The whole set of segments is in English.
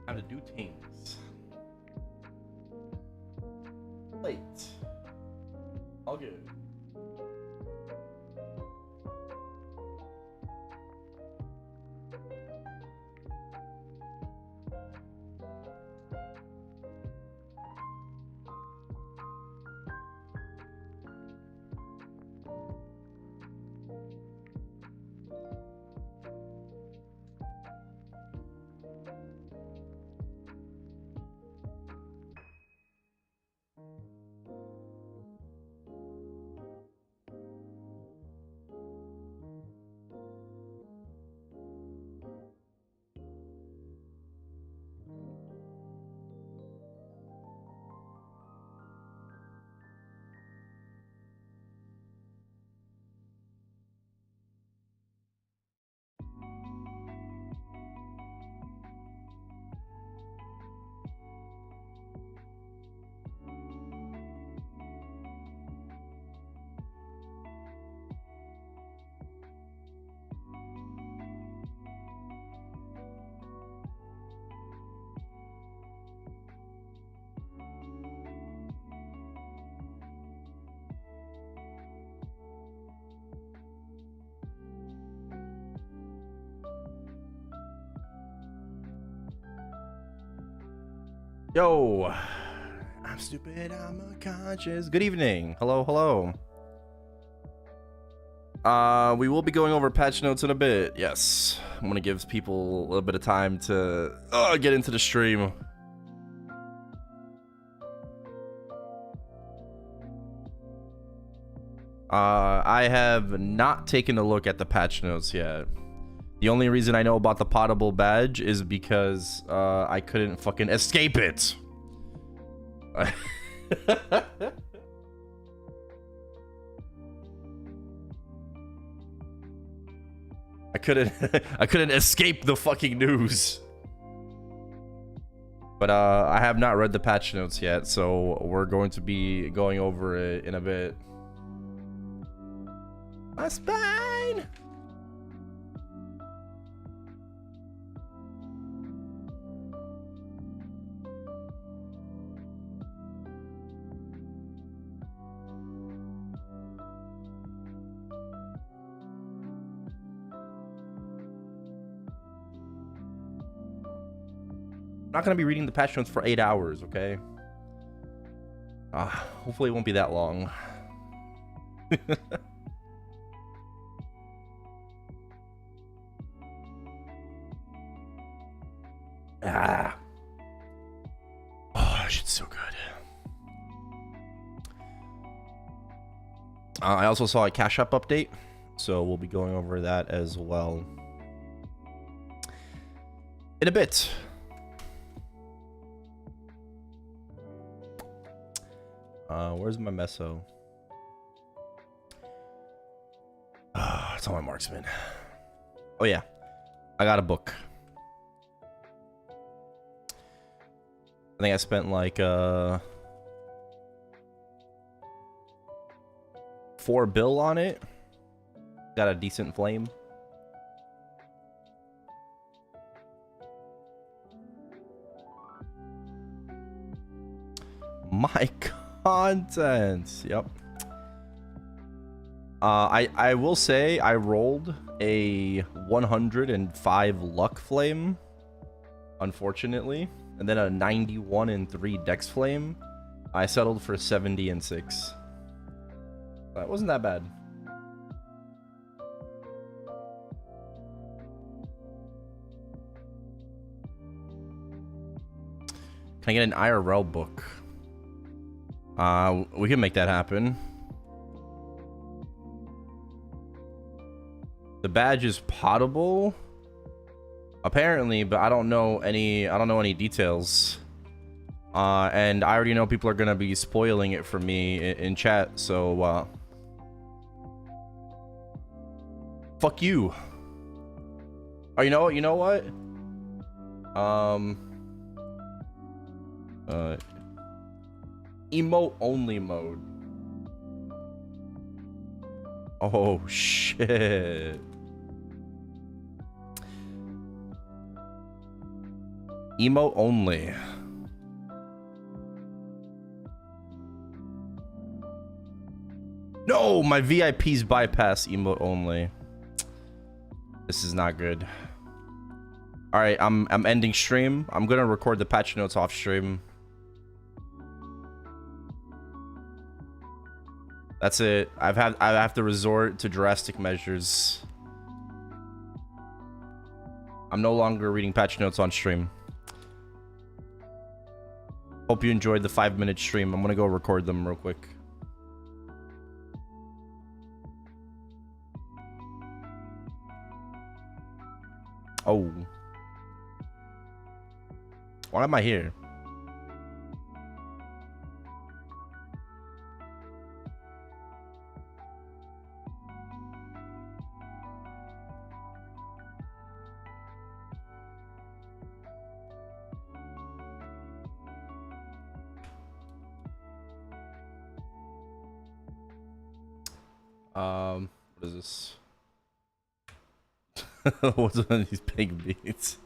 How to do things. Late. All good. Yo, I'm stupid, I'm unconscious. Good evening. Hello, hello. We will be going over patch notes in a bit. Yes, I'm gonna give people a little bit of time to get into the stream. I have not taken a look at the patch notes yet. The only reason I know about the Pottable badge is because I couldn't fucking escape it. I couldn't escape the fucking news. But I have not read the patch notes yet, so we're going to be going over it in a bit. My spine. I'm not gonna be reading the patch notes for 8 hours, okay? Hopefully it won't be that long. Oh, shit's so good. I also saw a Cash App update, so we'll be going over that as well in a bit. Where's my meso? It's on my marksman. Oh yeah, I got a book. I think I spent like $4 bill on it. Got a decent flame. My content. Yep. I will say I rolled a 105 luck flame, unfortunately, and then a 91 and 3 dex flame. I settled for 70 and 6. That wasn't that bad. Can I get an IRL book? We can make that happen. The badge is Pottable, apparently, but I don't know any details. And I already know people are gonna be spoiling it for me in chat, so fuck you. Oh, you know what? Emote only mode. Oh shit. Emote only. No, my VIPs bypass emote only. This is not good. All right, I'm ending stream. I'm gonna record the patch notes off stream. That's it. I have to resort to drastic measures. I'm no longer reading patch notes on stream. Hope you enjoyed the 5-minute stream. I'm gonna go record them real quick. Oh. Why am I here? What is this? What's one of these big beats?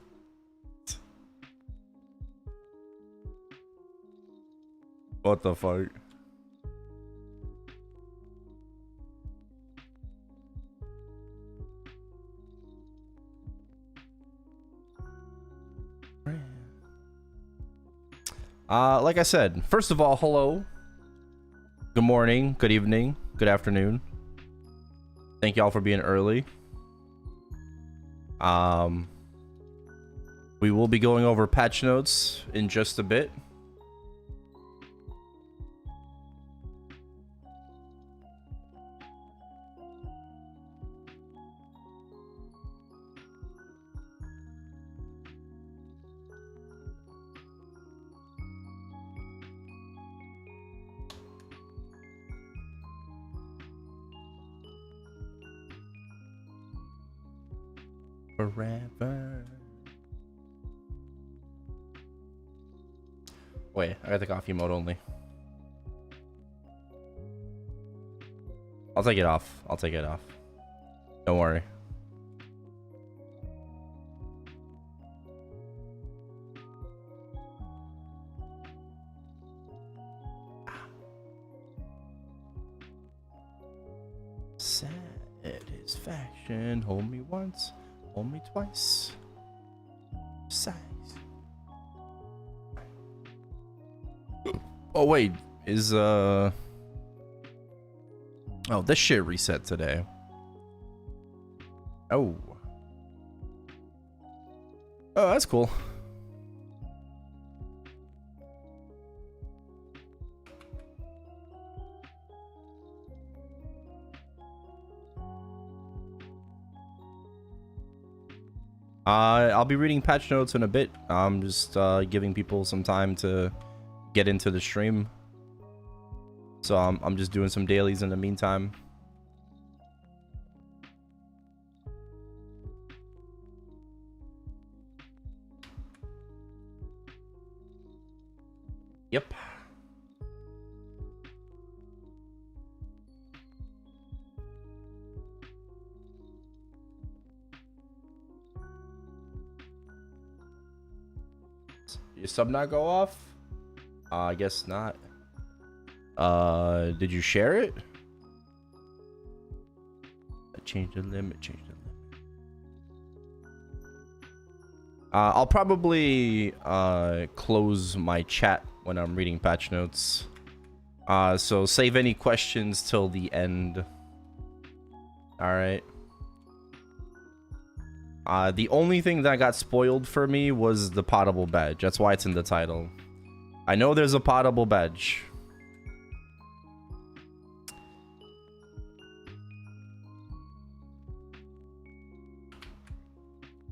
What the fuck? Like I said, first of all, hello. Good morning, good evening, good afternoon. Thank y'all for being early. We will be going over patch notes in just a bit. Forever. Wait, I got the coffee mode only. I'll take it off. I'll take it off. Don't worry. Satisfaction. Hold me once. Hold me twice. Size. Oh wait, is oh, this shit reset today. Oh, that's cool. I'll be reading patch notes in a bit. I'm just giving people some time to get into the stream. So I'm just doing some dailies in the meantime. Yep. Your sub not go off? I guess not. Did you share it? Change the limit, change the limit. I'll probably close my chat when I'm reading patch notes. So save any questions till the end. Alright. The only thing that got spoiled for me was the Pottable badge. That's why it's in the title. I know there's a Pottable badge.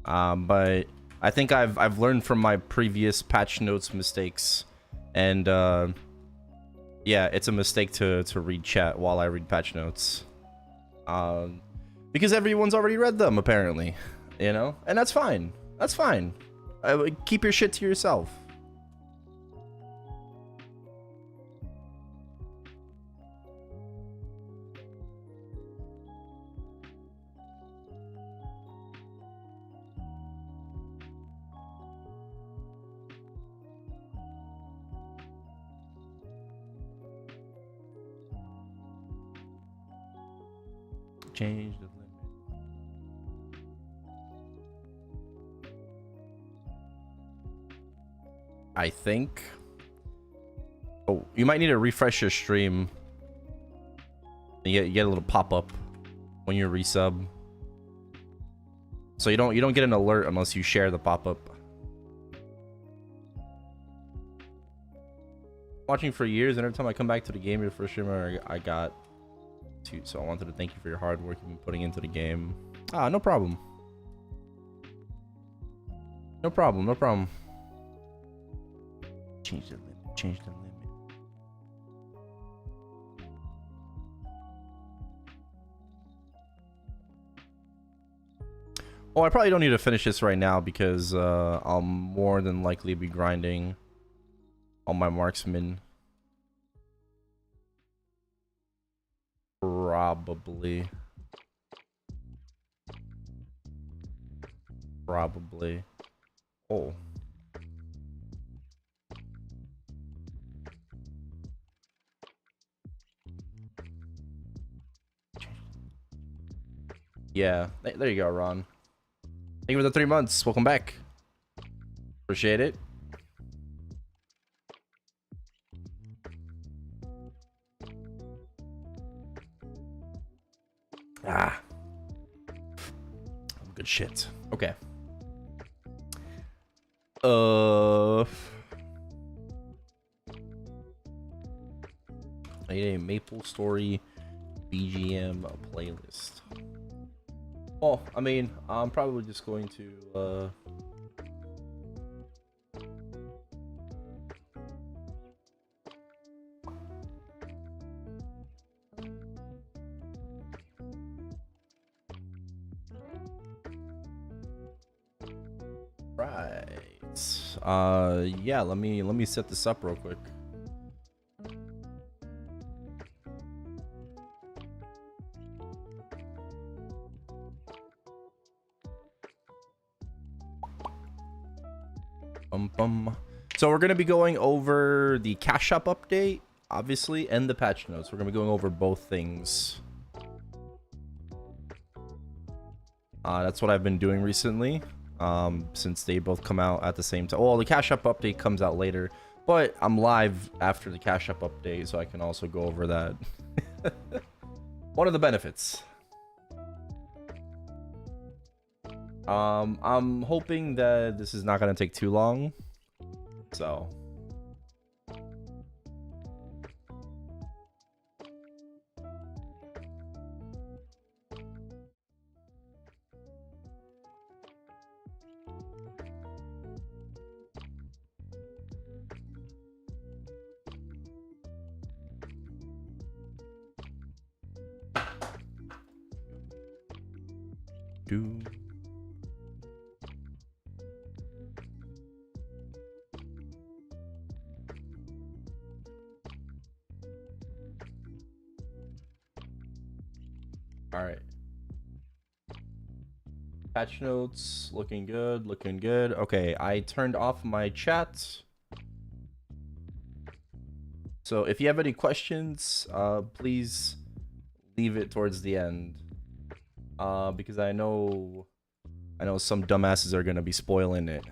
But I think I've learned from my previous patch notes mistakes, and yeah, it's a mistake to read chat while I read patch notes, because everyone's already read them apparently, you know, and that's fine. That's fine. Keep your shit to yourself. Change the limit. I think. Oh, you might need to refresh your stream. You get a little pop-up when you resub. So you don't get an alert unless you share the pop-up. Watching for years, and every time I come back to the game, you're the first streamer I got to. So I wanted to thank you for your hard work you've been putting into the game. Ah, no problem. No problem, no problem. Change the limit, change the limit. Oh, I probably don't need to finish this right now because I'll more than likely be grinding on my marksman. Probably. Oh. Yeah, there you go, Ron. Thank you for the 3 months. Welcome back. Appreciate it. Ah. Good shit. Okay. I need a maplestory BGM playlist. Oh, I mean, I'm probably just going to right. Yeah, let me set this up real quick. So we're going to be going over the cash shop update, obviously, and the patch notes. We're going to be going over both things. That's what I've been doing recently, since they both come out at the same time. Well, the cash shop update comes out later, but I'm live after the cash shop update, so I can also go over that. One of the benefits. I'm hoping that this is not going to take too long. So. All right. Patch notes, looking good, looking good. Okay, I turned off my chat. So if you have any questions, please leave it towards the end. Because I know some dumbasses are gonna be spoiling it.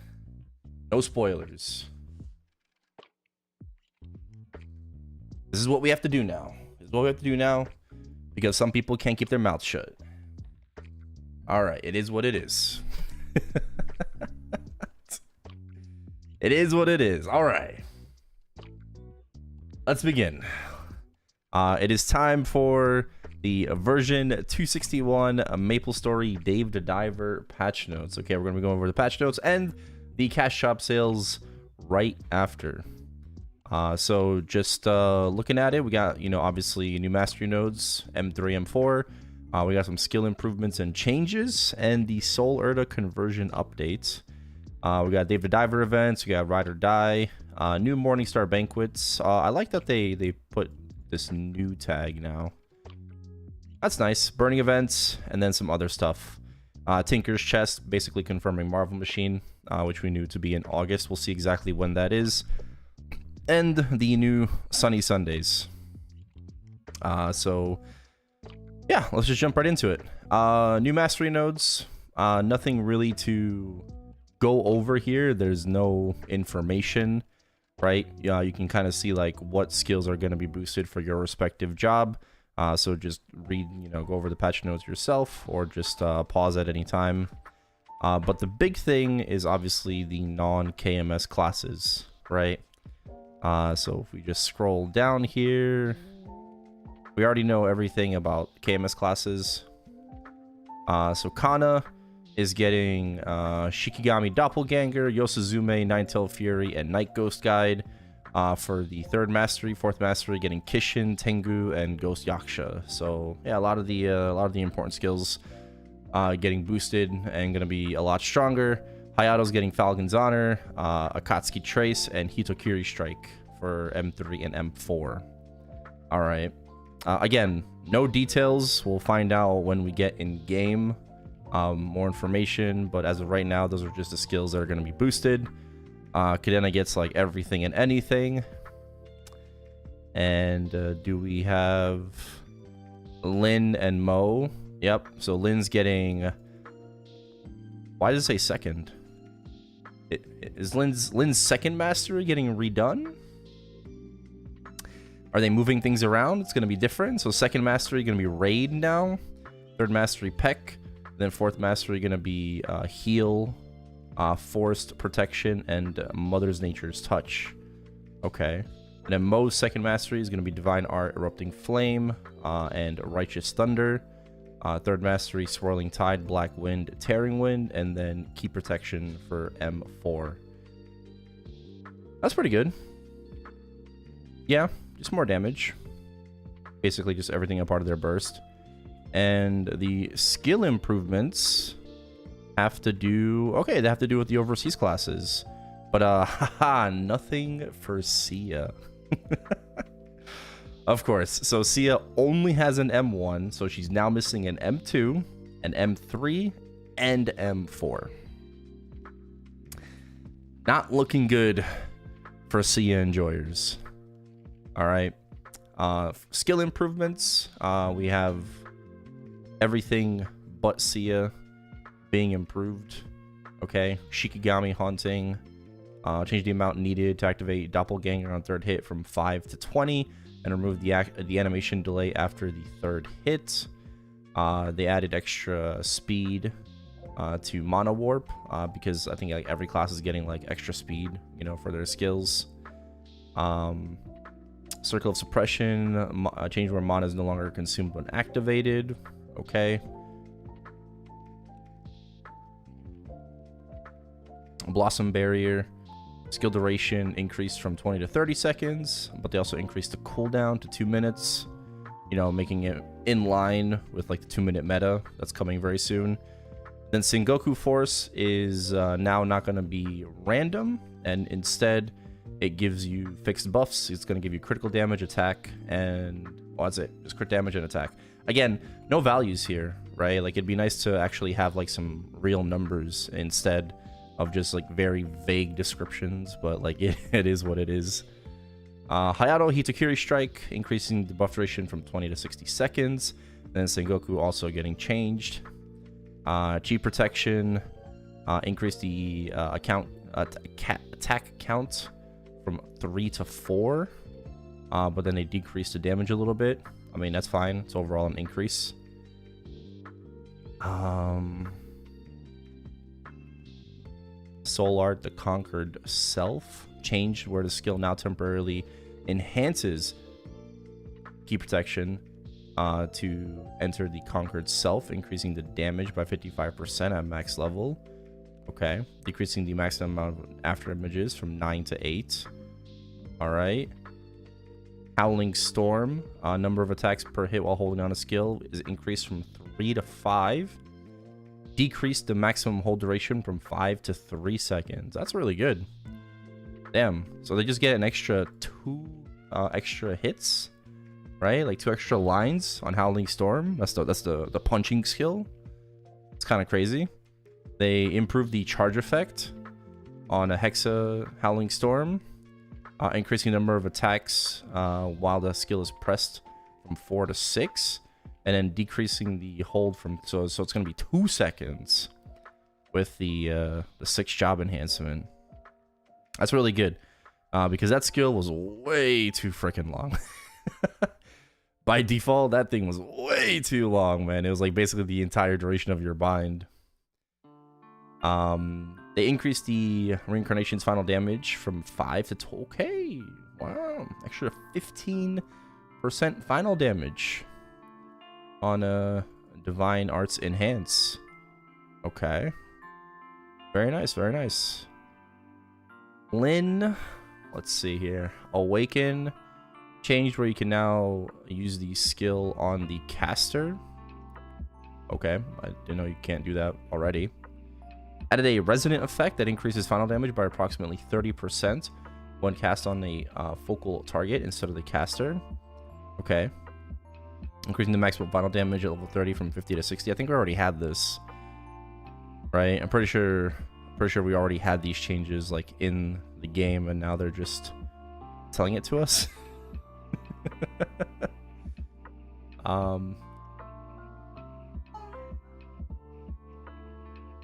No spoilers. This is what we have to do now. This is what we have to do now. Because some people can't keep their mouths shut. Alright, it is what it is. It is what it is. Alright. Let's begin. It is time for the version 261 MapleStory Dave the Diver patch notes. Okay, we're going to be going over the patch notes and the cash shop sales right after. So just looking at it, we got, obviously new mastery nodes, M3, M4. We got some skill improvements and changes, and the Soul Urda conversion updates. We got Dave the Diver events, we got Ride or Die, new Morningstar banquets. I like that they put this new tag now. That's nice. Burning events, and then some other stuff. Tinker's Chest, basically confirming Marvel Machine, which we knew to be in August. We'll see exactly when that is. And the new Sunny Sundays. So Yeah, let's just jump right into it. New mastery nodes. Nothing really to go over here. There's no information, right? Yeah, you can kind of see like what skills are going to be boosted for your respective job. So just read, go over the patch notes yourself, or just pause at any time. But the big thing is obviously the non-KMS classes, right? So if we just scroll down here, we already know everything about KMS classes. So Kana is getting Shikigami Doppelganger, Yosuzume, Nine-Tailed Fury, and Night Ghost Guide. For the 3rd mastery, 4th mastery, getting Kishin, Tengu, and Ghost Yaksha. So yeah, a lot of the important skills getting boosted and gonna be a lot stronger. Hayato's getting Falcon's Honor, Akatsuki Trace, and Hitokiri Strike for M3 and M4. All right. Again, no details. We'll find out when we get in game more information. But as of right now, those are just the skills that are going to be boosted. Kadena gets like everything and anything. And do we have Lin and Mo? Yep. So Lin's getting. Why does it say second? Is Lin's 2nd mastery getting redone? Are they moving things around? It's going to be different. So 2nd mastery going to be Raid now. 3rd mastery Peck. Then 4th mastery going to be Heal, Forest Protection, and Mother's Nature's Touch. Okay. And then Mo's 2nd mastery is going to be Divine Art, Erupting Flame, and Righteous Thunder. 3rd mastery Swirling Tide, Black Wind, Tearing Wind, and then Key Protection for M4. That's pretty good. Yeah. Just more damage. Basically just everything a part of their burst. And the skill improvements have to do... Okay, they have to do with the overseas classes. But, haha, nothing for Sia. Of course. So Sia only has an M1, so she's now missing an M2, an M3, and M4. Not looking good for Sia enjoyers. All right. Skill improvements. We have everything but Sia being improved. Okay. Shikigami Haunting. Change the amount needed to activate Doppelganger on 3rd hit from 5 to 20, and remove the animation delay after the 3rd hit. They added extra speed to Mono Warp because I think like every class is getting like extra speed, for their skills. Circle of Suppression, change where mana is no longer consumed when activated. Okay. Blossom Barrier, skill duration increased from 20 to 30 seconds, but they also increased the cooldown to 2 minutes, making it in line with like the 2-minute meta that's coming very soon. Then Sengoku Force is now not going to be random, and instead it gives you fixed buffs. It's going to give you critical damage, attack, and... well, that's it. Just crit damage and attack. Again, no values here, right? Like, it'd be nice to actually have, like, some real numbers instead of just, like, very vague descriptions. But, like, it is what it is. Hayato Hitokiri Strike, increasing the buff duration from 20 to 60 seconds. Then Sengoku also getting changed. Chi Protection, increase the attack count from 3 to 4, but then they decrease the damage a little bit. I mean, that's fine. It's overall an increase. Soul Art, the Conquered Self, changed where the skill now temporarily enhances Key Protection to enter the Conquered Self, increasing the damage by 55% at max level. Okay, decreasing the maximum amount of after images from 9 to 8. All right. Howling Storm, number of attacks per hit while holding on a skill is increased from 3 to 5. Decreased the maximum hold duration from 5 to 3 seconds. That's really good. Damn. So they just get an extra 2 extra hits, right? Like 2 extra lines on Howling Storm. That's the punching skill. It's kind of crazy. They improved the charge effect on a Hexa Howling Storm, increasing the number of attacks while the skill is pressed from 4 to 6. and then decreasing the hold from so it's going to be 2 seconds with the 6 job enhancement. That's really good because that skill was way too freaking long. By default, that thing was way too long, man. It was like basically the entire duration of your bind. They increased the reincarnation's final damage from 5 to 12. Okay, wow, extra 15% final damage on Divine Arts Enhance. Okay, very nice, very nice. Lynn, let's see here. Awaken changed where you can now use the skill on the caster. Okay, I didn't know you can't do that already. Added a resonant effect that increases final damage by approximately 30% when cast on a focal target instead of the caster. Okay. Increasing the maximum final damage at level 30 from 50 to 60. I think we already had this, right? I'm pretty sure we already had these changes like in the game, and now they're just telling it to us.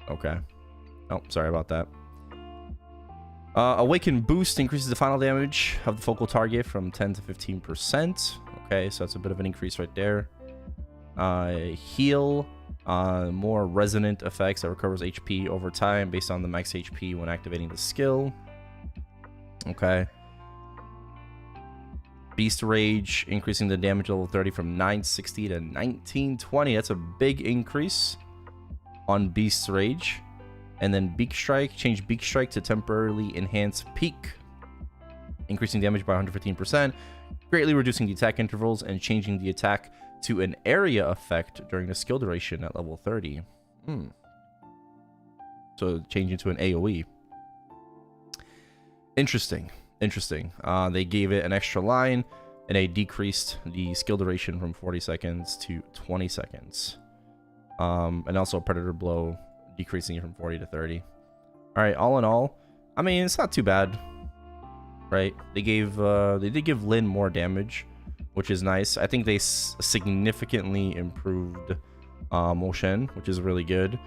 Okay. Oh, sorry about that. Awaken Boost increases the final damage of the focal target from 10 to 15%. Okay, so that's a bit of an increase right there. Heal, more resonant effects that recovers HP over time based on the max HP when activating the skill. Okay. Beast Rage, increasing the damage level 30 from 960 to 1920. That's a big increase on Beast Rage. And then Beak Strike, change Beak Strike to temporarily enhance Peak, increasing damage by 115%, greatly reducing the attack intervals and changing the attack to an area effect during the skill duration at level 30. So changing to an AoE. Interesting. They gave it an extra line, and they decreased the skill duration from 40 seconds to 20 seconds. And also Predator Blow, decreasing it from 40 to 30. All right, all in all, I mean, it's not too bad, right? They did give Lynn more damage, which is nice. I think they significantly improved Moshen, which is really good.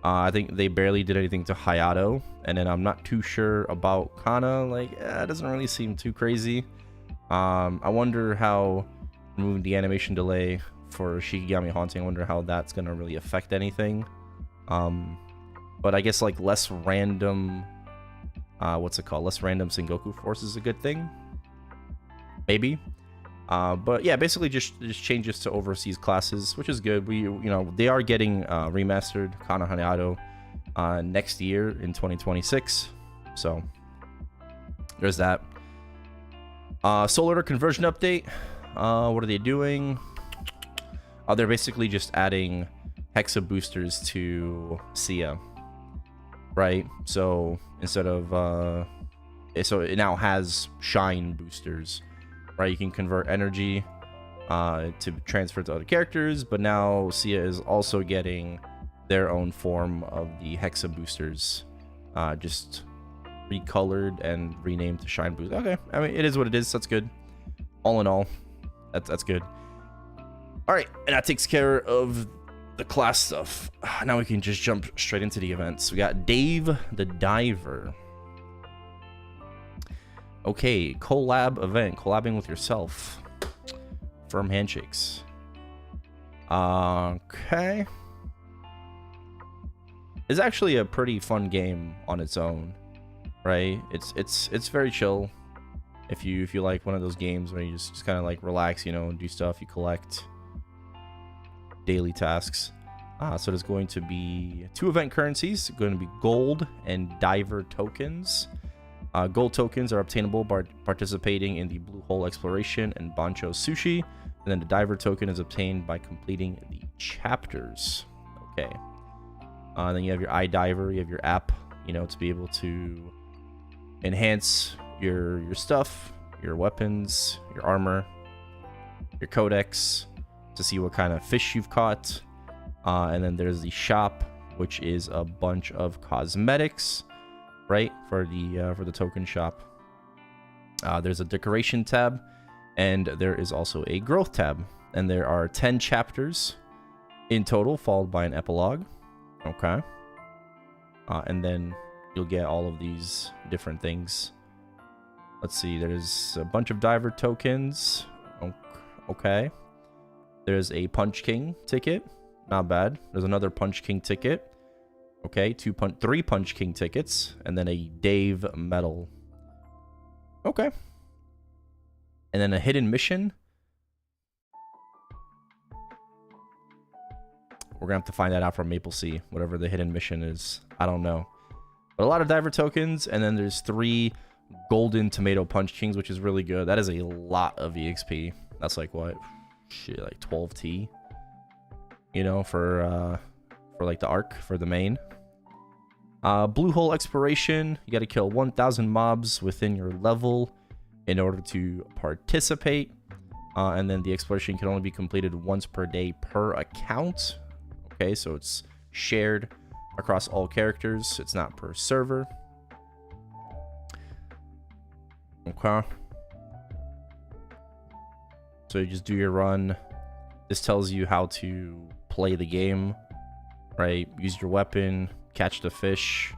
I think they barely did anything to Hayato, and then I'm not too sure about Kana. Like, it doesn't really seem too crazy. I wonder how removing the animation delay for Shikigami Haunting, I wonder how that's gonna really affect anything. But I guess like less random, less random Sengoku Force is a good thing, maybe. But yeah, basically just changes to overseas classes, which is good. They are getting remastered Kana Hayato next year in 2026, so there's that. Soul Order conversion update. What are they doing? They're basically just adding Hexa boosters to Sia, right? So instead of so it now has Shine boosters, right? You can convert energy to transfer to other characters, but now Sia is also getting their own form of the Hexa boosters, just recolored and renamed to Shine boost. Okay, I mean, it is what it is. That's good. All in all, that's good. All right, and that takes care of the class stuff. Now we can just jump straight into the events. We got Dave the Diver. Okay, collab event, collabing with yourself. Firm handshakes. Okay. It's actually a pretty fun game on its own, right? It's very chill. If you like one of those games where you just kind of like relax, and do stuff, you collect daily tasks. So there's going to be 2 event currencies, going to be gold and diver tokens. Gold tokens are obtainable by participating in the Blue Hole Exploration and Bancho Sushi, and then the diver token is obtained by completing the chapters. Okay. Then you have your iDiver, you have your app, to be able to enhance your stuff, your weapons, your armor, your codex, to see what kind of fish you've caught. And then there's the shop, which is a bunch of cosmetics, right, for the token shop. There's a decoration tab, and there is also a growth tab. and there are 10 chapters in total, followed by an epilogue. Okay. And then you'll get all of these different things. Let's see, there's a bunch of diver tokens. Okay. There's a Punch King ticket. Not bad. There's another Punch King ticket. Okay, 3 Punch King tickets. And then a Dave medal. Okay. And then a hidden mission. We're going to have to find that out from Maple Sea. Whatever the hidden mission is. I don't know. But a lot of diver tokens. And then there's 3 golden tomato Punch Kings, which is really good. That is a lot of EXP. That's like what? Shit, like 12T. You know, for like the arc, for the main. Blue hole exploration. You got to kill 1,000 mobs within your level in order to participate. And then the exploration can only be completed once per day per account. Okay, so it's shared across all characters. It's not per server. Okay. So you just do your run. This tells you how to play the game, right? Use your weapon, catch the fish,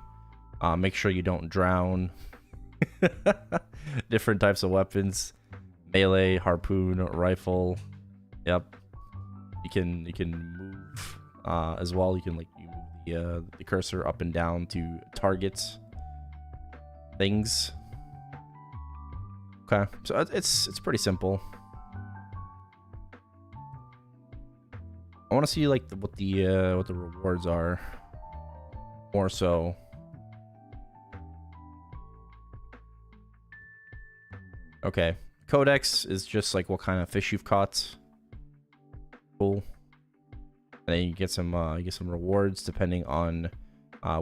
make sure you don't drown. Different types of weapons: melee, harpoon, rifle. Yep. You can move as well. You can you move the cursor up and down to target things. Okay, so it's pretty simple. I want to see like what the rewards are, more so. Okay, codex is just like what kind of fish you've caught. Cool. And then you get some rewards depending on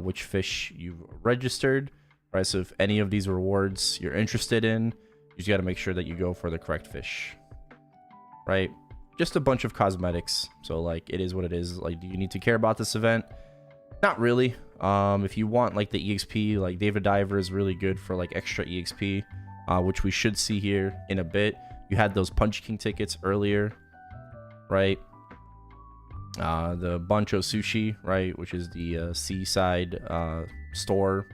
which fish you've registered. Right, so if any of these rewards you're interested in, you just got to make sure that you go for the correct fish. Right. Just a bunch of cosmetics. So like it is what it is. Like, do you need to care about this event? Not really. If you want like the EXP, like David Diver is really good for like extra EXP, which we should see here in a bit. You had those Punch King tickets earlier, right? The Bancho Sushi, right, which is the seaside store,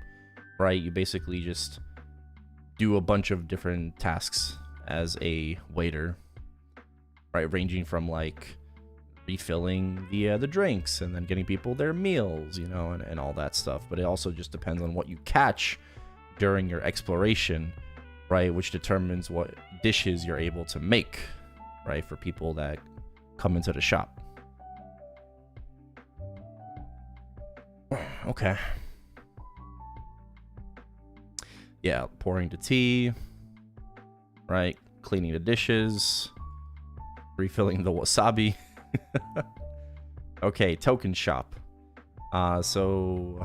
right? You basically just do a bunch of different tasks as a waiter. Right, ranging from like refilling the drinks and then getting people their meals, you know, and all that stuff. But it also just depends on what you catch during your exploration, right, which determines what dishes you're able to make, right, for people that come into the shop. Okay. Yeah, pouring the tea, right, cleaning the dishes, refilling the wasabi. Okay, token shop. So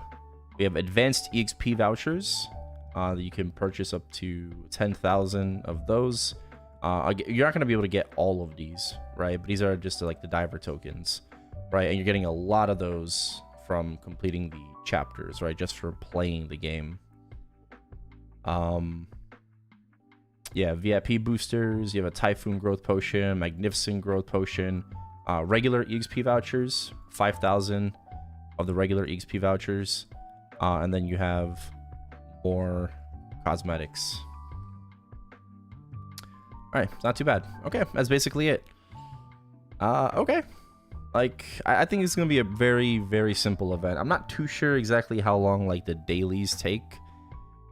we have advanced EXP vouchers that you can purchase up to 10,000 of those. You're not going to be able to get all of these, right? But these are just like the diver tokens, right? And you're getting a lot of those from completing the chapters, right? Just for playing the game. Yeah, VIP boosters. You have a Typhoon Growth Potion, Magnificent Growth Potion, regular EXP vouchers, 5,000 of the regular EXP vouchers, and then you have more cosmetics. All right, it's not too bad. Okay, that's basically it. Okay, like I think it's gonna be a very, very simple event. I'm not too sure exactly how long like the dailies take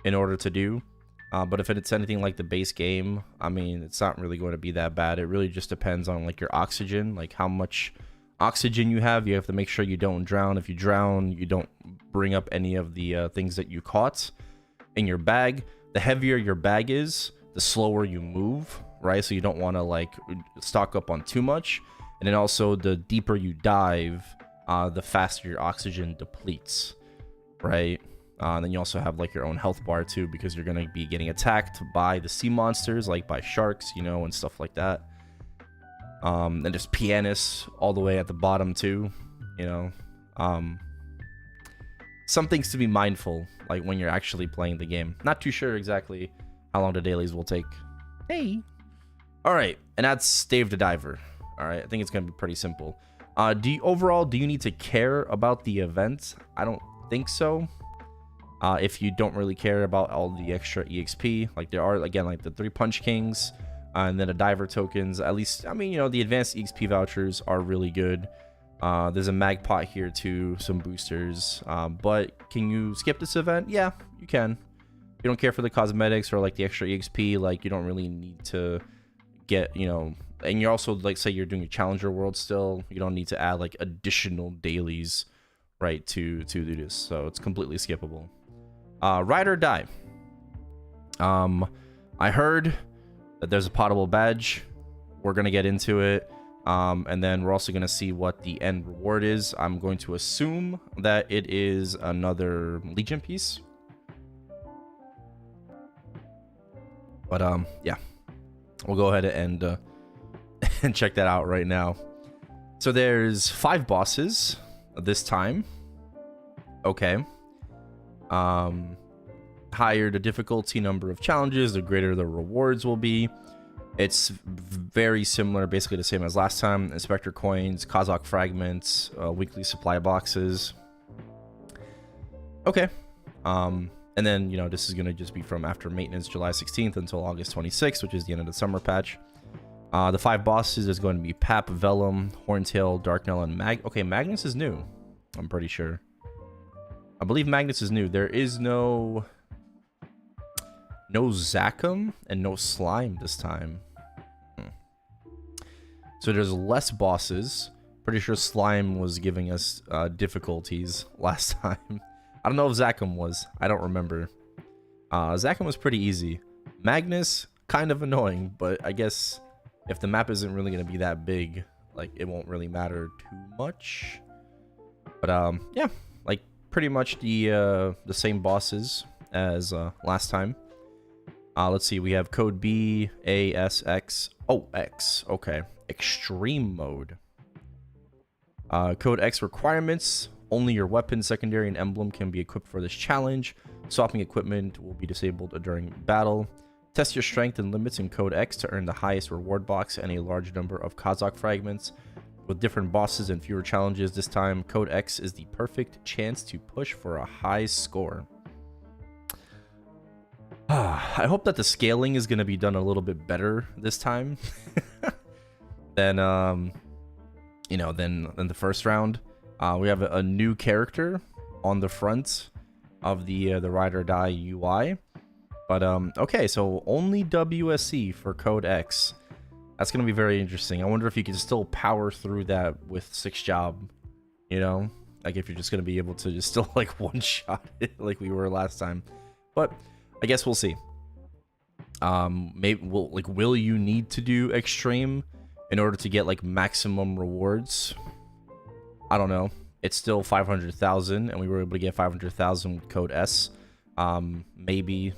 in order to do. But if it's anything like the base game, I mean, it's not really going to be that bad. It really just depends on like your oxygen, like how much oxygen you have. You have to make sure you don't drown. If you drown, you don't bring up any of the things that you caught in your bag. The heavier your bag is, the slower you move, right? So you don't want to like stock up on too much. And then also the deeper you dive, the faster your oxygen depletes, right? And then you also have like your own health bar too, because you're going to be getting attacked by the sea monsters, like by sharks, you know, and stuff like that. And there's pianists all the way at the bottom too, you know. Some things to be mindful, like when you're actually playing the game. Not too sure exactly how long the dailies will take. Hey. All right, and that's Dave the Diver. All right, I think it's gonna be pretty simple. Overall, do you need to care about the event? I don't think so. If you don't really care about all the extra EXP, like there are, again, like the 3 Punch Kings, and then a Diver tokens, at least, I mean, you know, the advanced EXP vouchers are really good. There's a mag pot here too, some boosters, but can you skip this event? Yeah, you can. If you don't care for the cosmetics or like the extra EXP, like you don't really need to get, you know, and you're also, like, say you're doing a challenger world still, you don't need to add like additional dailies, right, to do this, so it's completely skippable. Ride or die. I heard that there's a Pottable badge. We're gonna get into it, and then we're also gonna see what the end reward is. I'm going to assume that it is another Legion piece, but yeah, we'll go ahead and and check that out right now. So there's 5 bosses this time. Okay. Higher the difficulty number of challenges, the greater the rewards will be. It's very similar, basically the same as last time. Inspector coins, Kazakh fragments, weekly supply boxes. Okay. And then, you know, this is going to just be from after maintenance July 16th until August 26th, which is the end of the summer patch. The 5 bosses is going to be Pap, Vellum, Horntail, Darknell, and Okay, Magnus is new, I'm pretty sure. I believe Magnus is new. There is no Zachem and no Slime this time. So there's less bosses. Pretty sure Slime was giving us difficulties last time. I don't know if Zachem was. I don't remember. Zachem was pretty easy. Magnus, kind of annoying, but I guess if the map isn't really going to be that big, like, it won't really matter too much. But yeah, like, pretty much the same bosses as last time. Let's see, we have code B, A, S, X. Oh, X. Okay. Extreme mode. Code X requirements. Only your weapon, secondary, and emblem can be equipped for this challenge. Swapping equipment will be disabled during battle. Test your strength and limits in code X to earn the highest reward box and a large number of Kazakh fragments. With different bosses and fewer challenges this time, code X is the perfect chance to push for a high score. I hope that the scaling is going to be done a little bit better this time than you know, than the first round. We have a new character on the front of the Ride or Die UI. But okay, so only WSC for code X. That's going to be very interesting. I wonder if you can still power through that with 6 job, you know? Like, if you're just going to be able to just still, like, one-shot it like we were last time. But I guess we'll see. Maybe will you need to do extreme in order to get, like, maximum rewards? I don't know. It's still 500,000, and we were able to get 500,000 with code S. Maybe,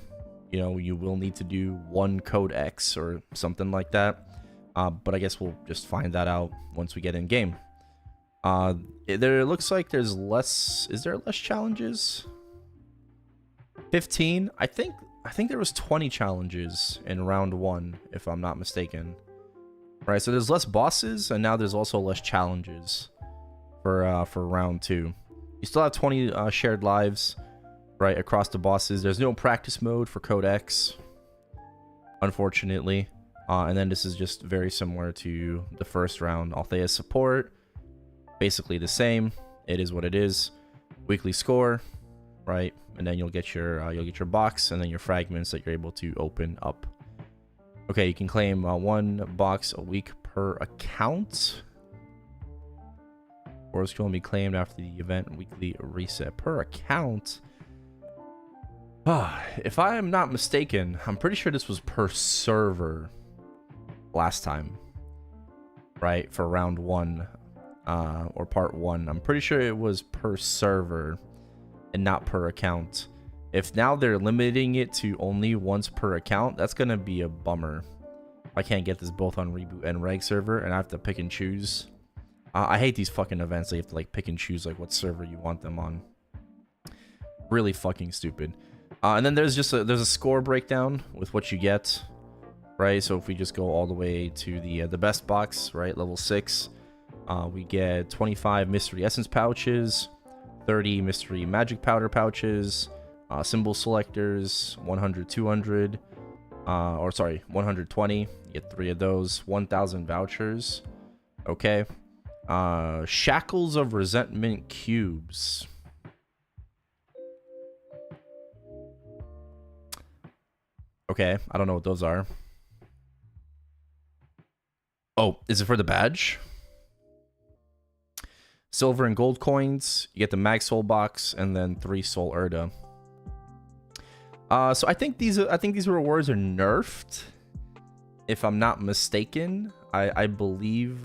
you know, you will need to do 1 code X or something like that. But I guess we'll just find that out once we get in game. There looks like there's less. Is there less challenges? 15. I think there was 20 challenges in round 1, if I'm not mistaken. Right. So there's less bosses, and now there's also less challenges for round 2. You still have 20 shared lives, right, across the bosses. There's no practice mode for code X, unfortunately. And then this is just very similar to the first round. Althea support, basically the same. It is what it is. Weekly score, right? And then you'll get your box and then your fragments that you're able to open up. Okay, you can claim 1 box a week per account. Or it's going to be claimed after the event weekly reset per account. If I am not mistaken, I'm pretty sure this was per server last time, right? For round 1 or part 1. I'm pretty sure it was per server and not per account. If now they're limiting it to only once per account, that's gonna be a bummer. I can't get this both on reboot and reg server, and I have to pick and choose. I hate these fucking events. They have to, like, pick and choose, like, what server you want them on. Really fucking stupid. And then there's just there's a score breakdown with what you get, right? So if we just go all the way to the best box, right, level 6, we get 25 mystery essence pouches, 30 mystery magic powder pouches, symbol selectors, 100, 200, or sorry, 120. You get 3 of those, 1,000 vouchers. Okay. Shackles of Resentment cubes. Okay, I don't know what those are. Oh, is it for the badge? Silver and gold coins. You get the mag soul box and then 3 soul Erda. So I think these rewards are nerfed, if I'm not mistaken. I believe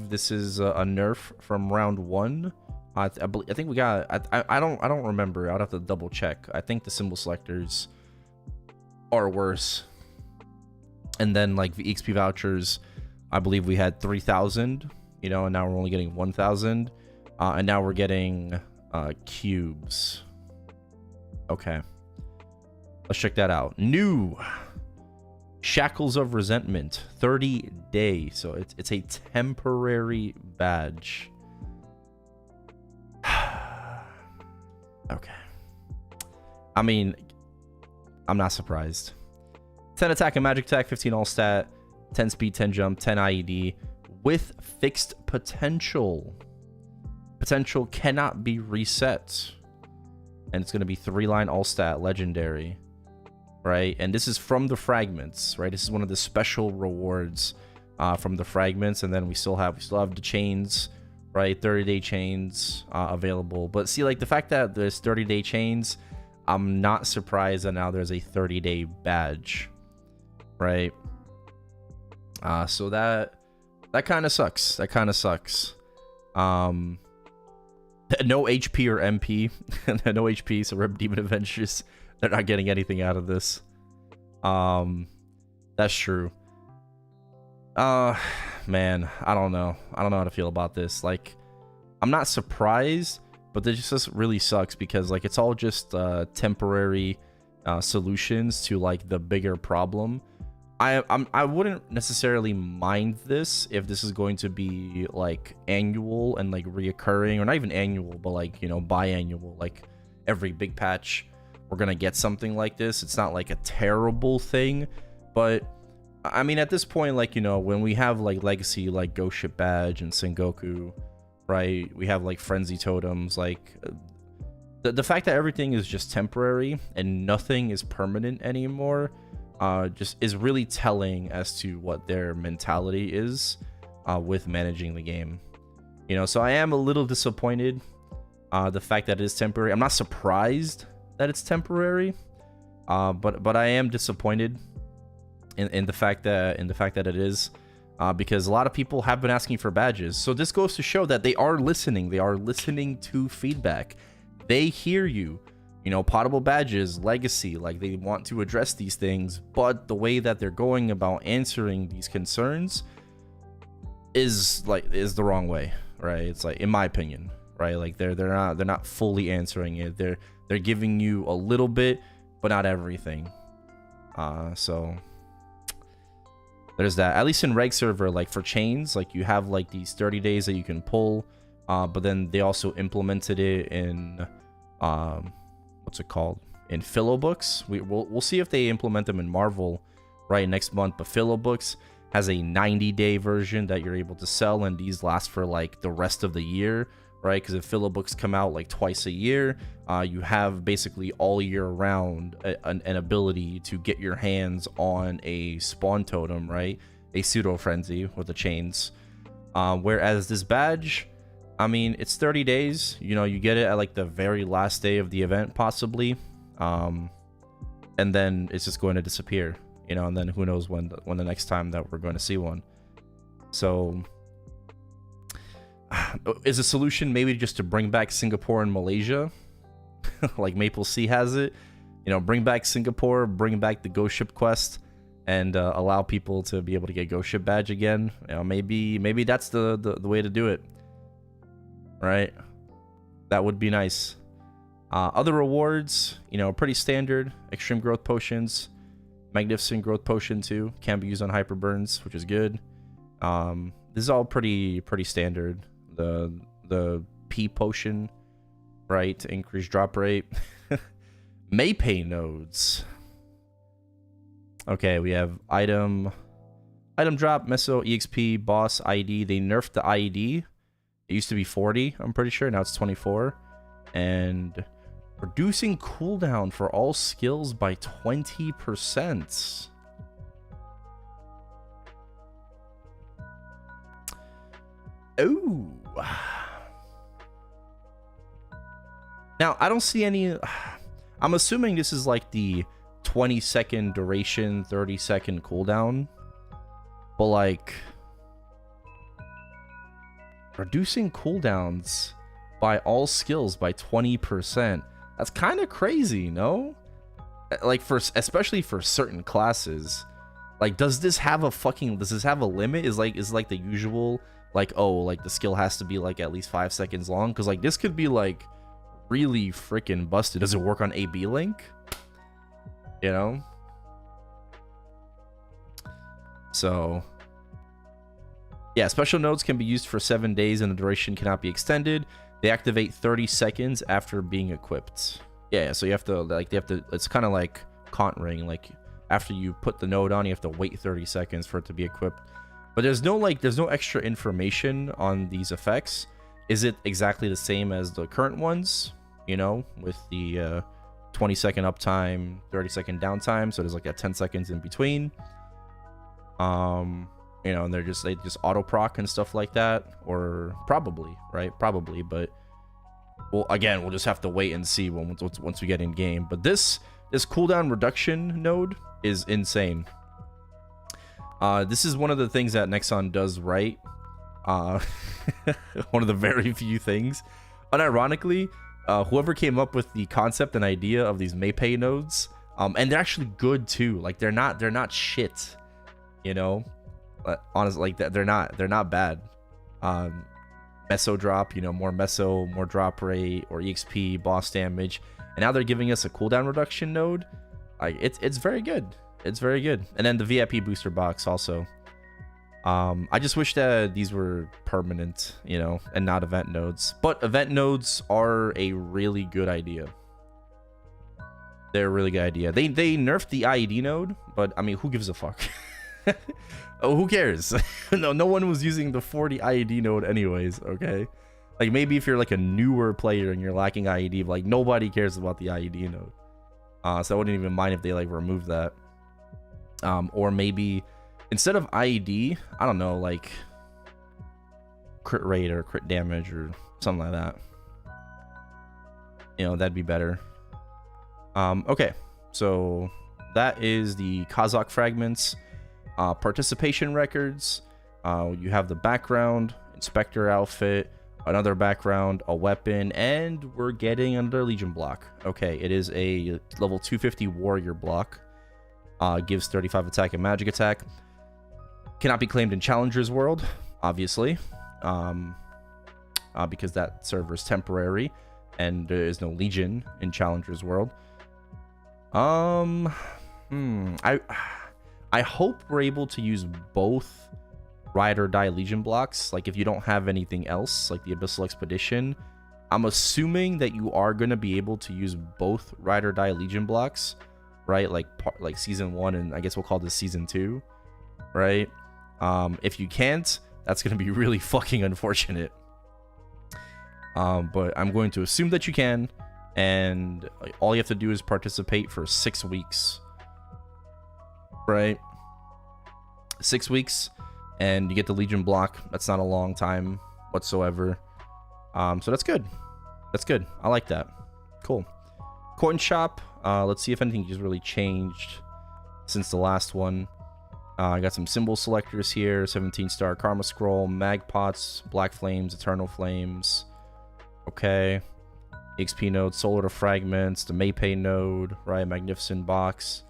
this is a nerf from round 1. I think we got. I don't remember. I'd have to double check. I think the symbol selectors are worse. And then like the XP vouchers, I believe we had 3,000. You know, and now we're only getting 1,000. And now we're getting cubes. Okay. Let's check that out. New Shackles of Resentment, 30 day. So it's a temporary badge. Okay. I mean, I'm not surprised. 10 attack and magic attack, 15 all stat, 10 speed, 10 jump, 10 IED with fixed potential. Potential cannot be reset. And it's going to be 3-line all stat legendary. Right? And this is from the fragments, right? This is one of the special rewards from the fragments. And then we still have the chains, right? 30-day chains available. But see, like the fact that there's 30-day chains, I'm not surprised that now there's a 30-day badge, right? So that kind of sucks. That kind of sucks. No HP or MP. No HP, so Rep Demon Avengers, they're not getting anything out of this. That's true. Man, I don't know how to feel about this. Like, I'm not surprised, but this just really sucks because like it's all just temporary solutions to like the bigger problem. I wouldn't necessarily mind this if this is going to be like annual and like reoccurring, or not even annual, but like, you know, biannual, like every big patch we're gonna get something like this. It's not like a terrible thing, but I mean, at this point, like, you know, when we have like legacy, like Ghost Ship Badge and Sengoku, right? We have like Frenzy Totems, like the fact that everything is just temporary and nothing is permanent anymore, just is really telling as to what their mentality is with managing the game. You know, so I am a little disappointed. The fact that it is temporary. I'm not surprised that it's temporary, but I am disappointed in the fact that it is, because a lot of people have been asking for badges. So this goes to show that they are listening. They are listening to feedback. They hear you. You know, Pottable badges, legacy, like they want to address these things, but the way that they're going about answering these concerns is the wrong way, right? It's like, in my opinion, right? Like they're not fully answering it. They're giving you a little bit, but not everything. So there's that. At least in reg server, like for chains, like you have like these 30 days that you can pull, but then they also implemented it in what's it called, in Philo books. We'll see if they implement them in Marvel right next month. But Philo books has a 90-day version that you're able to sell, and these last for like the rest of the year, right? Because if Philo books come out like twice a year, you have basically all year round an ability to get your hands on a spawn totem, right? A pseudo frenzy with the chains. Whereas this badge, I mean, it's 30 days. You know, you get it at like the very last day of the event, possibly, and then it's just going to disappear. You know, and then who knows when the next time that we're going to see one. So, is a solution maybe just to bring back Singapore and Malaysia, like Maple Sea has it? You know, bring back Singapore, bring back the Ghost Ship quest, and allow people to be able to get Ghost Ship badge again. You know, maybe that's the way to do it. Right, that would be nice. Other rewards, you know, pretty standard. Extreme growth potions, Magnificent Growth Potion too. Can be used on hyper burns, which is good. This is all pretty standard. The P potion, right, to increase drop rate. Maypay nodes. Okay, we have item drop, Meso, EXP, boss, ID. They nerfed the ID. It used to be 40, I'm pretty sure. Now it's 24. And reducing cooldown for all skills by 20%. Oh. Now, I don't see any... I'm assuming this is like the 20-second duration, 30-second cooldown. But like... reducing cooldowns by all skills by 20%. That's kind of crazy, no? Like, especially for certain classes. Like, does this have a limit? Is like the usual, like, oh, like the skill has to be like at least 5 seconds long? Because like this could be like really freaking busted. Does it work on AB Link? You know? So yeah, special nodes can be used for 7 days and the duration cannot be extended. They activate 30 seconds after being equipped. Yeah, so you have to, like, it's kind of like Cont Ring. Like, after you put the node on, you have to wait 30 seconds for it to be equipped. But there's no extra information on these effects. Is it exactly the same as the current ones? You know, with the 20-second uptime, 30-second downtime. So there's like that 10 seconds in between. You know, and they just auto proc and stuff like that, or probably, right? Probably, but well, again, we'll just have to wait and see once we get in game. But this cooldown reduction node is insane. This is one of the things that Nexon does right. One of the very few things. Unironically, whoever came up with the concept and idea of these Maypay nodes, and they're actually good too. Like they're not shit, you know. But honestly, like they're not bad. Meso drop, you know, more meso, more drop rate, or EXP, boss damage, and now they're giving us a cooldown reduction node. Like it's very good. It's very good. And then the VIP booster box also. I just wish that these were permanent, you know, and not event nodes. But event nodes are a really good idea. They're a really good idea. They nerfed the IED node, but I mean, who gives a fuck? Oh, who cares? No one was using the 40 IED node anyways, okay? Like, maybe if you're like a newer player and you're lacking IED, like, nobody cares about the IED node. So I wouldn't even mind if they, like, remove that. Or maybe, instead of IED, I don't know, like, crit rate or crit damage or something like that. You know, that'd be better. Okay, so that is the Kazakh fragments. Participation records. You have the background, inspector outfit, another background, a weapon, and we're getting another Legion block. Okay, it is a level 250 warrior block. Gives 35 attack and magic attack. Cannot be claimed in Challenger's World, obviously, because that server is temporary and there is no Legion in Challenger's World. I hope we're able to use both Ride or Die Legion blocks. Like, if you don't have anything else, like the Abyssal Expedition, I'm assuming that you are going to be able to use both Ride or Die Legion blocks, right? Like Season 1, and I guess we'll call this Season 2, right? If you can't, that's going to be really fucking unfortunate. But I'm going to assume that you can, and all you have to do is participate for 6 weeks. Right, 6 weeks, and you get the Legion block. That's not a long time whatsoever. So that's good. That's good. I like that. Cool. Coin shop. Let's see if anything just really changed since the last one. I got some symbol selectors here. 17-star Karma Scroll, Mag Pots, Black Flames, Eternal Flames. Okay. XP node, Solar to Fragments, the Maypay node, right? Magnificent Box.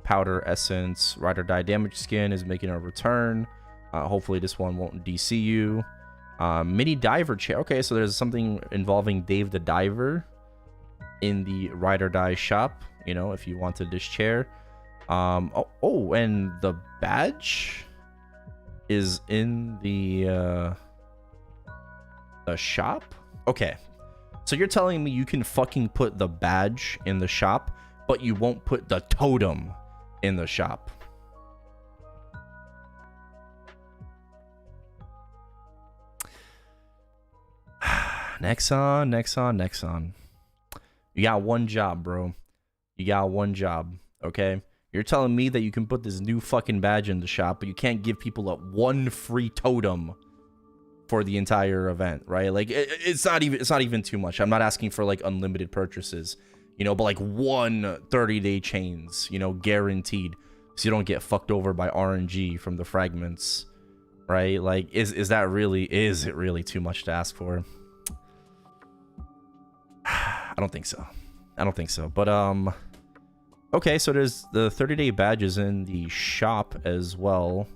Powder Essence, Ride or Die Damage Skin is making a return. Hopefully this one won't DC you. Mini Diver Chair. Okay, so there's something involving Dave the Diver in the Ride or Die shop, you know, if you wanted this chair. Oh, and the badge is in the shop? Okay. So you're telling me you can fucking put the badge in the shop, but you won't put the totem in the shop? Nexon. You got one job, bro. You got one job, okay? You're telling me that you can put this new fucking badge in the shop, but you can't give people one free totem for the entire event, right? Like it's not even too much. I'm not asking for like unlimited purchases, you know, but like 30-day chains, you know, guaranteed, so you don't get fucked over by RNG from the fragments, right? Like is it really too much to ask for? I don't think so. But okay, so there's the 30-day badges in the shop as well.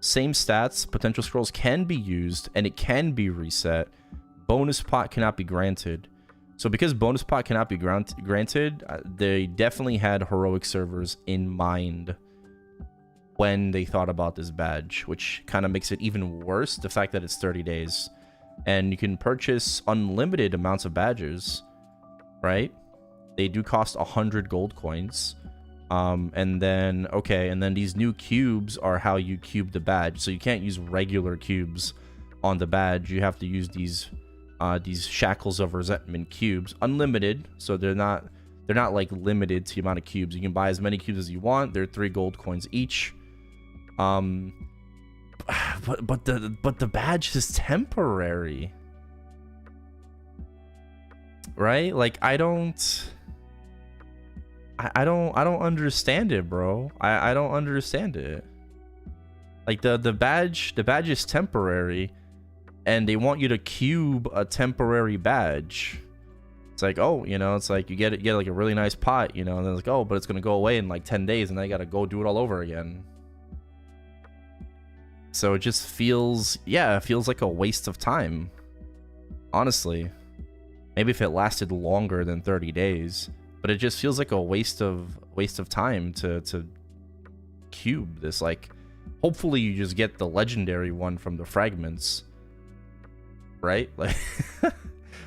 Same stats, potential scrolls can be used, and it can be reset. Bonus pot cannot be granted. So because bonus pot cannot be granted, they definitely had heroic servers in mind when they thought about this badge, which kind of makes it even worse, the fact that it's 30 days. And you can purchase unlimited amounts of badges, right? They do cost 100 gold coins. And then these new cubes are how you cube the badge. So you can't use regular cubes on the badge. You have to use these shackles of resentment cubes, unlimited. So they're not like limited to the amount of cubes. You can buy as many cubes as you want. They're 3 gold coins each. But the badge is temporary, right? Like I don't understand it, bro. I don't understand it. Like the badge is temporary, and they want you to cube a temporary badge. It's like, oh, you know, it's like you get like a really nice pot, you know, and then it's like, oh, but it's gonna go away in like 10 days, and then I gotta go do it all over again. So it just feels, it feels like a waste of time, honestly. Maybe if it lasted longer than 30 days. But it just feels like a waste of time to cube this. Like, hopefully you just get the legendary one from the fragments, right? Like,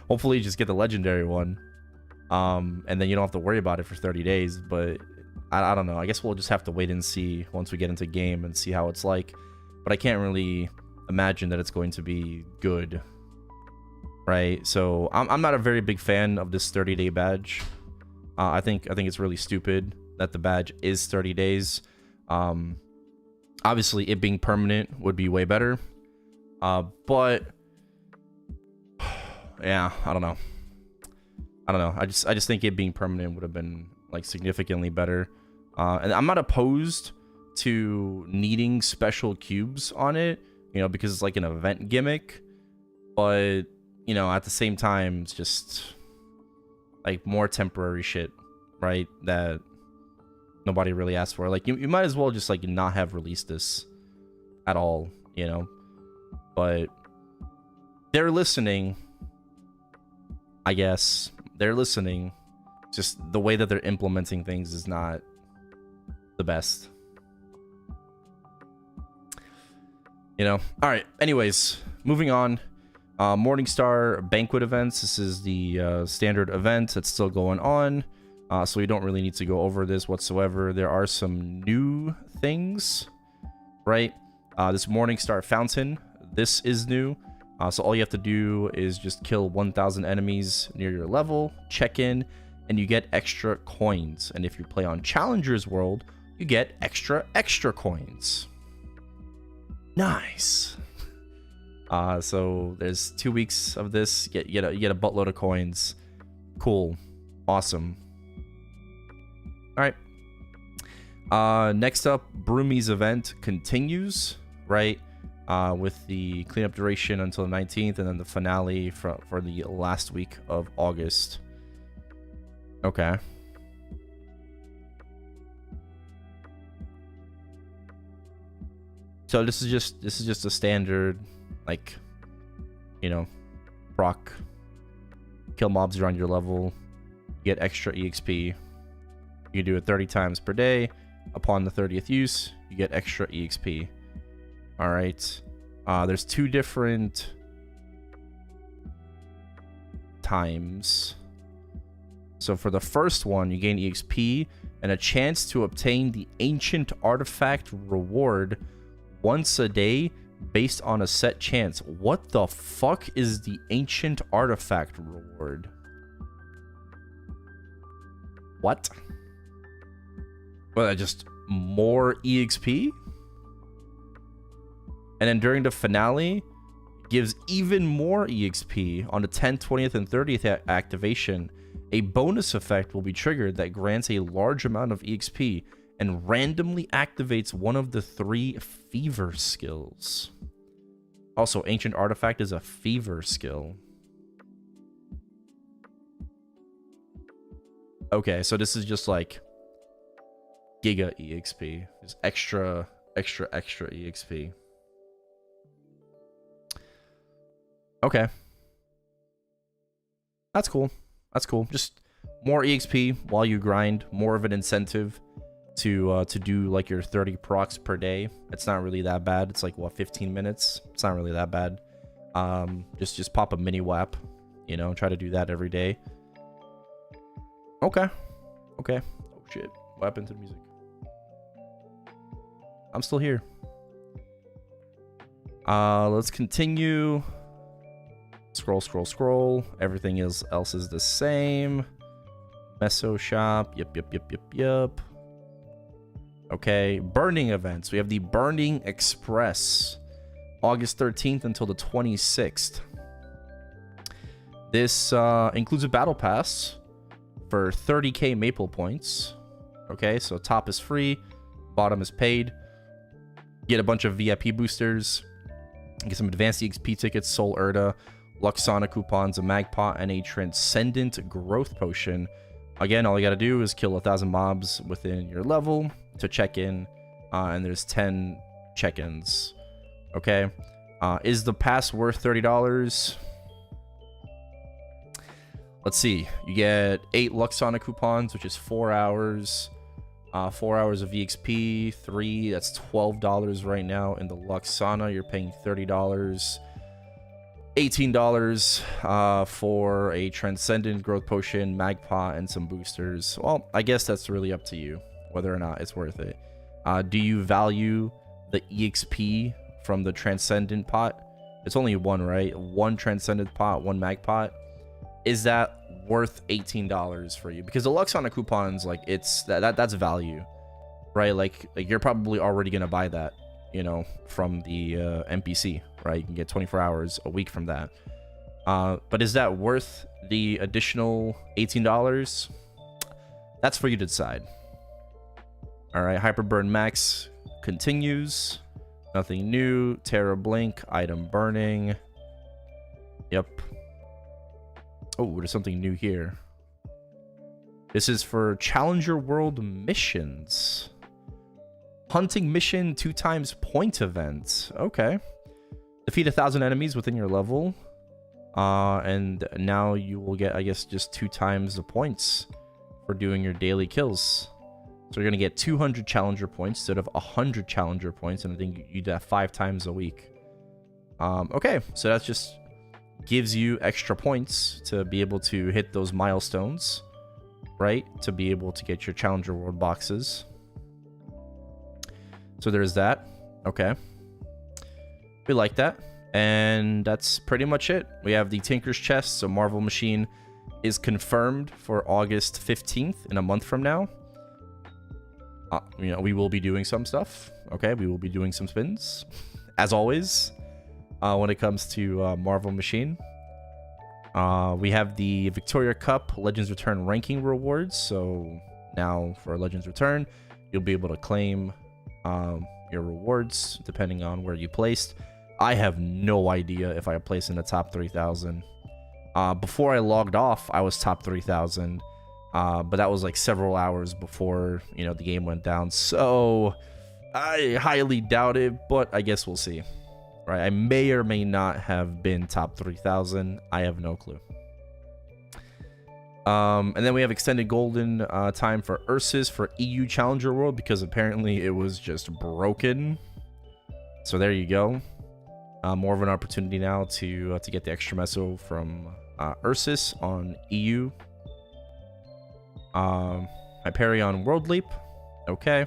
hopefully you just get the legendary one, and then you don't have to worry about it for 30 days. But I don't know. I guess we'll just have to wait and see once we get into game and see how it's like. But I can't really imagine that it's going to be good, right? So I'm not a very big fan of this 30-day badge. I think it's really stupid that the badge is 30 days. Obviously, it being permanent would be way better. But yeah, I don't know. I just think it being permanent would have been like significantly better. And I'm not opposed to needing special cubes on it, you know, because it's like an event gimmick. But you know, at the same time, it's just like more temporary shit, right? That nobody really asked for. Like you might as well just like not have released this at all, you know. But they're listening, I guess. They're listening. Just the way that they're implementing things is not the best, you know. All right, anyways, moving on. Morningstar Banquet events. This is the standard event that's still going on, so we don't really need to go over this whatsoever. There are some new things, right? This Morningstar Fountain, this is new. So all you have to do is just kill 1,000 enemies near your level, check in, and you get extra coins. And if you play on Challenger's World, you get extra coins. Nice. So there's 2 weeks of this. You get a buttload of coins. Cool. Awesome. All right. Next up, Broomies event continues, right? With the cleanup duration until the 19th, and then the finale for the last week of August. Okay. So this is just a standard, like, you know, proc, kill mobs around your level, get extra EXP. You can do it 30 times per day. Upon the 30th use, you get extra EXP. All right. There's 2 different times. So for the first one, you gain EXP and a chance to obtain the Ancient Artifact reward once a day based on a set chance. What the fuck is the Ancient Artifact reward? What? Well, just more EXP? And then during the finale, gives even more EXP on the 10th, 20th, and 30th activation. A bonus effect will be triggered that grants a large amount of EXP and randomly activates one of the 3 fever skills. Also, Ancient Artifact is a fever skill. Okay, so this is just like Giga EXP. Just extra EXP. Okay. That's cool. That's cool. Just more EXP while you grind. More of an incentive to do like your 30 procs per day. It's not really that bad. It's like, what, 15 minutes? It's not really that bad. Just pop a mini WAP. You know, try to do that every day. Okay. Okay. Oh, shit. What happened to the music? I'm still here. Let's continue. Scroll. Everything else is the same. Meso shop. Yep. Okay. Burning events. We have the Burning Express. August 13th until the 26th. This includes a battle pass for 30k maple points. Okay, so top is free, bottom is paid. Get a bunch of VIP boosters. Get some advanced EXP tickets, Soul Erda, Luxana coupons, a Magpot, and a Transcendent Growth Potion. Again, all you gotta do is kill 1,000 mobs within your level to check in, and there's 10 check-ins. Okay, is the pass worth $30? Let's see. You get 8 Luxana coupons, which is 4 hours. 4 hours of EXP, 3. That's $12 right now. In the Luxana, you're paying $30. $18 for a Transcendent Growth Potion, Magpot, and some boosters. Well, I guess that's really up to you, whether or not it's worth it. Do you value the EXP from the Transcendent pot? It's only one, right? One Transcendent pot, one Magpot. Is that worth $18 for you? Because the Luxana coupons, like, it's that's value, right? Like you're probably already gonna buy that, you know, from the NPC, right? You can get 24 hours a week from that. But is that worth the additional $18? That's for you to decide. All right, Hyperburn Max continues. Nothing new. Terra Blink, item burning. Yep. Oh, there's something new here. This is for Challenger World missions. Hunting mission 2x point event. Okay. Defeat 1,000 enemies within your level. And now you will get, I guess, just 2 times the points for doing your daily kills. So you're going to get 200 Challenger points instead of 100 Challenger points. And I think you do that 5 times a week. Okay, so that's just gives you extra points to be able to hit those milestones, right? To be able to get your Challenger World boxes. So there's that. Okay. We like that. And that's pretty much it. We have the Tinker's Chest. So Marvel Machine is confirmed for August 15th, in a month from now. You know, we will be doing some stuff. Okay, we will be doing some spins, as always. When it comes to Marvel Machine. We have the Victoria Cup Legends Return ranking rewards. So now for Legends Return, you'll be able to claim your rewards depending on where you placed. I have no idea if I placed in the top 3,000. Before I logged off, I was top 3,000. But that was like several hours before, you know, the game went down. So I highly doubt it, but I guess we'll see. Right, I may or may not have been top 3,000. I have no clue. And then we have extended golden time for Ursus for EU Challenger World because apparently it was just broken. So there you go. More of an opportunity now to get the extra meso from Ursus on EU. Hyperion World Leap. Okay.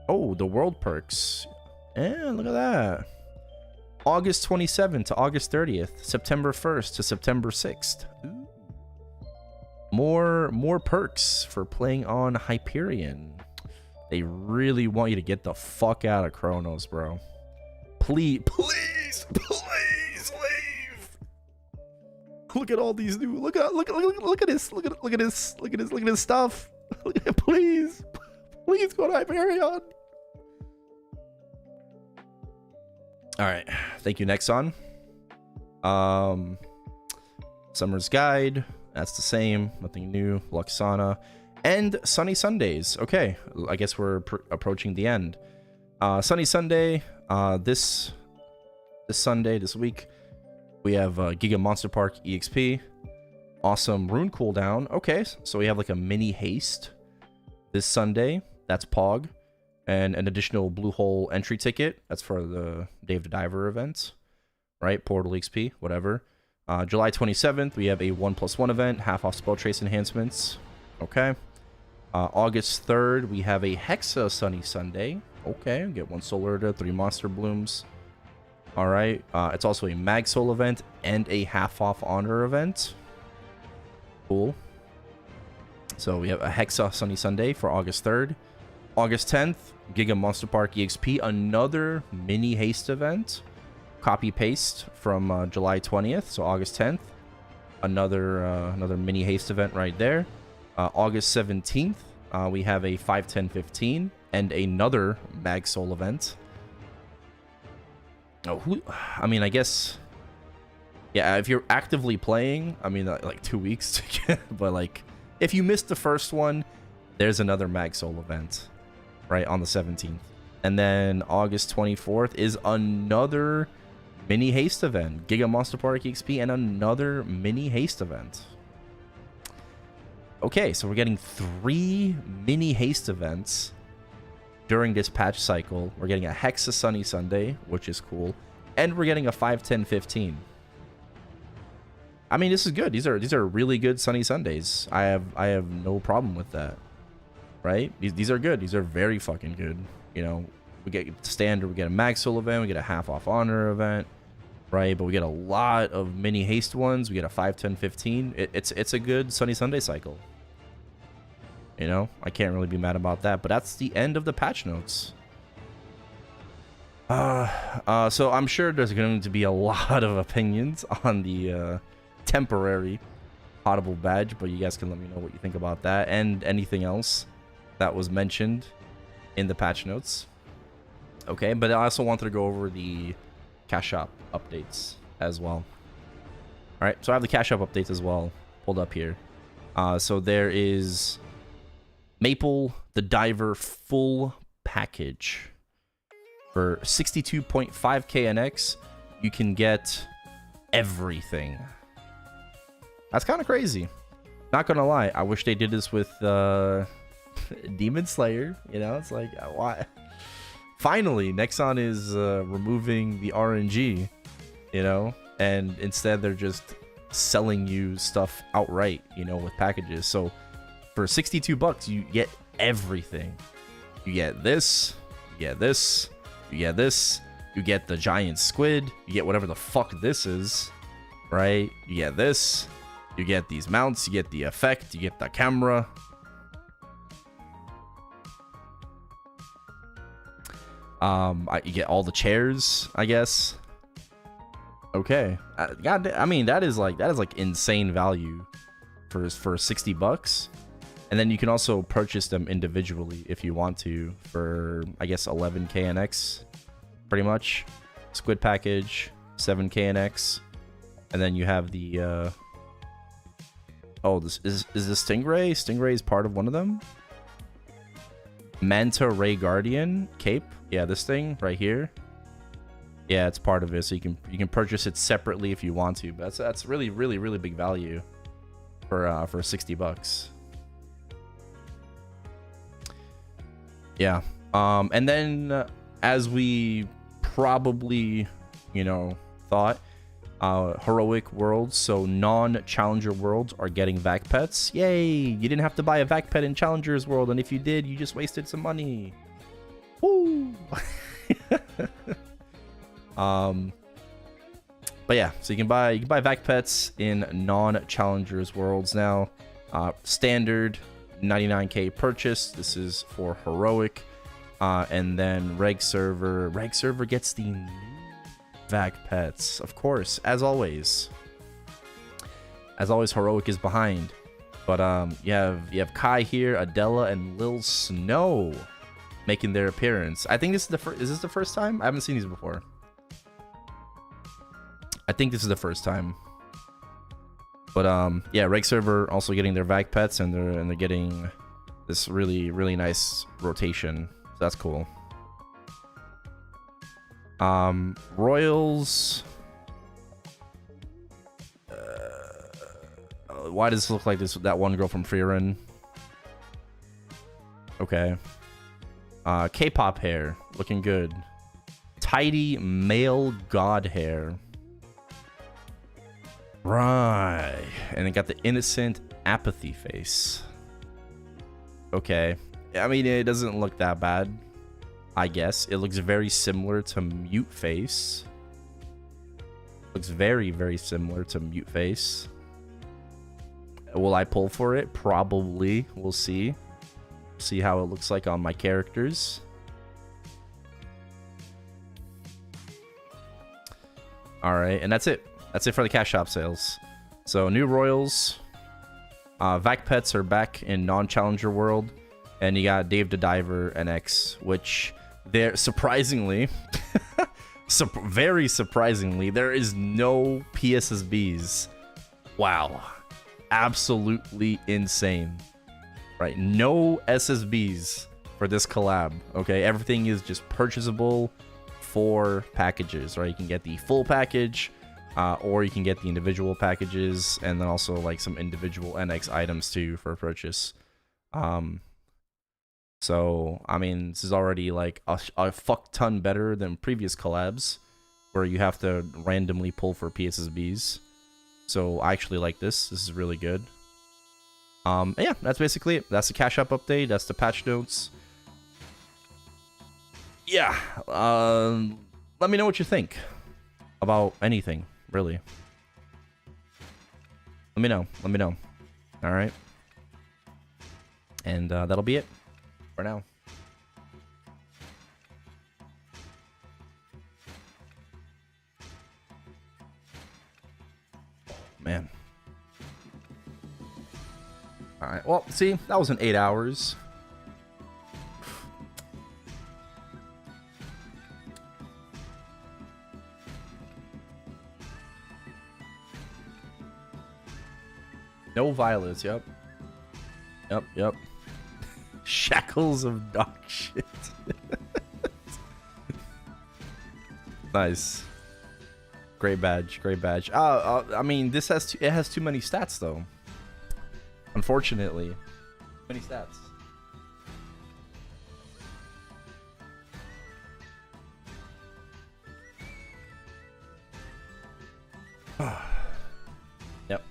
Oh, the world perks. Yeah, look at that. August 27th to August 30th. September 1st to September 6th. Ooh. More perks for playing on Hyperion. They really want you to get the fuck out of Chronos, bro. Please leave. Look at all these new. Look at this. Look at this stuff. Please go to Hyperion. All right, thank you, Nexon. Summer's Guide, that's the same, nothing new. Luxana, and Sunny Sundays. Okay, I guess we're approaching the end. Sunny Sunday, this Sunday, this week, we have Giga Monster Park EXP. Awesome rune cooldown. Okay, so we have like a mini haste this Sunday. That's Pog. And an additional blue hole entry ticket. That's for the Dave the Diver event, right? Portal XP, whatever. July 27th, we have a 1+1 event, half off spell trace enhancements. Okay. August 3rd, we have a Hexa Sunny Sunday. Okay, get 1 solar to 3 monster blooms. All right. It's also a Mag Soul event and a half off honor event. Cool. So we have a Hexa Sunny Sunday for August 3rd. August 10th, Giga Monster Park EXP, another mini haste event. Copy paste from July 20th, so August 10th. Another mini haste event right there. August 17th, we have a 5-10-15 and another Mag Soul event. Oh, I mean, I guess, yeah, if you're actively playing, I mean, like 2 weeks to get, but like, if you missed the first one, there's another Mag Soul event. Right, on the 17th. And then August 24th is another mini haste event. Giga Monster Park XP and another mini haste event. Okay, so we're getting 3 mini haste events during this patch cycle. We're getting a Hexa Sunny Sunday, which is cool. And we're getting a 5-10-15. I mean, this is good. These are really good Sunny Sundays. I have no problem with that. Right? These are good. These are very fucking good. You know, we get standard, we get a Mag Soul event, we get a half off honor event, right? But we get a lot of mini haste ones. We get a 5-10-15. It's a good Sunny Sunday cycle. You know, I can't really be mad about that. But that's the end of the patch notes. So I'm sure there's going to be a lot of opinions on the temporary Potable badge, but you guys can let me know what you think about that and anything else that was mentioned in the patch notes. Okay, but I also wanted to go over the cash shop updates as well. All right, so I have the cash shop updates as well pulled up here. So there is Maple the Diver full package for 62.5k NX. You can get everything. That's kind of crazy. Not gonna lie, I wish they did this with Demon Slayer. You know, it's like, why? Finally, Nexon is removing the RNG, you know, and instead they're just selling you stuff outright, you know, with packages. So for 62 bucks, you get everything. You get this, you get this, you get this, you get the giant squid, you get whatever the fuck this is, right? You get this, you get these mounts, you get the effect, you get the camera. You get all the chairs, I guess. Okay. God, I mean, that is like insane value for 60 bucks. And then you can also purchase them individually if you want to for, I guess, 11k NX, pretty much. Squid package, 7k NX. And then you have the oh, this is the Stingray? Stingray is part of one of them. Manta Ray Guardian cape. Yeah, this thing right here. Yeah, it's part of it, so you can purchase it separately if you want to. But that's really really big value for 60 bucks. Yeah. And then as we probably, you know, thought, heroic worlds, so non-challenger worlds are getting vac pets. Yay! You didn't have to buy a vac pet in Challenger's world, and if you did, you just wasted some money. Woo! But yeah, so you can buy vac pets in non-challengers worlds now. Standard 99k purchase. This is for heroic, and then reg server gets the new vac pets, of course, as always. Heroic is behind, but you have Kai here, Adela, and Lil Snow making their appearance. I think this is the first. Is this the first time? I haven't seen these before. I think this is the first time. But yeah, reg server also getting their vac pets, and they're getting this really nice rotation. So that's cool. Royals. Why does this look like that one girl from Freerin? Okay. K-pop hair, looking good. Tidy male god hair. Right. And it got the innocent apathy face. Okay. I mean, it doesn't look that bad, I guess. It looks very similar to Mute Face. Looks very similar to Mute Face. Will I pull for it? Probably. We'll see. See how it looks like on my characters. Alright, and that's it. That's it for the cash shop sales. So, new Royals. Vac pets are back in non-challenger world. And you got Dave the Diver and X, which they're surprisingly, very surprisingly, there is no PSSBs. Wow. Absolutely insane. Right? No SSBs for this collab. Okay? Everything is just purchasable for packages, right? You can get the full package, or you can get the individual packages, and then also like some individual NX items too for purchase. So, I mean, this is already like a fuck ton better than previous collabs where you have to randomly pull for PSSBs. So, I actually like this. This is really good. Yeah, that's basically it. That's the cash up update. That's the patch notes. Yeah. Let me know what you think about anything, really. Let me know. Let me know. All right. And that'll be it for now. Man. All right. Well, see, that was 8 hours. No violets. Yep. Yep. Shackles of dog shit. Nice. Great badge. Great badge. I mean, this has it has too many stats though. Unfortunately, too many stats. Yep.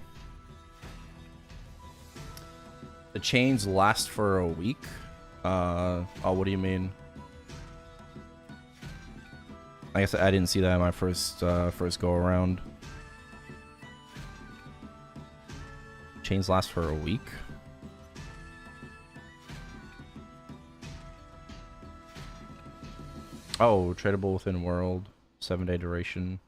The chains last for a week. Oh, what do you mean? I guess I didn't see that in my first go around. Chains last for a week. Oh, tradable within world, 7-day duration.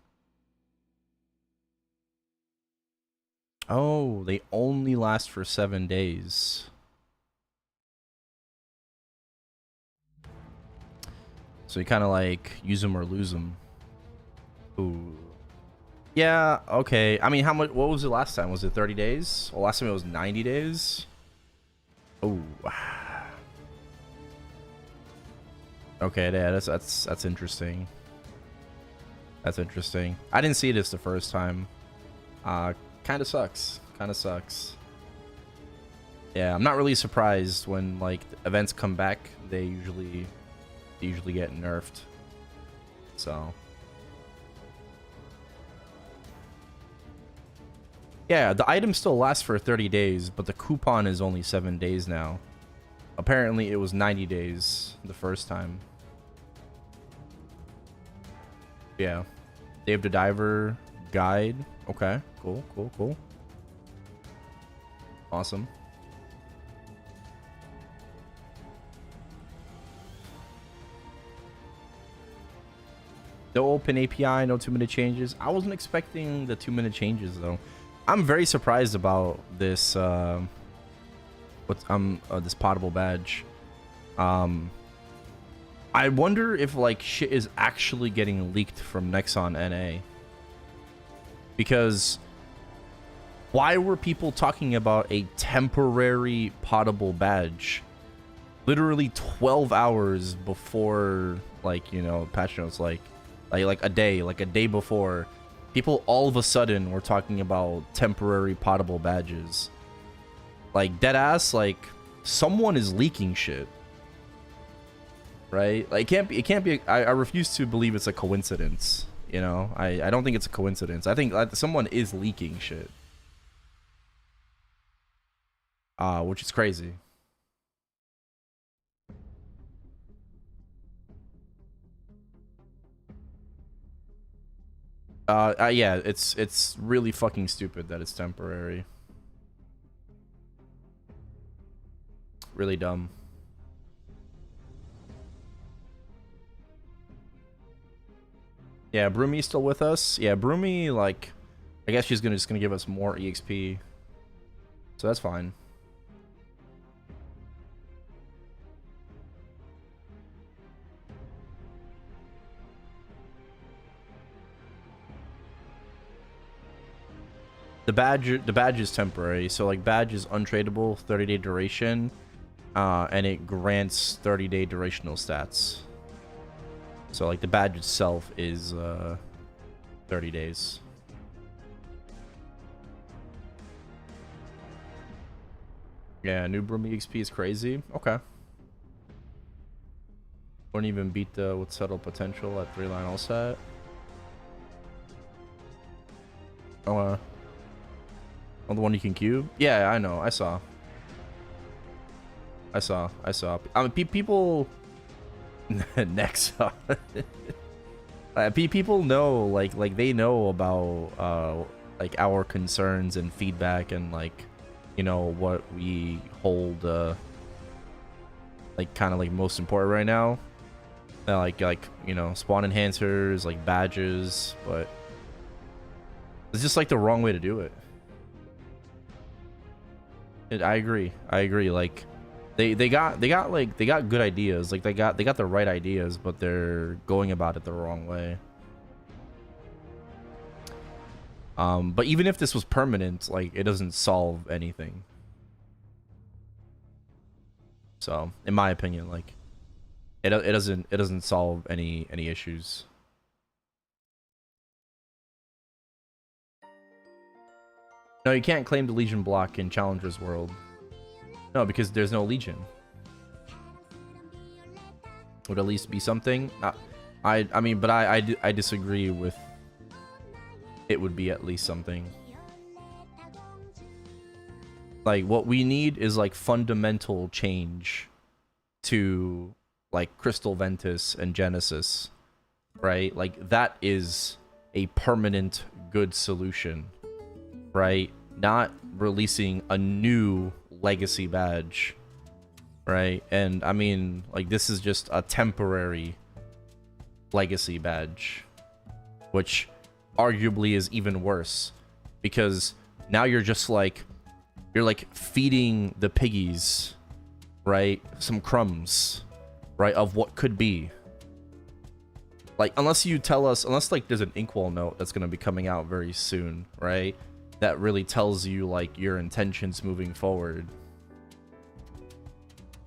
Oh, they only last for 7 days. So you kind of like use them or lose them. Ooh. Yeah, okay. I mean, how much? What was it last time? Was it 30 days? Well, last time it was 90 days. Oh. Okay, yeah, that's interesting. That's interesting. I didn't see this the first time. Kind of sucks. Kind of sucks. Yeah, I'm not really surprised when like events come back. They usually get nerfed. So yeah, the item still lasts for 30 days, but the coupon is only 7 days now. Apparently, it was 90 days the first time. Yeah. Dave the Diver guide. Okay, cool, cool, cool. Awesome. No open API, no 2-minute changes. I wasn't expecting the 2-minute changes though. I'm very surprised about this this Pottable badge. I wonder if like shit is actually getting leaked from Nexon NA. Because why were people talking about a temporary Pottable badge literally 12 hours before, like, you know, patch notes, like a day before? People all of a sudden were talking about temporary Pottable badges. Like, deadass, like, someone is leaking shit. Right? Like, it can't be, I refuse to believe it's a coincidence. You know? I don't think it's a coincidence. I think someone is leaking shit. Which is crazy. Yeah, it's really fucking stupid that it's temporary. Really dumb. Yeah, Broomies still with us. Yeah, Broomy, like, I guess she's just gonna give us more EXP. So that's fine. The badge is temporary, so like badge is untradeable, 30-day duration, and it grants 30-day durational stats. So like the badge itself is 30 days. Yeah, new Broom EXP is crazy. Okay. Wouldn't even beat the with subtle potential at 3-line all set. Oh, oh, the one you can cube? Yeah, I know. I saw. I mean, people next people know, like they know about like our concerns and feedback and like, you know, what we hold like kind of like most important right now. Like you know, spawn enhancers, like badges, but it's just like the wrong way to do it. I agree. Like they got good ideas. Like they got the right ideas, but they're going about it the wrong way. But even if this was permanent, like it doesn't solve anything. So, in my opinion, like it doesn't solve any issues. No, you can't claim the Legion block in Challenger's World. No, because there's no Legion. Would at least be something. I mean, but I disagree with. It would be at least something. Like what we need is like fundamental change to like Crystal Ventus and Genesis, right? Like that is a permanent good solution, right? Not releasing a new legacy badge, right? And I mean, like this is just a temporary legacy badge, which arguably is even worse because now you're just like feeding the piggies, right, some crumbs, right, of what could be. Like unless you tell us, unless like there's an inkwell note that's going to be coming out very soon, right, that really tells you like your intentions moving forward,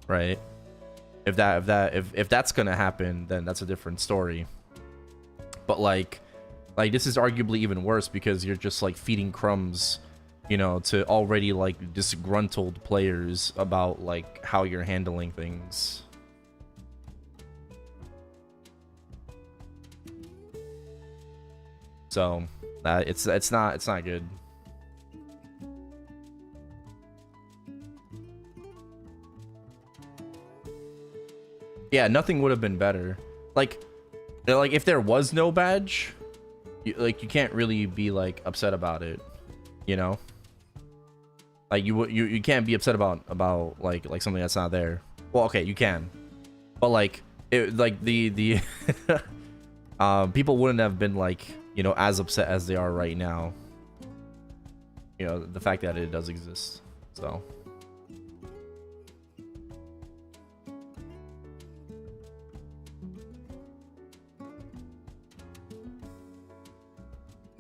right? If that's going to happen, then that's a different story. But like Like, this is arguably even worse because you're just like feeding crumbs, you know, to already like disgruntled players about like how you're handling things. So it's not good. Yeah, nothing would have been better. Like if there was no badge, you can't really be like upset about it, you know. Like you can't be upset about like something that's not there. Well, okay, you can, but like the people wouldn't have been like, you know, as upset as they are right now. You know, the fact that it does exist. So.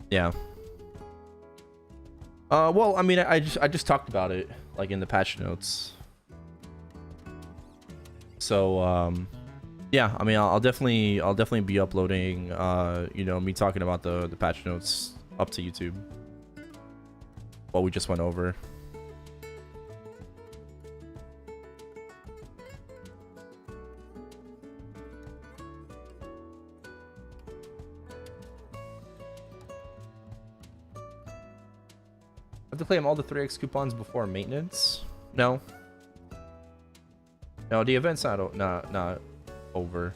Yeah. Well, I mean, I just talked about it like in the patch notes. So, yeah, I mean, I'll definitely be uploading, you know, me talking about the patch notes up to YouTube. What we just went over. I have to claim all the 3x coupons before maintenance? No. No, the event's not over.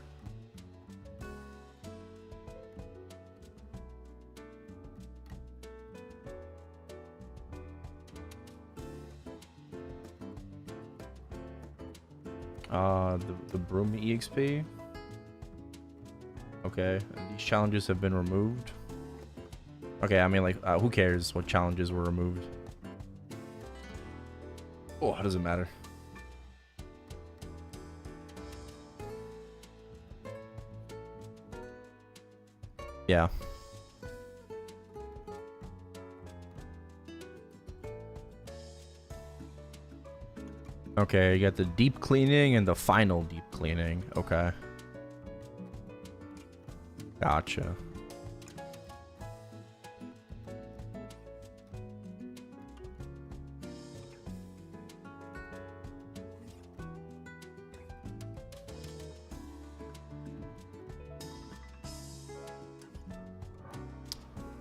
The broom EXP. Okay, and these challenges have been removed. Okay, I mean, like, who cares what challenges were removed? Oh, how does it matter? Yeah. Okay, you got the deep cleaning and the final deep cleaning. Okay. Gotcha.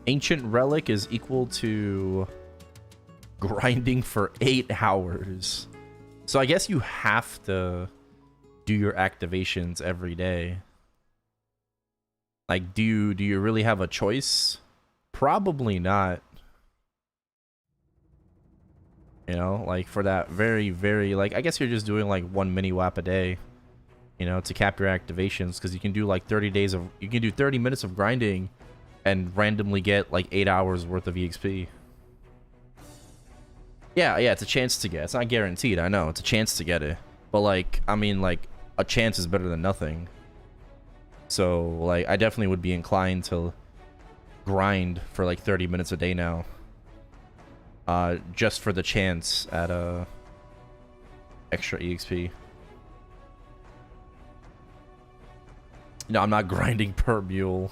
Ancient relic is equal to grinding for 8 hours. So I guess you have to do your activations every day. Like, do you really have a choice? Probably not. You know, like for that very, very, like, I guess you're just doing like 1 mini WAP a day, you know, to cap your activations, because you can do like 30 minutes of grinding and randomly get like 8 hours worth of EXP. Yeah, it's a chance to get. It's not guaranteed, I know. It's a chance to get it. But like, I mean, like, a chance is better than nothing. So, like, I definitely would be inclined to grind for like 30 minutes a day now. Just for the chance at extra EXP. No, I'm not grinding per mule.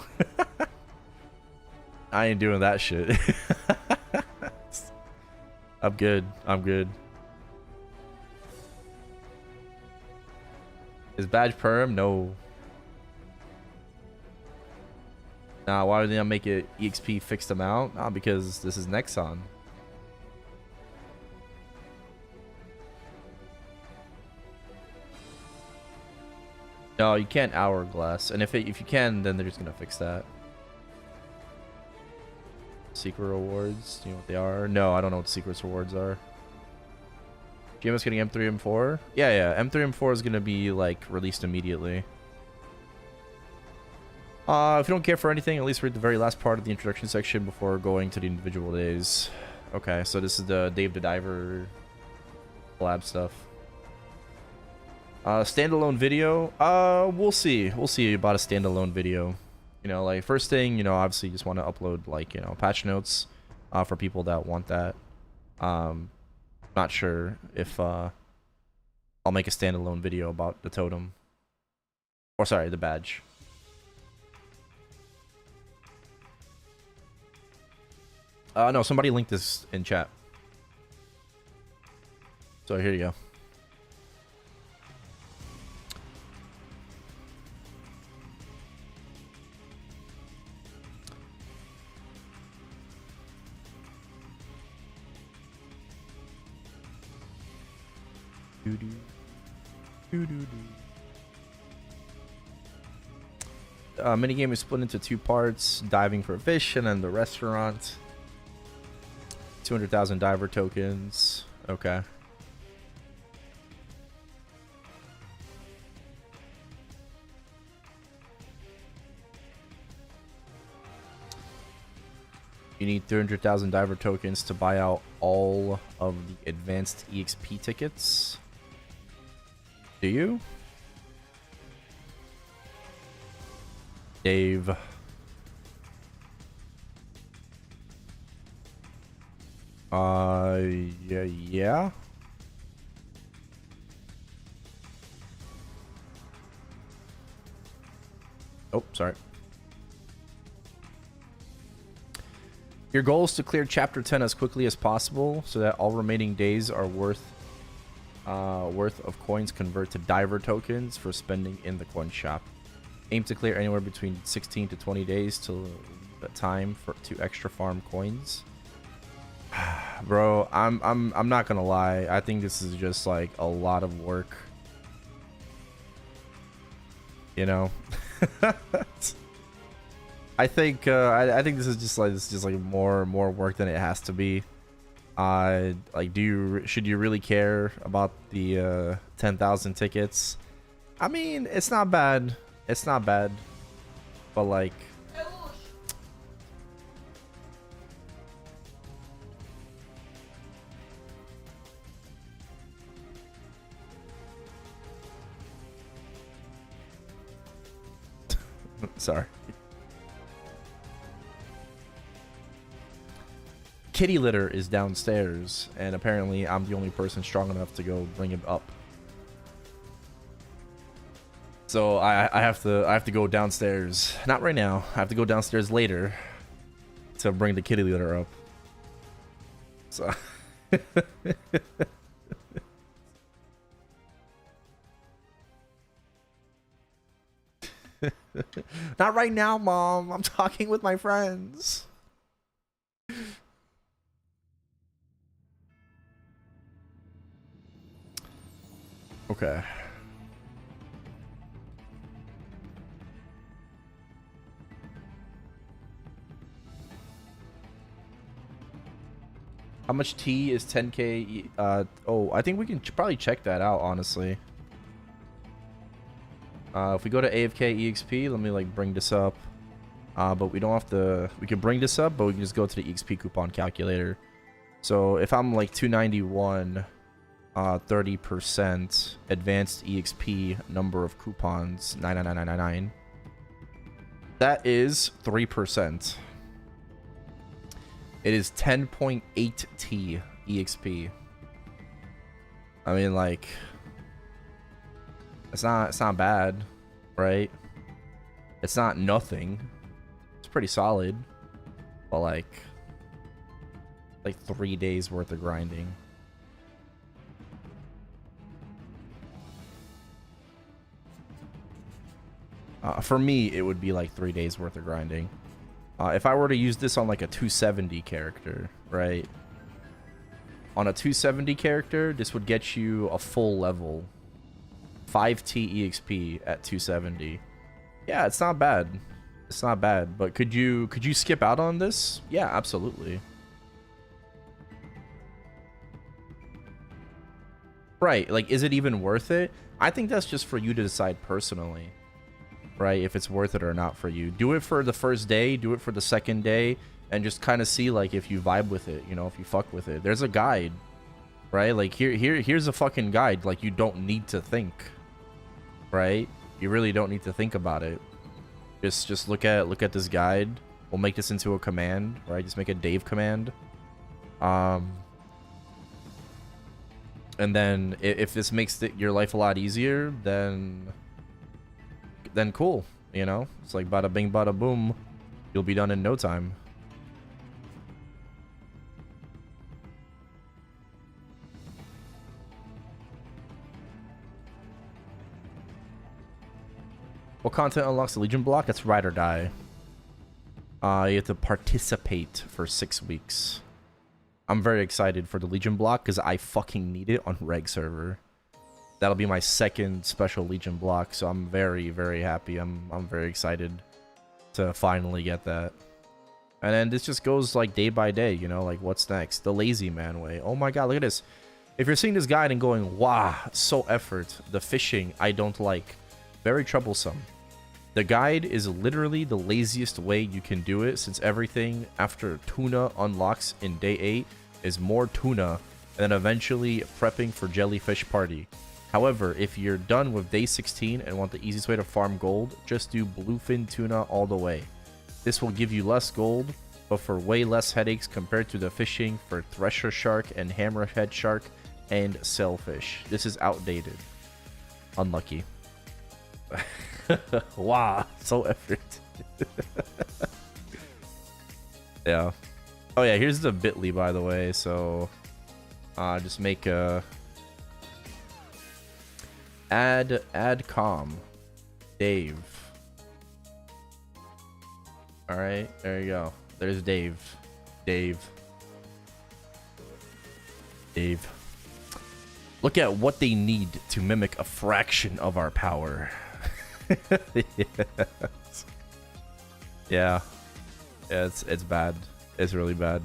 I ain't doing that shit. I'm good. I'm good. Is badge perm? No. Nah, why would they not make it EXP fixed amount? Nah, because this is Nexon. No, you can't hourglass. And if you can, then they're just gonna fix that. Secret rewards. Do you know what they are? No, I don't know what the secret rewards are. GMS getting M3, M4? Yeah. M3, M4 is gonna be like released immediately. If you don't care for anything, at least read the very last part of the introduction section before going to the individual days. Okay, so this is the Dave the Diver collab stuff. Standalone video. We'll see. We'll see about a standalone video. You know, like, first thing, you know, obviously you just want to upload, like, you know, patch notes for people that want that. Not sure if I'll make a standalone video about the totem. Or, sorry, the badge. No, somebody linked this in chat. So here you go. Minigame is split into 2 parts: diving for fish and then the restaurant. 200,000 diver tokens. Okay. You need 300,000 diver tokens to buy out all of the advanced EXP tickets. Do you? Dave. Yeah. Oh, sorry. Your goal is to clear chapter 10 as quickly as possible so that all remaining days are worth of coins convert to diver tokens for spending in the coin shop. Aim to clear anywhere between 16 to 20 days to leave time to extra farm coins. Bro, I'm not gonna lie. I think this is just like a lot of work. You know, I think this is just like more work than it has to be. Like, should you really care about the 10,000 tickets? I mean, it's not bad. It's not bad, but like. Sorry. Kitty litter is downstairs, and apparently I'm the only person strong enough to go bring it up. So I have to go downstairs. Not right now. I have to go downstairs later to bring the kitty litter up. So not right now, Mom. I'm talking with my friends. Okay. How much T is 10k? Oh, I think we can probably check that out, honestly. If we go to AFK EXP, let me like bring this up. But we don't have to. We can bring this up, but we can just go to the EXP coupon calculator. So if I'm like 291, 30% advanced EXP number of coupons 99999. That is 3%. It is 10.8 T EXP. I mean, like, it's not bad, right? It's not nothing. It's pretty solid, but like 3 days worth of grinding. For me, it would be like 3 days worth of grinding. If I were to use this on like a 270 character, right? On a 270 character, this would get you a full level. 5T EXP at 270. Yeah, it's not bad. It's not bad. But could you skip out on this? Yeah, absolutely. Right, like, is it even worth it? I think that's just for you to decide personally. Right, if it's worth it or not for you. Do it for the first day, do it for the second day, and just kind of see like if you vibe with it, you know, if you fuck with it. There's a guide, right? Like here's a fucking guide. Like, you don't need to think, right? You really don't need to think about it. Just look at this guide. We'll make this into a command, right? Just make a Dave command. And then if this makes your life a lot easier, then cool, you know? It's like bada bing bada boom. You'll be done in no time. What content unlocks the Legion block? That's ride or die. You have to participate for 6 weeks. I'm very excited for the Legion block because I fucking need it on Reg server. That'll be my second special Legion block, so I'm very, very happy. I'm very excited to finally get that. And then this just goes like day by day, you know, like what's next? The lazy man way. Oh my god, look at this. If you're seeing this guide and going, wow, so effort, the fishing I don't like, very troublesome. The guide is literally the laziest way you can do it, since everything after tuna unlocks in day 8 is more tuna, and then eventually prepping for jellyfish party. However, if you're done with day 16 and want the easiest way to farm gold, just do bluefin tuna all the way. This will give you less gold, but for way less headaches compared to the fishing for thresher shark and hammerhead shark and sailfish. This is outdated. Unlucky. Wow, so effort. Yeah. Oh yeah, here's the bit.ly, by the way. So just make a add com Dave. All right, there you go. There's Dave. Look at what they need to mimic a fraction of our power. Yes. Yeah, it's bad. It's really bad.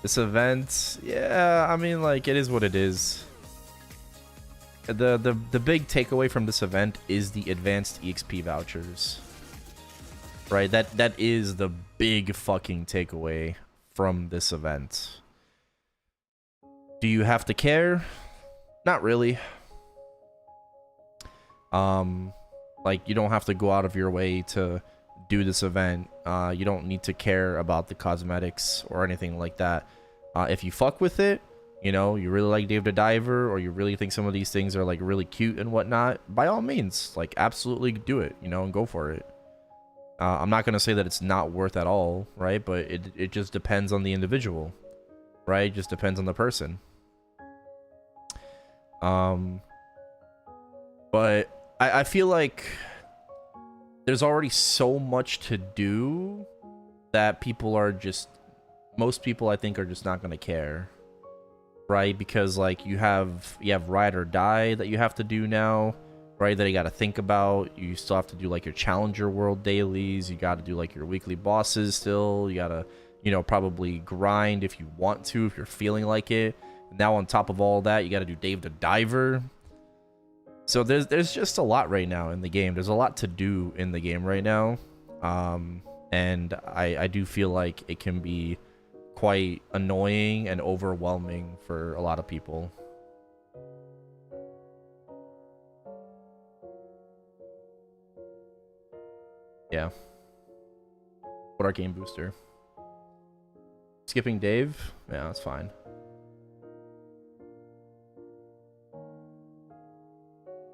This event, yeah, I mean, like, it is what it is. The big takeaway from this event is the advanced EXP vouchers. Right? That is the big fucking takeaway from this event. Do you have to care? Not really. Like, you don't have to go out of your way to do this event. You don't need to care about the cosmetics or anything like that. If you fuck with it, you know, you really like Dave the Diver, or you really think some of these things are like really cute and whatnot, by all means, like, absolutely do it, you know, and go for it. I'm not gonna say that it's not worth at all, right? But it just depends on the individual, right? It just depends on the person. But I feel like there's already so much to do that people are just, most people I think are just not gonna care, right? Because like you have ride or die that you have to do now, right? That you got to think about. You still have to do like your challenger world dailies. You got to do like your weekly bosses still. You got to, you know, probably grind if you want to, if you're feeling like it. Now on top of all that, you got to do Dave the Diver. So there's just a lot right now in the game. There's a lot to do in the game right now. And I do feel like it can be quite annoying and overwhelming for a lot of people. Yeah. What our game booster? Skipping Dave? Yeah, that's fine.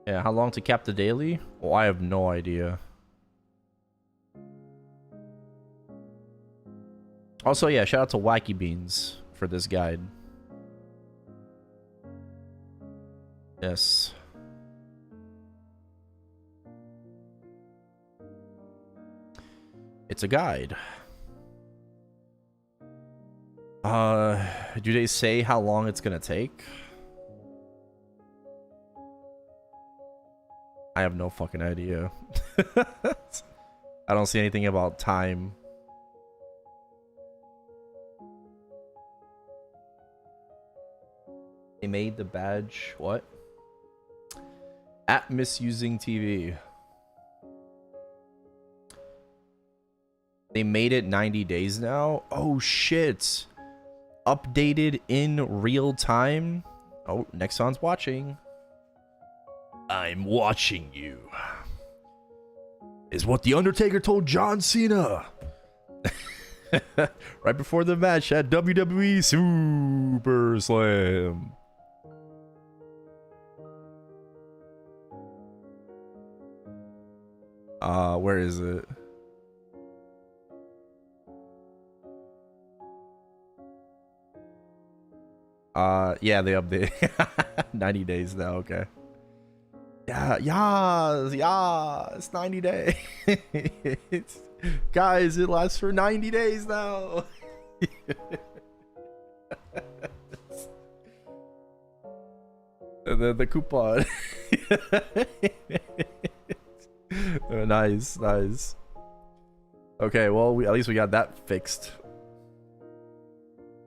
Yeah, how long to cap the daily? Well, I have no idea. Also, yeah, shout out to Wacky Beans for this guide. Yes. It's a guide. Do they say how long it's gonna take? I have no fucking idea. I don't see anything about time. They made the badge, what? At MisusingTV. They made it 90 days now? Oh shit. Updated in real time? Oh, Nexon's watching. I'm watching you. Is what The Undertaker told John Cena. Right before the match at WWE Super Slam. Where is it? Yeah, they update 90 days now. Okay. Yeah, it's 90 days. Guys, it lasts for 90 days now. the coupon. Nice. Okay, well, at least we got that fixed.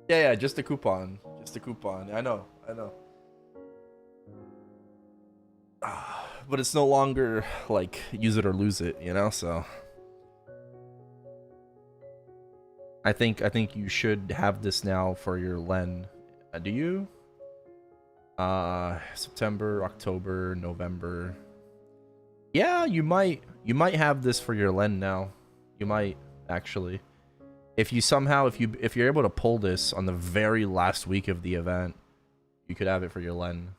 Yeah, just a coupon. I know. But it's no longer like use it or lose it, you know. So I think you should have this now for your Len. Do you? September, October, November. Yeah, you might have this for your Len now. You might actually. If you're able to pull this on the very last week of the event, you could have it for your Len.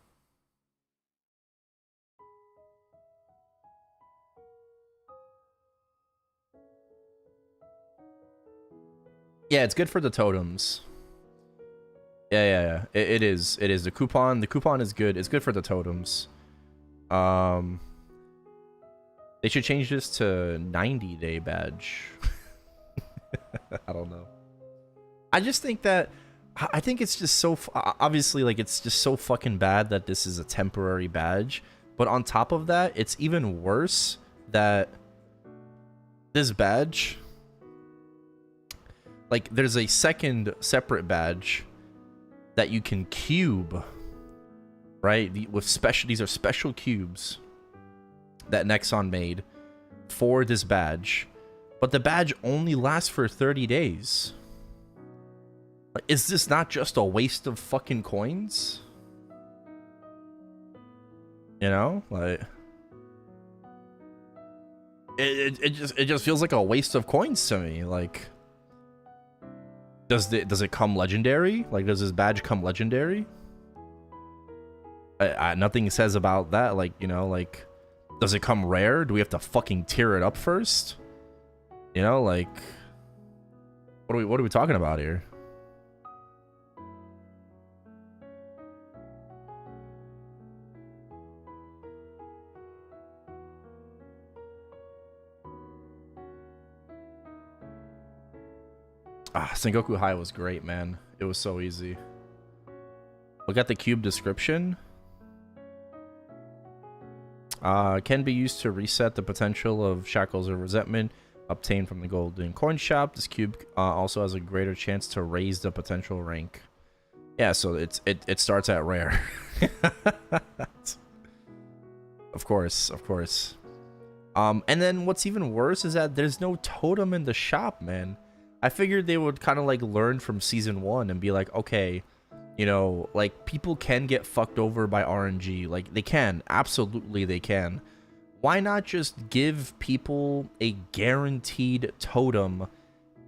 Yeah, it's good for the totems. Yeah. It is. The coupon is good. It's good for the totems. They should change this to 90-day badge. I don't know. I think it's just so obviously, like, it's just so fucking bad that this is a temporary badge. But on top of that, it's even worse that this badge, like, there's a second separate badge that you can cube, right? These are special cubes that Nexon made for this badge, but the badge only lasts for 30 days. Like, is this not just a waste of fucking coins? You know, like, it just feels like a waste of coins to me. Like, does it come legendary? Like, does this badge come legendary? Nothing says about that. Like, you know, like, does it come rare? Do we have to fucking tear it up first? You know, like, what are we talking about here? Sengoku High was great, man. It was so easy. Look at the cube description. Can be used to reset the potential of Shackles of Resentment obtained from the Golden Coin Shop. This cube also has a greater chance to raise the potential rank. Yeah, so it starts at rare. Of course. And then what's even worse is that there's no totem in the shop, man. I figured they would kind of like learn from season 1 and be like, okay, you know, like, people can get fucked over by RNG. Like, they can. Absolutely, they can. Why not just give people a guaranteed totem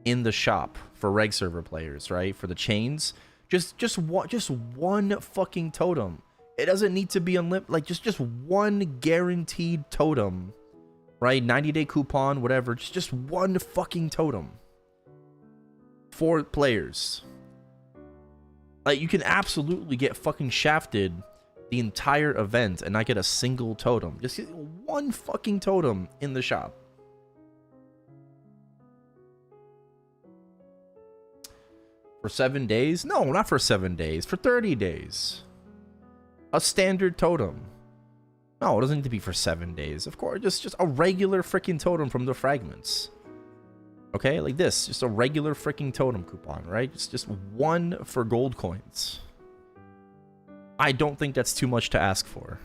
in the shop for reg server players, right? For the chains. Just one fucking totem. It doesn't need to be unlimited. Like, just one guaranteed totem, right? 90-day coupon, whatever. Just one fucking totem for players. Like, you can absolutely get fucking shafted the entire event and not get a single totem. Just get one fucking totem in the shop. For 7 days? No, not for 7 days. For 30 days. A standard totem. No, it doesn't need to be for 7 days. Of course, just a regular freaking totem from the fragments. Okay, like this, just a regular freaking totem coupon, right? Just one for gold coins. I don't think that's too much to ask for.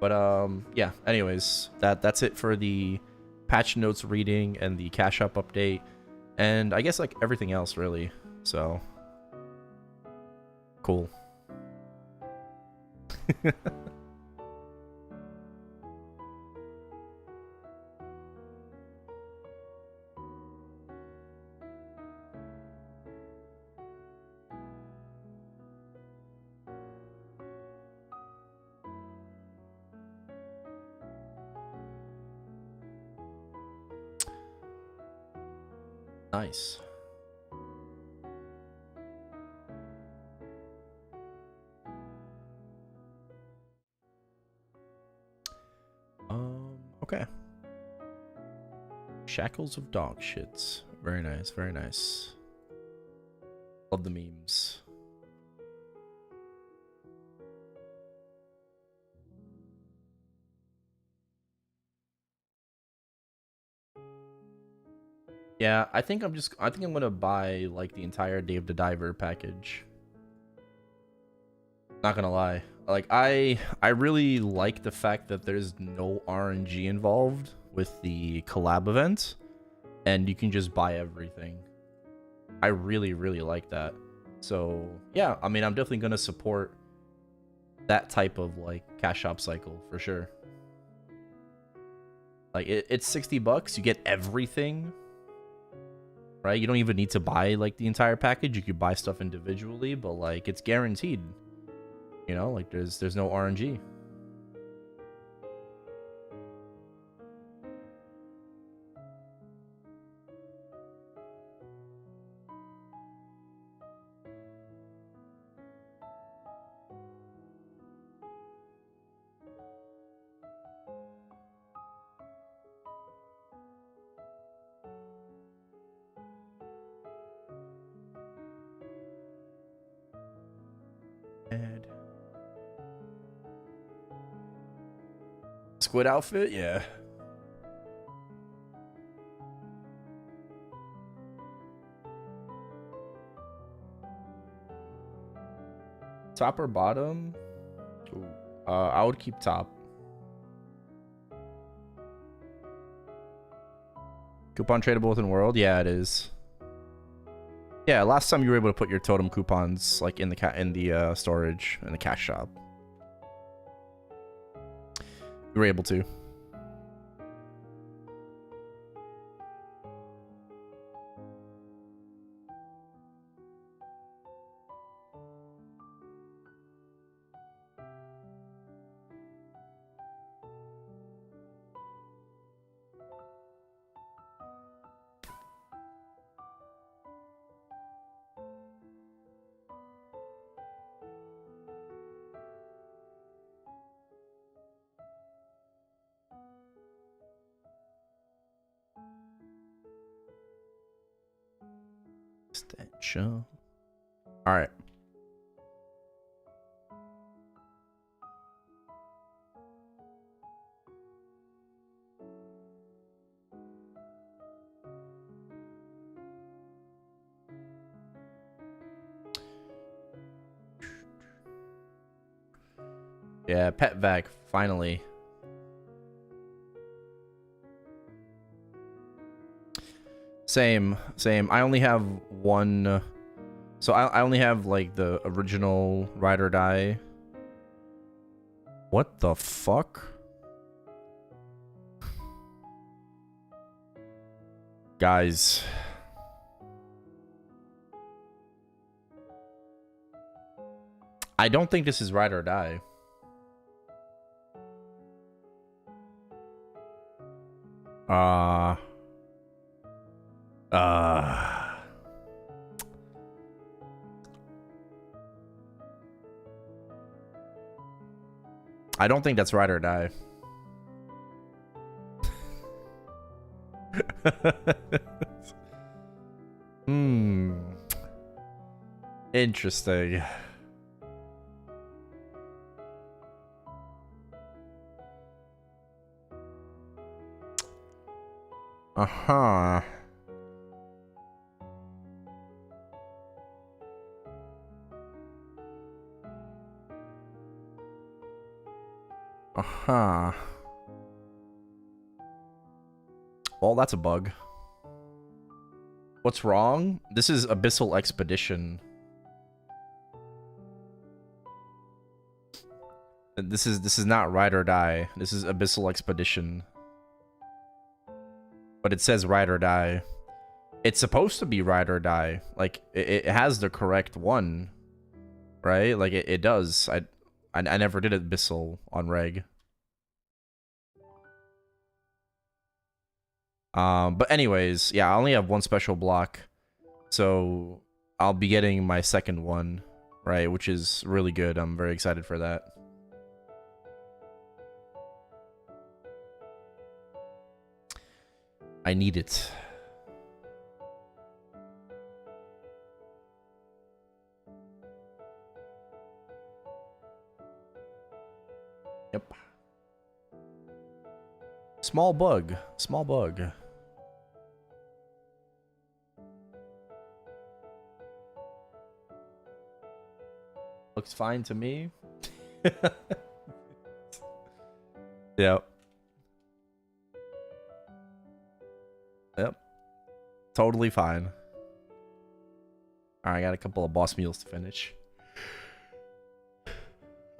But yeah, anyways, that's it for the patch notes reading and the cash up update, and I guess like everything else really. So cool. Nice. Okay. Shackles of dog shits. Very nice, very nice. Love the memes. Yeah, I think I'm gonna buy like the entire Dave the Diver package. Not gonna lie. Like I really like the fact that there's no RNG involved with the collab event and you can just buy everything. I really, really like that. So yeah, I mean I'm definitely gonna support that type of like cash shop cycle for sure. Like it's 60 bucks, you get everything. Right? You don't even need to buy like the entire package. You could buy stuff individually, but like it's guaranteed. You know, like there's no RNG. And squid outfit, yeah. Top or bottom? Ooh. I would keep top. Coupon tradable within world? Yeah, it is. Yeah, last time you were able to put your totem coupons like in the storage in the cash shop. You were able to. Extension. All right. Yeah, pet vac finally. Same. I only have one. So I only have like the original Ride or Die. What the fuck? Guys. I don't think this is Ride or Die. I don't think that's Ride or Die. Interesting. Uh-huh. Uh-huh. Well, that's a bug. What's wrong? This is Abyssal Expedition. This is not Ride or Die. This is Abyssal Expedition. But it says Ride or Die. It's supposed to be Ride or Die. Like it has the correct one, right? Like it does. I never did Abyssal on Reg. But anyways, yeah, I only have one special block, so I'll be getting my second one, right, which is really good. I'm very excited for that. I need it. Yep. Small bug. Small bug. Looks fine to me. Yep. Yep. Totally fine. Alright, I got a couple of boss meals to finish.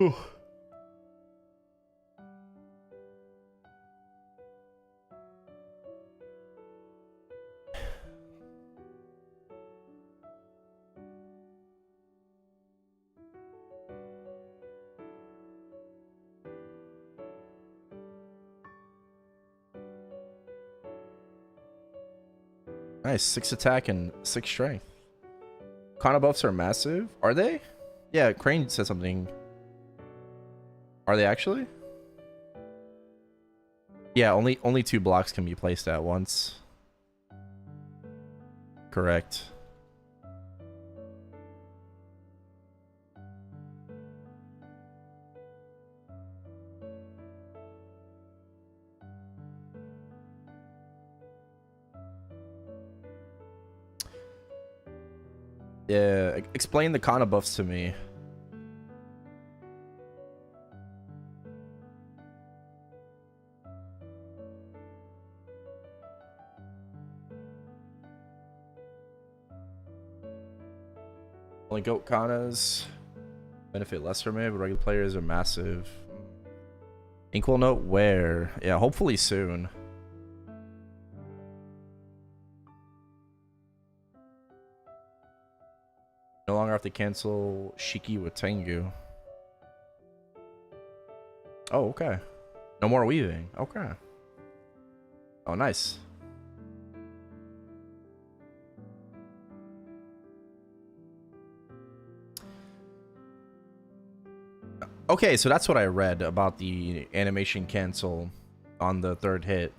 Ooh. Nice, 6 attack and 6 strength. Kana buffs are massive. Are they? Yeah, Crane said something. Are they actually? Yeah, only 2 blocks can be placed at once. Correct. Yeah, explain the Kana buffs to me. Only goat Kanas benefit less from it, but regular players are massive. Ink will note where. Yeah, hopefully soon. No longer have to cancel Shiki with Tengu. Oh, okay. No more weaving. Okay. Oh, nice. Okay, so that's what I read about the animation cancel on the 3rd hit.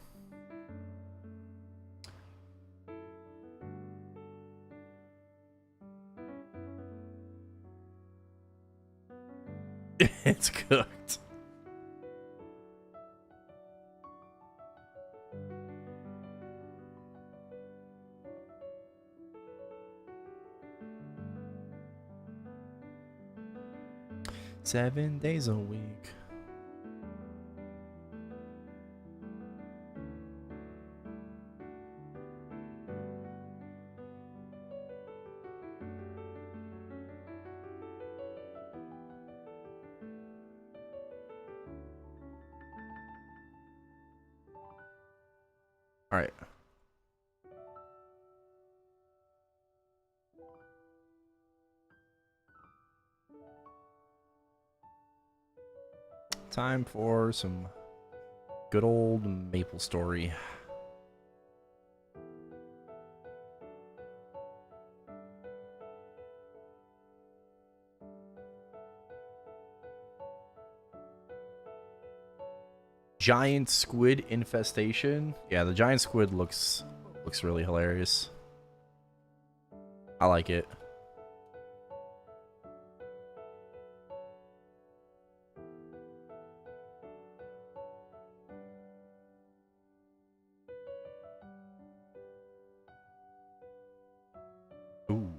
It's cooked. Seven days a week. All right. Time for some good old MapleStory. Giant squid infestation. Yeah, the giant squid looks really hilarious. I like it. Ooh.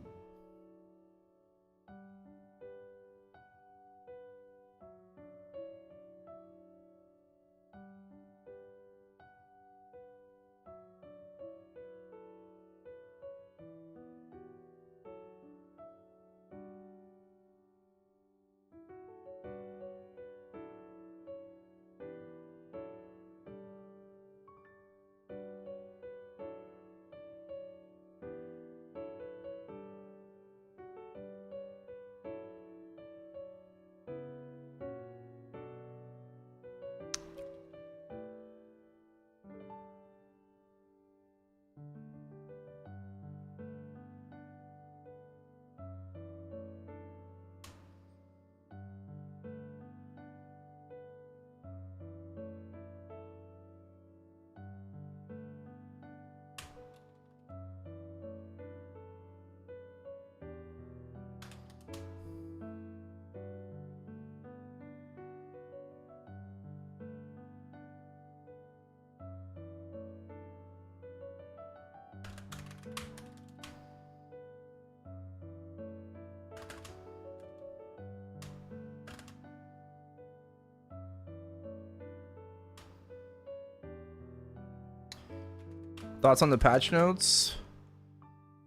Thoughts on the patch notes?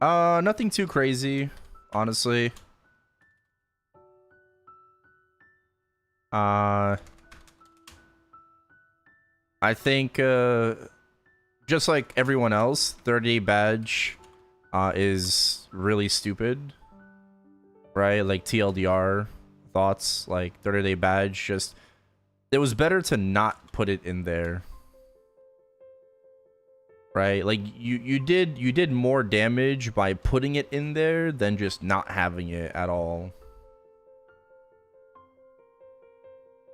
Nothing too crazy, honestly. I think just like everyone else, 30-day badge is really stupid, right? Like TLDR thoughts, like 30-day badge, just it was better to not put it in there. Right, like you did more damage by putting it in there than just not having it at all.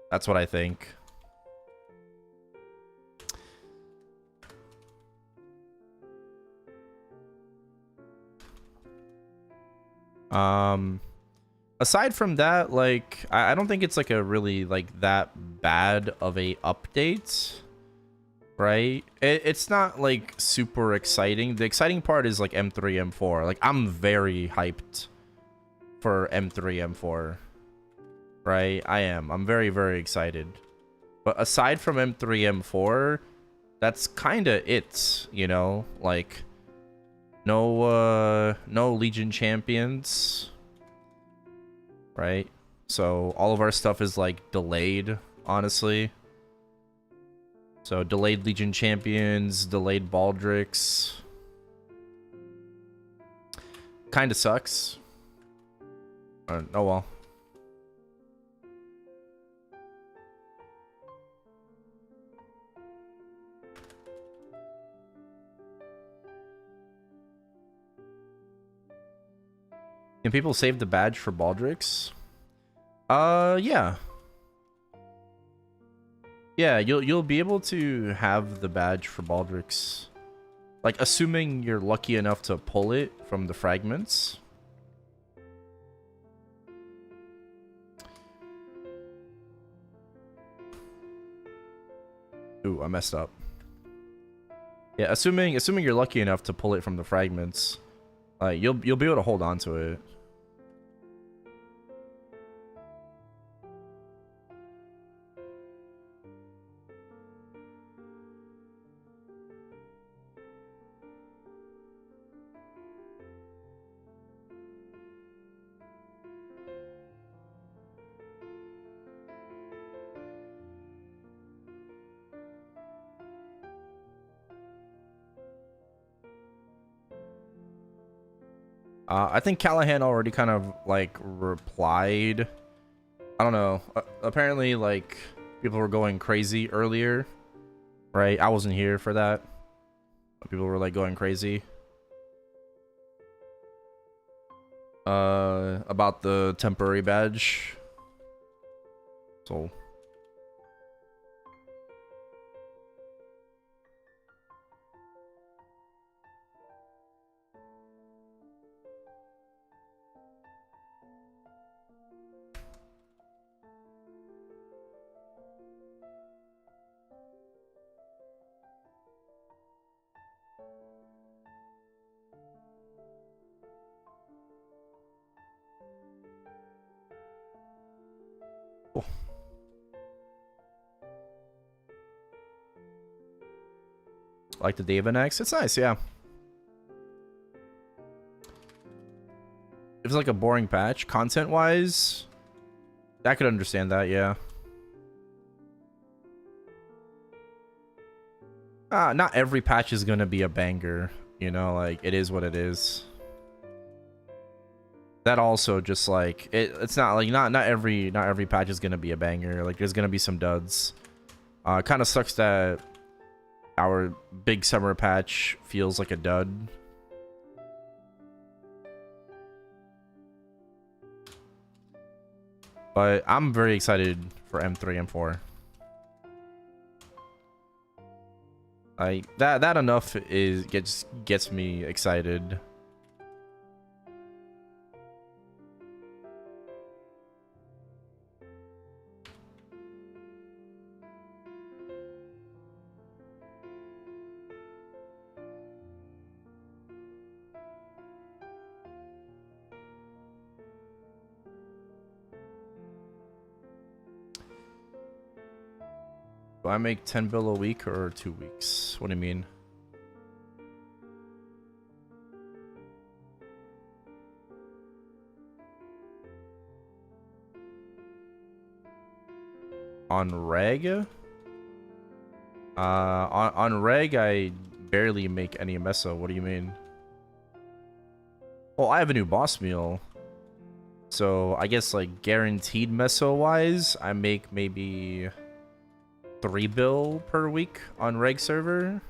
That's what I think. Aside from that, like I don't think it's like a really like that bad of a update. Right, it's not like super exciting. The exciting part is like M3 M4. Like I'm very hyped for M3 M4, right? I'm very excited. But aside from M3 M4, that's kind of it, you know? Like no Legion champions, right? So all of our stuff is like delayed, honestly. So delayed Legion champions, delayed Baldricks. Kind of sucks. Oh well. Can people save the badge for Baldricks? Yeah. Yeah, you'll be able to have the badge for Baldricks. Like, assuming you're lucky enough to pull it from the fragments. Ooh, I messed up. Yeah, assuming you're lucky enough to pull it from the fragments, you'll be able to hold on to it. I think Callahan already kind of like replied. I don't know. Apparently, like people were going crazy earlier, right? I wasn't here for that. People were like going crazy. About the temporary badge. So. Cool. Like the Daven X? It's nice, yeah. If it's like a boring patch, content-wise, I could understand that, yeah. Not every patch is gonna be a banger, you know, like, it is what it is. That also just like, it's not like, not every patch is gonna be a banger, like, there's gonna be some duds. It kind of sucks that our big summer patch feels like a dud. But I'm very excited for M3 M4. That enough is gets me excited. Do I make 10 bill a week or 2 weeks? What do you mean? On reg? On reg, I barely make any meso. What do you mean? Well, I have a new boss meal. So, I guess, like, guaranteed meso-wise, I make maybe 3 bill per week on reg server.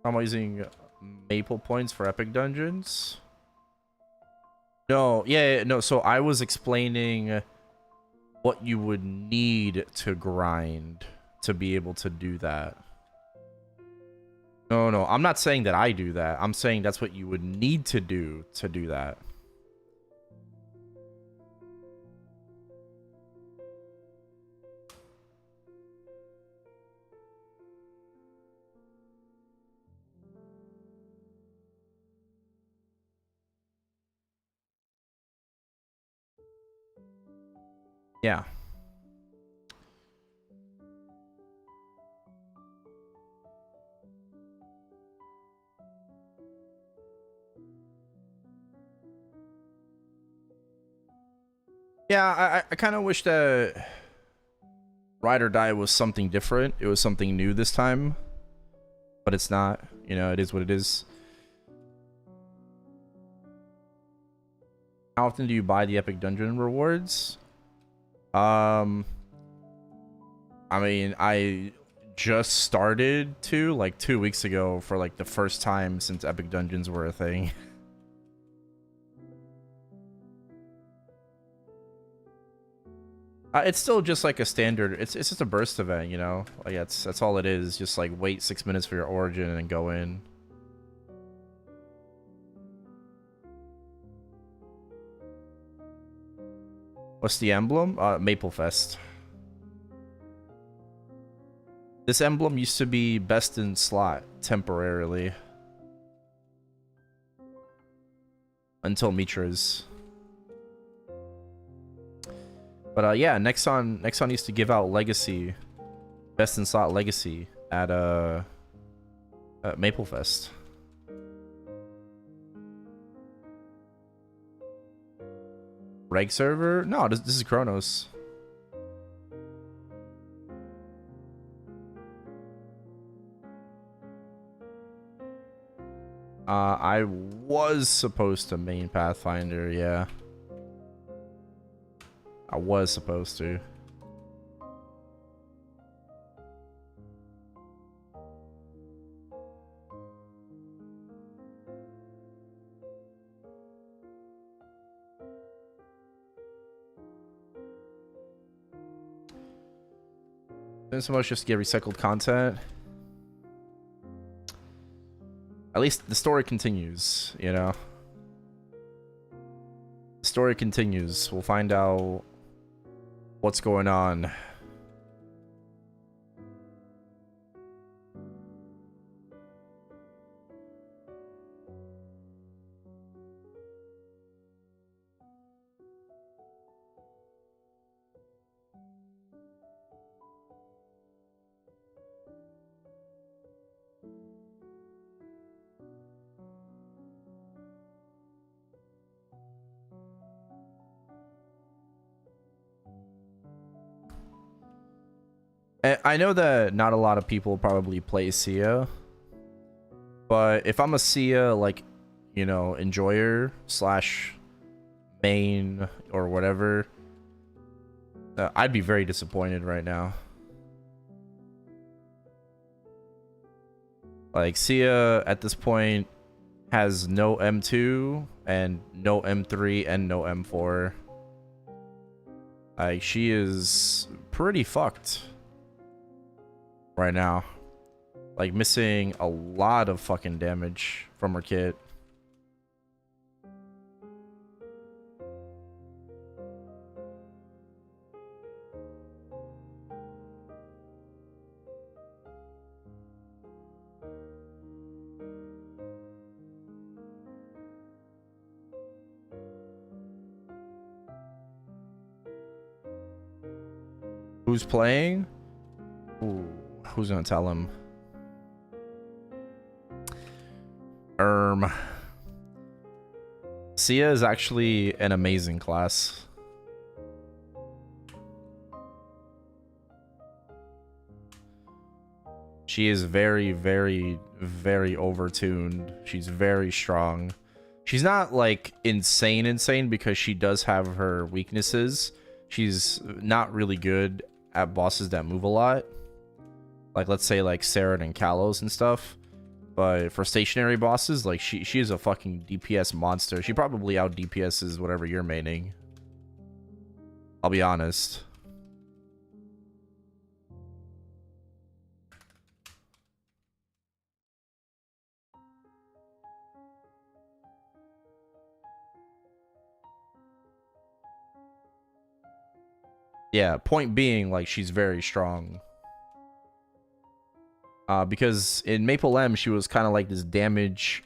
I'm using maple points for epic dungeons. No, yeah, no, so I was explaining what you would need to grind to be able to do that. No, I'm not saying that I do that. I'm saying that's what you would need to do that. Yeah. Yeah, I kind of wish that Ride or Die was something different. It was something new this time. But it's not. You know, it is what it is. How often do you buy the epic dungeon rewards? I mean, I just started to, like, 2 weeks ago for, like, the first time since epic dungeons were a thing. It's still just like a standard. It's just a burst event, you know. Like that's all it is. Just like wait 6 minutes for your origin and go in. What's the emblem? Maple Fest. This emblem used to be best in slot temporarily until Mitra's. But yeah, Nexon used to give out Legacy, best in slot Legacy at Maple Fest. Reg server? No, this is Chronos. I was supposed to main Pathfinder, yeah. I was supposed to. Doing so much just to get recycled content. At least the story continues, you know. The story continues. We'll find out what's going on. I know that not a lot of people probably play Sia, but if I'm a Sia, like, you know, enjoyer slash main or whatever, I'd be very disappointed right now. Like, Sia at this point has no M2 and no M3 and no M4. Like, she is pretty fucked right now. Like, missing a lot of fucking damage from her kit. Who's playing? Ooh, who's gonna tell him? Sia is actually an amazing class. She is very, very, very overtuned. She's very strong. She's not like insane because she does have her weaknesses. She's not really good at bosses that move a lot. Like let's say like Saren and Kalos and stuff. But for stationary bosses, like she is a fucking DPS monster. She probably out DPS's whatever you're maining. I'll be honest. Yeah, point being, like, she's very strong. Because in Maple M, she was kind of like this damage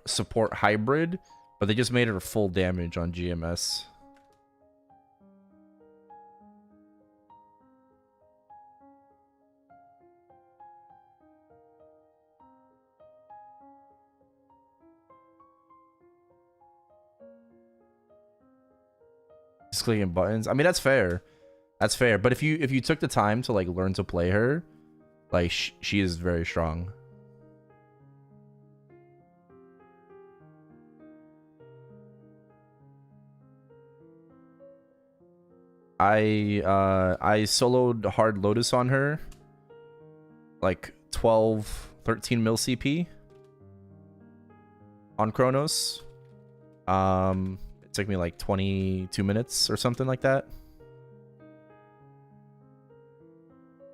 support hybrid, but they just made her full damage on GMS. Just clicking buttons. I mean, that's fair. That's fair. But if you took the time to like learn to play her, like she is very strong. I soloed Hard Lotus on her, like 13 mil CP on Chronos. It took me like 22 minutes or something like that.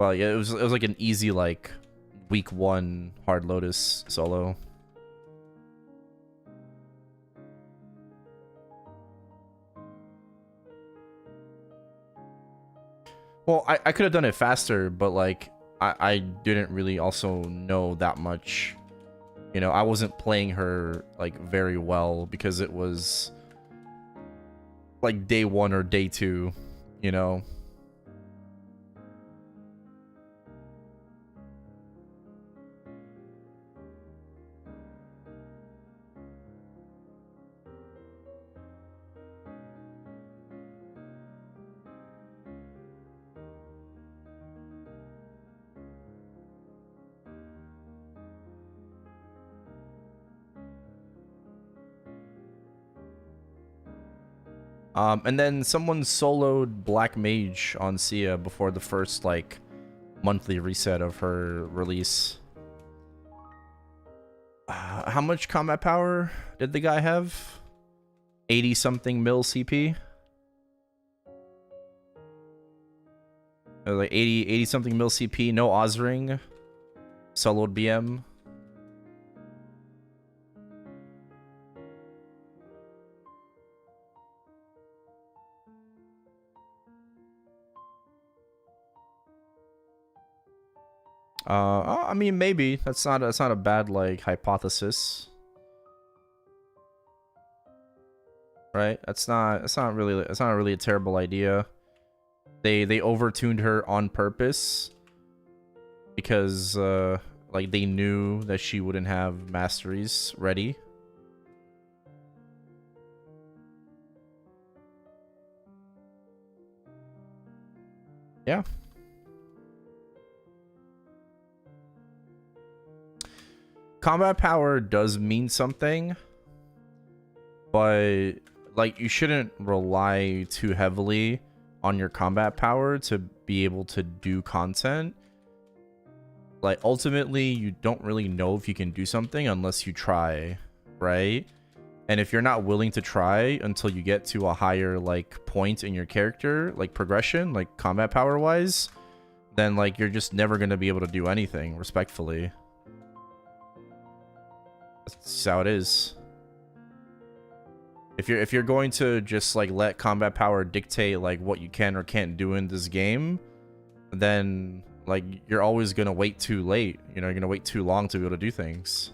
Well, yeah, it was like an easy like week 1 Hard Lotus solo. Well, I could have done it faster, but like I didn't really also know that much. You know, I wasn't playing her like very well because it was like day 1 or day 2, you know. And then someone soloed Black Mage on Sia before the first like monthly reset of her release. How much combat power did the guy have? 80 something mil CP. Like 80 something mil CP, no Ozring. Soloed BM. I mean, maybe that's not a bad like hypothesis, right? That's not really a terrible idea. They overtuned her on purpose because like they knew that she wouldn't have masteries ready. Yeah. Combat power does mean something, but like you shouldn't rely too heavily on your combat power to be able to do content. Like ultimately you don't really know if you can do something unless you try, right? And if you're not willing to try until you get to a higher like point in your character, like progression, like combat power wise, then like you're just never going to be able to do anything, respectfully. That's how it is. If you're going to just like let combat power dictate like what you can or can't do in this game, then like you're always gonna wait too late. You know, you're gonna wait too long to be able to do things.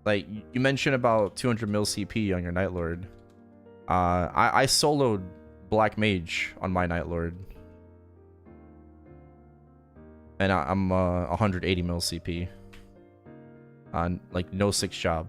Like you mentioned about 200 mil CP on your Night Lord. I soloed Black Mage on my Night Lord. And I'm 180 mil CP on like no 6 job.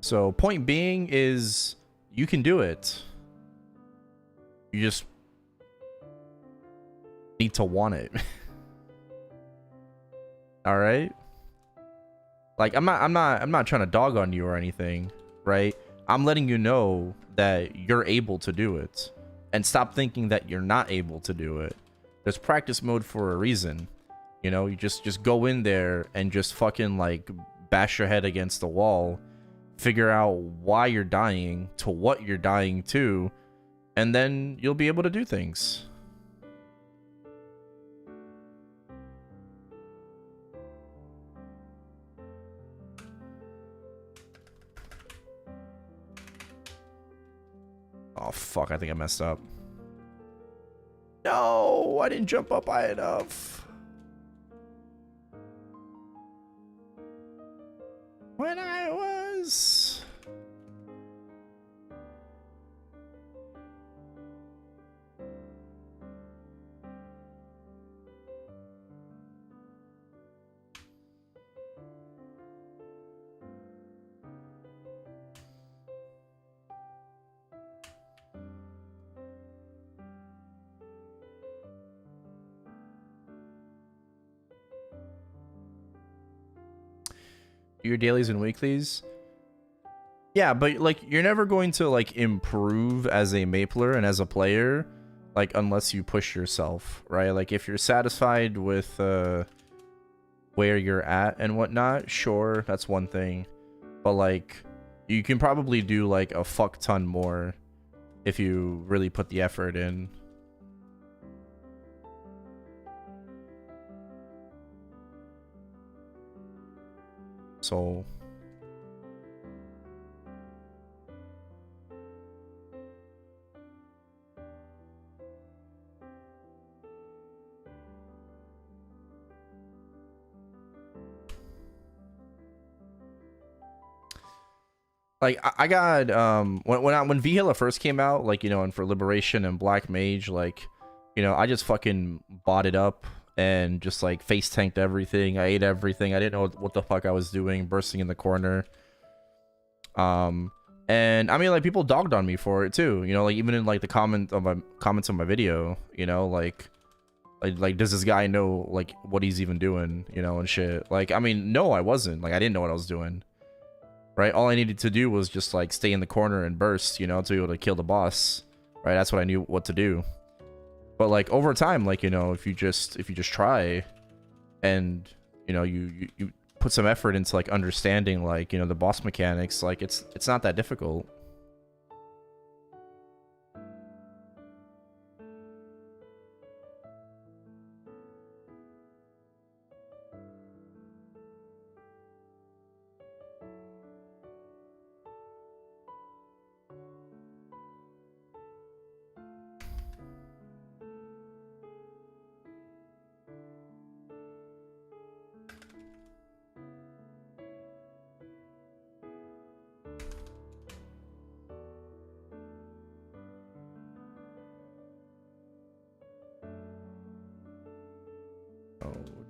So point being is you can do it. You just need to want it. All right? Like I'm not trying to dog on you or anything, right? I'm letting you know that you're able to do it. And stop thinking that you're not able to do it. There's practice mode for a reason. You know, you just go in there and just fucking like bash your head against the wall, figure out why you're dying, to what you're dying to, and then you'll be able to do things. Oh fuck, I think I messed up. No, I didn't jump up high enough. When I was... your dailies and weeklies. Yeah, but like you're never going to like improve as a mapler and as a player, like unless you push yourself, right? Like if you're satisfied with where you're at and whatnot, sure, that's one thing. But like you can probably do like a fuck ton more if you really put the effort in. So like I got when Vihila first came out, like, you know, and for Liberation and Black Mage, like, you know, I just fucking bought it up and just like face tanked everything. I ate everything. I didn't know what the fuck I was doing, bursting in the corner. And I mean, like, people dogged on me for it too, you know, like even in like the comments on my video, you know, like does this guy know like what he's even doing, you know, and shit. Like, I mean, no, I wasn't. Like, I didn't know what I was doing. Right, all I needed to do was just like stay in the corner and burst, you know, to be able to kill the boss. Right, that's what I knew what to do. But like over time, like, you know, if you just try, and you know you put some effort into like understanding, like, you know, the boss mechanics, like it's not that difficult.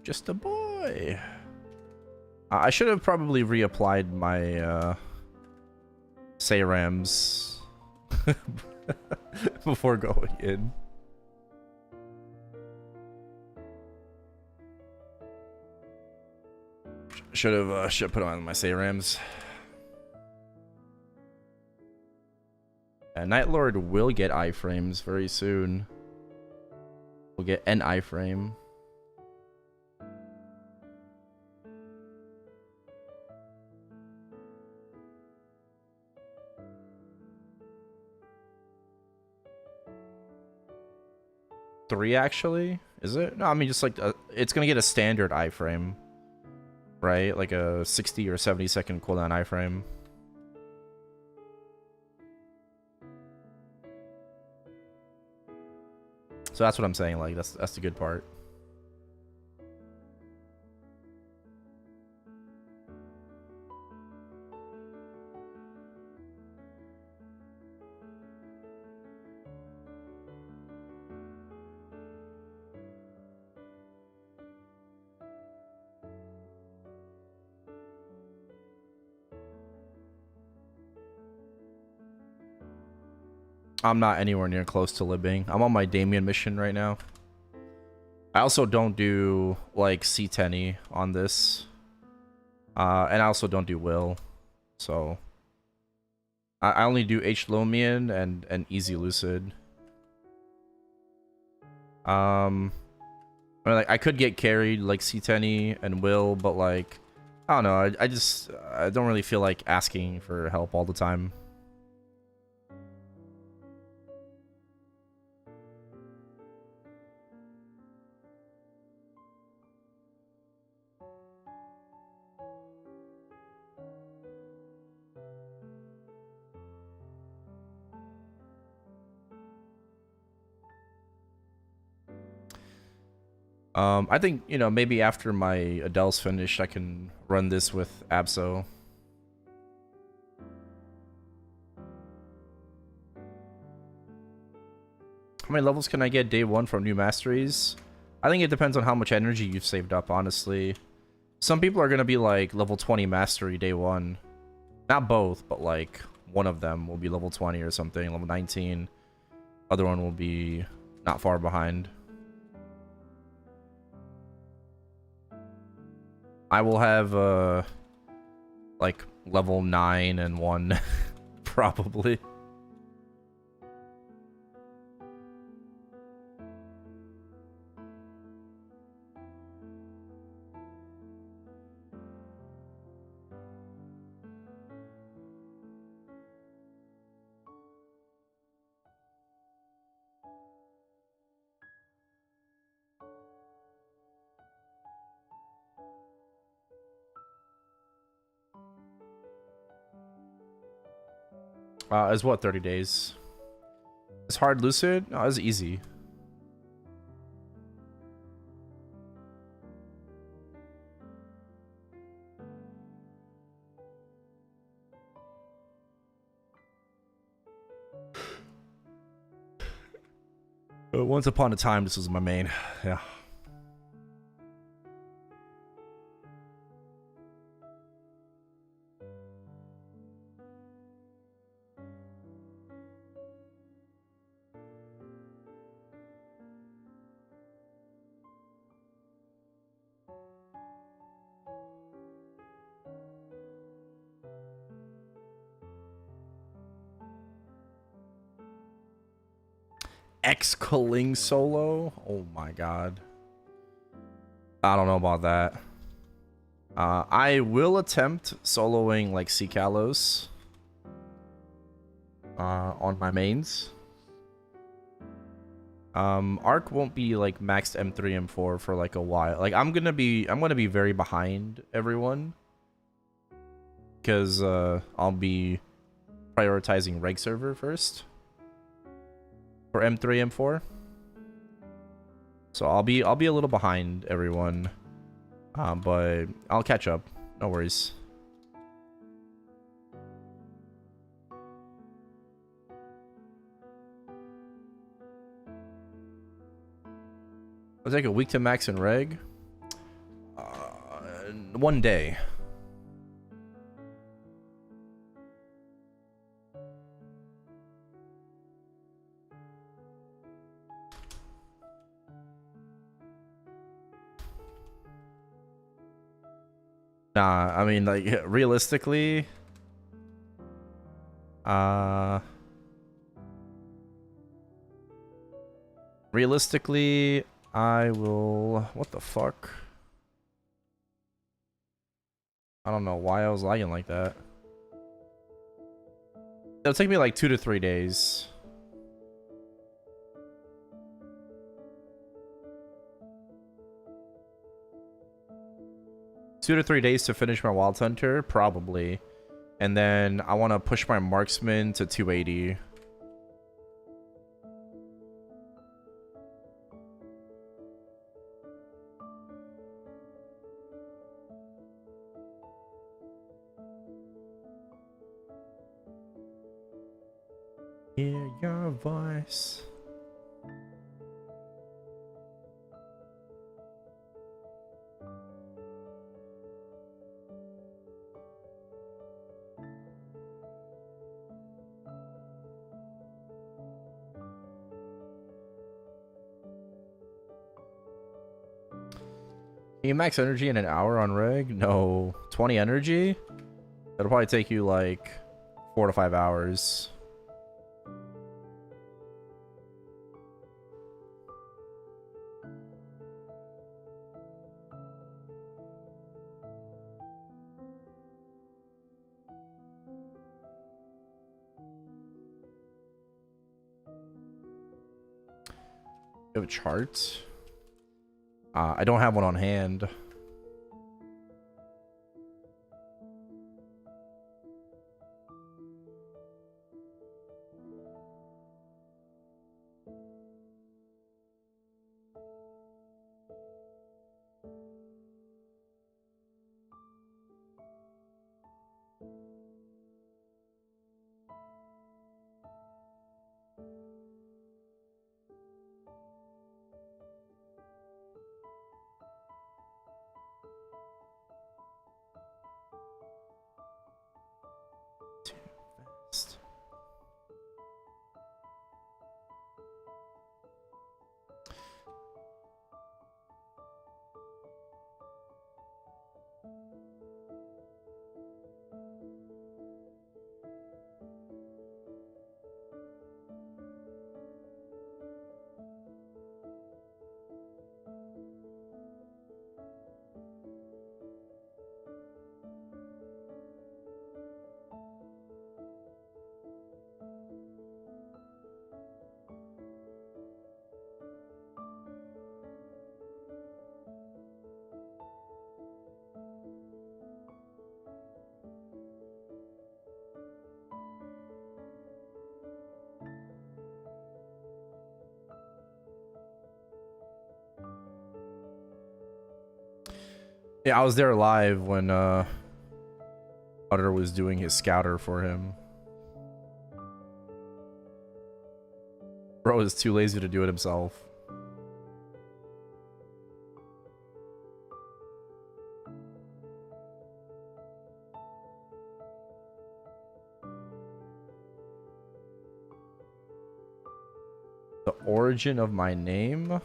Just a boy. I should have probably reapplied my Sayrams before going in. Should have put on my Sayrams. Night Lord will get iframes very soon. We'll get an iframe. Three, actually? Is it? No, I mean, just like it's gonna get a standard iframe, right? Like a 60 or 70 second cooldown iframe. So that's what I'm saying. Like that's the good part. I'm not anywhere near close to living. I'm on my Damien mission right now. I also don't do like C10 on this. And I also don't do Will. So I only do H Lomian and Easy Lucid. I mean, like I could get carried like C10 and Will, but like I don't know. I don't really feel like asking for help all the time. I think, you know, maybe after my Adele's finished, I can run this with Abso. How many levels can I get day one from new masteries? I think it depends on how much energy you've saved up, honestly. Some people are going to be like level 20 mastery day one. Not both, but like one of them will be level 20 or something, level 19. Other one will be not far behind. I will have like level 9 and 1 probably. Is what 30 days? Is hard lucid? No, it's easy. Once upon a time, this was my main. Yeah. X-Culling solo? Oh my god. I don't know about that. I will attempt soloing like Sea Kalos on my mains. Arc won't be like maxed M3, M4 for like a while. Like I'm gonna be very behind everyone because I'll be prioritizing reg server first for M3, M4. So I'll be a little behind everyone, but I'll catch up. No worries. It'll take a week to max in reg. 1 day. Nah, I mean, like, realistically, I will... What the fuck? I don't know why I was lagging like that. It'll take me like 2 to 3 days. Two to 3 days to finish my Wild Hunter, probably. And then I want to push my Marksman to 280. Hear your voice. Can you max energy in an hour on reg? No. 20 energy? That'll probably take you like 4 to 5 hours. You have a chart? I don't have one on hand. Yeah, I was there live when Utter was doing his scouter for him. Bro is too lazy to do it himself. The origin of my name?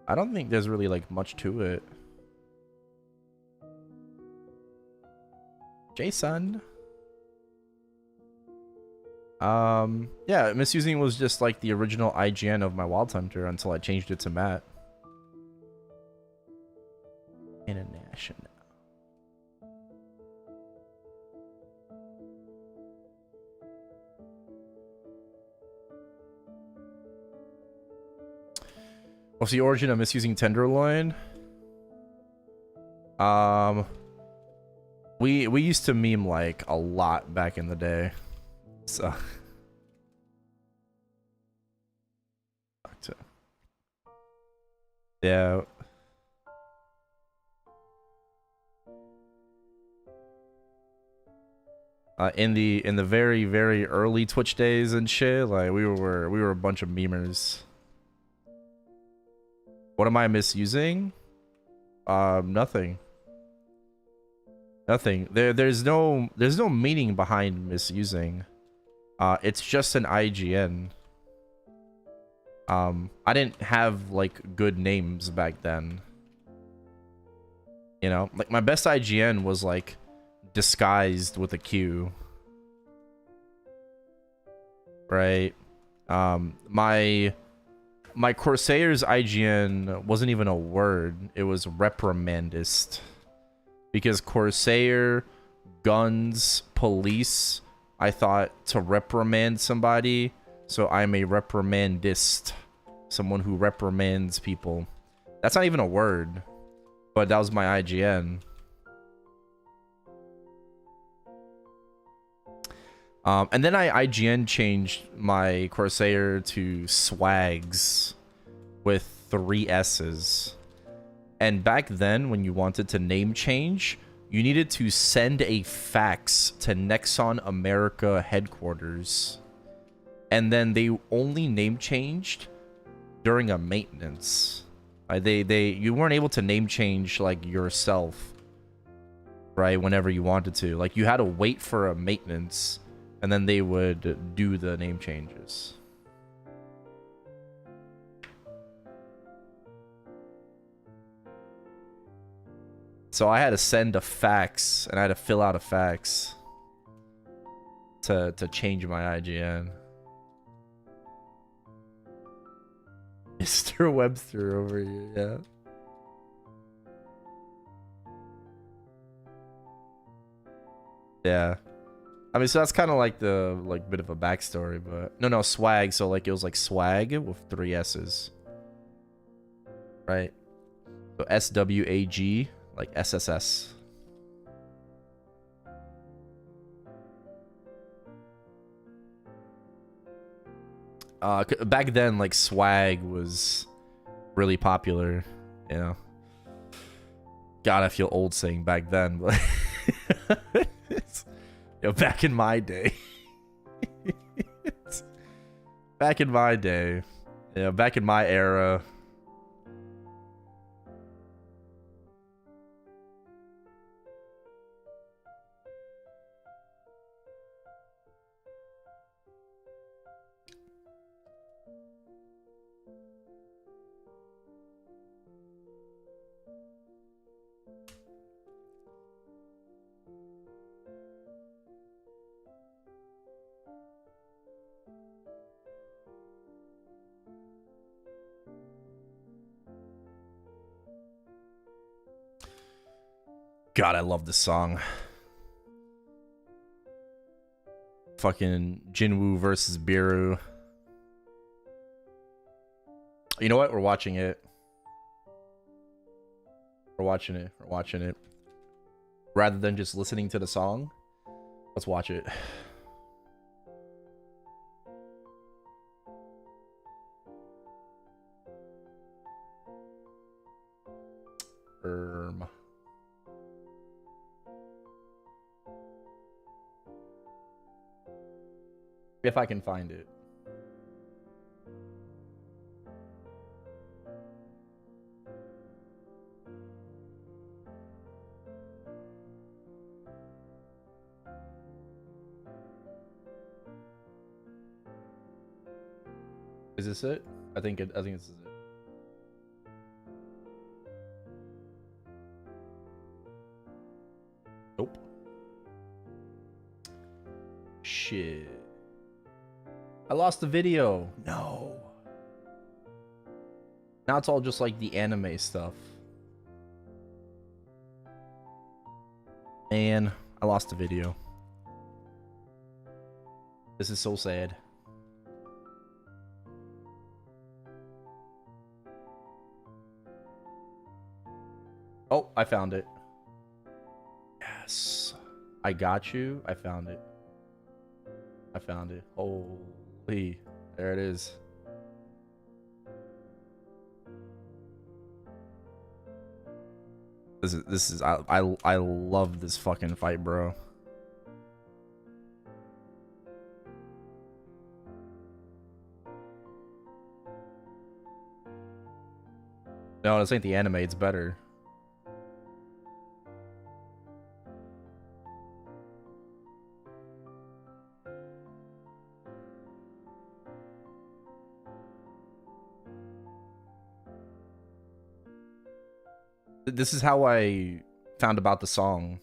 I don't think there's really like much to it. Jason. Yeah, Misusing was just like the original IGN of my Wild Hunter until I changed it to Matt. International. What's the origin of Misusing Tenderloin? We used to meme like a lot back in the day. So yeah. In the very early Twitch days and shit, like we were a bunch of memers. What am I misusing? Nothing. Nothing. There's no meaning behind misusing. It's just an IGN. I didn't have like good names back then. You know, like my best IGN was like disguised with a Q. Right? My Corsair's IGN wasn't even a word. It was reprimandist. Because Corsair, guns, police, I thought to reprimand somebody. So I'm a reprimandist. Someone who reprimands people. That's not even a word. But that was my IGN. And then I IGN changed my Corsair to Swags with 3 S's. And back then, when you wanted to name change, You needed to send a fax to Nexon America headquarters. And then they only name changed during a maintenance. You weren't able to name change like yourself, right? Whenever you wanted to, like you had to wait for a maintenance, and then they would do the name changes. So I had to send a fax, and I had to fill out a fax to change my IGN. Mr. Webster over here, yeah. Yeah. I mean, so that's kind of like the, bit of a backstory, but... No, swag, so, like, it was, like, swag with 3 S's. Right? So, S-W-A-G, like, S-S-S. Back then, like, swag was really popular, you know? God, I feel old saying back then, but... Yo, back in my day. Back in my day. Yeah, back in my era. God, I love this song. Fucking Jinwoo versus Biru. You know what? We're watching it. We're watching it. We're watching it. Rather than just listening to the song, let's watch it. If I can find it. Is this it? I think this is it. Nope. Shit. I lost the video. No. Now it's all just like the anime stuff. Man, I lost the video. This is so sad. Oh, I found it. Yes. I got you. I found it. I found it. Holy. There it is. This is I love this fucking fight, bro. No, this ain't the anime, it's better. This is how I found about the song.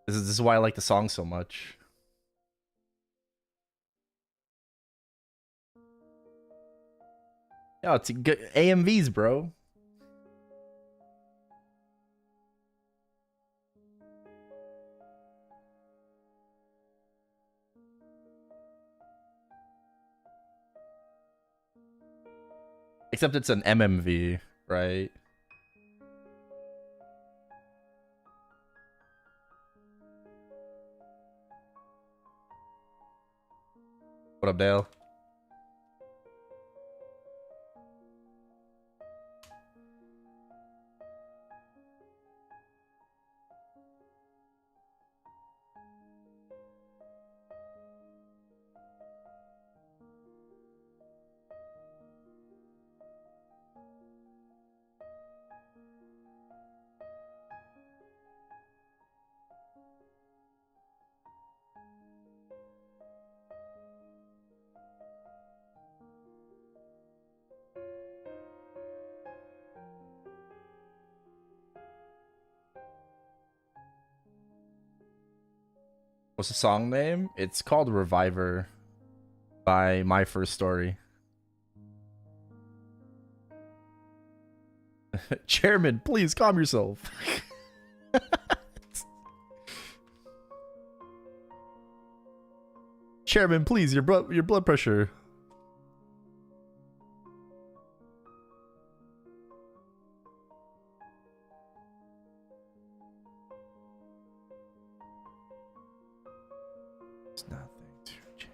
This is why I like the song so much. Yeah, it's good AMVs, bro. Except it's an MMV, right? What up, Dale? What's the song name? It's called Reviver by My First Story. Chairman, please calm yourself. Chairman, please, your blood pressure. It's nothing to change.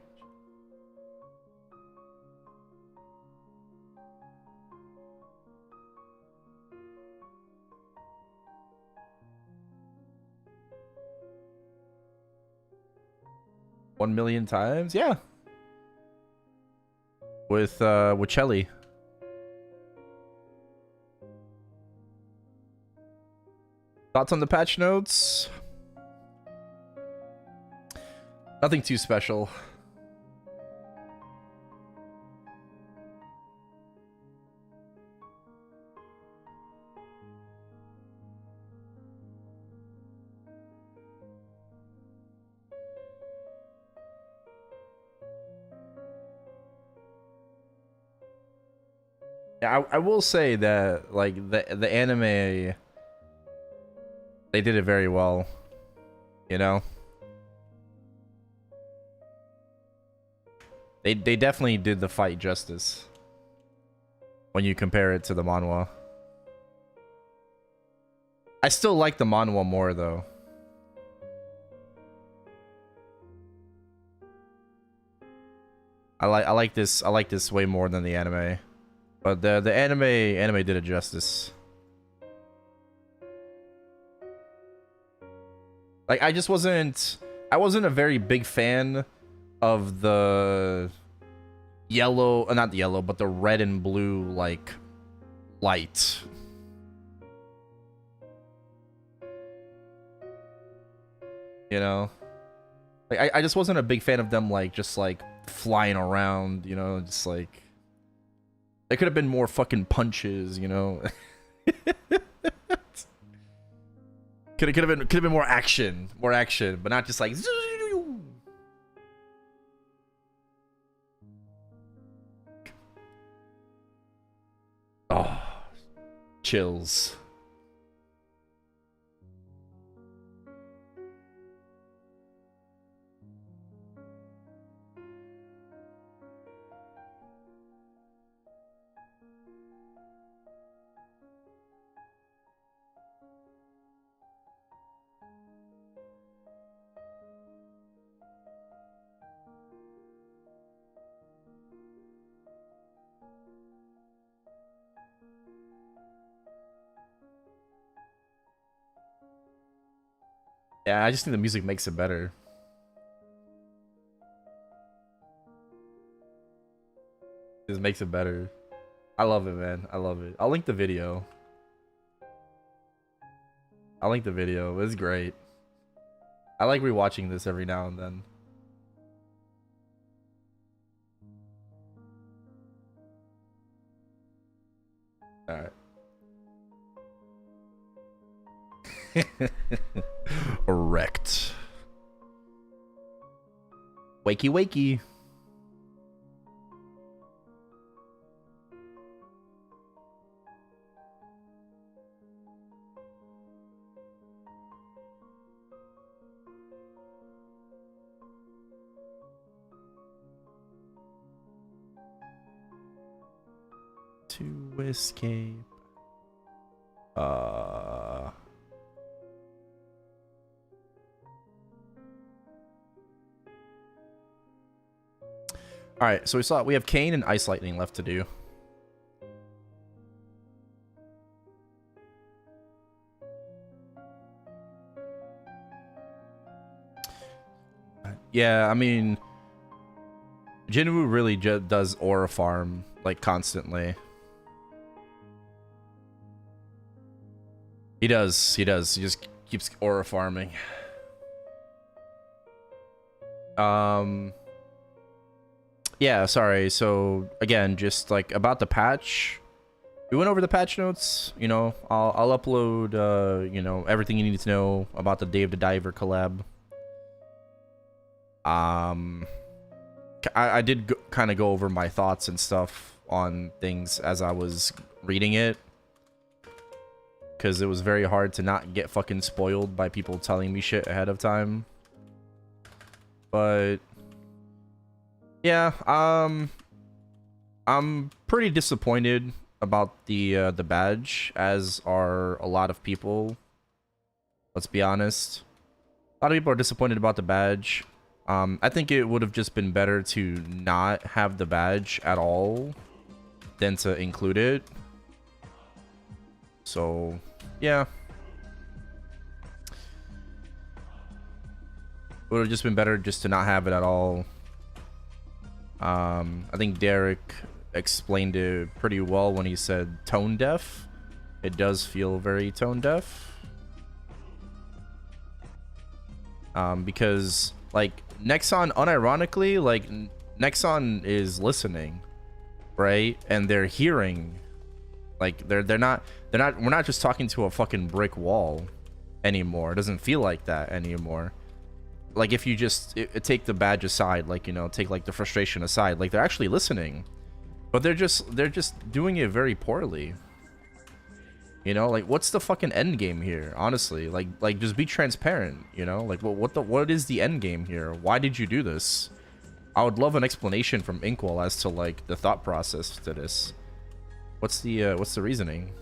$1 million times? Yeah. With Chelly. Thoughts on the patch notes? Nothing too special. Yeah, I will say that like the anime, they did it very well, you know. They definitely did the fight justice when you compare it to the manhwa. I still like the manhwa more though. I like this way more than the anime. But the anime did it justice. Like I wasn't a very big fan of the yellow, not the yellow, but the red and blue like light. You know? Like I just wasn't a big fan of them like just like flying around, you know, just like there could have been more fucking punches, you know. could have been more action, but not just like. Oh, chills. Yeah, I just think the music makes it better. It just makes it better. I love it, man. I love it. I'll link the video. It's great. I like rewatching this every now and then. Alright. Erect. Wakey wakey. To escape. Alright, so we have Kane and Ice Lightning left to do. Yeah, I mean, Jinwoo really does aura farm, like, constantly. He does. He just keeps aura farming. Yeah, sorry. So again, just like about the patch, we went over the patch notes. You know, I'll upload you know, everything you need to know about the Day of the Diver collab. Um, I did kind of go over my thoughts and stuff on things as I was reading it, because it was very hard to not get fucking spoiled by people telling me shit ahead of time. But yeah, I'm pretty disappointed about the badge, as are a lot of people. Let's be honest. A lot of people are disappointed about the badge. I think it would have just been better to not have the badge at all than to include it. So, yeah. It would have just been better just to not have it at all. I think Derek explained it pretty well when he said tone deaf. It does feel very tone deaf. Because, like, Nexon, unironically, like, Nexon is listening, right? And they're hearing. Like, we're not just talking to a fucking brick wall anymore. It doesn't feel like that anymore. Like, if you just take the badge aside, like, you know, take like the frustration aside, like, they're actually listening, but they're just doing it very poorly. You know, like, what's the fucking end game here? Honestly, like just be transparent. You know, like, what is the end game here? Why did you do this? I would love an explanation from Inkwell as to like the thought process to this. What's the reasoning?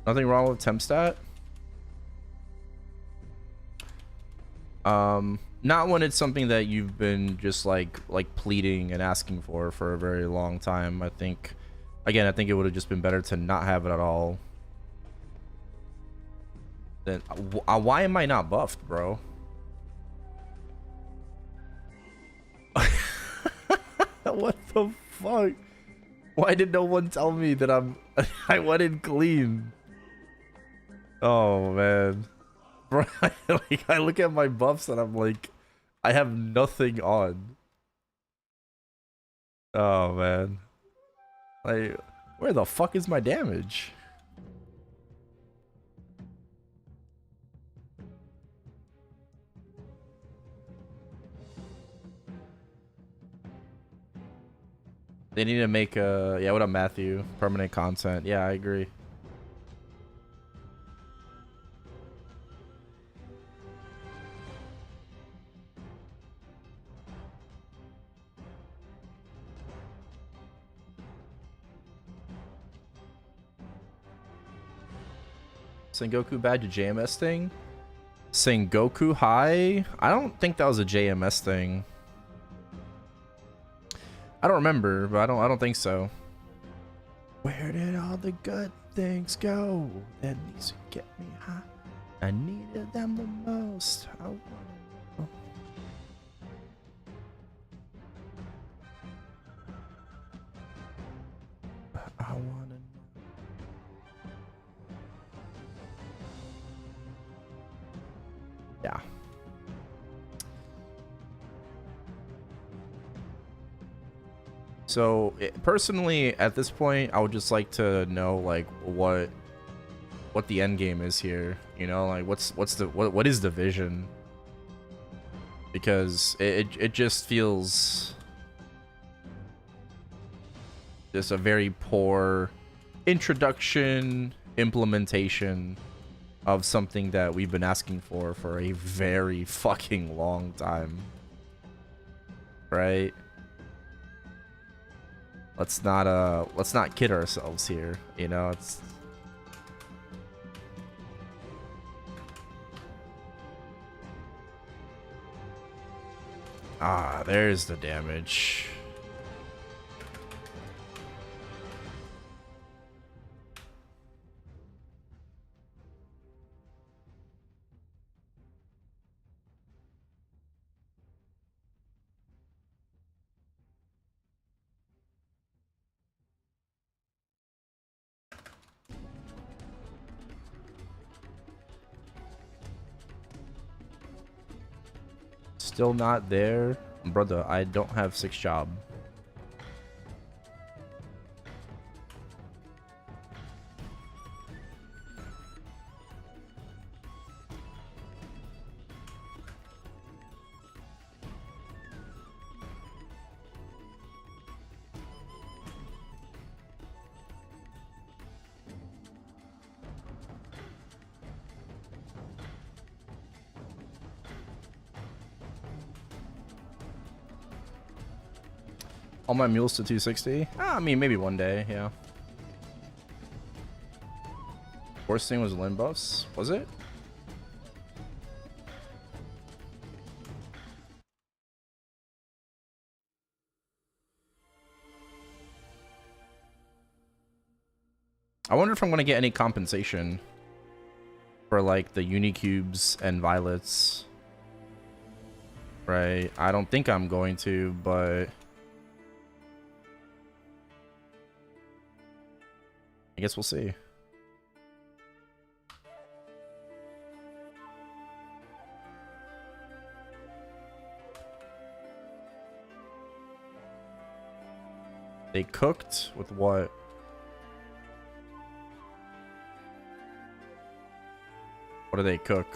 Nothing wrong with temp stat. Not when it's something that you've been just like pleading and asking for a very long time. I think, again, I think it would have just been better to not have it at all. Then why am I not buffed, bro? What the fuck? Why did no one tell me that I went in clean? Oh man. Bro, like, I look at my buffs and I'm like, I have nothing on. Oh man. Like, where the fuck is my damage? They need to make a, yeah, what up, Matthew? Permanent content. Yeah, I agree. Sengoku badge, a JMS thing? Sengoku high? I don't think that was a JMS thing. I don't remember, but I don't think so. Where did all the good things go that needs to get me high? I needed them the most. I wanna know. I wanna know. Yeah. So personally, at this point, I would just like to know like what the end game is here. You know, like what is the vision? Because it just feels just a very poor introduction, implementation of something that we've been asking for a very fucking long time. Right? Let's not kid ourselves here, you know. It's there's the damage. still not there? Brother, I don't have 6 job. All my mules to 260? I mean, maybe one day, yeah. Worst thing was Lin buffs, was it? I wonder if I'm gonna get any compensation for like the Unicubes and Violets. Right, I don't think I'm going to, but I guess we'll see. They cooked with what? What do they cook?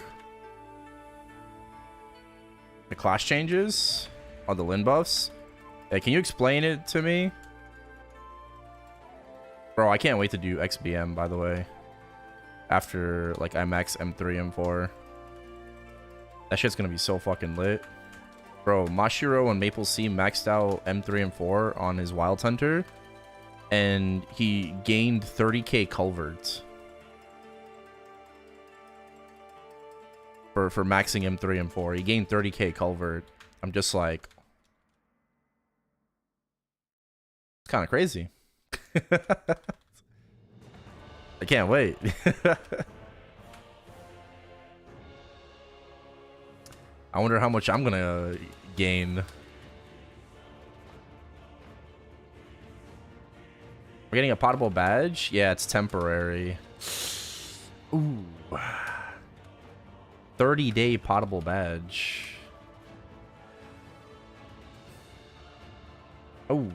The class changes? Or the Lin buffs? Hey, can you explain it to me? Bro, I can't wait to do XBM, by the way. After, like, I max M3, M4. That shit's gonna be so fucking lit. Bro, Mashiro and Maple C maxed out M3 and 4 on his Wild Hunter. And he gained 30k culverts. For maxing M3 and 4. He gained 30k culvert. I'm just like... It's kind of crazy. I can't wait. I wonder how much I'm gonna gain. We're getting a Pottable badge? Yeah, it's temporary. Ooh. 30-day Pottable badge. Oh.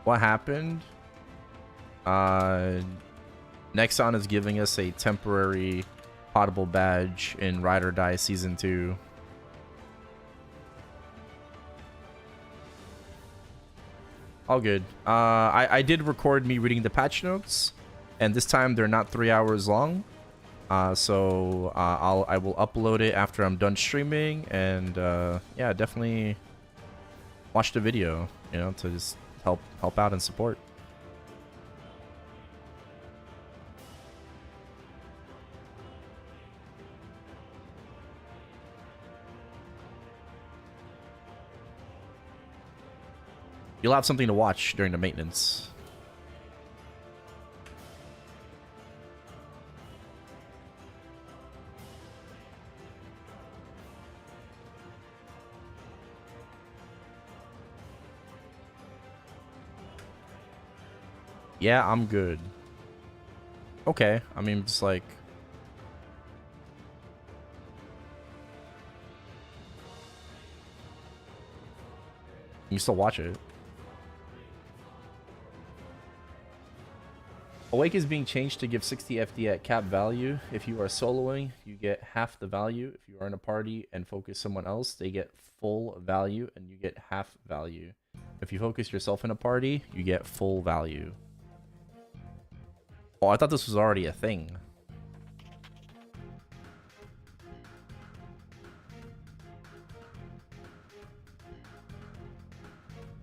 What happened? Nexon is giving us a temporary Pottable badge in Ride or Die Season 2. All good. I did record me reading the patch notes, and this time they're not 3 hours long. So I will upload it after I'm done streaming, and yeah, definitely watch the video, you know, to just help out and support. You'll have something to watch during the maintenance. Yeah, I'm good. Okay, I mean, just like... You can still watch it. Awake is being changed to give 60 FD at cap value. If you are soloing, you get half the value. If you are in a party and focus someone else, they get full value and you get half value. If you focus yourself in a party, you get full value. Oh, I thought this was already a thing.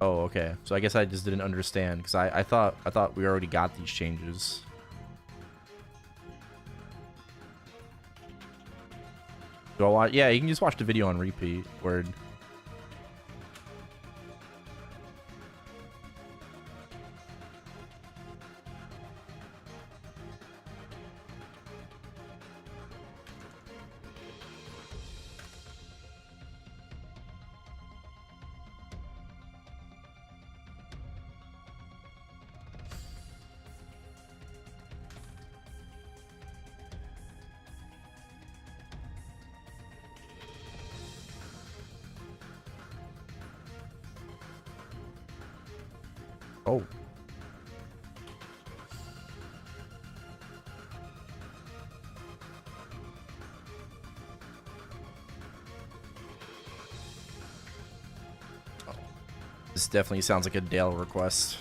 Oh, okay. So I guess I just didn't understand because I thought we already got these changes. Do I watch? Yeah, you can just watch the video on repeat. Word. Oh. This definitely sounds like a Dale request.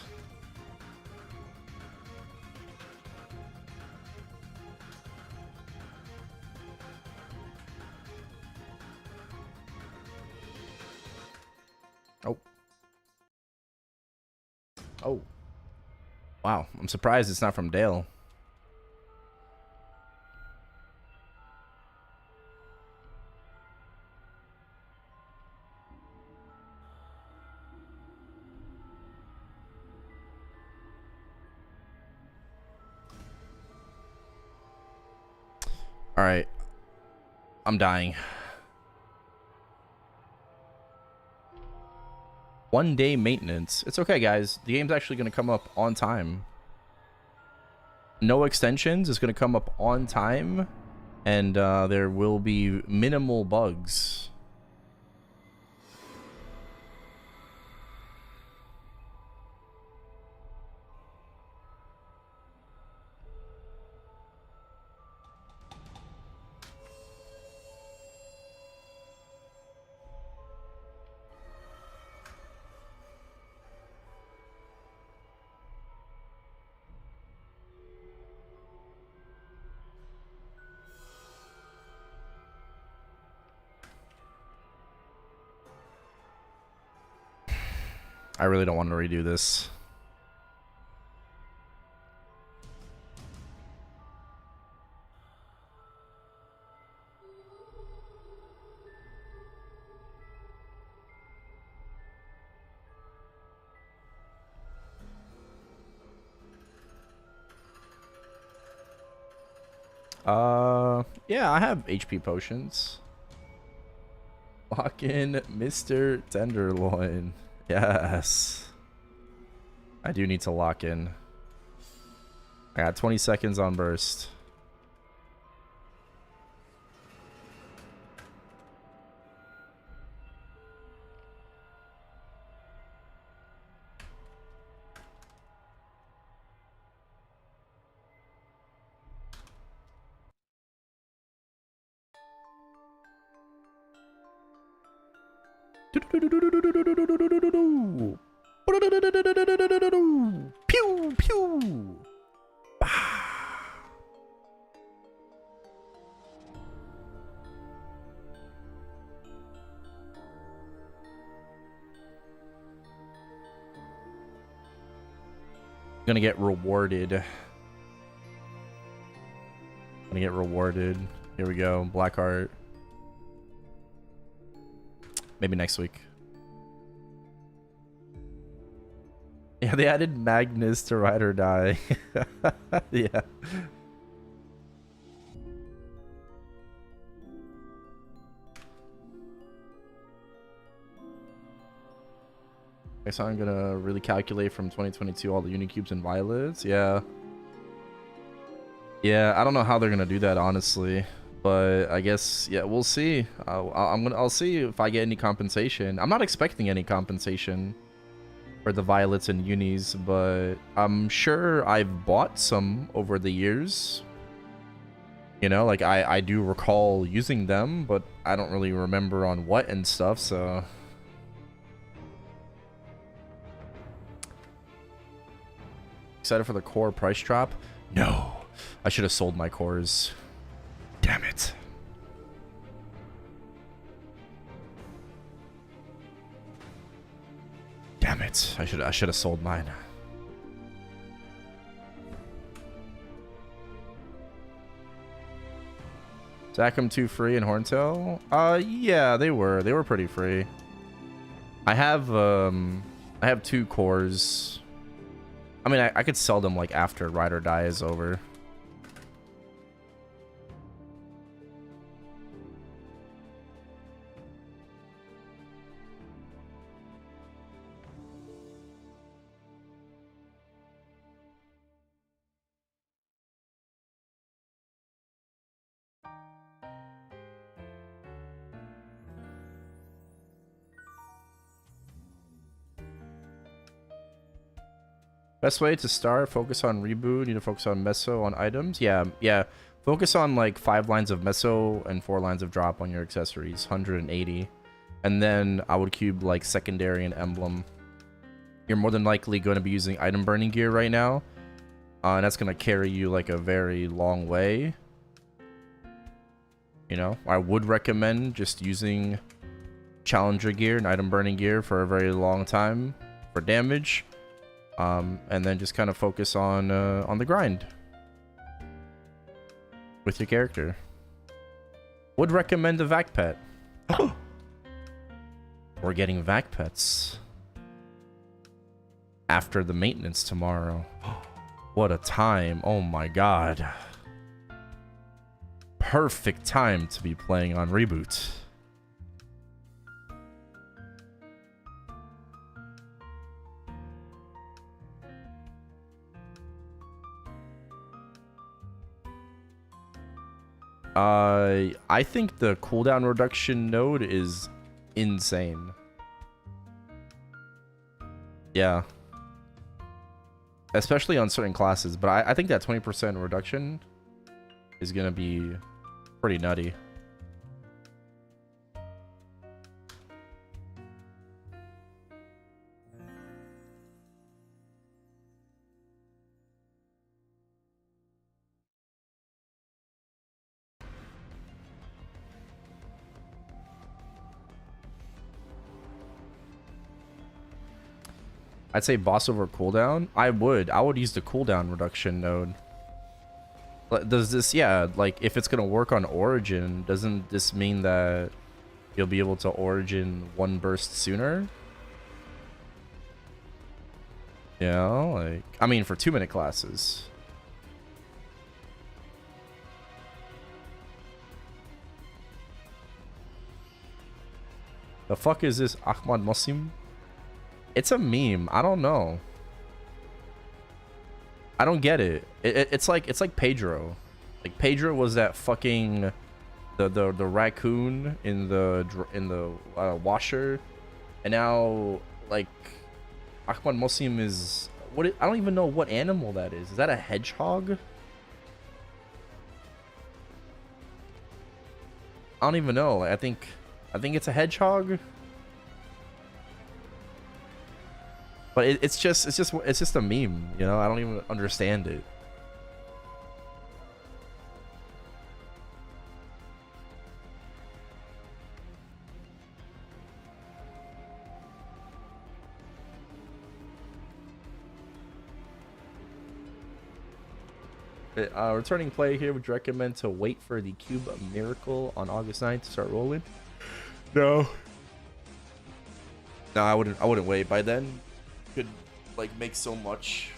Oh. Oh. Wow. I'm surprised it's not from Dale. All right. I'm dying. 1 day maintenance. It's okay, guys. The game's actually going to come up on time. No extensions. It's going to come up on time. And there will be minimal bugs. I really don't want to redo this. Yeah, I have HP potions. Lock in Mr. Tenderloin. Yes. I do need to lock in. I got 20 seconds on burst. Pew pew. Gonna get rewarded. Gonna get rewarded. Here we go. Blackheart. Maybe next week. Yeah, they added Magnus to Ride or Die. Yeah. Okay, so I'm gonna really calculate from 2022 all the Unicubes and Violets. Yeah. Yeah, I don't know how they're gonna do that, honestly. But I guess, yeah, we'll see. I'll see if I get any compensation. I'm not expecting any compensation for the Violets and Unis, but I'm sure I've bought some over the years. You know, like I do recall using them, but I don't really remember on what and stuff, so... Excited for the core price drop? No. I should have sold my cores. Damn it. Damn it. I should have sold mine. Zachem 2 free and Horntail? Yeah, they were pretty free. I have 2 cores. I mean, I could sell them like after Ride or Die is over. Best way to start, focus on reboot, need to focus on meso on items. Yeah, yeah. Focus on like 5 lines of meso and 4 lines of drop on your accessories, 180. And then I would cube like secondary and emblem. You're more than likely going to be using item burning gear right now. And that's going to carry you like a very long way. You know, I would recommend just using challenger gear and item burning gear for a very long time for damage. And then just kind of focus on the grind with your character. Would recommend a vac pet. We're getting vac pets after the maintenance tomorrow. What a time. Oh my god. Perfect time to be playing on reboot. I think the cooldown reduction node is insane. Yeah. Especially on certain classes, but I think that 20% reduction is gonna be pretty nutty. I'd say boss over cooldown. I would use the cooldown reduction node. Does this, yeah, like if it's gonna work on Origin, doesn't this mean that you'll be able to Origin 1 burst sooner? Yeah, like, I mean for 2-minute classes. The fuck is this Ahmad Mosim? It's a meme. I don't know. I don't get it. It's like Pedro. Like Pedro was that fucking the raccoon in the washer, and now like Ahmad Mosim is what? I don't even know what animal that is. Is that a hedgehog? I don't even know. I think it's a hedgehog. But it's just a meme, you know. I don't even understand it. Returning play here, would you recommend to wait for the Cube Miracle on August 9th to start rolling? No. No, I wouldn't wait. By then, could like make so much.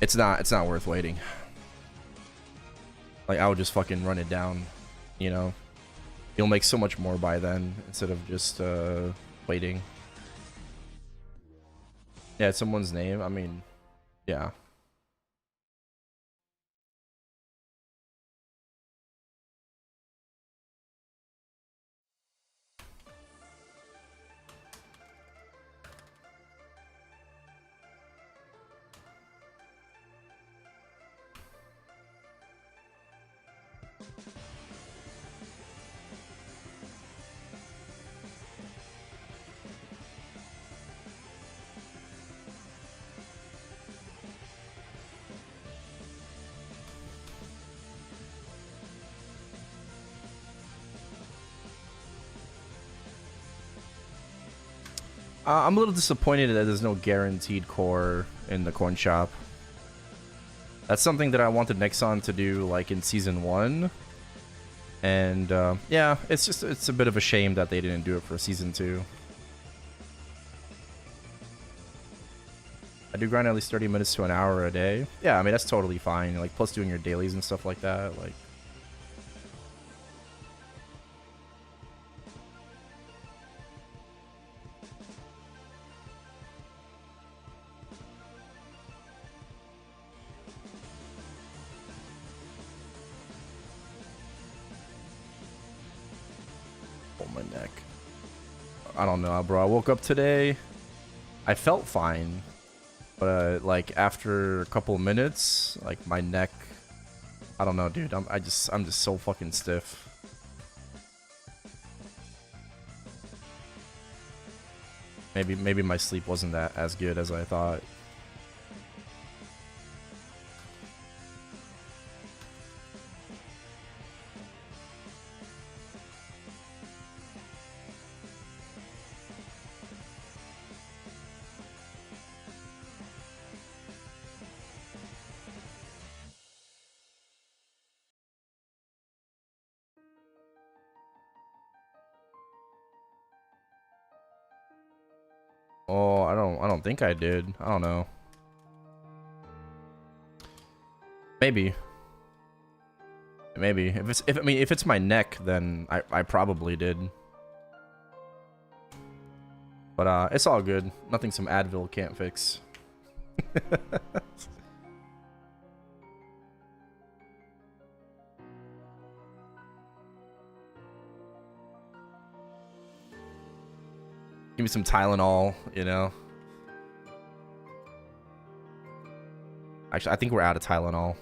It's not worth waiting. Like I would just fucking run it down, you know. You'll make so much more by then instead of just waiting. Yeah, it's someone's name. I mean, yeah. I'm a little disappointed that there's no guaranteed core in the corn shop. That's something that I wanted Nexon to do like in season 1. And yeah, it's a bit of a shame that they didn't do it for season 2. I do grind at least 30 minutes to an hour a day. Yeah, I mean that's totally fine. Like plus doing your dailies and stuff like that. Like my neck. I don't know, bro. I woke up today. I felt fine, but like after a couple of minutes, like my neck. I don't know, dude. I'm just so fucking stiff. Maybe my sleep wasn't that as good as I thought. Oh, I don't think I did. I don't know. Maybe. Maybe. If it's my neck, then I probably did. But it's all good. Nothing some Advil can't fix. Give me some Tylenol, you know. Actually, I think we're out of Tylenol.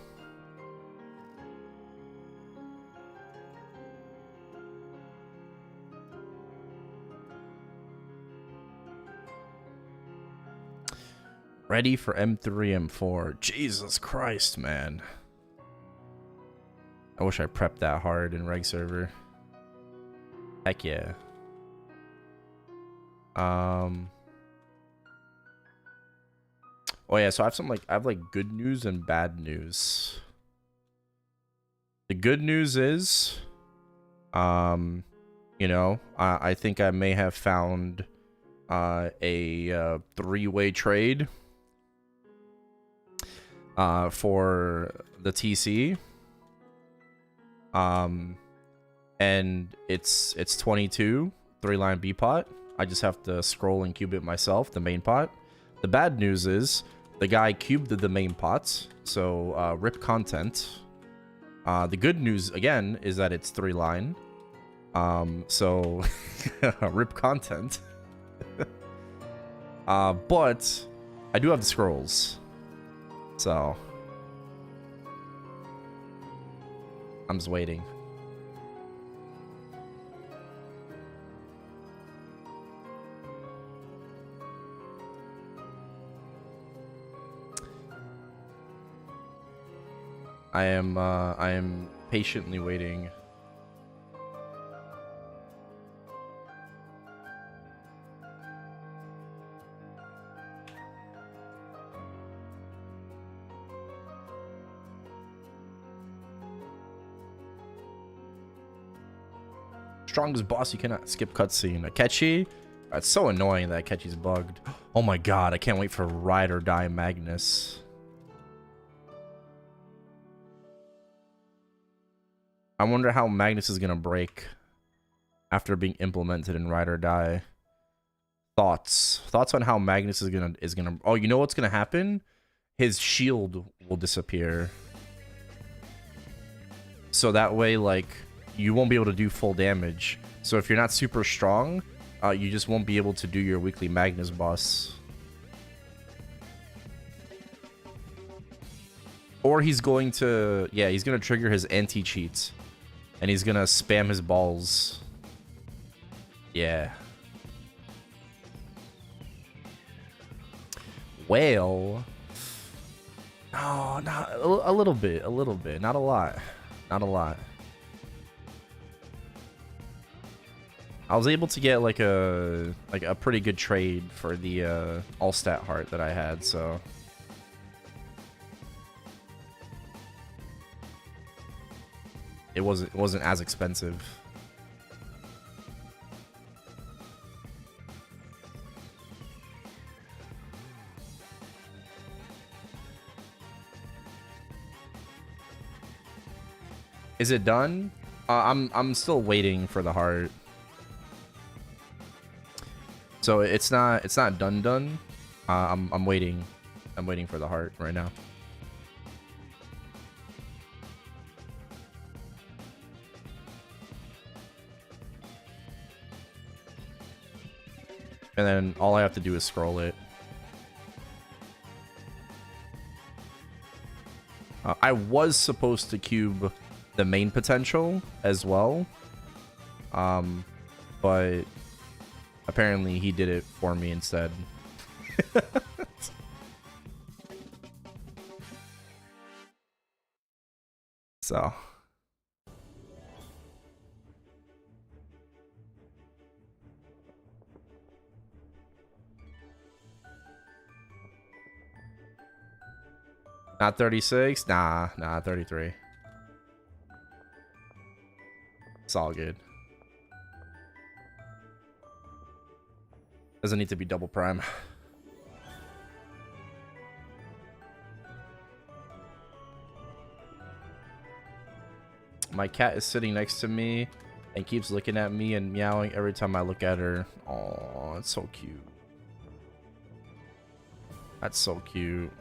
Ready for M3, M4. Jesus Christ, man. I wish I prepped that hard in reg server. Heck yeah. Oh yeah, so I have good news and bad news. The good news is, you know, I think I may have found a three-way trade for the TC. And it's 22 3-line B pot. I just have to scroll and cube it myself, the main pot. The bad news is the guy cubed the main pot, so rip content. The good news again is that it's 3-line. So rip content. But I do have the scrolls. So I'm just waiting. I am patiently waiting. Strongest boss, you cannot skip cutscene. Akechi? It's so annoying that Akechi's bugged. Oh my god, I can't wait for Ride or Die Magnus. I wonder how Magnus is gonna break after being implemented in Ride or Die. Thoughts on how Magnus is gonna. Oh, you know what's gonna happen? His shield will disappear. So that way, like, you won't be able to do full damage. So if you're not super strong, you just won't be able to do your weekly Magnus boss. Or he's going to, yeah, he's gonna trigger his anti-cheat. And he's gonna spam his balls. Yeah. Well. No, not a little bit. Not a lot. Not a lot. I was able to get like a pretty good trade for the all stat heart that I had, so it wasn't as expensive. Is it done? I'm still waiting for the heart. So it's not done. I'm waiting. I'm waiting for the heart right now. And then all I have to do is scroll it. I was supposed to cube the main potential as well. But apparently he did it for me instead. So. Not 36? Nah, 33. It's all good. Doesn't need to be double prime. My cat is sitting next to me and keeps looking at me and meowing every time I look at her. Oh, it's so cute. That's so cute.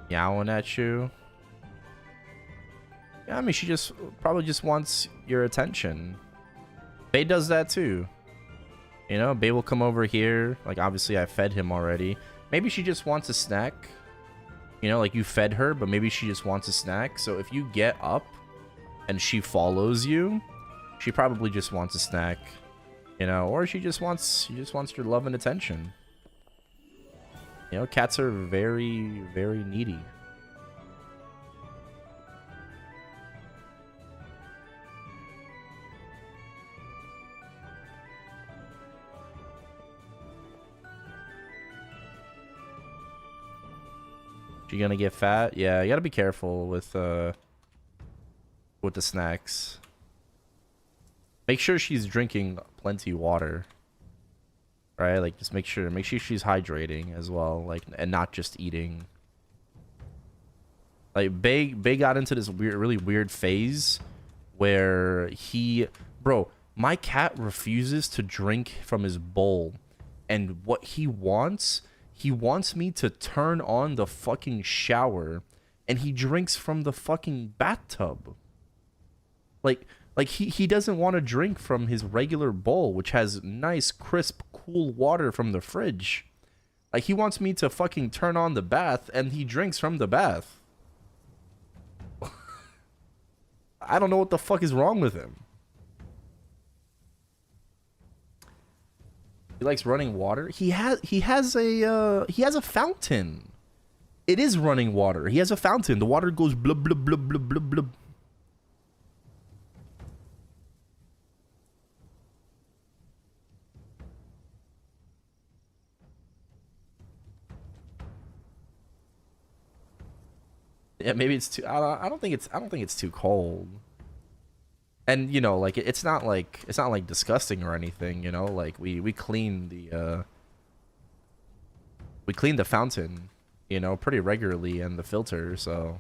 Meowing at you. Yeah, I mean, she just probably just wants your attention. Bae does that too. You know, Bae will come over here. Like, obviously, I fed him already. Maybe she just wants a snack. You know, like, you fed her, but maybe she just wants a snack. So if you get up and she follows you, she probably just wants a snack. You know, or she just wants your love and attention. You know, cats are very, very needy. She gonna get fat? Yeah, you gotta be careful with the snacks. Make sure she's drinking plenty water. Right? Like, just make sure she's hydrating as well, like, and not just eating. Like, Bae got into this really weird phase where bro, my cat refuses to drink from his bowl, and what he wants me to turn on the fucking shower, and he drinks from the fucking bathtub. Like he doesn't want to drink from his regular bowl, which has nice, crisp, cool water from the fridge. Like, he wants me to fucking turn on the bath, and he drinks from the bath. I don't know what the fuck is wrong with him. He likes running water. He has a fountain. It is running water. He has a fountain. The water goes blub blub blub blub blub blub. Yeah, maybe it's too. I don't think it's too cold. And you know, like, it's not like disgusting or anything. You know, like, we clean the fountain, you know, pretty regularly, and the filter. So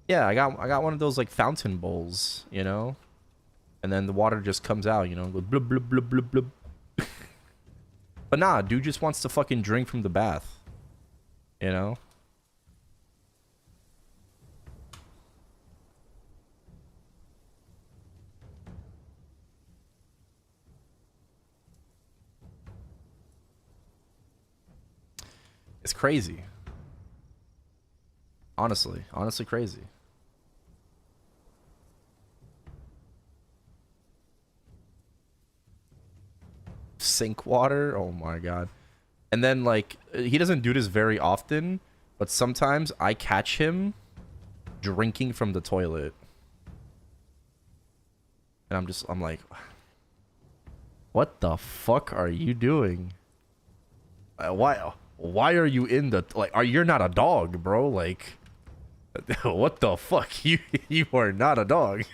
yeah, I got one of those, like, fountain bowls, you know. And then the water just comes out, you know, goes blub blub blub blub blub. But nah, dude just wants to fucking drink from the bath. You know? It's crazy. Honestly crazy. Sink water, oh my god. And then, like, he doesn't do this very often, but sometimes I catch him drinking from the toilet, and I'm like, what the fuck are you doing? Why are you in the, like, you're not a dog, bro? Like, what the fuck? You are not a dog.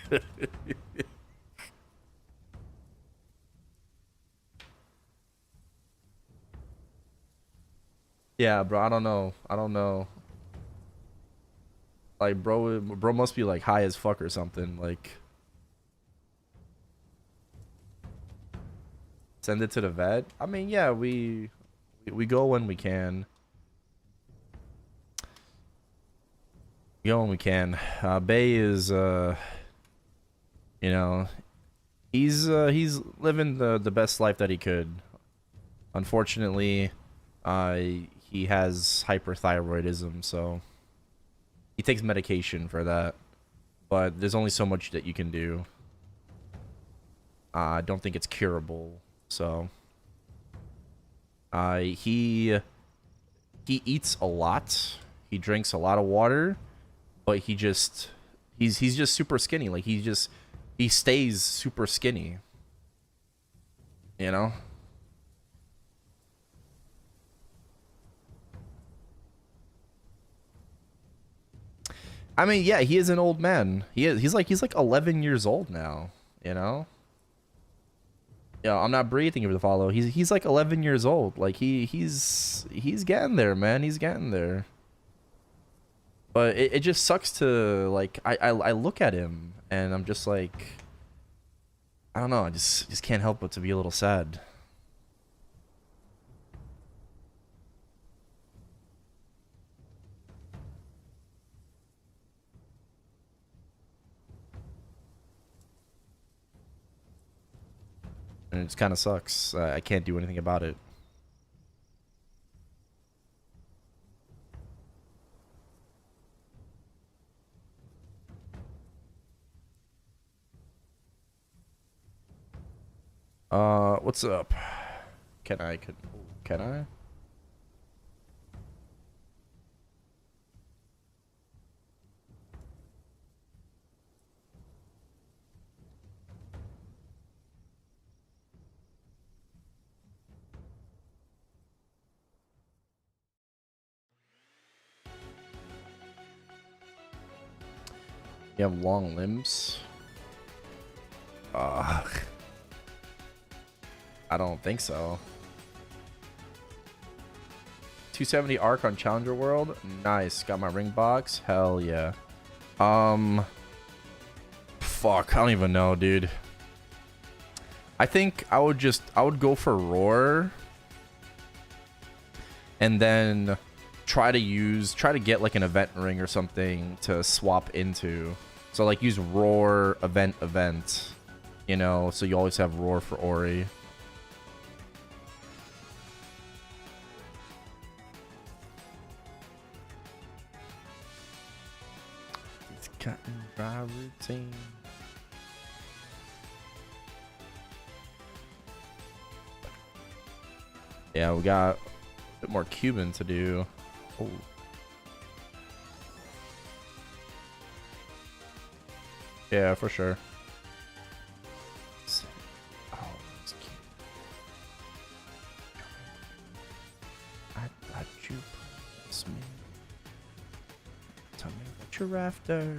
Yeah, bro, I don't know. Like, bro must be, like, high as fuck or something. Like, send it to the vet. I mean, yeah, we go when we can. go when we can. Bay is, you know, he's living the best life that he could. Unfortunately, he has hyperthyroidism, so he takes medication for that. But there's only so much that you can do. I don't think it's curable, so he eats a lot. He drinks a lot of water, but he's just super skinny. Like he stays super skinny. You know? I mean, yeah, he is an old man. He's like 11 years old now, you know? Yeah, I'm not breathing over the follow. He's like 11 years old. Like he's getting there, man. He's getting there. But it just sucks to like I look at him and I'm just like I don't know, I just can't help but to be a little sad. And it just kind of sucks. I can't do anything about it. What's up? Can I? You have long limbs? I don't think so. 270 arc on Challenger World. Nice. Got my ring box. Hell yeah. Fuck. I don't even know, dude. I think I would go for Roar. And then try to get like an event ring or something to swap into. So like use Roar event. You know, so you always have Roar for Ori. It's cutting dry routine. Yeah, we got a bit more Cuban to do. Oh. Yeah, for sure. Oh, that's cute. I thought you promised me. Tell me what you're after.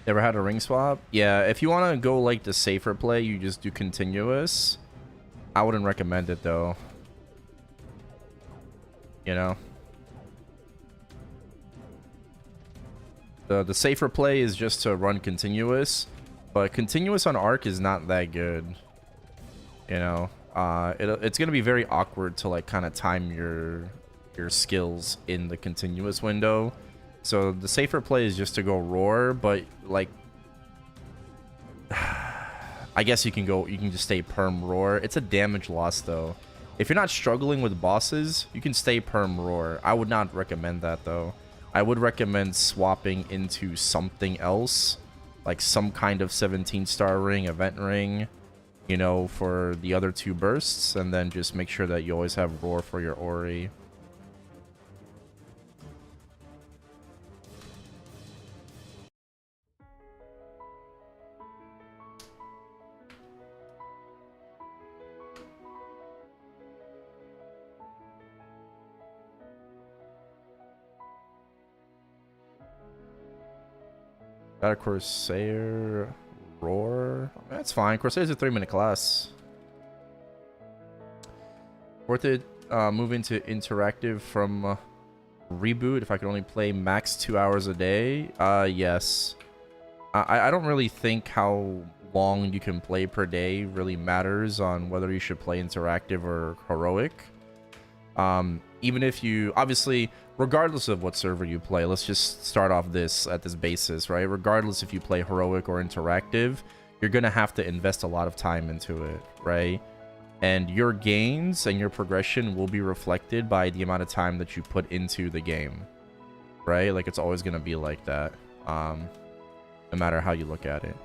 Never had a ring swap? Yeah, if you want to go like the safer play, you just do continuous. I wouldn't recommend it though. You know? The safer play is just to run continuous, but continuous on arc is not that good. You know? It's going to be very awkward to like kind of time your skills in the continuous window. So the safer play is just to go Roar, but like I guess you can just stay perm Roar. It's a damage loss though. If you're not struggling with bosses, you can stay perm Roar. I would not recommend that though. I would recommend swapping into something else, like some kind of 17-star ring, event ring, you know, for the other two bursts, and then just make sure that you always have Roar for your Ori. Got a Corsair Roar. That's fine. Corsair's a 3-minute class. Worth it moving to interactive from reboot if I could only play max 2 hours a day? Yes. I don't really think how long you can play per day really matters on whether you should play interactive or heroic. Even if you, obviously, regardless of what server you play, let's just start off this at this basis, right? Regardless if you play heroic or interactive, you're gonna have to invest a lot of time into it, right? And your gains and your progression will be reflected by the amount of time that you put into the game, right? Like, it's always gonna be like that, no matter how you look at it.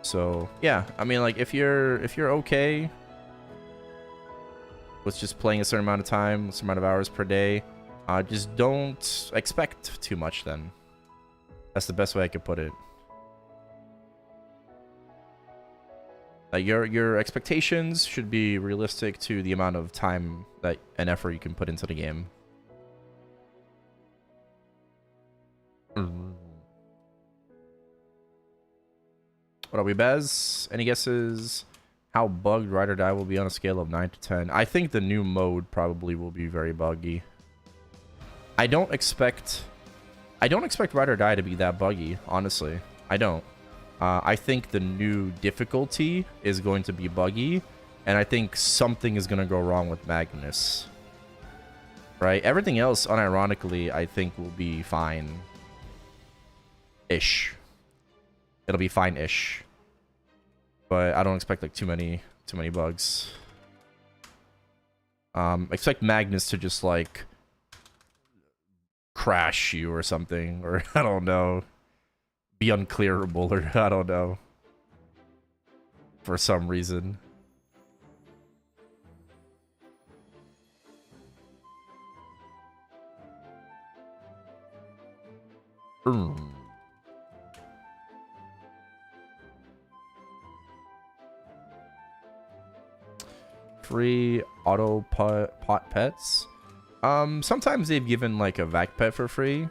So yeah, I mean, like, if you're okay with just playing a certain amount of time, a certain amount of hours per day, just don't expect too much then. That's the best way I could put it. Like, your expectations should be realistic to the amount of time that and effort you can put into the game. What are we, Bez? Any guesses how bugged Ride or Die will be on a scale of 9 to 10? I think the new mode probably will be very buggy. I don't expect Ride or Die to be that buggy, honestly. I don't. I think the new difficulty is going to be buggy, and I think something is going to go wrong with Magnus. Right? Everything else, unironically, I think will be fine-ish. It'll be fine-ish. But I don't expect, like, too many bugs. Expect Magnus to just, like, crash you or something, or I don't know. Be unclearable, or I don't know. For some reason. Free auto pot pets. Sometimes they've given, like, a vac pet for free.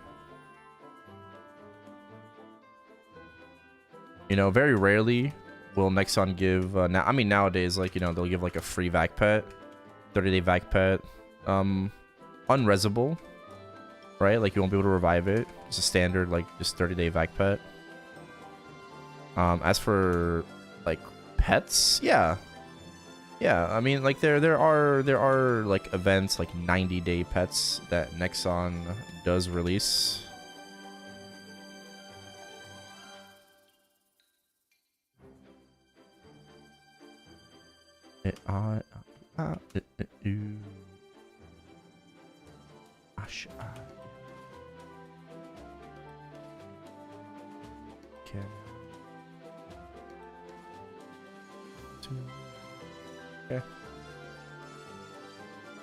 You know, very rarely will Nexon give, now, I mean, nowadays, like, you know, they'll give, like, a free vac pet, 30-day vac pet, unresable, right? Like, you won't be able to revive it. It's a standard, like, just 30-day vac pet. As for, like, pets, yeah, I mean, like, there are like events, like 90-day pets that Nexon does release. Okay.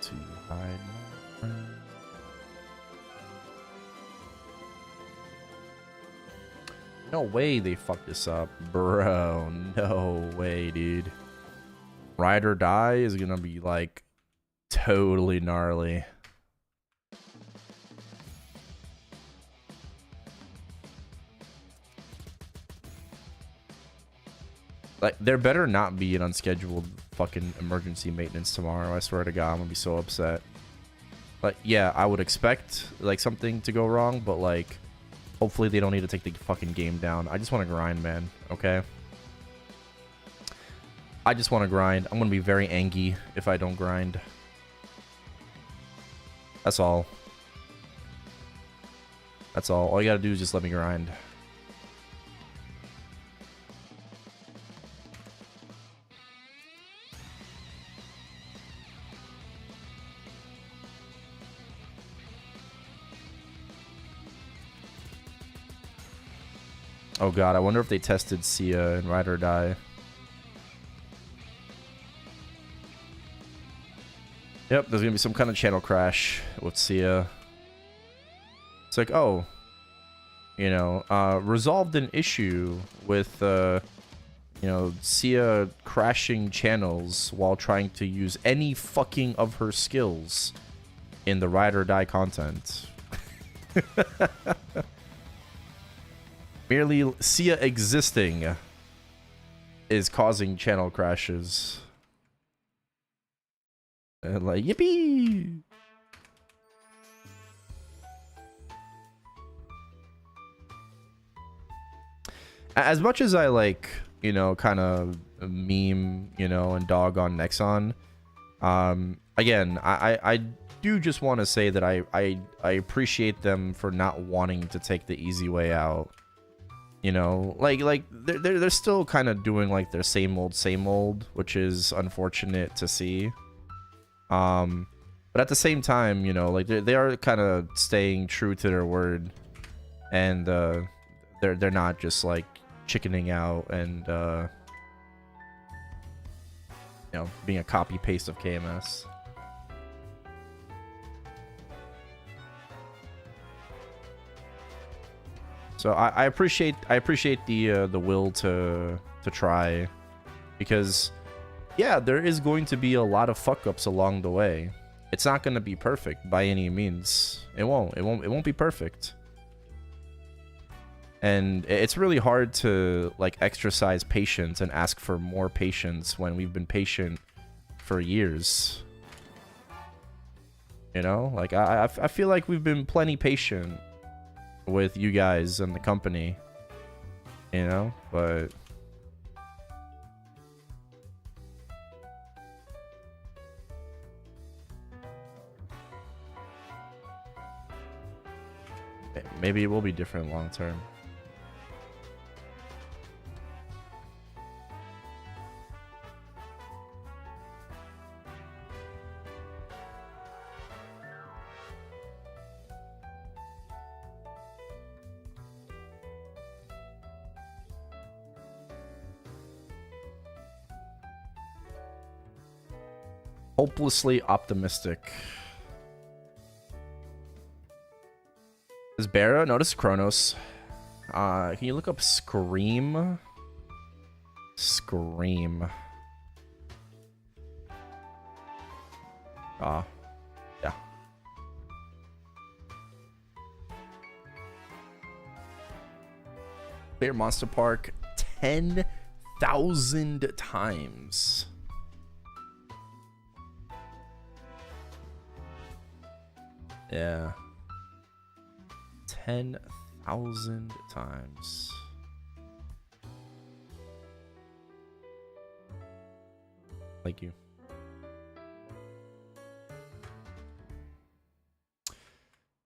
To hide my friend. No way they fucked this up, bro. No way, dude. Ride or Die is gonna be, like, totally gnarly. Like, there better not be an unscheduled fucking emergency maintenance tomorrow. I swear to God, I'm gonna be so upset. But yeah, I would expect, like, something to go wrong, but, like, hopefully they don't need to take the fucking game down. I just want to grind, man. Okay? I just want to grind. I'm gonna be very angry if I don't grind. That's all. That's all. All you gotta do is just let me grind. Oh god, I wonder if they tested Sia in Ride or Die. Yep, there's gonna be some kind of channel crash with Sia. It's like, oh, you know, resolved an issue with, you know, Sia crashing channels while trying to use any fucking of her skills in the Ride or Die content. Merely Sia existing is causing channel crashes. And like, yippee! As much as I like, you know, kind of meme, you know, and dog on Nexon, again, I do just want to say that I appreciate them for not wanting to take the easy way out. You know, like they're still kind of doing like their same old, which is unfortunate to see. But at the same time, you know, like they are kind of staying true to their word, and they're not just like chickening out and you know, being a copy paste of KMS. So I appreciate the will to try, because yeah, there is going to be a lot of fuck ups along the way. It's not going to be perfect by any means. It won't be perfect. And it's really hard to like exercise patience and ask for more patience when we've been patient for years. You know, like I feel like we've been plenty patient with you guys and the company, you know, but maybe it will be different long term. Hopelessly optimistic. Is Barra? No, this is Kronos. Can you look up Scream? Scream. Yeah. Clear Monster Park 10,000 times. Yeah. 10,000 times. Thank you.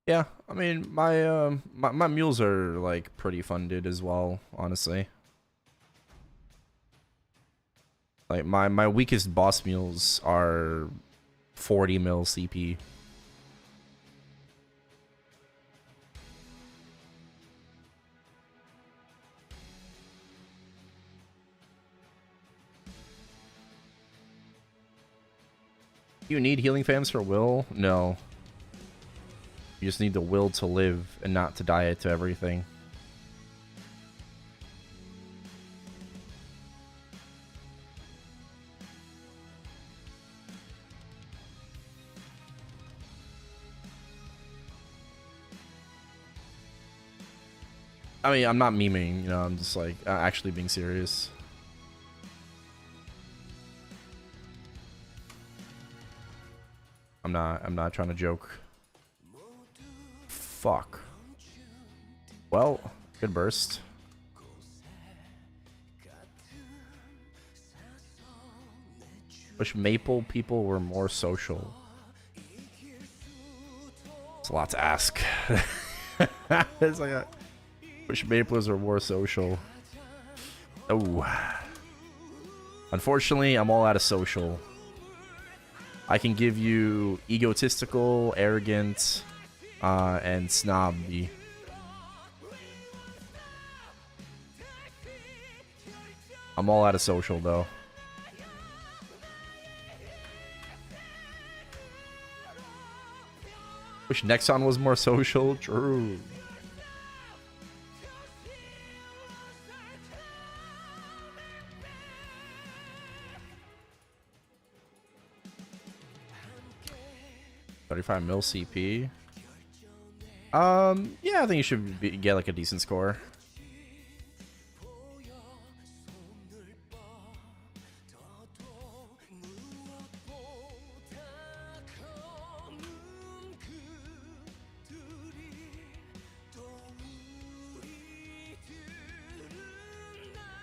Yeah, I mean, my mules are like pretty funded as well, honestly. Like my weakest boss mules are 40 mil CP. You need healing fams for will? No. You just need the will to live and not to die to everything. I mean, I'm not memeing, you know, I'm just like actually being serious. I'm not trying to joke. Fuck. Well, good burst. Wish Maple people were more social. It's a lot to ask. It's like wish Maples were more social. Oh. Unfortunately, I'm all out of social. I can give you egotistical, arrogant, and snobby. I'm all out of social, though. Wish Nexon was more social. True. $35 mil CP. Yeah, I think you should get like a decent score.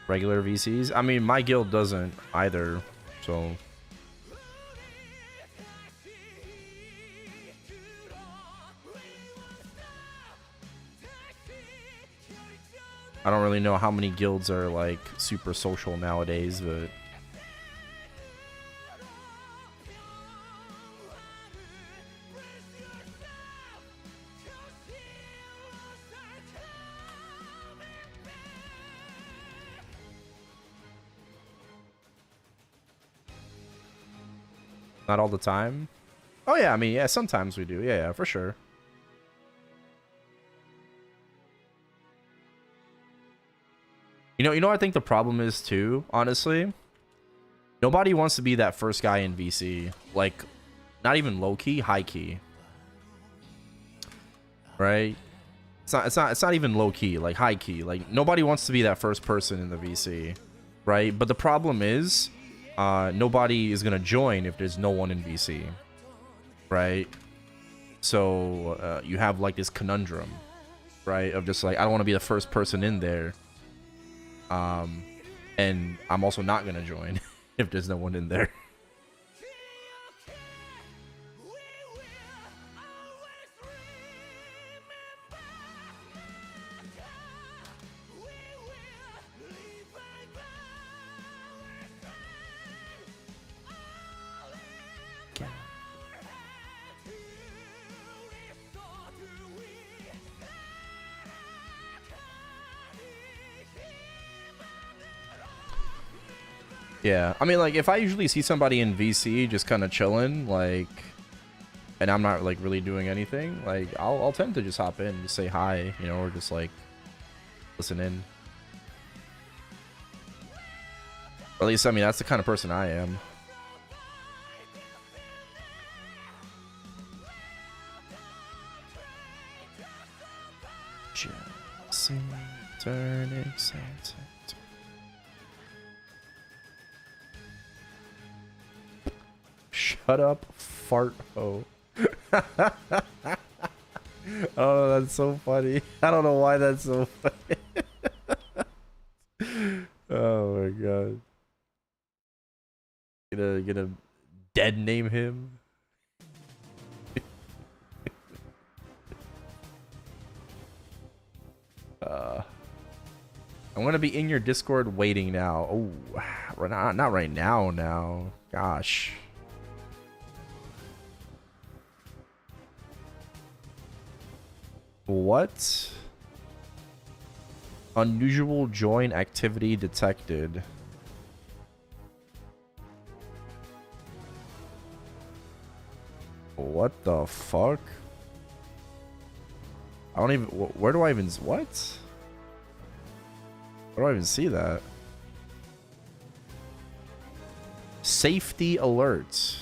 regular VCs. I mean, my guild doesn't either, so I don't really know how many guilds are like super social nowadays, but not all the time. Oh yeah, I mean, yeah, sometimes we do. Yeah, yeah, for sure. You know, I think the problem is too, honestly. Nobody wants to be that first guy in VC. Like, not even low key, high key. Right? It's not even low key, like high key. Like, nobody wants to be that first person in the VC. Right? But the problem is, nobody is gonna join if there's no one in VC. Right? So you have like this conundrum, right? Of just like, I don't want to be the first person in there. And I'm also not gonna join if there's no one in there. Yeah, I mean, like, if I usually see somebody in VC just kind of chilling, like, and I'm not, like, really doing anything, like, I'll tend to just hop in and just say hi, you know, or just, like, listen in. Or at least, I mean, that's the kind of person I am. Just turning sense. Shut up, fart ho. Oh, that's so funny. I don't know why that's so funny. Oh my god. Gonna dead name him. I'm gonna be in your Discord waiting now. Oh, not right now. Gosh. What? Unusual join activity detected. What the fuck? I don't even... Where do I even... What? Where do I even see that? Safety alerts.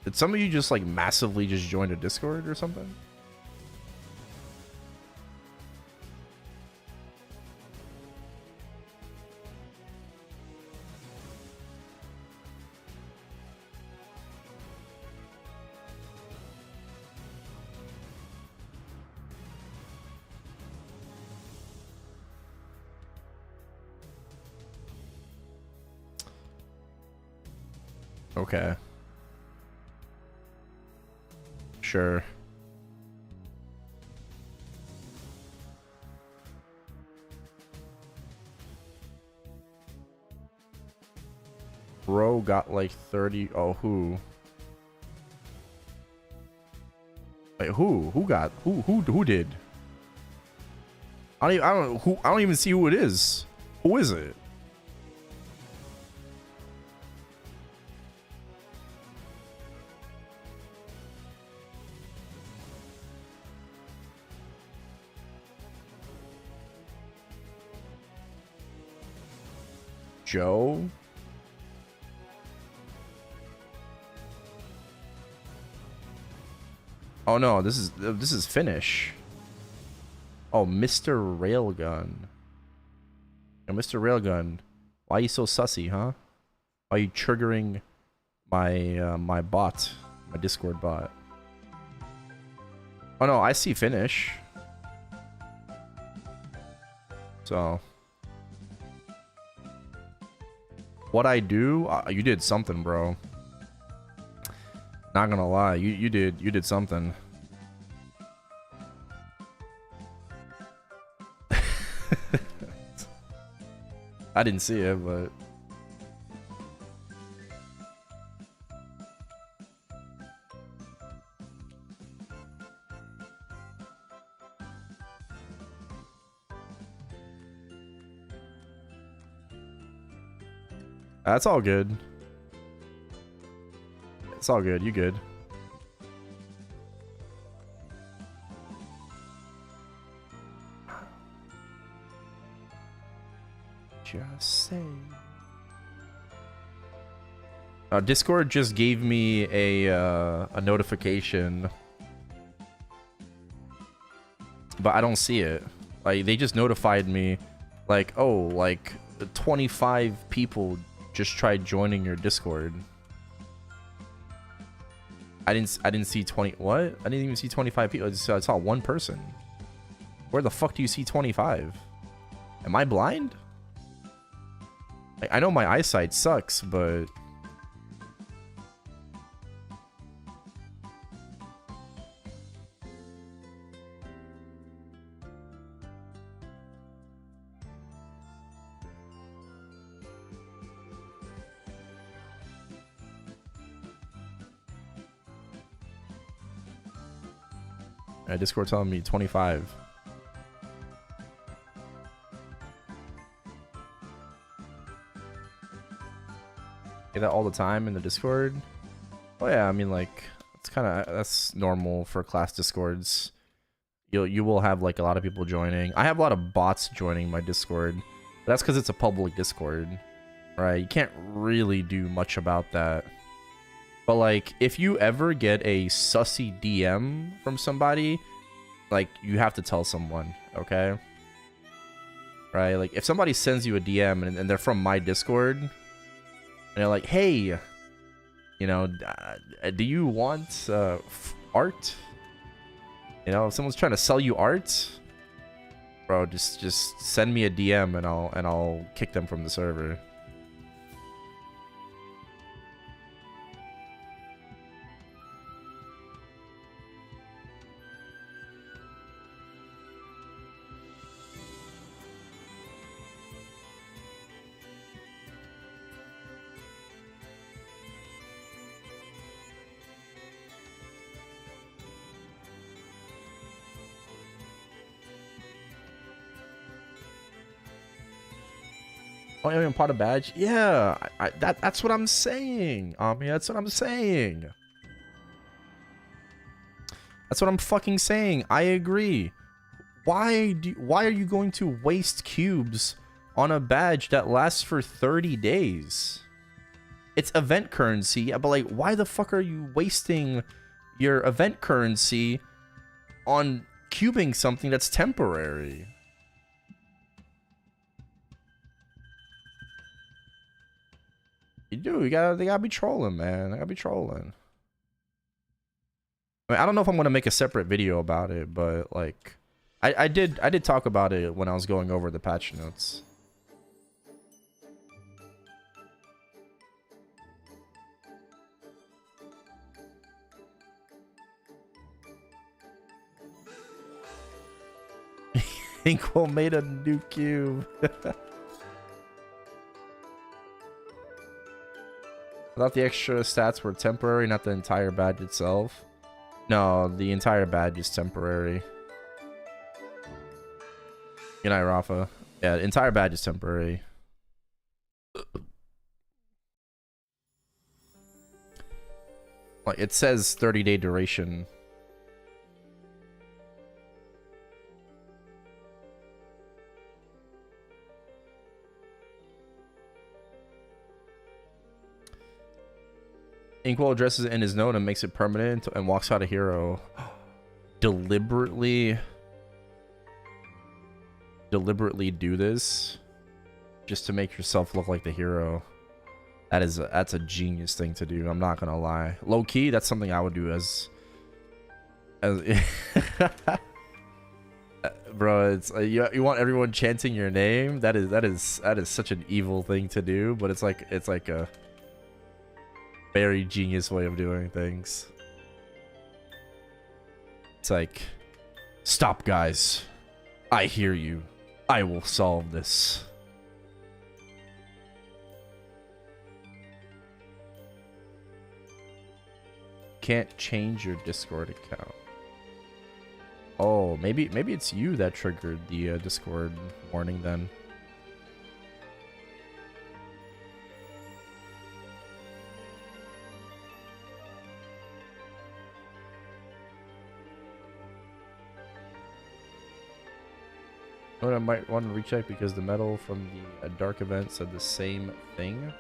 Did some of you just like massively just join a Discord or something? Okay. Sure. Bro got like 30. Oh, who? Wait, who? Who got? Who did? I don't even see who it is. Who is it? Joe? Oh no, this is Finnish. Oh, Mr. Railgun. Yo, Mr. Railgun, why are you so sussy, huh? Why are you triggering my my bot, my Discord bot? Oh no, I see finish. So what I do, you did something, bro. Not gonna lie, you did something. I didn't see it, but that's all good. It's all good. You good? Just say. Discord just gave me a notification, but I don't see it. Like they just notified me, like, oh, like 25 people just tried joining your Discord. I didn't see 20. What? I didn't even see 25 people. I saw one person. Where the fuck do you see 25? Am I blind? I know my eyesight sucks, but Discord telling me 25. Say that all the time in the Discord. Oh yeah, I mean, like, it's kind of, that's normal for class Discords. You will have like a lot of people joining. I have a lot of bots joining my Discord, but that's because it's a public Discord, right? You can't really do much about that. But like, if you ever get a sussy DM from somebody, like, you have to tell someone, okay? Right? Like, if somebody sends you a DM and they're from my Discord, and they're like, hey, you know, do you want art? You know, if someone's trying to sell you art, bro, just send me a DM and I'll kick them from the server. Oh, you even pot a badge? Yeah, that's what I'm saying. Yeah, that's what I'm saying. That's what I'm fucking saying. I agree. Why are you going to waste cubes on a badge that lasts for 30 days? It's event currency, but like, why the fuck are you wasting your event currency on cubing something that's temporary? You do. They gotta be trolling, man. They gotta be trolling. I mean, I don't know if I'm gonna make a separate video about it, but like, I did talk about it when I was going over the patch notes. Inkwell made a new cube. I thought the extra stats were temporary, not the entire badge itself. No, the entire badge is temporary. Good night, Rafa. Yeah, the entire badge is temporary. Like, it says 30-day duration. Inkwell addresses it in his note and makes it permanent and walks out a hero. Deliberately do this just to make yourself look like the hero. That's a genius thing to do. I'm not gonna lie. Low key, that's something I would do as Bro, it's you want everyone chanting your name? That is such an evil thing to do, but it's like a very genius way of doing things. It's like, stop, guys. I hear you. I will solve this. Can't change your Discord account. Oh, maybe it's you that triggered the Discord warning then. But I might want to recheck because the medal from the dark event said the same thing.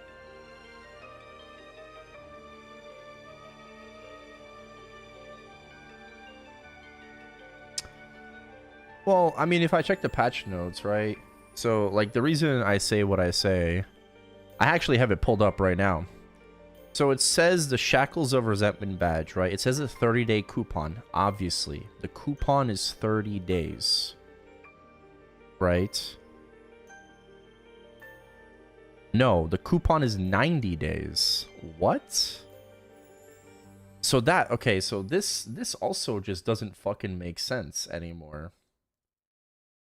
Well, I mean, if I check the patch notes, right? So, like, the reason I say what I say, I actually have it pulled up right now. So it says the Shackles of Resentment badge, right? It says a 30-day coupon, obviously. The coupon is 30 days. Right? No, the coupon is 90 days. What? So that, okay, so this also just doesn't fucking make sense anymore.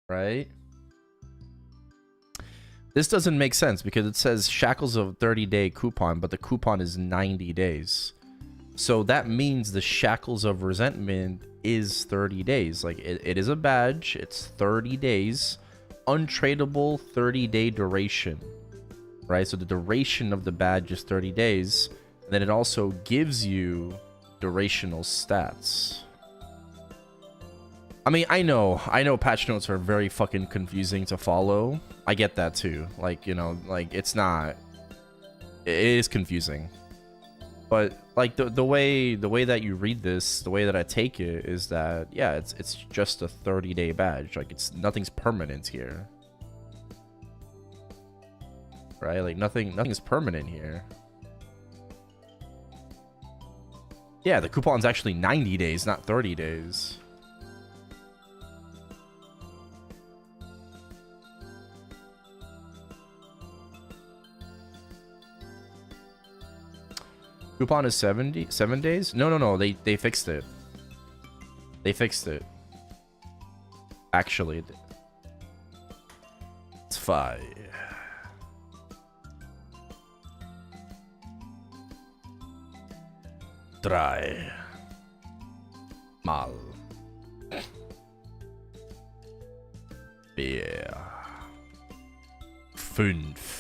Right? This doesn't make sense because it says Shackles of 30-day coupon, but the coupon is 90 days. So that means the Shackles of Resentment is 30 days. Like, it is a badge. It's 30 days. Untradeable 30-day duration. Right? So the duration of the badge is 30 days. And then it also gives you durational stats. I mean, I know patch notes are very fucking confusing to follow. I get that too. Like, you know, like, it's not... It is confusing. But like the way that you read this, the way that I take it is that, yeah, it's just a 30-day badge. Like, nothing's permanent here. Right? Like, nothing's permanent here. Yeah, the coupon's actually 90 days, not 30 days. Coupon is 7 days? No. They fixed it. They fixed it. Actually, it's 5. Drei. Mal. Vier. 5.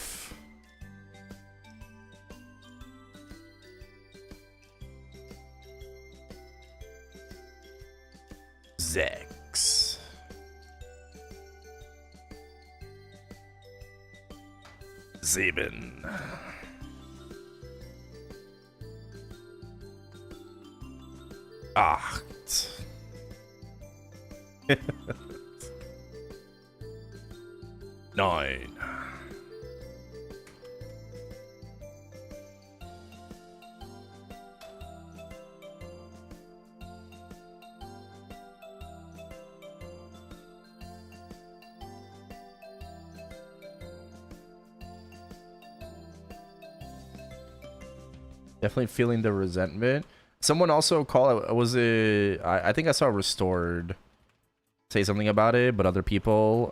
6. 7. 8. 9. 10. Definitely feeling the resentment. Someone also called, was it, I think I saw Restored say something about it, but other people,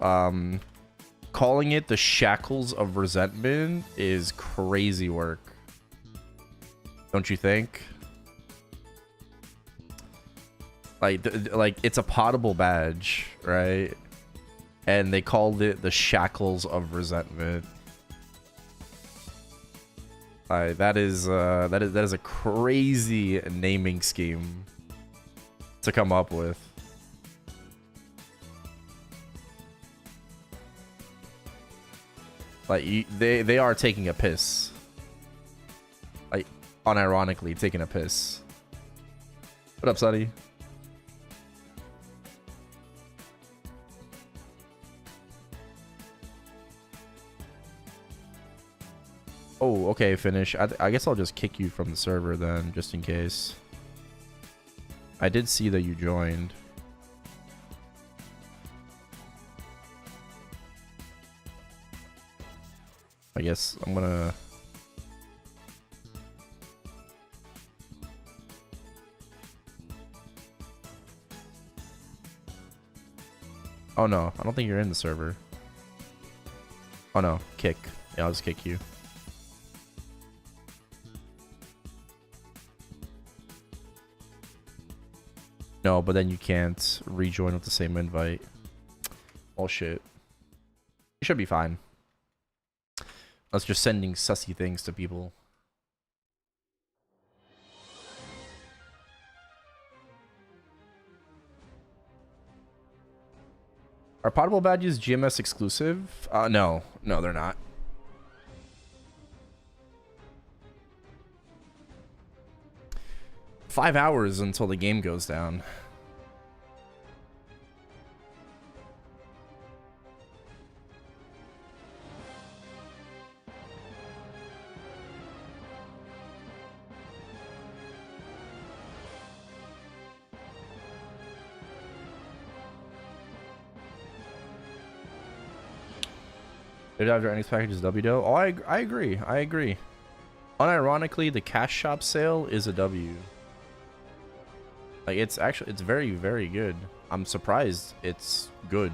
calling it the Shackles of Resentment is crazy work. Don't you think? Like it's a Pottable badge, right? And they called it the Shackles of Resentment. That is a crazy naming scheme to come up with. Like, they are taking a piss. Like, unironically taking a piss. What up, Sonny? Oh, okay, finish. I guess I'll just kick you from the server then, just in case. I did see that you joined. I guess I'm gonna... Oh no, I don't think you're in the server. Oh no, kick. Yeah, I'll just kick you. No, but then you can't rejoin with the same invite. Oh shit. You should be fine. That's just sending sussy things to people. Are Potable badges GMS exclusive? No. No, they're not. $5 hours until the game goes down. Did after any package is WDO? Oh, I agree. I agree. Unironically, the cash shop sale is a W. Like, it's actually, it's very, very good. I'm surprised it's good.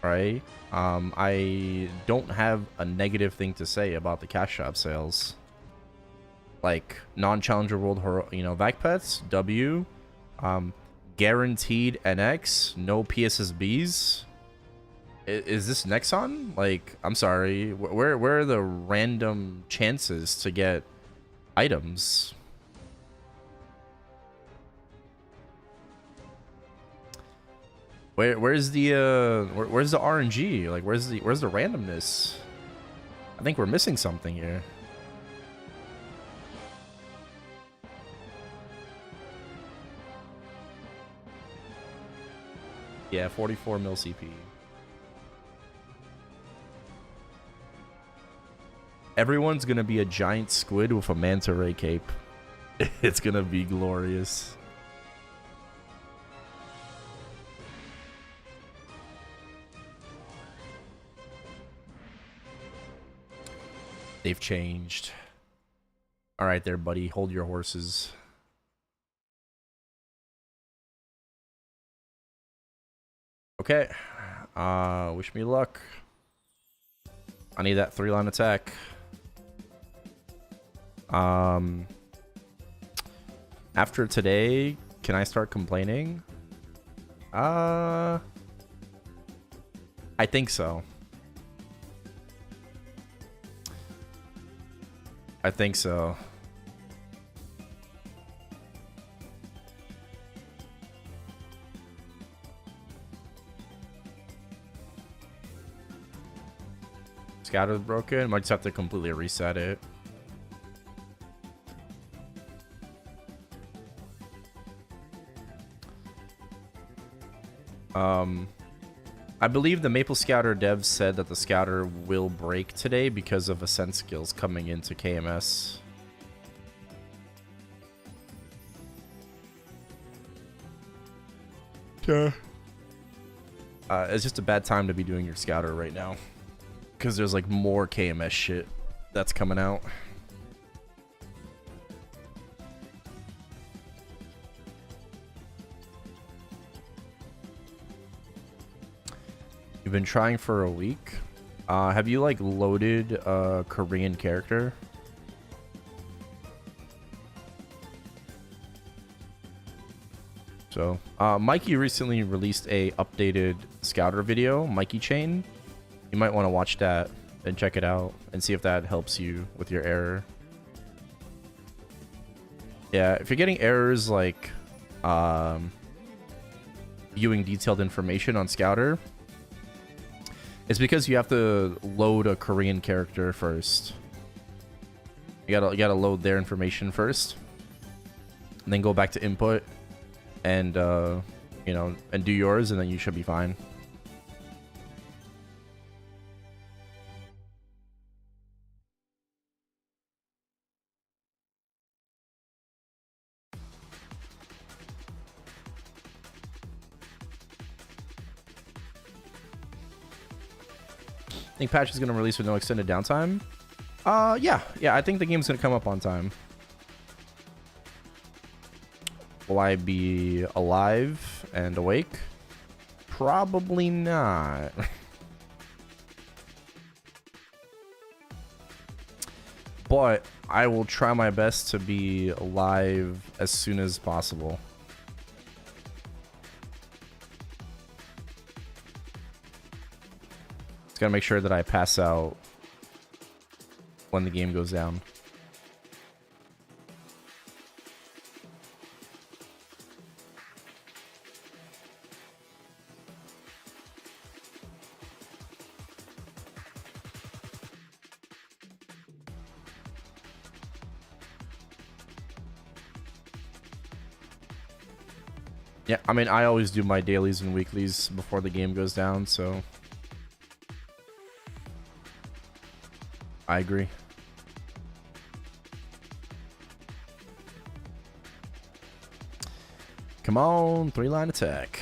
Alright? I don't have a negative thing to say about the cash shop sales. Like, non-challenger world, you know, vac pets, W. Guaranteed NX, no PSSBs. Is this Nexon? Like, I'm sorry. Where are the random chances to get items? Where's the RNG? Like, where's the randomness? I think we're missing something here. Yeah, 44 mil CP. Everyone's gonna be a giant squid with a manta ray cape. It's gonna be glorious. They've changed. All right there, buddy. Hold your horses. Okay. Wish me luck. I need that 3-line attack. After today, can I start complaining? I think so. I think so. Scatter's broken. Might just have to completely reset it. I believe the Maple Scouter devs said that the Scouter will break today because of Ascent skills coming into KMS. Yeah. It's just a bad time to be doing your Scouter right now. Because there's like more KMS shit that's coming out. You've been trying for a week. Have you like loaded a Korean character? So, Mikey recently released a updated Scouter video, Mikey Chain. You might want to watch that and check it out and see if that helps you with your error. Yeah, if you're getting errors like viewing detailed information on Scouter, it's because you have to load a Korean character first. You gotta load their information first, and then go back to input, and you know, and do yours, and then you should be fine. Think patch is going to release with no extended downtime? Yeah, I think the game's going to come up on time. Will I be alive and awake? Probably not. But I will try my best to be alive as soon as possible. Just gotta make sure that I pass out when the game goes down. Yeah, I mean, I always do my dailies and weeklies before the game goes down, so I agree. Come on, 3-line attack.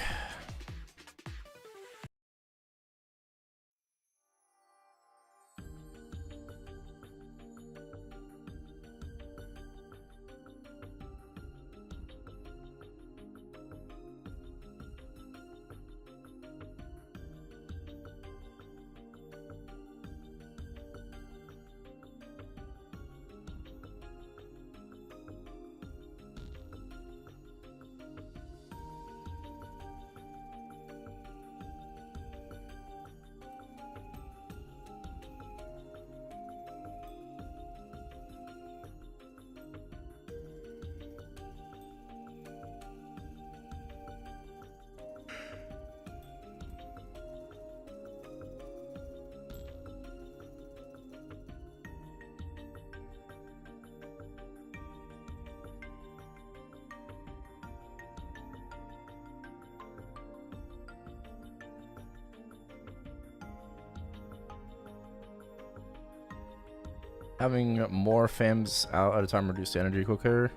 Having more FAMs out at a time reduced energy quicker?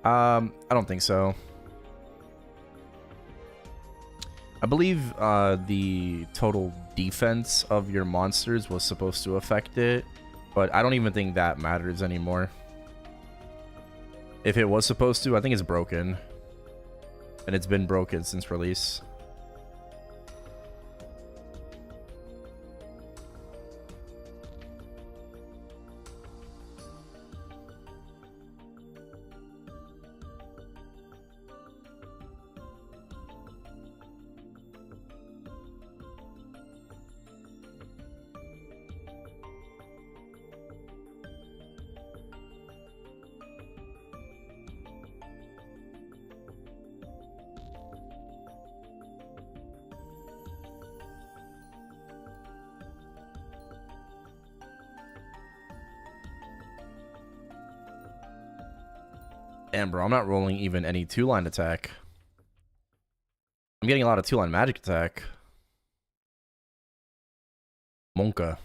I don't think so. I believe the total defense of your monsters was supposed to affect it, but I don't even think that matters anymore. If it was supposed to, I think it's broken. And it's been broken since release. Damn, bro, I'm not rolling even any 2-line attack. I'm getting a lot of 2-line magic attack. Monka.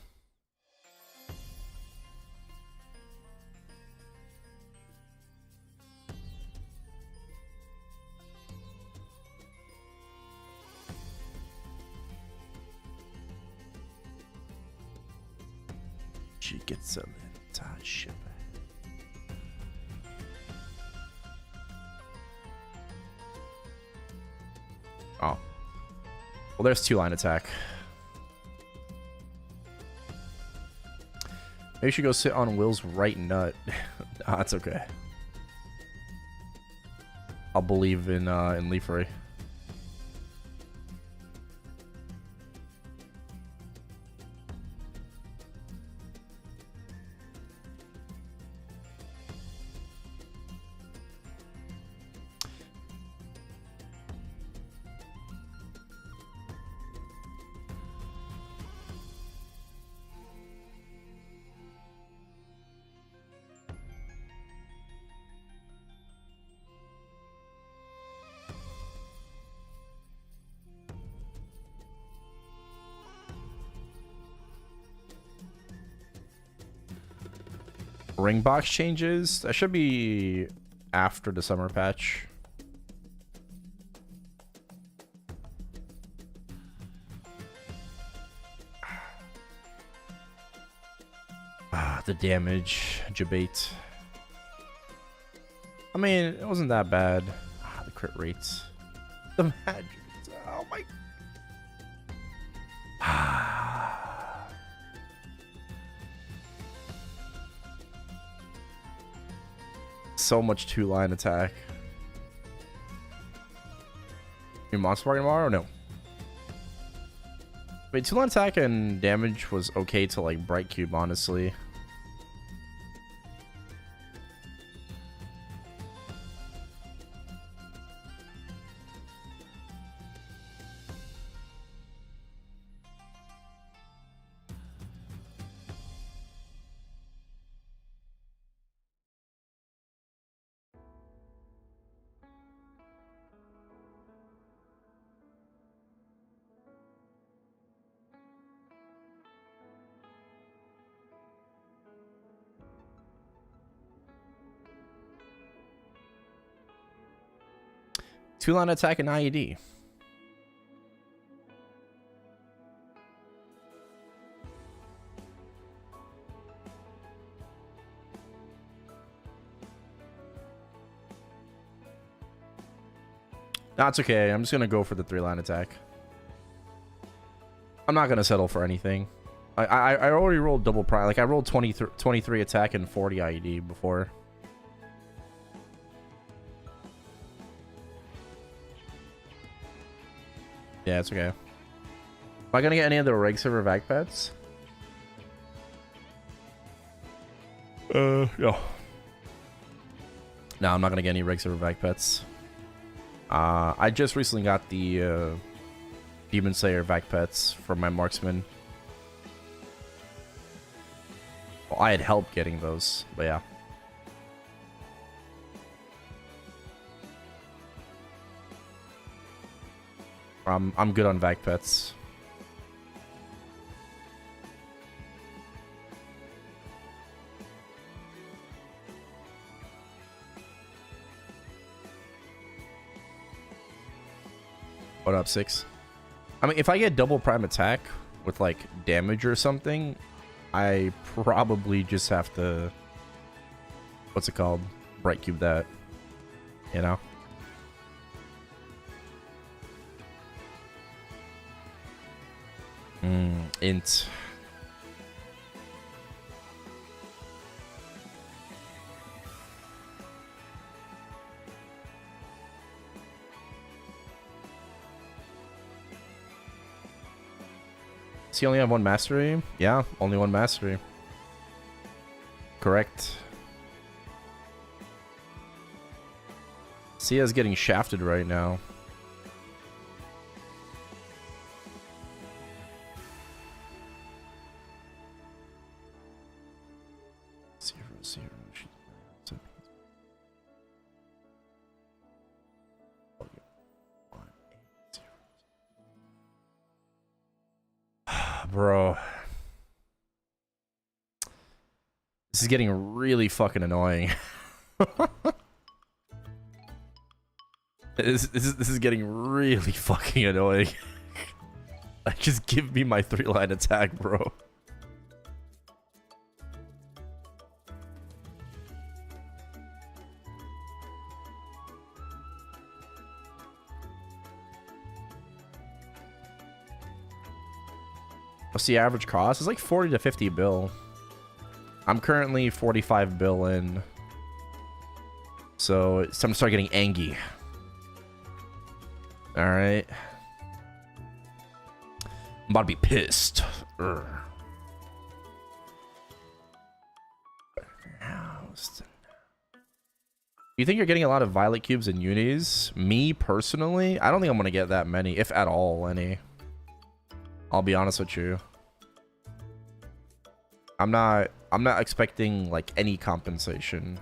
She gets a little tired ship. Oh. Well, there's 2-line attack. Maybe you should go sit on Will's right nut. Nah, that's okay. I'll believe in Leafery. Ring box changes? That should be after the summer patch. the damage, debate. I mean, it wasn't that bad. Ah, the crit rates. The magic. Oh my. So much two-line attack. Your monster bargain tomorrow? No. Wait, two-line attack and damage was okay to like Bright Cube, honestly. Two-line attack and IED. That's okay. I'm just going to go for the three-line attack. I'm not going to settle for anything. I already rolled double prime. Like, I rolled 23 attack and 40 IED before. Yeah, it's okay. Am I going to get any of the reg server vac pets? No. No, I'm not going to get any reg server vac pets. I just recently got the Demon Slayer vac pets from my marksman. Well, I had help getting those, but yeah. I'm good on vac pets. What up, 6? I mean, if I get double prime attack with like damage or something, I probably just have to, what's it called? Bright Cube that, you know? Int. Does he only have one mastery? Yeah, only one mastery. Correct. Sia's getting shafted right now. Bro. This is getting really fucking annoying. This is getting really fucking annoying. Just give me my three-line attack, bro. What's the average cost? It's like 40 to 50 bill. I'm currently 45 bill in. So it's time to start getting angry. Alright. I'm about to be pissed. Urgh. You think you're getting a lot of violet cubes and unis? Me, personally? I don't think I'm going to get that many, if at all any. I'll be honest with you. I'm not expecting like any compensation.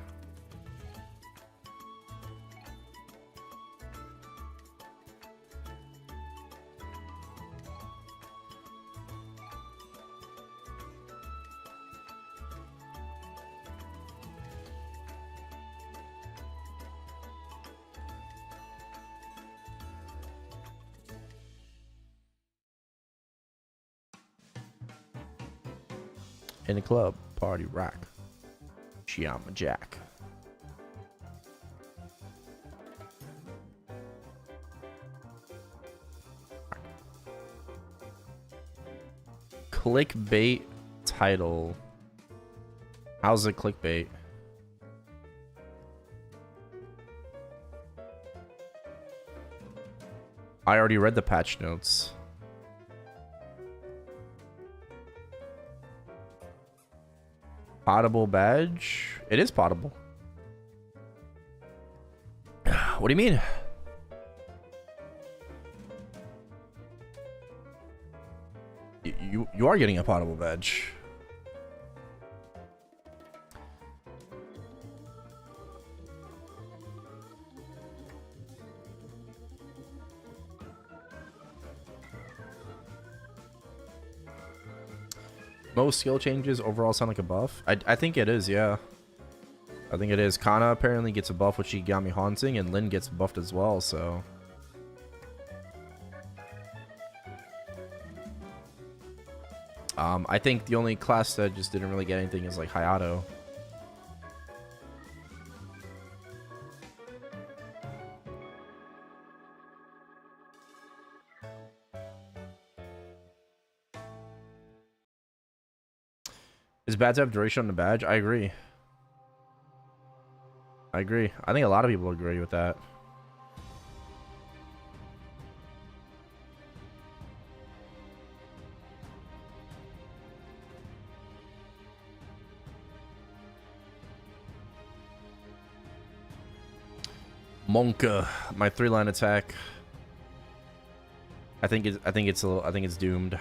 In the club. party rock. Chiama Jack. Clickbait title. How's it clickbait? I already read the patch notes. Potable badge? It is potable. What do you mean? You are getting a potable badge. Most skill changes overall sound like a buff. I think it is, yeah. I think it is. Kana apparently gets a buff with Shigami Haunting, and Lin gets buffed as well, so... I think the only class that just didn't really get anything is like Hayato. It's bad to have duration on the badge. I agree. I agree. I think a lot of people agree with that. Monka, my 3-line attack. I think it's doomed.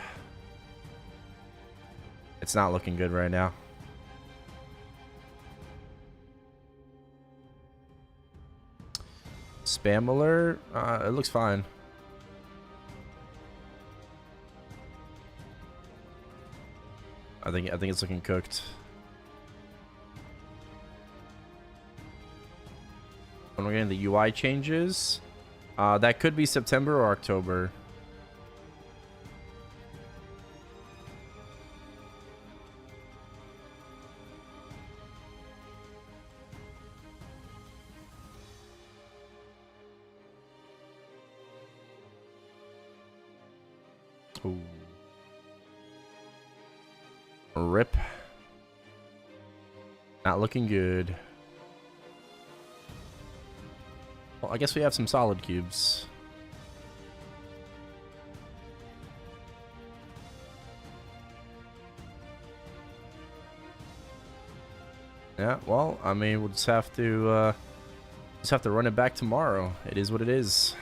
It's not looking good right now. Spam alert? It looks fine. I think it's looking cooked. When we're getting the UI changes, that could be September or October. Ooh. Rip. Not looking good. Well, I guess we have some solid cubes. Yeah, well, I mean, we'll just have to run it back tomorrow. It is what it is.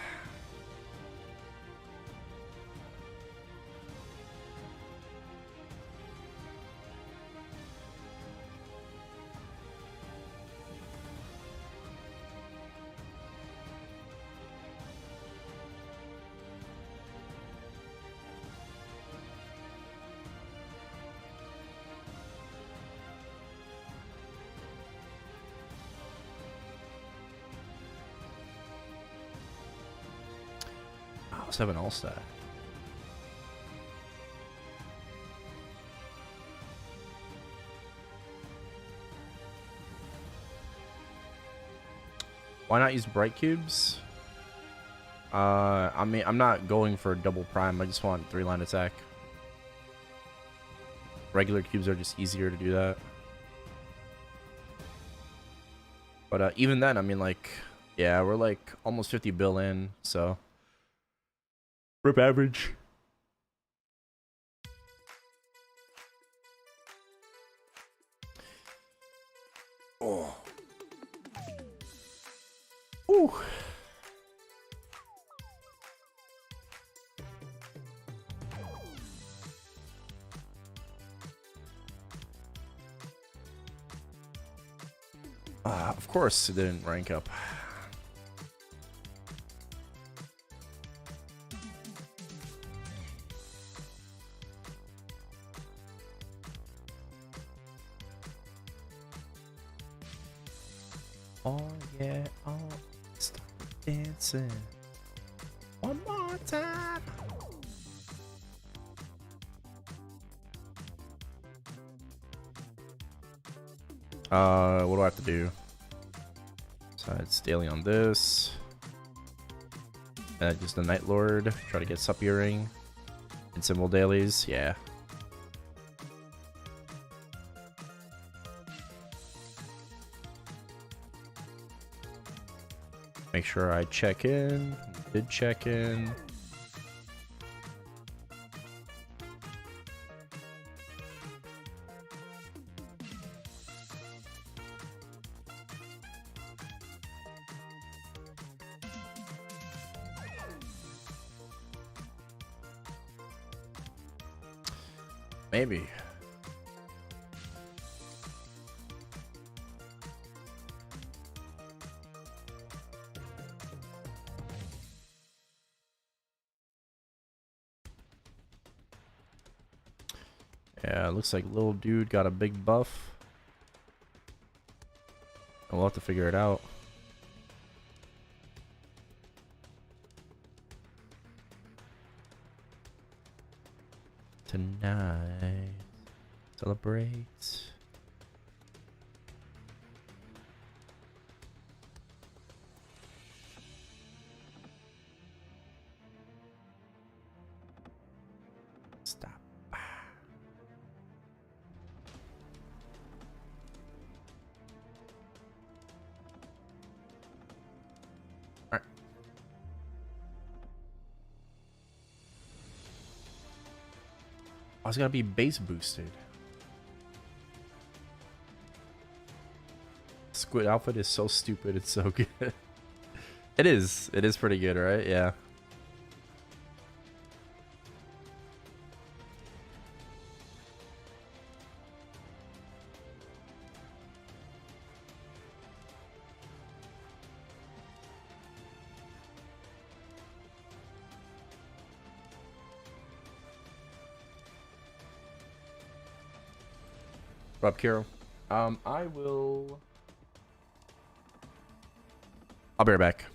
Let's have an all-star. Why not use bright cubes? I mean, I'm not going for double prime. I just want 3-line attack. Regular cubes are just easier to do that. But even then, I mean, like, yeah, we're like almost 50 bill in, so. Rip average. Oh. Ooh. Of course it didn't rank up. Oh yeah, oh, stop dancing one more time. What do I have to do? So it's daily on this. Just the Night Lord. Try to get Sup Earring. And symbol dailies. Yeah. Make sure I check in. Did check in. Maybe. Yeah, looks like little dude got a big buff. We'll have to figure it out. Tonight. Celebrate. Stop. Alright. Oh, it's gotta be base boosted. Squid outfit is so stupid, it's so good. It is. It is pretty good, right? Yeah. Rob Kiro. I will... I'll be right back.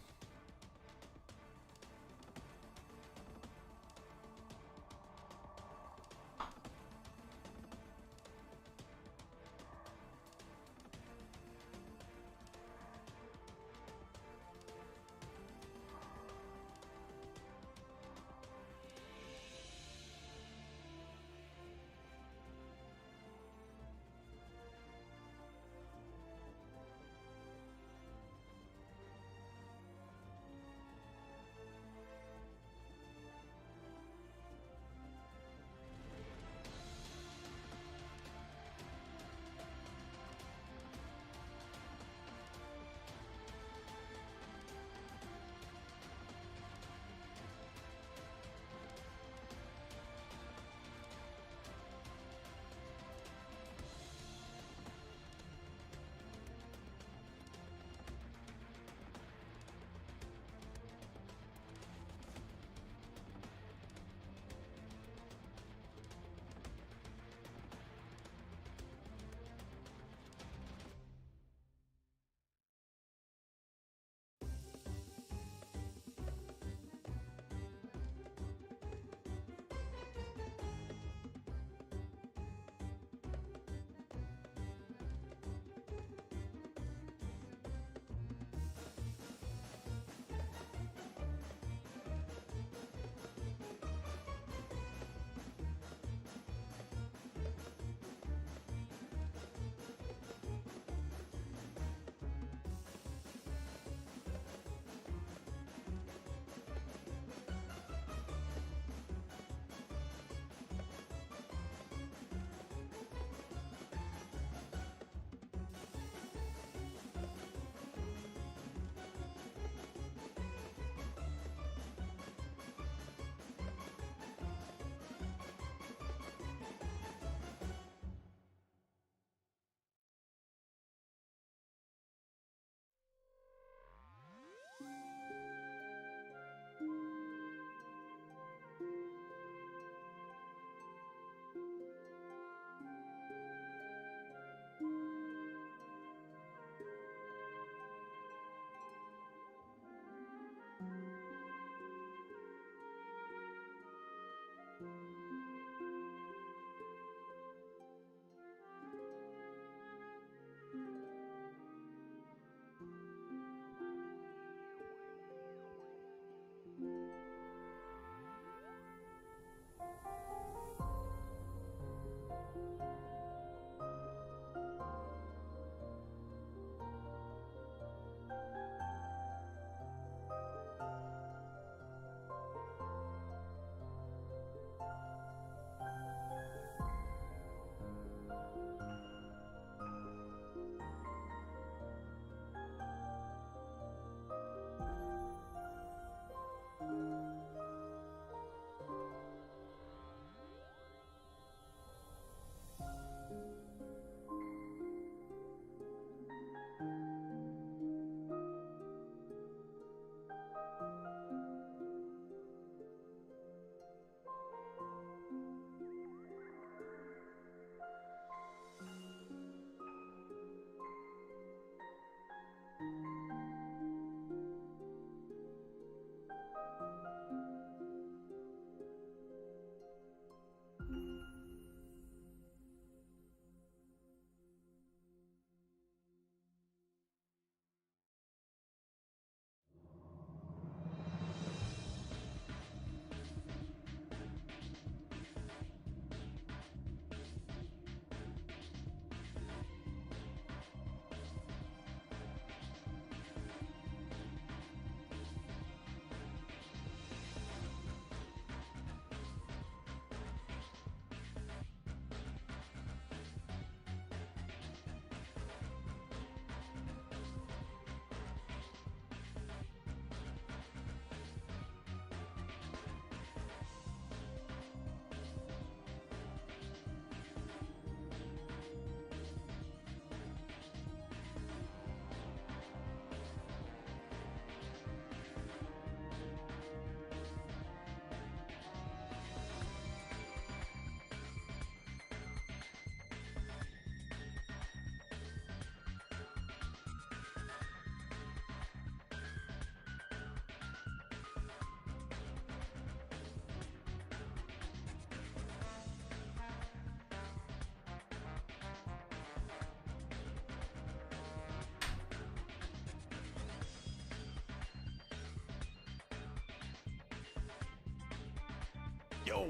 Yo.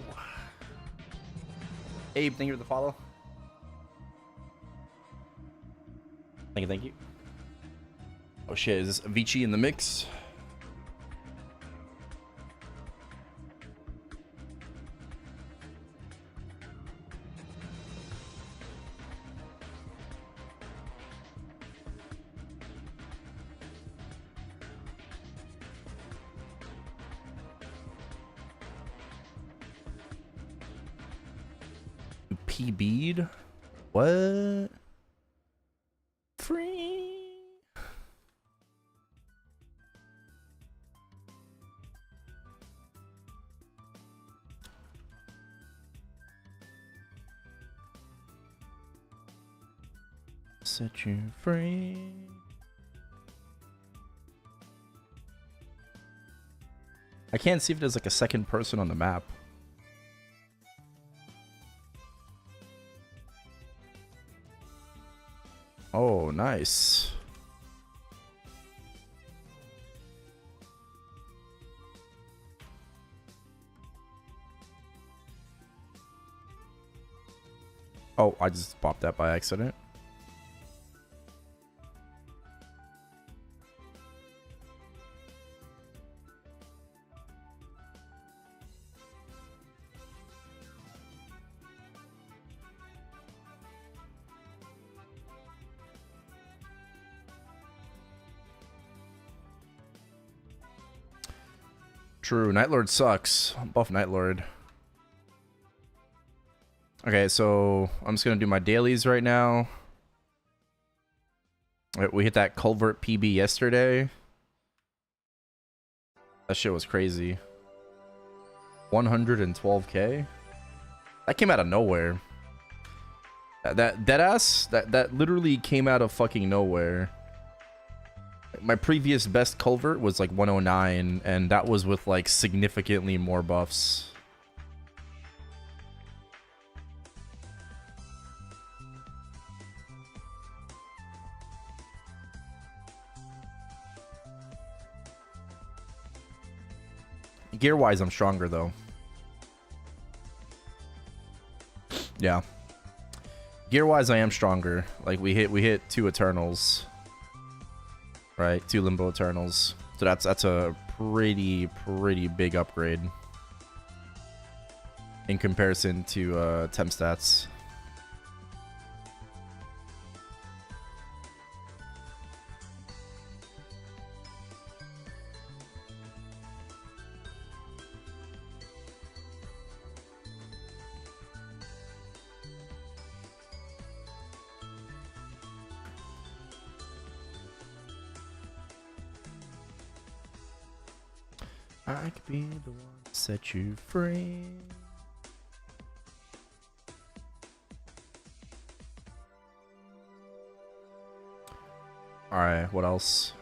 Abe, thank you for the follow. Thank you, thank you. Oh shit, is this Avicii in the mix? P-bead? What? Free? Set you free. I can't see if there's like a second person on the map. Oh, nice. Oh, I just popped that by accident. True, Nightlord sucks. Buff Nightlord. Okay, so I'm just gonna do my dailies right now. We hit that culvert PB yesterday. That shit was crazy. 112k. That came out of nowhere. That deadass. That literally came out of fucking nowhere. My previous best culvert was like 109, and that was with like significantly more buffs. Gear-wise, I'm stronger though. Yeah. Gear-wise, I am stronger. Like we hit 2 Eternals. Right, 2 Limbo Eternals. So that's a pretty big upgrade in comparison to temp stats. I could be the one to set you free. Alright, what else?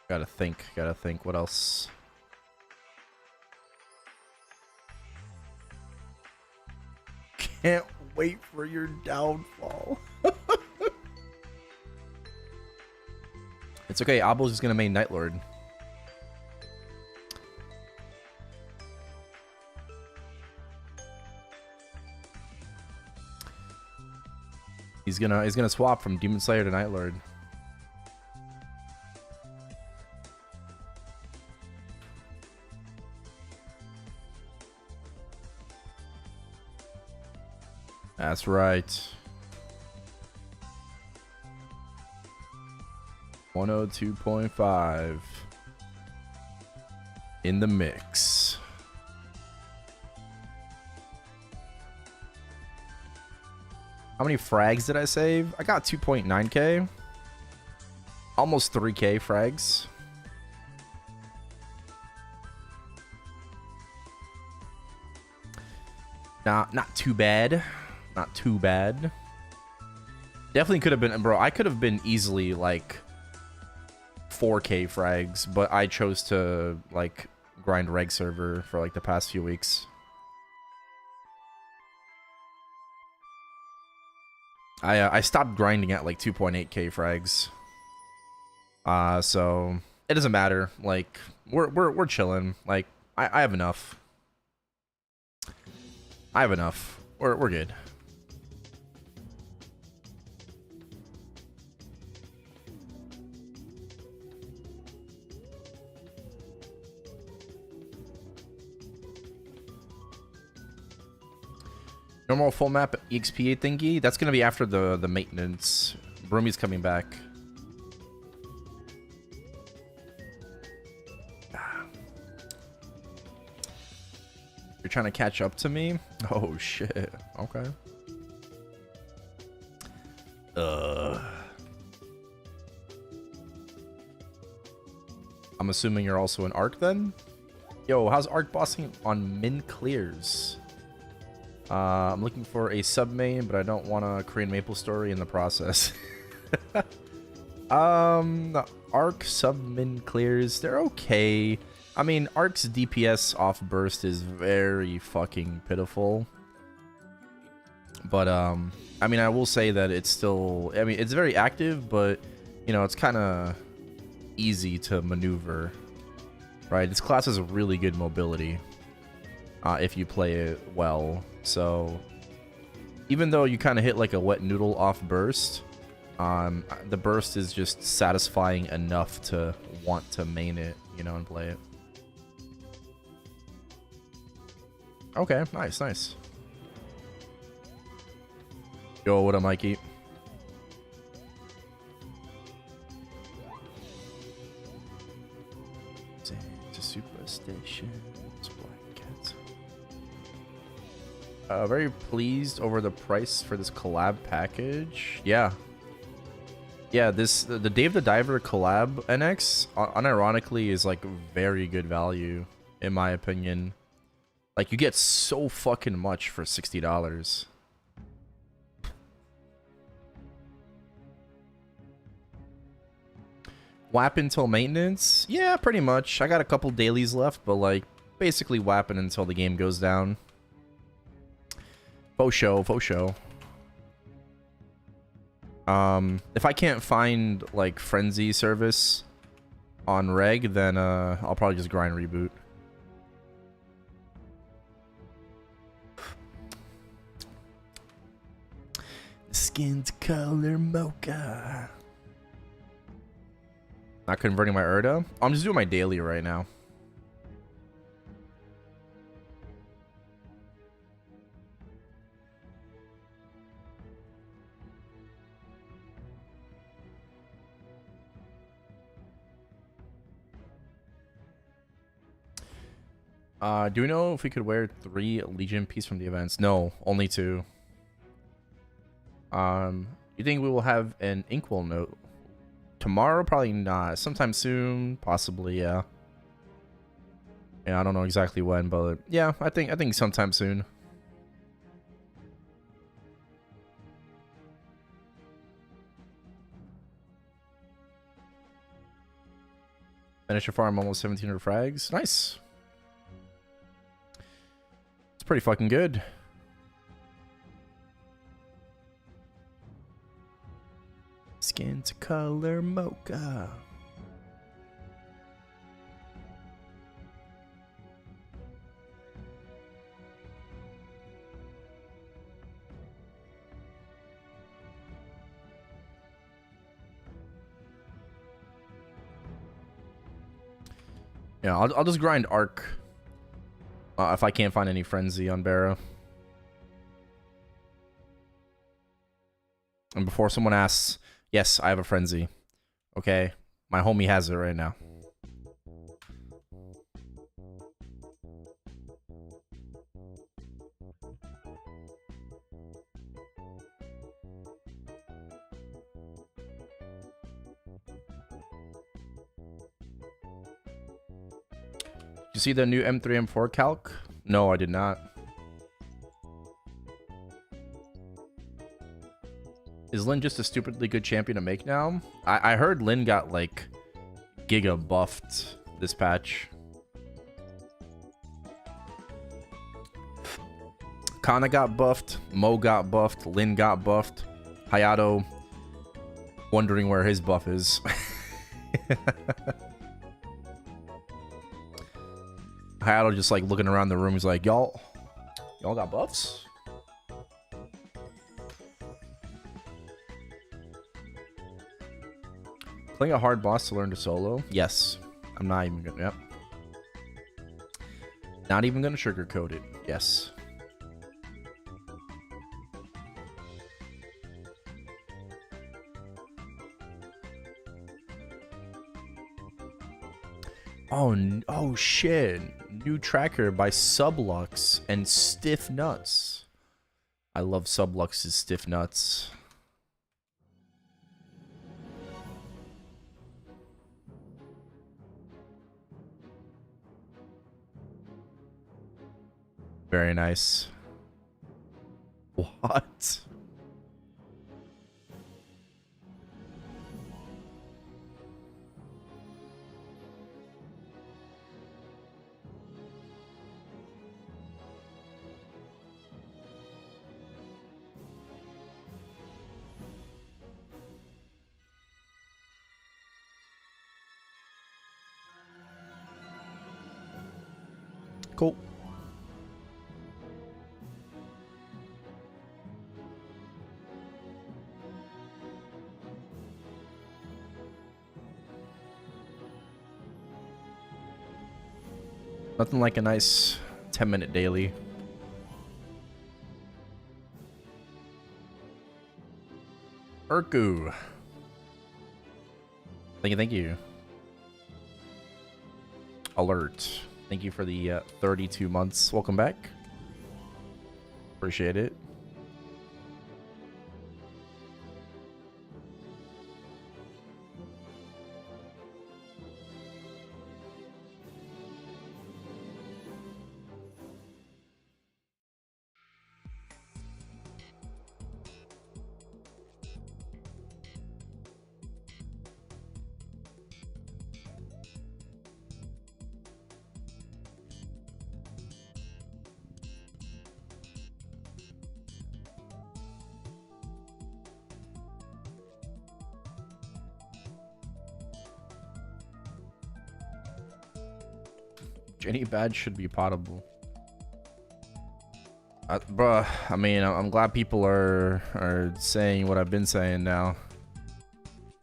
Gotta think, what else? Can't wait for your downfall. It's okay, Abo's just gonna main Nightlord. He's gonna swap from Demon Slayer to Nightlord. That's right. 102.5 in the mix. How many frags did I save? I got 2.9k. Almost 3k frags. Nah, not too bad. Not too bad. Definitely could have been, bro. I could have been easily like 4k frags, but I chose to like grind reg server for like the past few weeks. I stopped grinding at like 2.8k frags. So it doesn't matter. Like we're chilling. Like I have enough. I have enough. We're good. Normal full map EXP thingy. That's gonna be after the maintenance. Broomy's coming back. You're trying to catch up to me? Oh shit. Okay. I'm assuming you're also an Arc then? Yo, how's Arc bossing on min clears? I'm looking for a sub main, but I don't want a Korean MapleStory in the process. Arc sub min clears, they're okay. I mean, Arc's DPS off burst is very fucking pitiful. But, I mean, I will say that it's still... I mean, it's very active, but, you know, it's kind of easy to maneuver. Right? This class has really good mobility. If you play it well. So, even though you kind of hit like a wet noodle off burst, the burst is just satisfying enough to want to main it, you know, and play it. Okay, nice, nice. Yo, what up, Mikey? To Superstation. Very pleased over the price for this collab package. Yeah. Yeah, the Dave the Diver collab NX, unironically, is like very good value, in my opinion. Like, you get so fucking much for $60. WAP until maintenance? Yeah, pretty much. I got a couple dailies left, but like, basically WAPing until the game goes down. Faux show, faux show. If I can't find like frenzy service on reg, then I'll probably just grind reboot. Skin's color mocha. Not converting my Erda. I'm just doing my daily right now. Do we know if we could wear 3 Legion piece from the events? No, only 2. You think we will have an Inkwell note tomorrow? Probably not. Sometime soon, possibly. Yeah. Yeah, I don't know exactly when, but yeah, I think sometime soon. Finish your farm, almost 1700 frags. Nice. It's pretty fucking good. Skin's color mocha. Yeah, I'll just grind Arc if I can't find any Frenzy on Barrow. And before someone asks, yes, I have a Frenzy. Okay, my homie has it right now. You see the new M3 M4 calc? No, I did not. Is Lin just a stupidly good champion to make now? I heard Lin got like giga buffed this patch. Kana got buffed, Mo got buffed, Lin got buffed, Hayato wondering where his buff is. Hayato just like looking around the room. He's like, y'all got buffs? Playing a hard boss to learn to solo? Yes. I'm not even gonna, yep. Not even gonna sugarcoat it. Yes. Oh shit. New tracker by Sublux and Stiff Nuts. I love Sublux's Stiff Nuts. Very nice. What? Cool. Nothing like a nice 10-minute daily. Urku. Thank you. Alert. Thank you for the 32 months. Welcome back. Appreciate it. Any badge should be potable. Bruh, I mean, I'm glad people are saying what I've been saying now.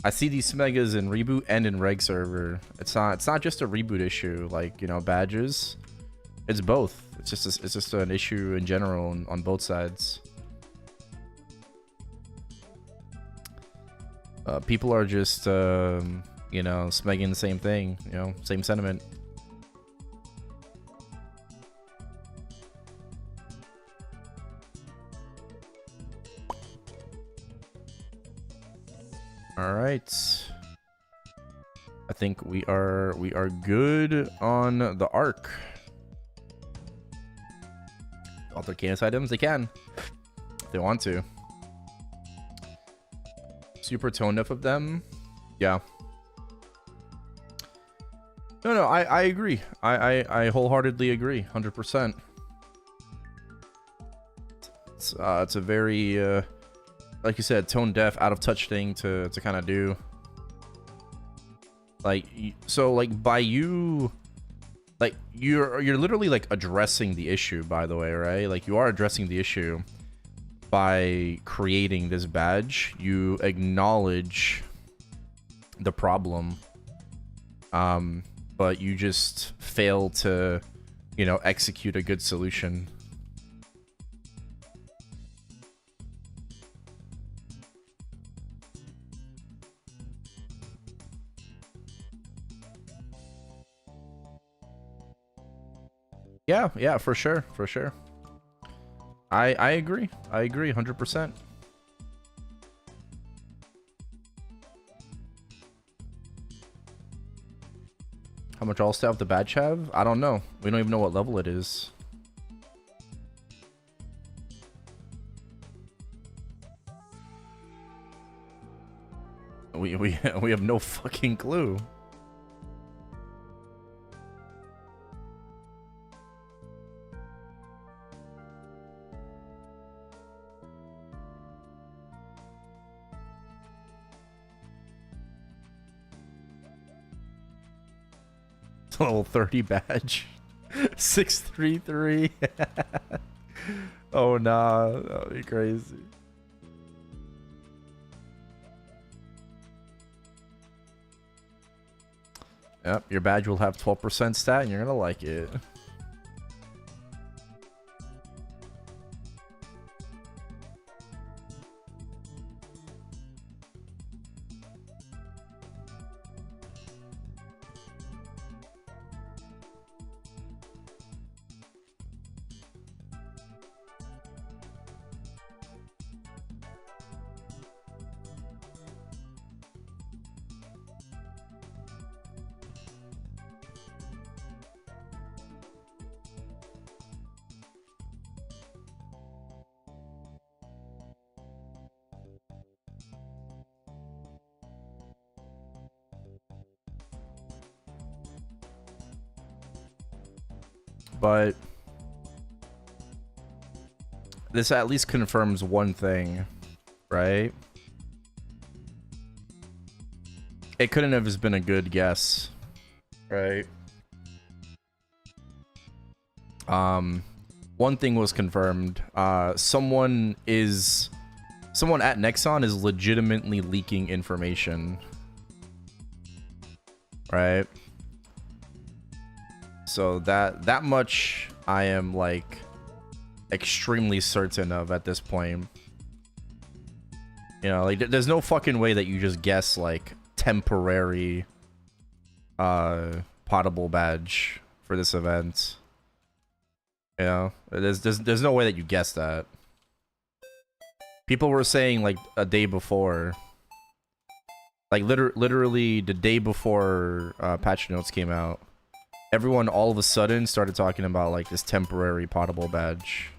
I see these megas in reboot and in reg server. It's not just a reboot issue, like, you know, badges. It's both. It's just an issue in general on both sides. People are just you know, smegging the same thing, you know, same sentiment. All right. I think we are good on the arc. Alter Canis items, they can. If they want to. Super tone deaf of them. Yeah. No, I agree. I wholeheartedly agree. 100%. It's a very like you said, tone deaf, out of touch thing to kind of do. Like, so like by you, like you're literally like addressing the issue, by the way, right? Like you are addressing the issue by creating this badge. You acknowledge the problem, but you just fail to, you know, execute a good solution. Yeah, for sure. I agree. 100%. How much all staff the badge have? I don't know. We don't even know what level it is. We have no fucking clue. Level 30 badge. 633. Oh nah, that would be crazy. Yep, your badge will have 12% stat and you're gonna like it. But this at least confirms one thing, right? It couldn't have just been a good guess, right? One thing was confirmed. Someone at Nexon is legitimately leaking information, right? So that much I am like extremely certain of at this point. You know, like there's no fucking way that you just guess like temporary potable badge for this event. You know, there's no way that you guess that. People were saying like a day before, like literally the day before patch notes came out. Everyone all of a sudden started talking about like this temporary potable badge.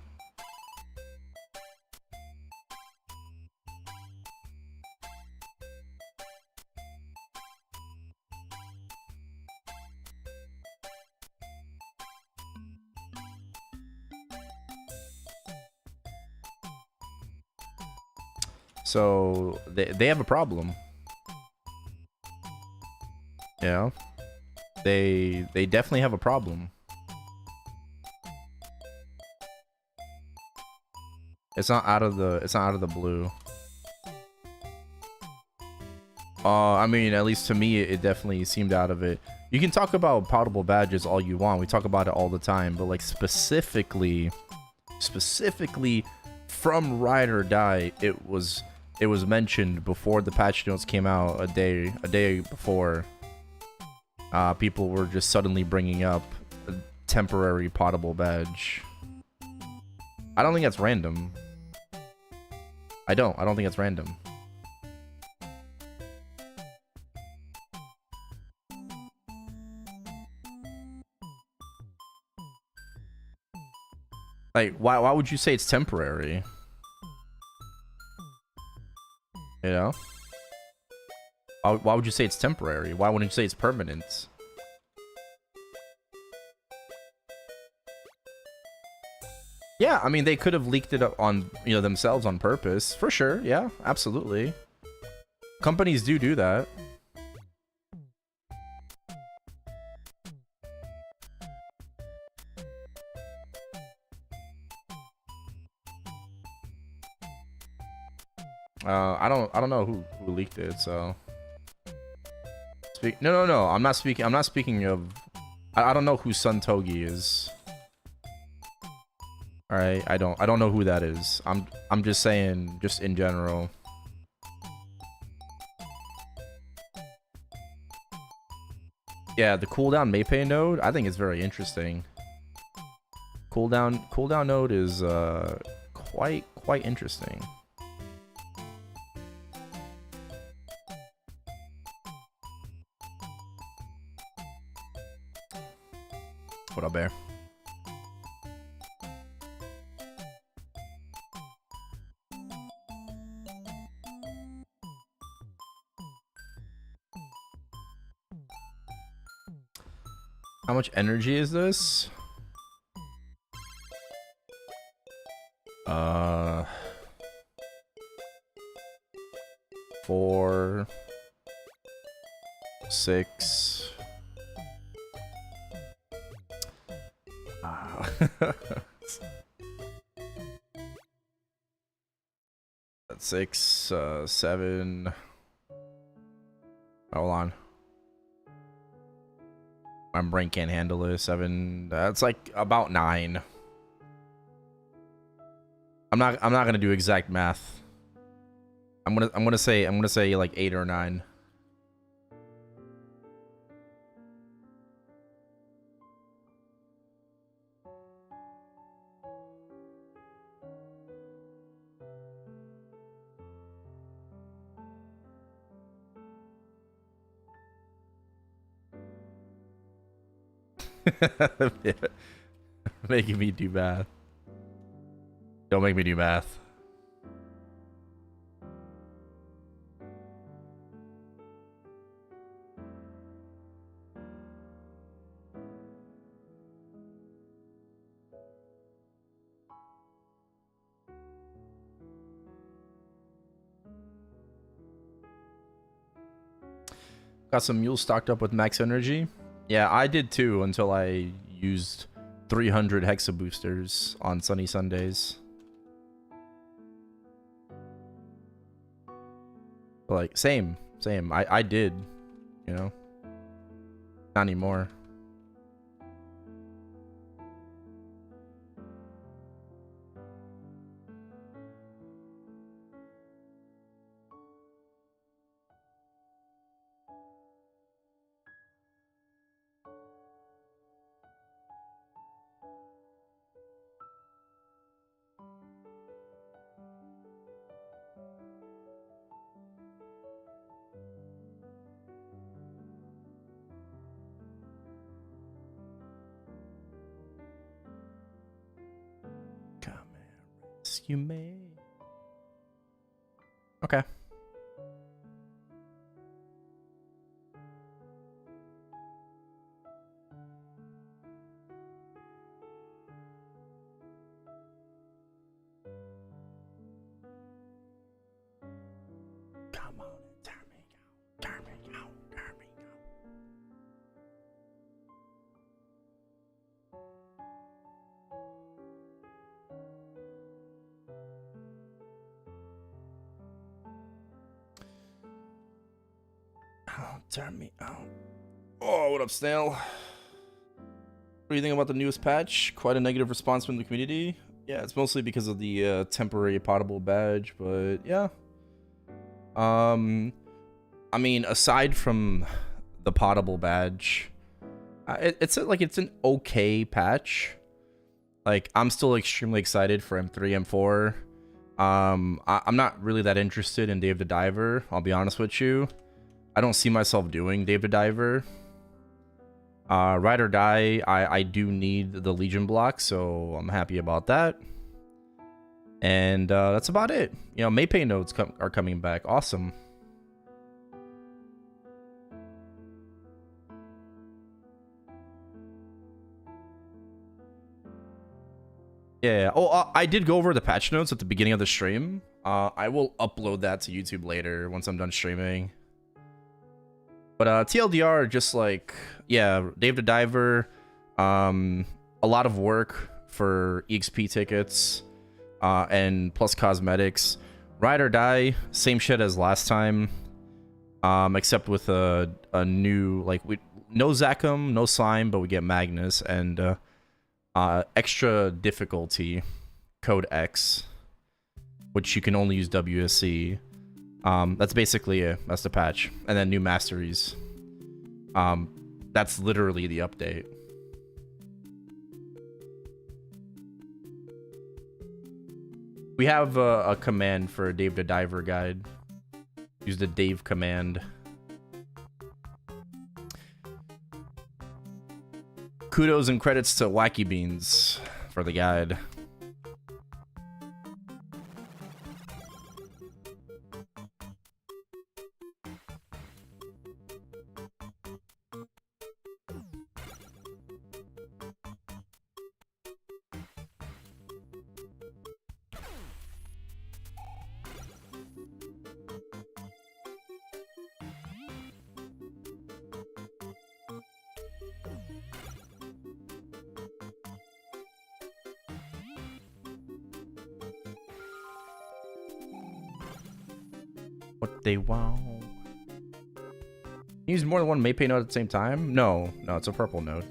So they have a problem. You know? They definitely have a problem. It's not out of the blue. I mean, at least to me, it definitely seemed out of it. You can talk about potable badges all you want. We talk about it all the time, but like specifically from Ride or Die, it was mentioned before the patch notes came out a day before. People were just suddenly bringing up a temporary potable badge. I don't think that's random. I don't think it's random. Like, why would you say it's temporary? You know? Why would you say it's temporary? Why wouldn't you say it's permanent? Yeah, I mean, they could have leaked it up on, you know, themselves on purpose. For sure, yeah, absolutely. Companies do that. I don't know who leaked it, so... No, I'm not speaking of... I don't know who Sun Togi is. Alright, I don't know who that is. I'm just saying, just in general. Yeah, the cooldown Maypay node, I think it's very interesting. Cooldown node is quite interesting. What up, Bear? How much energy is this? 4, 6. That's 6, 7. Hold on. My brain can't handle it. 7. That's like about 9. I'm not gonna do exact math. I'm gonna say like 8 or 9. Making me do math. Don't make me do math. Got some mules stocked up with max energy. Yeah, I did too until I used 300 hexa boosters on sunny Sundays. Like, same. I did, you know? Not anymore. Come and rescue me. Okay. Come on and turn me out. Turn me out. Turn me out. Oh, turn me out. Oh, what up, Snail? What do you think about the newest patch? Quite a negative response from the community. Yeah, it's mostly because of the temporary Pottable badge, but yeah. I mean, aside from the Pottable badge, it's an okay patch. Like, I'm still extremely excited for M3, M4. I'm not really that interested in Dave the Diver, I'll be honest with you. I don't see myself doing Dave the Diver. Ride or Die, I do need the Legion block, so I'm happy about that. And that's about it. You know, Maypay nodes are coming back. Awesome. Yeah. Oh, I did go over the patch notes at the beginning of the stream. I will upload that to YouTube later once I'm done streaming. But TLDR, just like, yeah, Dave the Diver, a lot of work for EXP tickets, and plus cosmetics. Ride or Die, same shit as last time, except with a new, like, no Zakum, no Slime, but we get Magnus, and extra difficulty, code X, which you can only use WSC. That's basically it. That's the patch. And then new masteries. That's literally the update. We have a command for a Dave the Diver guide. Use the Dave command. Kudos and credits to Wacky Beans for the guide. what they want. Use more than one Maypay node at the same time? No, no, it's a purple node.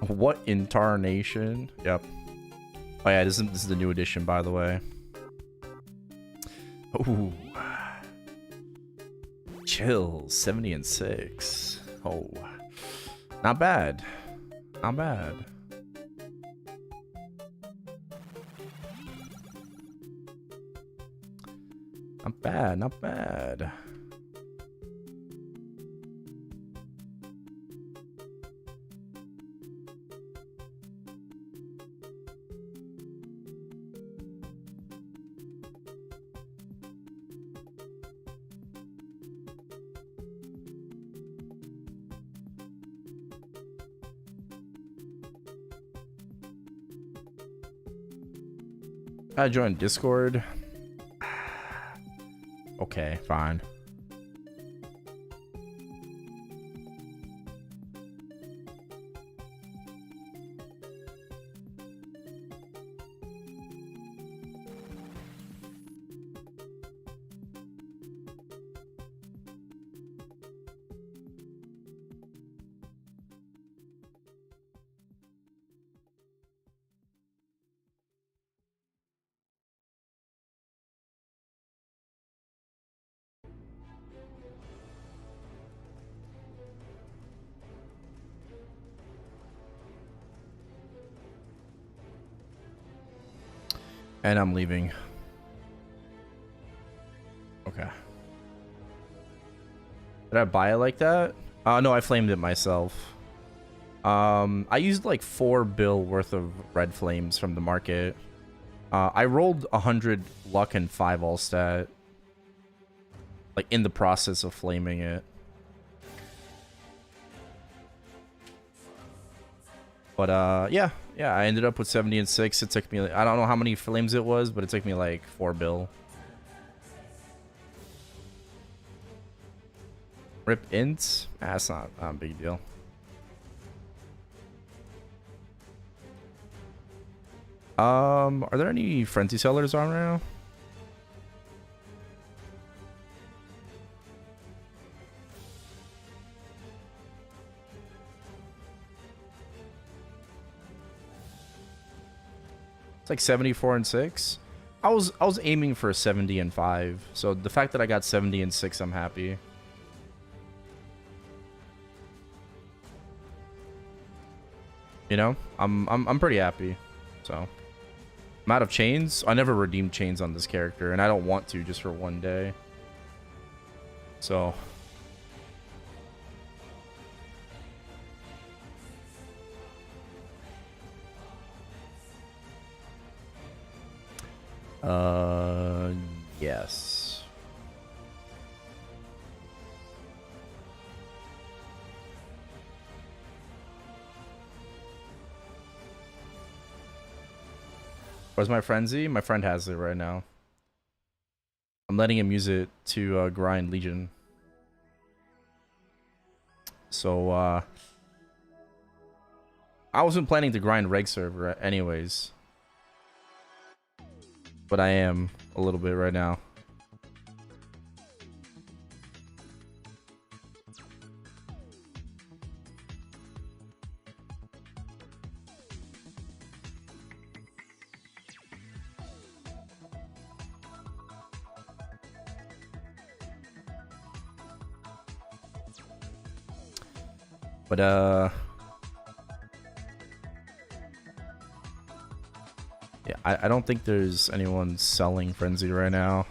What in tarnation? Yep. Oh yeah, this is the new edition, by the way. Ooh. Chill, 70 and 6. Oh. Not bad. Not bad. Not bad, not bad. I joined Discord. Okay, fine. And I'm leaving. Okay. Did I buy it like that? No, I flamed it myself. I used like 4 bill worth of red flames from the market. I rolled 100 luck and 5 all stat. Like in the process of flaming it. But yeah, I ended up with 70 and 6. It took me, I don't know how many flames it was, but it took me like 4 bill. Rip ints? That's not a big deal. Are there any frenzy sellers on right now? It's like 74 and 6. I was aiming for 70 and 5. So the fact that I got 70 and 6, I'm happy. You know, I'm pretty happy. So I'm out of chains. I never redeemed chains on this character, and I don't want to just for one day. So yes. Where's my frenzy? My friend has it right now. I'm letting him use it to grind Legion. So I wasn't planning to grind reg server anyways. But I am a little bit right now. But yeah, I don't think there's anyone selling Frenzy right now.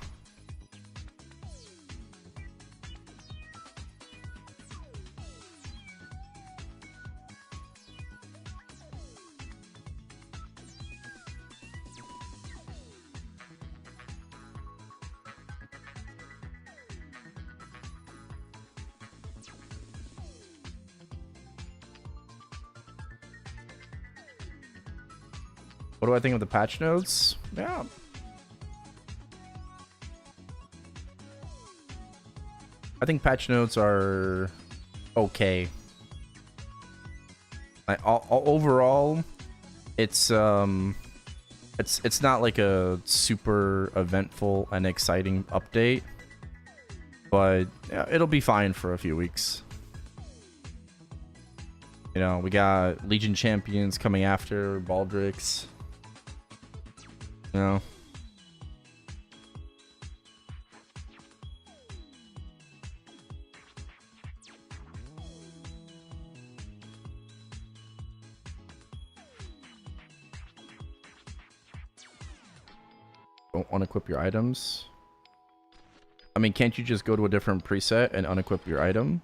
What do I think of the patch notes? Yeah. I think patch notes are okay. Overall, it's It's not like a super eventful and exciting update, but yeah, it'll be fine for a few weeks. You know, we got Legion champions coming after Baldrix. You know. Don't unequip your items. I mean, can't you just go to a different preset and unequip your item?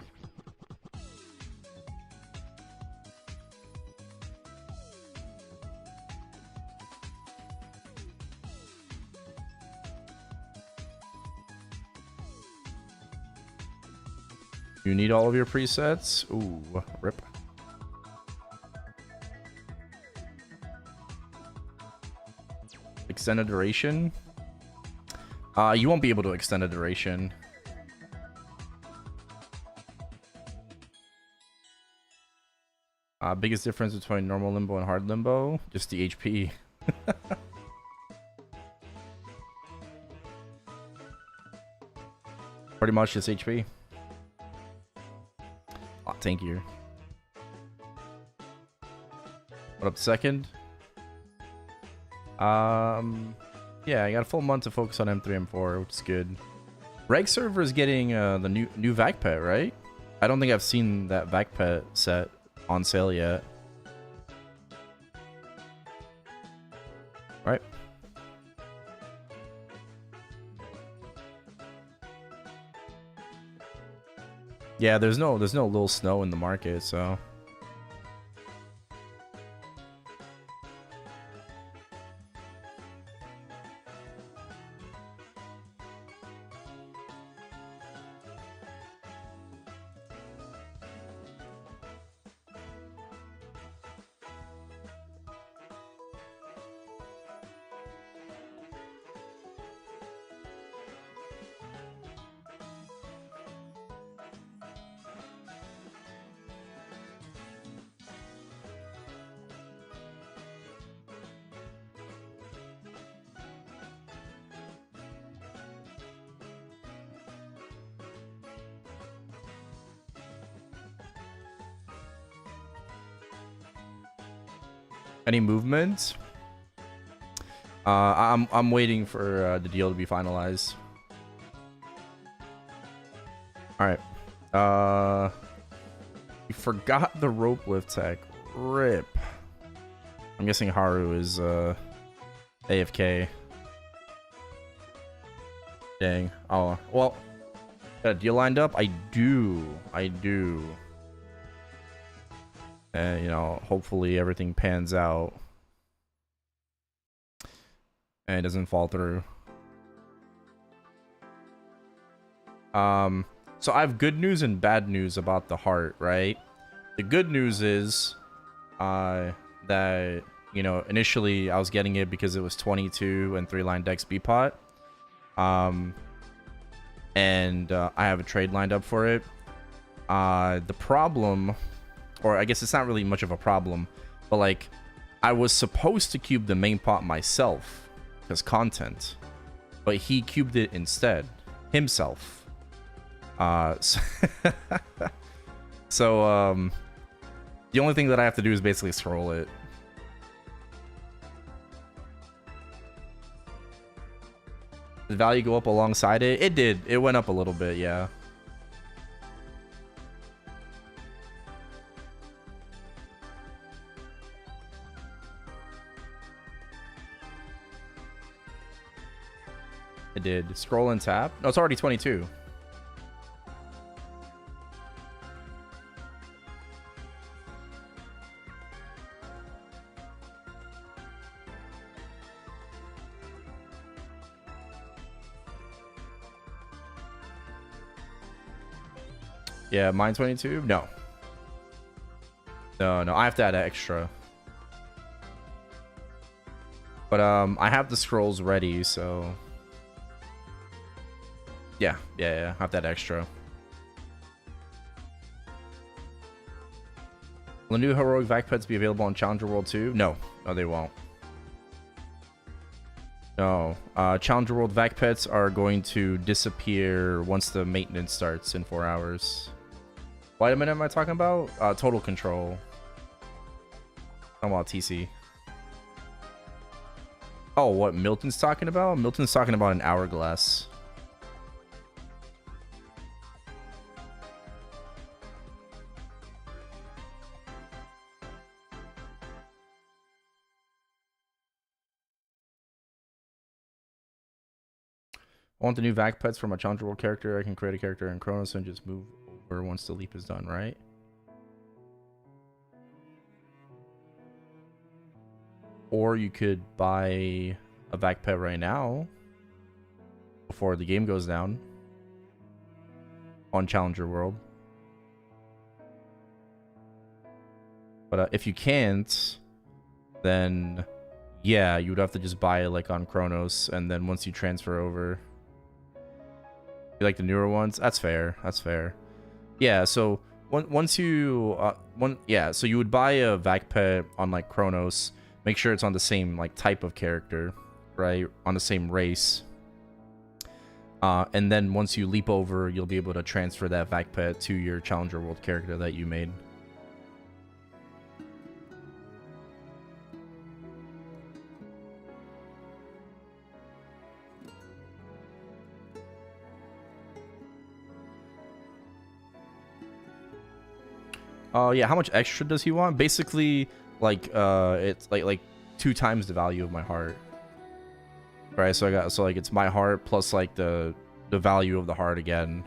You need all of your presets? Ooh, rip. Extended duration? You won't be able to extend a duration. Biggest difference between normal limbo and hard limbo? Just the HP. Pretty much just HP. Oh, thank you. What up, second? Yeah, I got a full month to focus on M3, M4, which is good. Reg server is getting the new vac pet, right? I don't think I've seen that vac pet set on sale yet. Right. Yeah, there's no little snow in the market, so. Any movement? I'm waiting for the deal to be finalized. All right. You forgot the rope lift tech. Rip. I'm guessing Haru is AFK. Dang. Oh well. Got a deal lined up. I do. And, you know, hopefully everything pans out and it doesn't fall through. So I have good news and bad news about the heart, right? The good news is that, you know, initially I was getting it because it was 22 and 3-line Dex B-Pot. And I have a trade lined up for it. The problem, or I guess it's not really much of a problem, but like I was supposed to cube the main pot myself because content, but he cubed it instead himself. So the only thing that I have to do is basically scroll it. Did value go up alongside it? It did. It went up a little bit, yeah. It did. Scroll and tap. No, it's already 22. Yeah, mine 22? No. No, I have to add extra. But I have the scrolls ready, so yeah, I have that extra. Will the new heroic vac pets be available on Challenger World 2? No, they won't. No. Challenger World vac pets are going to disappear once the maintenance starts in 4 hours. What minute am I talking about? Total control. Talking about TC. Oh, what Milton's talking about? Milton's talking about an hourglass. I want the new vac pets for my Challenger World character. I can create a character in Chronos and just move over once the leap is done, right? Or you could buy a vac pet right now before the game goes down on Challenger World. But if you can't, then yeah, you would have to just buy it like on Chronos, and then once you transfer over, you like the newer ones. That's fair. That's fair. Yeah. So once you so you would buy a vac pet on like Chronos. Make sure it's on the same like type of character, right? On the same race. And then once you leap over, you'll be able to transfer that vac pet to your Challenger World character that you made. Oh yeah, how much extra does he want? Basically, like it's like 2 times the value of my heart. Right, so like it's my heart plus like the value of the heart again.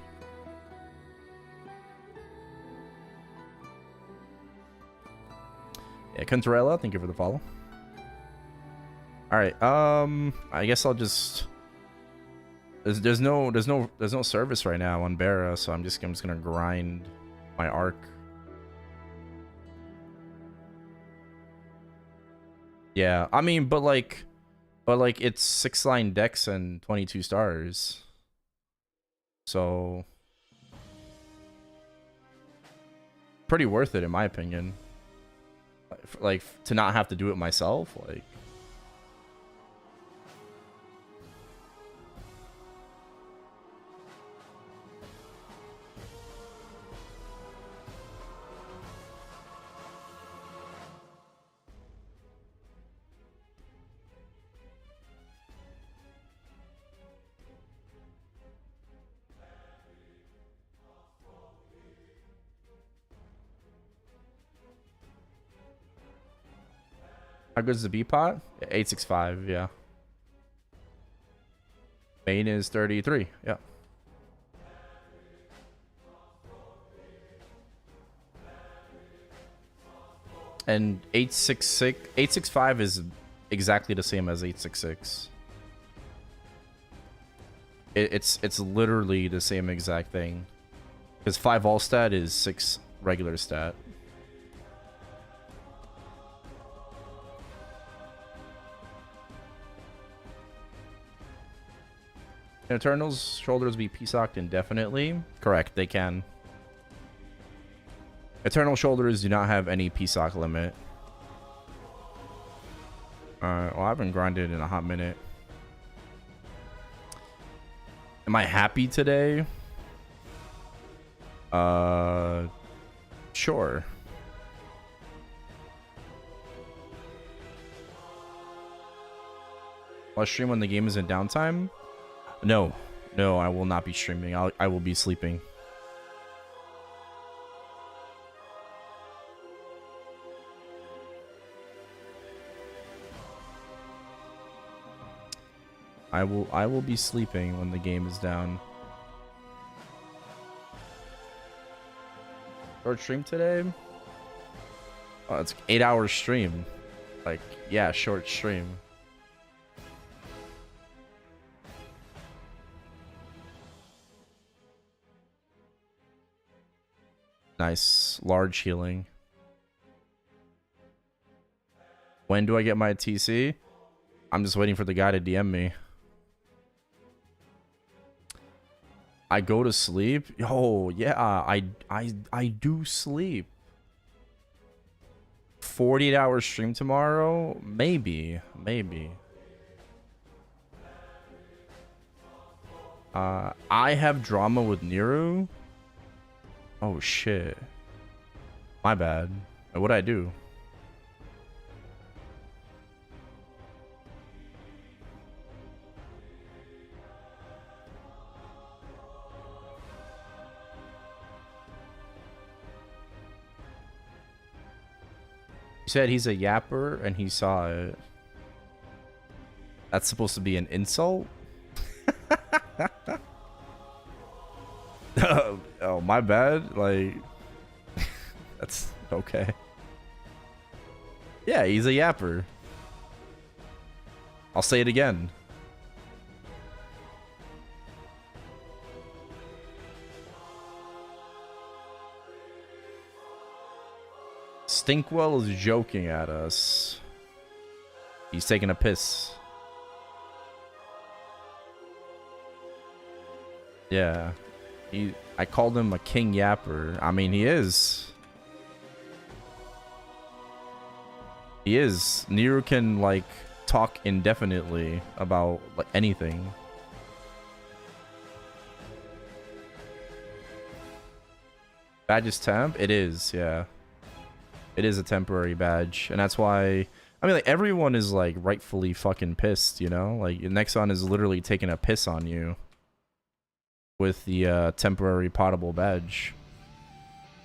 Yeah, Contarella, thank you for the follow. All right, I guess I'll just there's no service right now on Barra, so I'm just gonna grind my arc. Yeah, I mean, but like it's 6-line decks and 22 stars. So pretty worth it in my opinion. Like to not have to do it myself, like how good is the B pot? 865, yeah. Main is 33, yeah. And 865 is exactly the same as 866. It's literally the same exact thing. Because 5 all stat is 6 regular stat. Can Eternal's shoulders be P-socked indefinitely? Correct, they can. Eternal shoulders do not have any P-sock limit. Well, I haven't grinded in a hot minute. Am I happy today? Sure. I'll stream when the game is in downtime? No, I will not be streaming. I will be sleeping. I will be sleeping when the game is down. Short stream today? Oh, it's 8-hour stream. Like, yeah, short stream. Nice. Large healing. When do I get my TC? I'm just waiting for the guy to DM me. I go to sleep? Oh, yeah. I do sleep. 48-hour stream tomorrow? Maybe. I have drama with Niru. Oh shit. My bad. What'd I do? He said he's a yapper and he saw it. That's supposed to be an insult? Oh, my bad. Like, that's okay. Yeah, he's a yapper. I'll say it again. Stinkwell is joking at us. He's taking a piss. Yeah. I called him a king yapper. I mean, he is. He is. Niru can, like, talk indefinitely about, like, anything. Badge is temp? It is, yeah. It is a temporary badge. And that's why... I mean, like, everyone is, like, rightfully fucking pissed, you know? Like, Nexon is literally taking a piss on you with the temporary Pottable badge.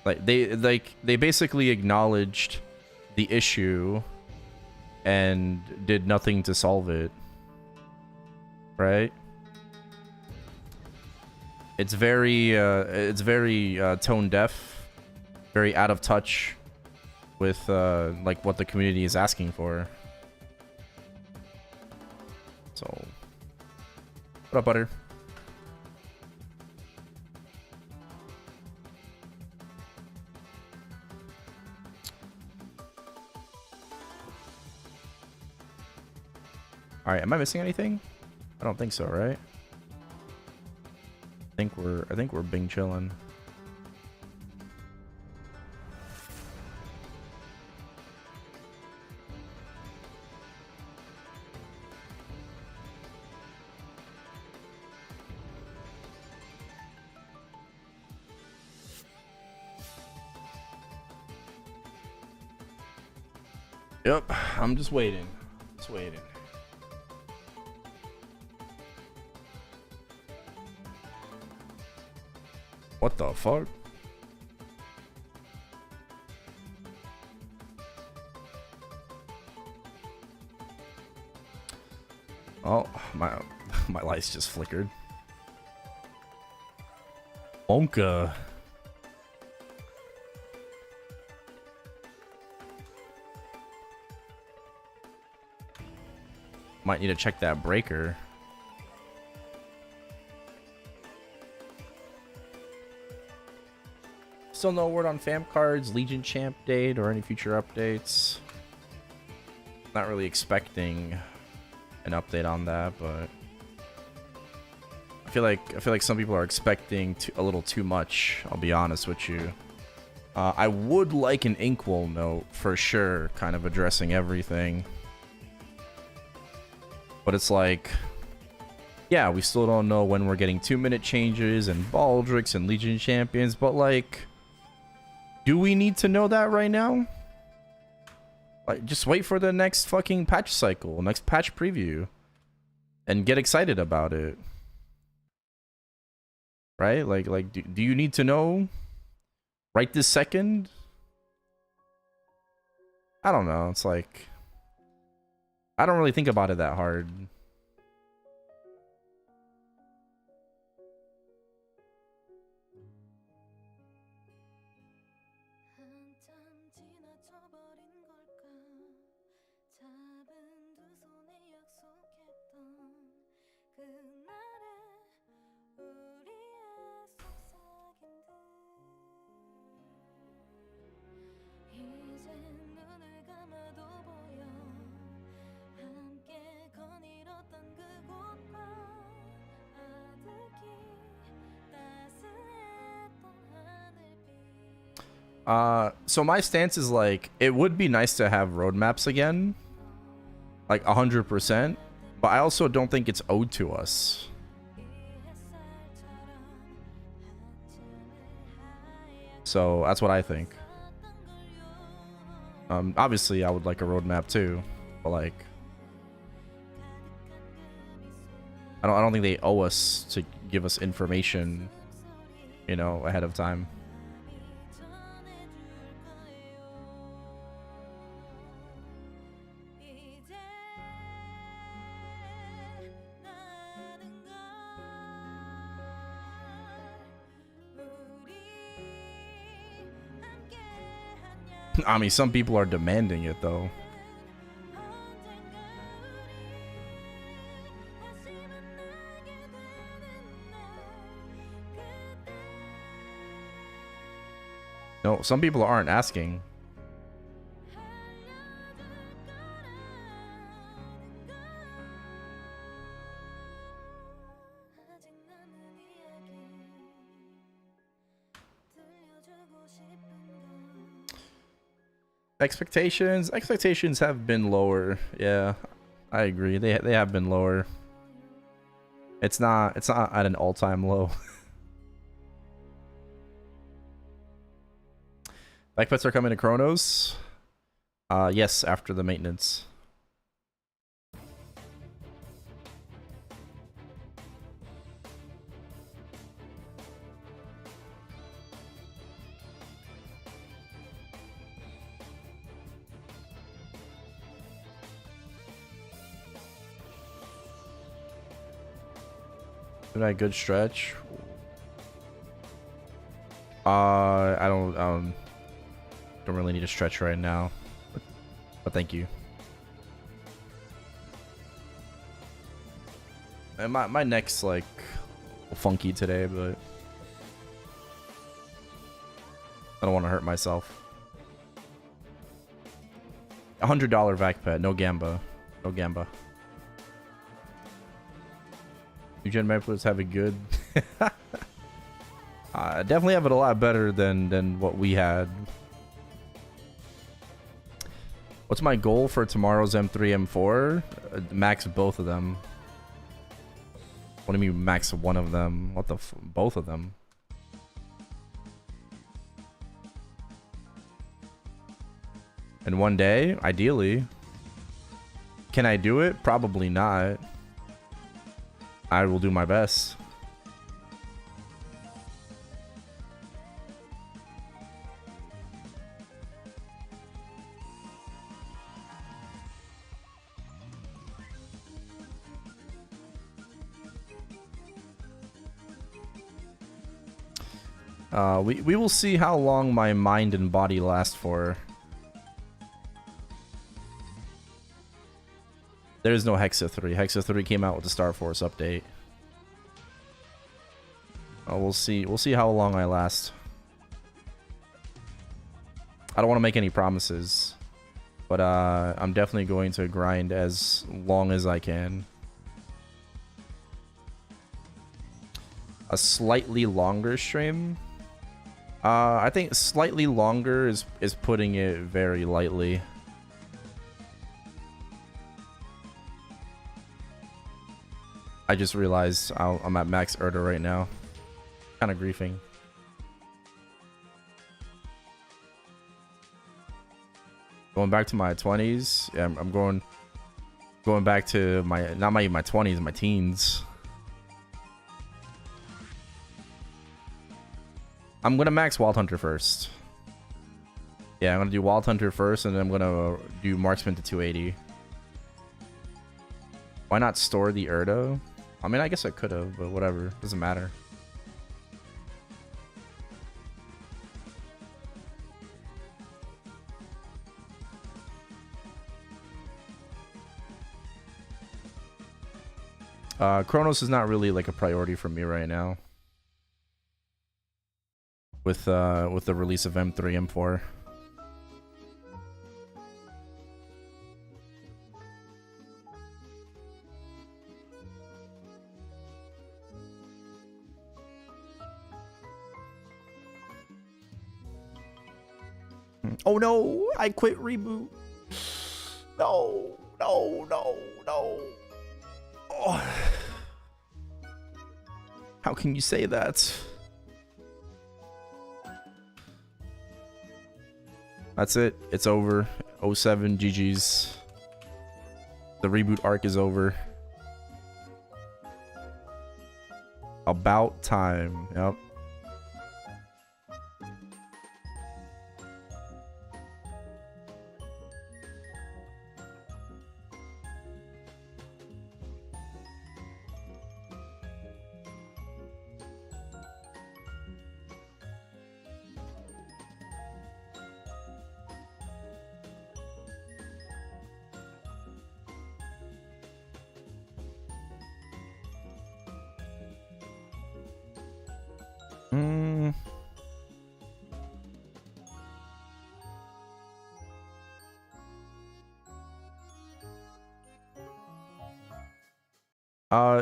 Like, they basically acknowledged the issue and did nothing to solve it. Right? It's very tone deaf, very out of touch with like what the community is asking for. So, what up, Butter? All right, am I missing anything? I don't think so, right? I think we're bing chilling. Yep, I'm just waiting. Just waiting. What the fuck? Oh, my lights just flickered. Onka. Might need to check that breaker. Still no word on fam cards, Legion champ date, or any future updates. Not really expecting an update on that, but I feel like some people are expecting a little too much. I'll be honest with you. I would like an Inkwell note for sure, kind of addressing everything. But it's like, yeah, we still don't know when we're getting 2-minute changes and Baldricks and Legion champions, but like, do we need to know that right now? Like, just wait for the next fucking patch cycle, next patch preview, and get excited about it. Right? Like, do you need to know right this second? I don't know. It's like, I don't really think about it that hard. So my stance is like, it would be nice to have roadmaps again, like 100%, but I also don't think it's owed to us. So that's what I think. Obviously, I would like a roadmap too, but like, I don't think they owe us to give us information, you know, ahead of time. I mean, some people are demanding it though. No, some people aren't asking. Expectations have been lower. Yeah, I agree. They have been lower. It's not at an all-time low. Bike pets are coming to Chronos. Yes, after the maintenance. Good stretch. I don't really need a stretch right now, but thank you. And my neck's like funky today, but I don't want to hurt myself. $100 vac pet, no gamba, no gamba. New gen maplets have it good. Definitely have it a lot better than what we had. What's my goal for tomorrow's M3, M4? Max both of them. What do you mean max one of them? What the both of them? In one day, ideally. Can I do it? Probably not. I will do my best. We will see how long my mind and body last for. There is no Hexa 3. Hexa 3 came out with the Star Force update. We'll see. We'll see how long I last. I don't want to make any promises, but I'm definitely going to grind as long as I can. A slightly longer stream. I think slightly longer is putting it very lightly. I just realized I'm at max Erda right now. Kind of griefing. Going back to my 20s. Yeah, I'm going back to my not my 20s, my teens. I'm gonna max Wild Hunter first. Yeah, I'm gonna do Wild Hunter first, and then I'm gonna do Marksman to 280. Why not store the Erdo? I mean, I guess I could have, but whatever. Doesn't matter. Chronos is not really like a priority for me right now. With the release of M3, M4. Oh no, I quit reboot. No, no, no, no. Oh. How can you say that? That's it. It's over. 07 GG's. The reboot arc is over. About time. Yep.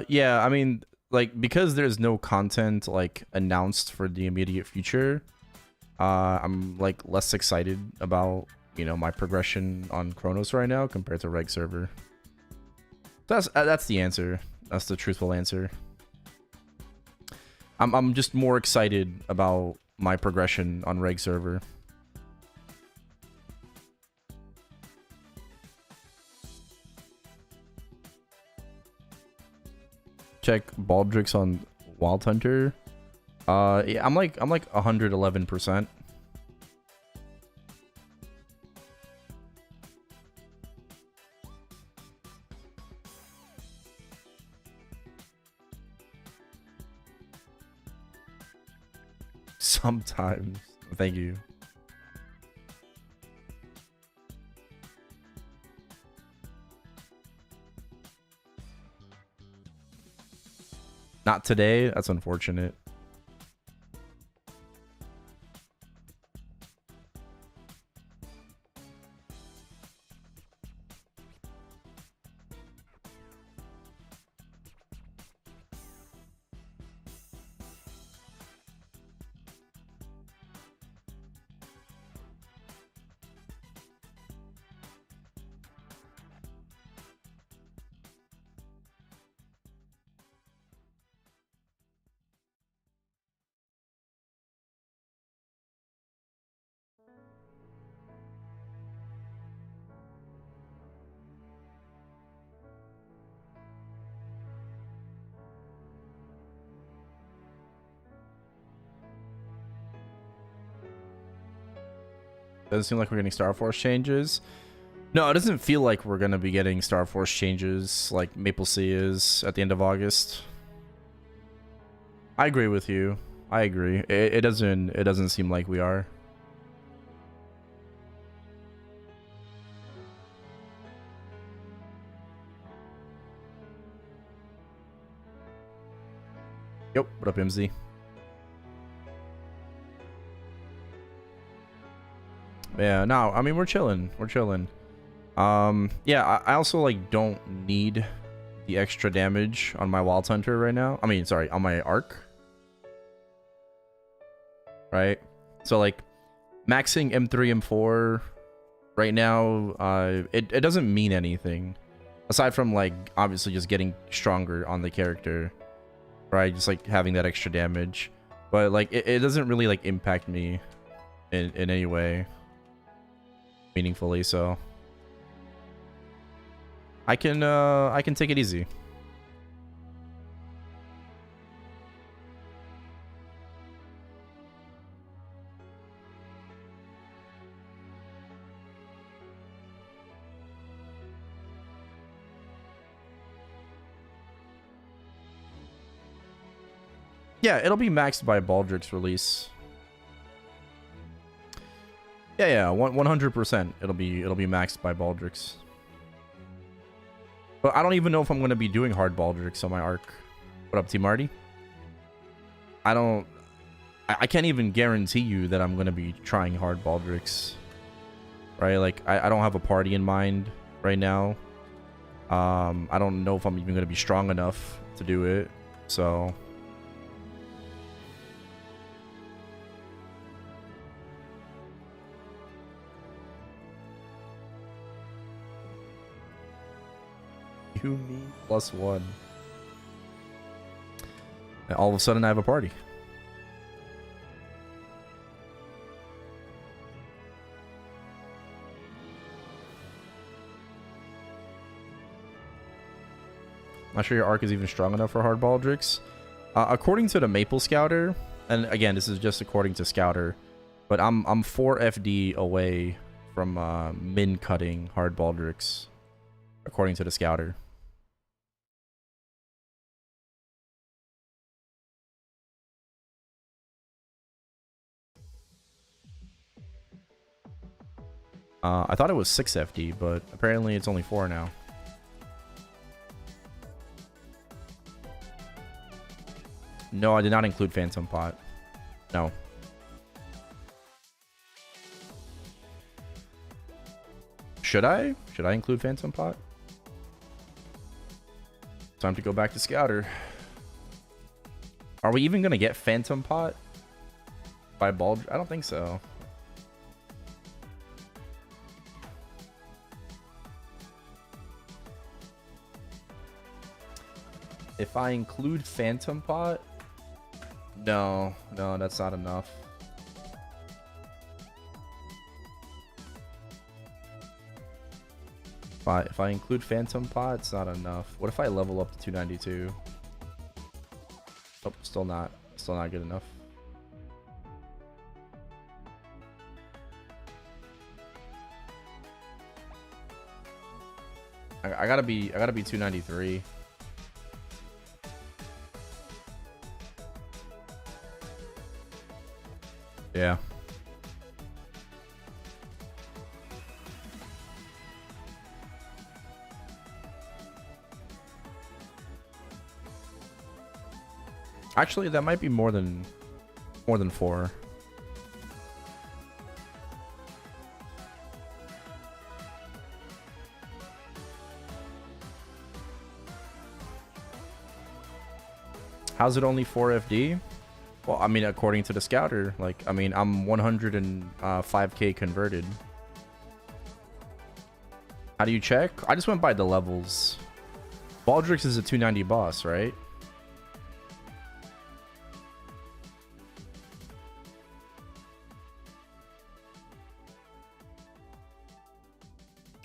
Yeah, I mean, like, because there's no content like announced for the immediate future, I'm like less excited about, you know, my progression on Chronos right now compared to Reg server. That's the answer. That's the truthful answer. I'm just more excited about my progression on Reg server. Check Baldrix on Wild Hunter. Yeah, I'm like 111%. Sometimes. Thank you. Not today. That's unfortunate. Doesn't seem like we're getting Star Force changes. No, it doesn't feel like we're gonna be getting Star Force changes like Maple Sea is at the end of August. I agree with you. I agree. It doesn't seem like we are. Yep. What up, MZ? Yeah, no, I mean, we're chilling. We're chilling. Yeah, I also, like, don't need the extra damage on my Wild Hunter right now. I mean, sorry, on my Arc. Right? So, like, maxing M3, M4 right now, it doesn't mean anything. Aside from, like, obviously just getting stronger on the character. Right? Just, like, having that extra damage. But, like, it doesn't really, like, impact me in any way. Meaningfully, so I can take it easy. Yeah, it'll be maxed by Baldric's release. Yeah, 100%. It'll be maxed by Baldric's. But I don't even know if I'm gonna be doing hard Baldric's on my Arc. What up, T Marty? I can't even guarantee you that I'm gonna be trying hard Baldric's. Right? Like I don't have a party in mind right now. I don't know if I'm even gonna be strong enough to do it. So you, me, +1. And all of a sudden I have a party. Not sure your arc is even strong enough for hard baldrix. According to the Maple Scouter, and again, this is just according to Scouter, but I'm 4 FD away from min cutting hard baldrix, according to the Scouter. I thought it was 6 FD, but apparently it's only 4 now. No, I did not include Phantom Pot. No. Should I? Should I include Phantom Pot? Time to go back to Scouter. Are we even going to get Phantom Pot by Baldrix? I don't think so. If I include Phantom Pot... No, that's not enough. If I include Phantom Pot, it's not enough. What if I level up to 292? Oh, still not good enough. I gotta be 293. Yeah. Actually, that might be more than 4. How's it only 4 FD? Well, I mean, according to the Scouter, like, I mean, I'm 105k converted. How do you check? I just went by the levels. Baldrix is a 290 boss, right?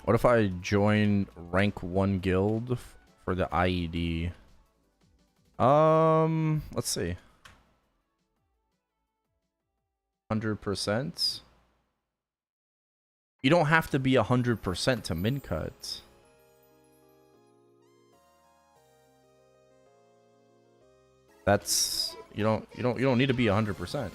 What if I join rank 1 guild for the IED? Let's see. 100%. You don't have to be 100% to min cut. That's you don't need to be 100%.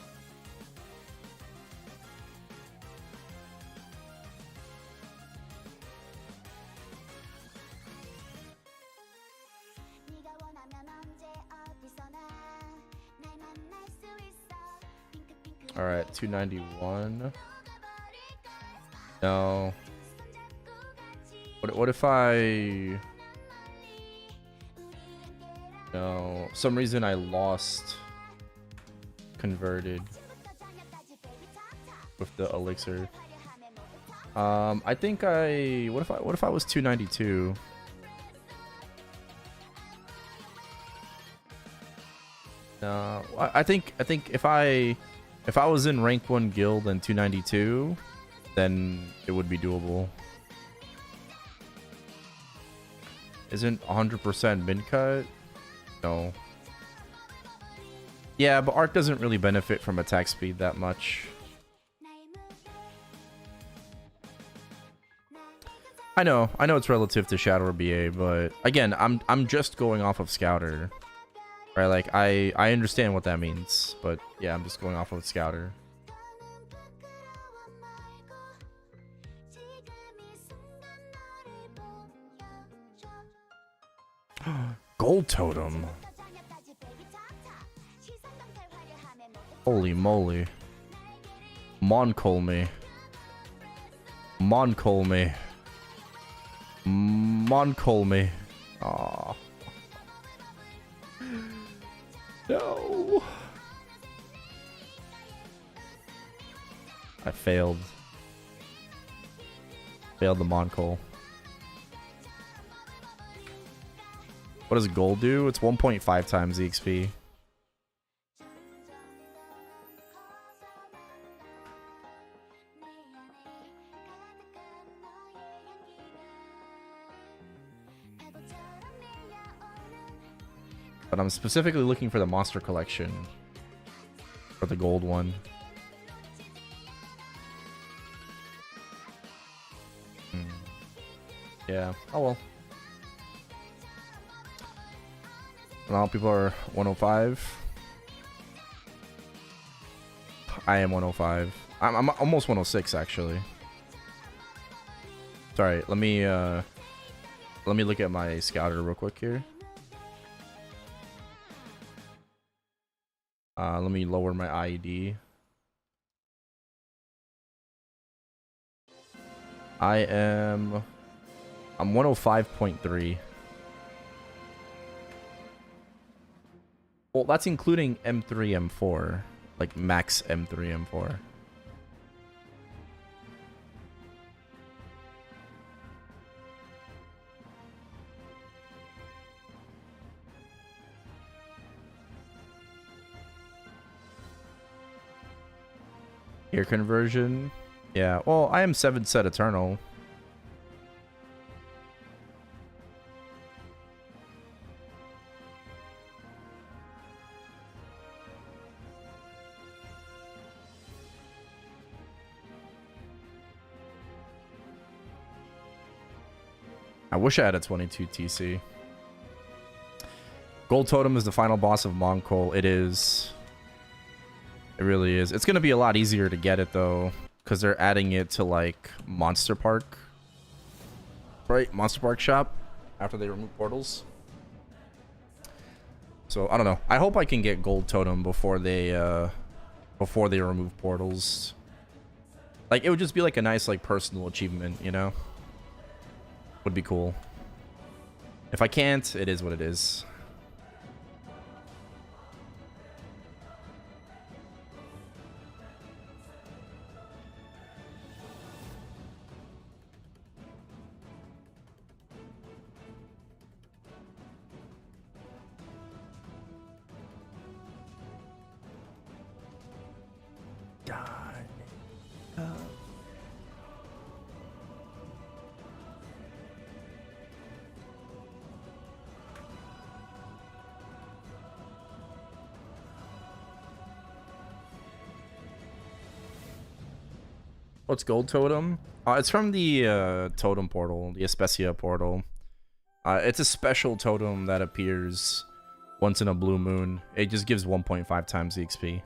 All right, 291. No. What if I? No. Some reason I lost converted with the elixir. I think I. What if I was 292? No. I think if I was in rank 1 guild and 292, then it would be doable. Isn't 100% min cut? No. Yeah, but arc doesn't really benefit from attack speed that much. I know it's relative to Shadow or BA, but again, I'm just going off of Scouter. Right, like I understand what that means, but yeah, I'm just going off of Scouter. Gold totem. Holy moly. Moncol me. Moncol me. Moncol me. Aww. No. I failed. Failed the Moncol. What does gold do? It's 1.5 times EXP. But I'm specifically looking for the monster collection. For the gold one. Yeah. Oh well. Now people are 105. I am 105. I'm almost 106 actually. Sorry, let me look at my scouter real quick here. Let me lower my IED. I'm 105.3. Well, that's including M3, M4. Like max M3, M4. Gear conversion. Yeah, well, I am 7 set Eternal. I wish I had a 22 TC. Gold Totem is the final boss of Mongol. It is. It really is. It's going to be a lot easier to get it, though, because they're adding it to, like, Monster Park. Right? Monster Park shop after they remove portals. So, I don't know. I hope I can get Gold Totem before they remove portals. Like, it would just be, like, a nice, like, personal achievement, you know? Would be cool. If I can't, it is what it is. What's Gold Totem? It's from the Totem portal, the Especia portal. It's a special totem that appears once in a blue moon. It just gives 1.5 times the XP.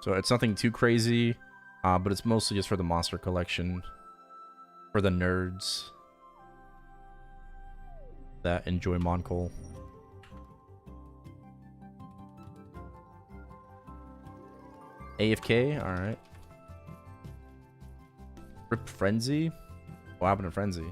So it's nothing too crazy, but it's mostly just for the monster collection. For the nerds that enjoy Mongol. AFK, alright. Rip Frenzy? What happened to Frenzy?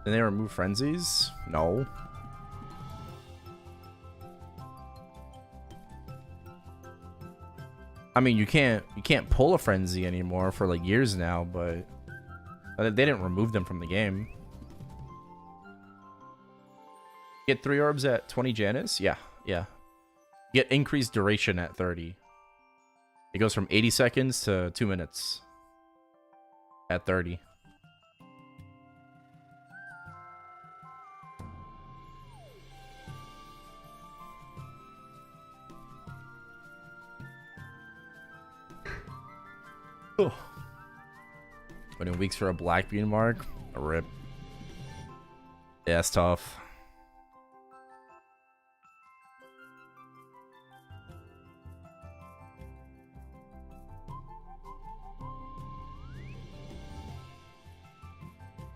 Did they remove frenzies? No. I mean, you can't pull a frenzy anymore for like years now, but they didn't remove them from the game. Get 3 orbs at 20 Janus? Yeah. Get increased duration at 30. It goes from 80 seconds to 2 minutes at 30. Oh. 20 weeks for a black bean mark? A rip. Yeah, it's tough.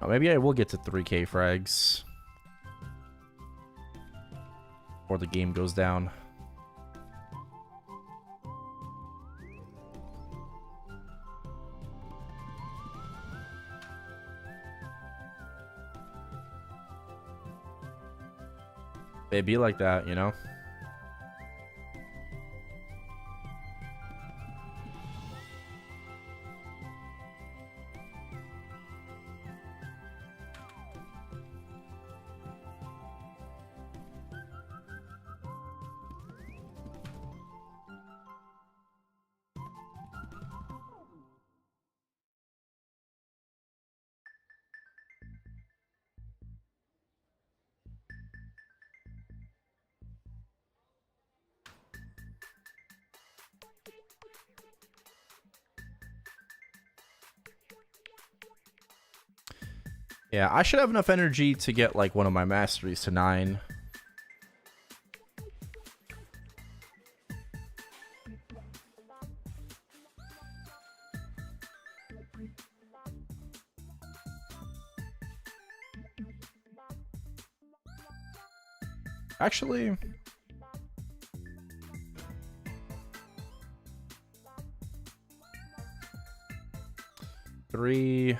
Oh, maybe I will get to 3k frags before the game goes down. It'd be like that, you know? Yeah, I should have enough energy to get like one of my masteries to 9. Actually, three,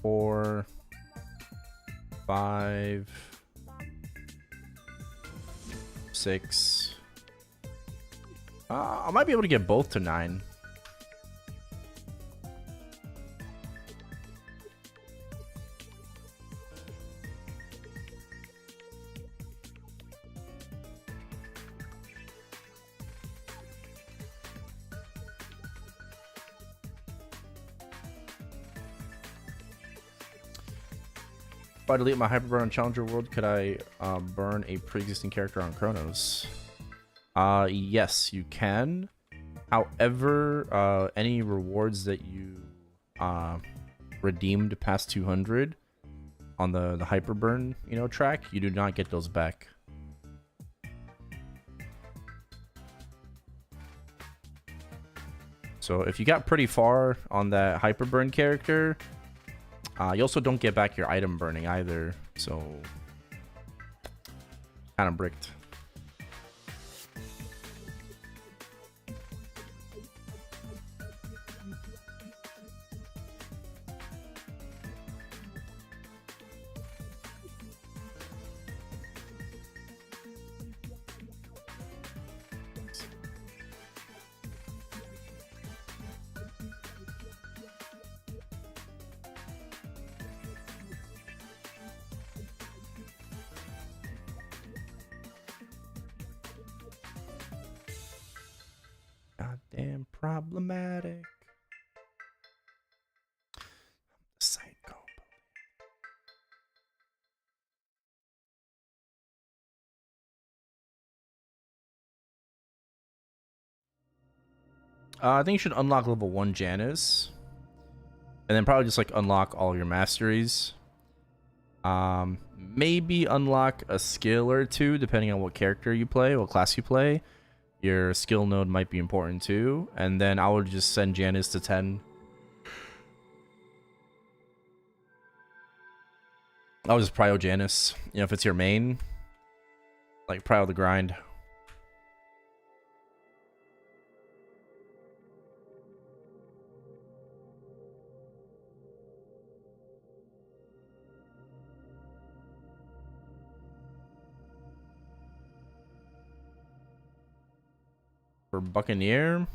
4, 5, 6. I might be able to get both to 9. If I delete my hyperburn on Challenger World, could I burn a pre-existing character on Chronos? Yes, you can. However, any rewards that you redeemed past 200 on the hyperburn, track, you do not get those back. So if you got pretty far on that hyperburn character, you also don't get back your item burning either, so kind of bricked. Goddamn problematic. Psycho. I think you should unlock level 1 Janice. And then probably just like unlock all your masteries. Maybe unlock a skill or two depending on what character you play, what class you play. Your skill node might be important too. And then I would just send Janice to 10. I'll just prio Janice. If it's your main, like prio the grind. For Buccaneer,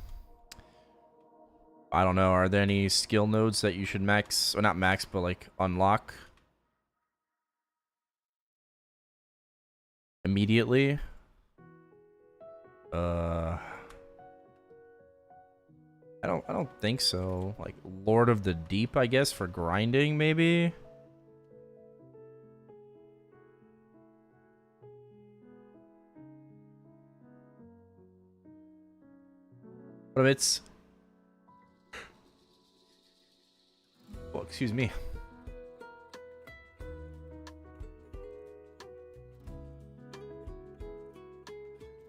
I don't know. Are there any skill nodes that you should max, or not max, but like unlock immediately? I don't think so. Like Lord of the Deep, I guess, for grinding, maybe. But if it's, well, excuse me.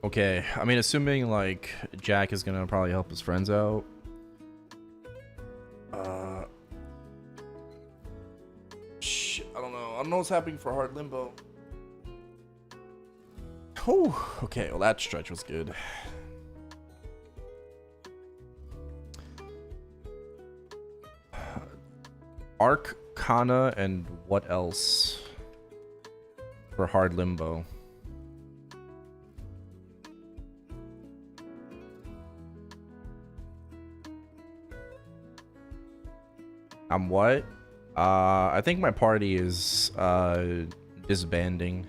Okay, I mean, assuming like Jack is gonna probably help his friends out. Shit, I don't know. I don't know what's happening for Hard Limbo. Oh, okay. Well, that stretch was good. Arcana and what else for Hard Limbo? I'm what? I think my party is disbanding.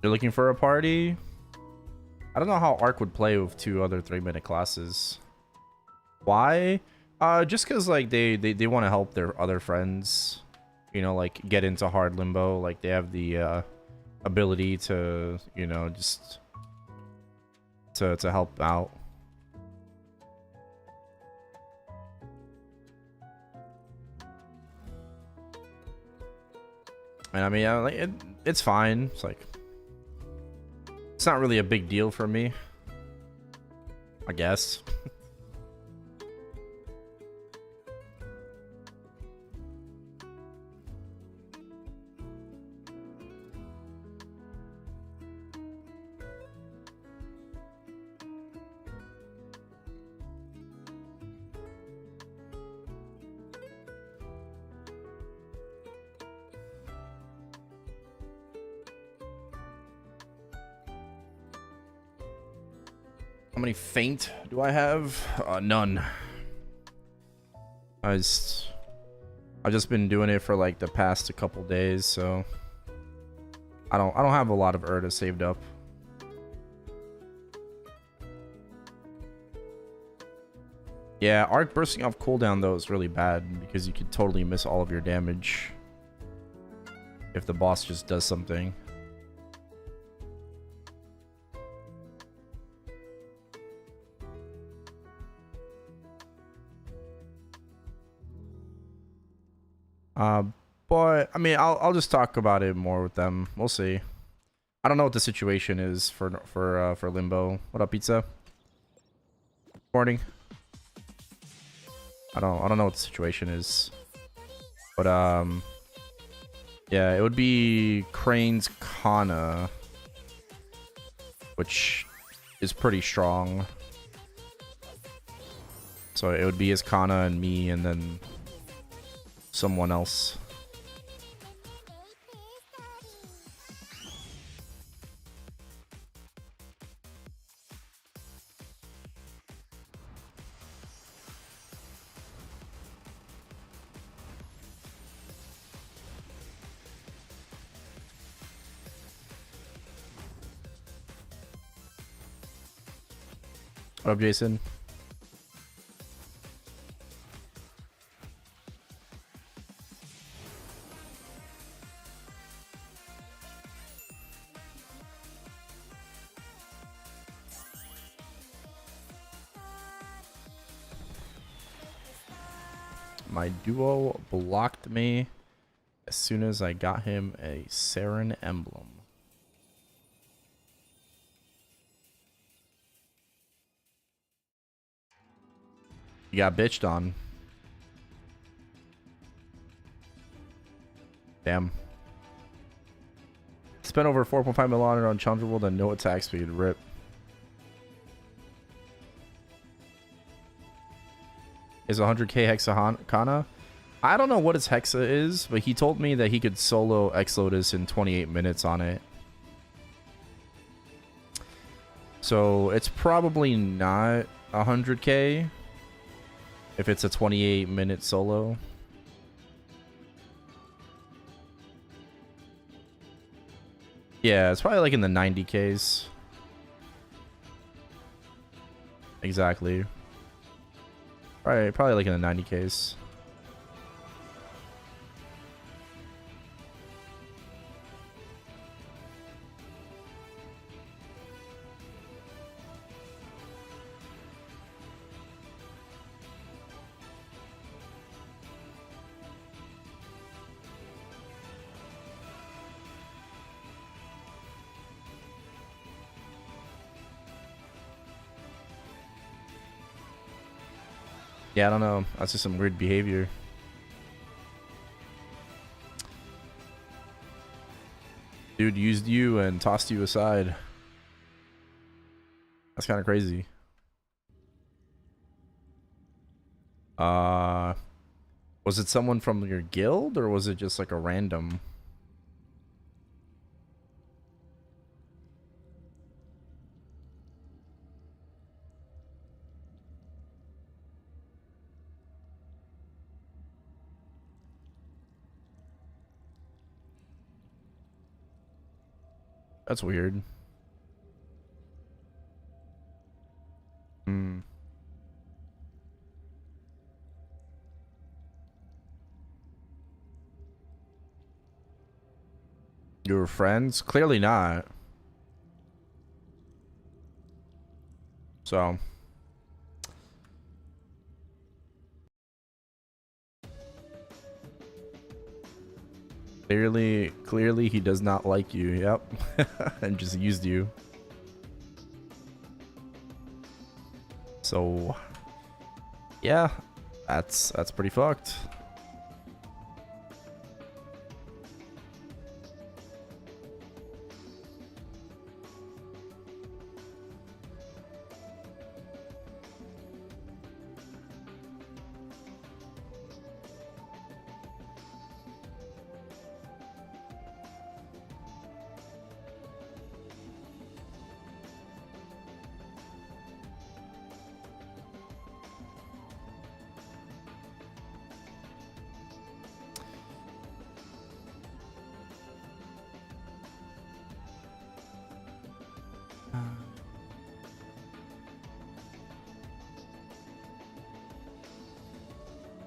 You're looking for a party? I don't know how Ark would play with 2 other 3-minute classes. Why? Just because like they want to help their other friends, you know, like get into hard limbo. Like they have the ability to, you know, just to help out. And I mean, like it's fine. It's like it's not really a big deal for me, I guess. How many faint do I have? None. I've just been doing it for like the past couple days, so I don't have a lot of Erta saved up. Yeah, Arc bursting off cooldown though is really bad because you could totally miss all of your damage if the boss just does something. But I mean, I'll just talk about it more with them. We'll see. I don't know what the situation is for Limbo. What up, pizza? Morning. I don't know what the situation is, but yeah, it would be Crane's Kana, which is pretty strong. So it would be his Kana and me, and then someone else. What up, Jason? My duo blocked me as soon as I got him a Saren emblem. You got bitched on. Damn. Spent over 4.5 million on Challenger World and no attack speed. Rip. Is 100k Hexa Kana? I don't know what his Hexa is, but he told me that he could solo X-Lotus in 28 minutes on it. So it's probably not 100k if it's a 28-minute solo. Yeah, it's probably like in the 90ks. Exactly. Probably like in the 90ks. Yeah, I don't know. That's just some weird behavior. Dude used you and tossed you aside. That's kind of crazy. Was it someone from your guild or was it just like a random? That's weird. Hmm. You were friends? Clearly not. So. Clearly he does not like you. Yep. And just used you. So, yeah, that's pretty fucked.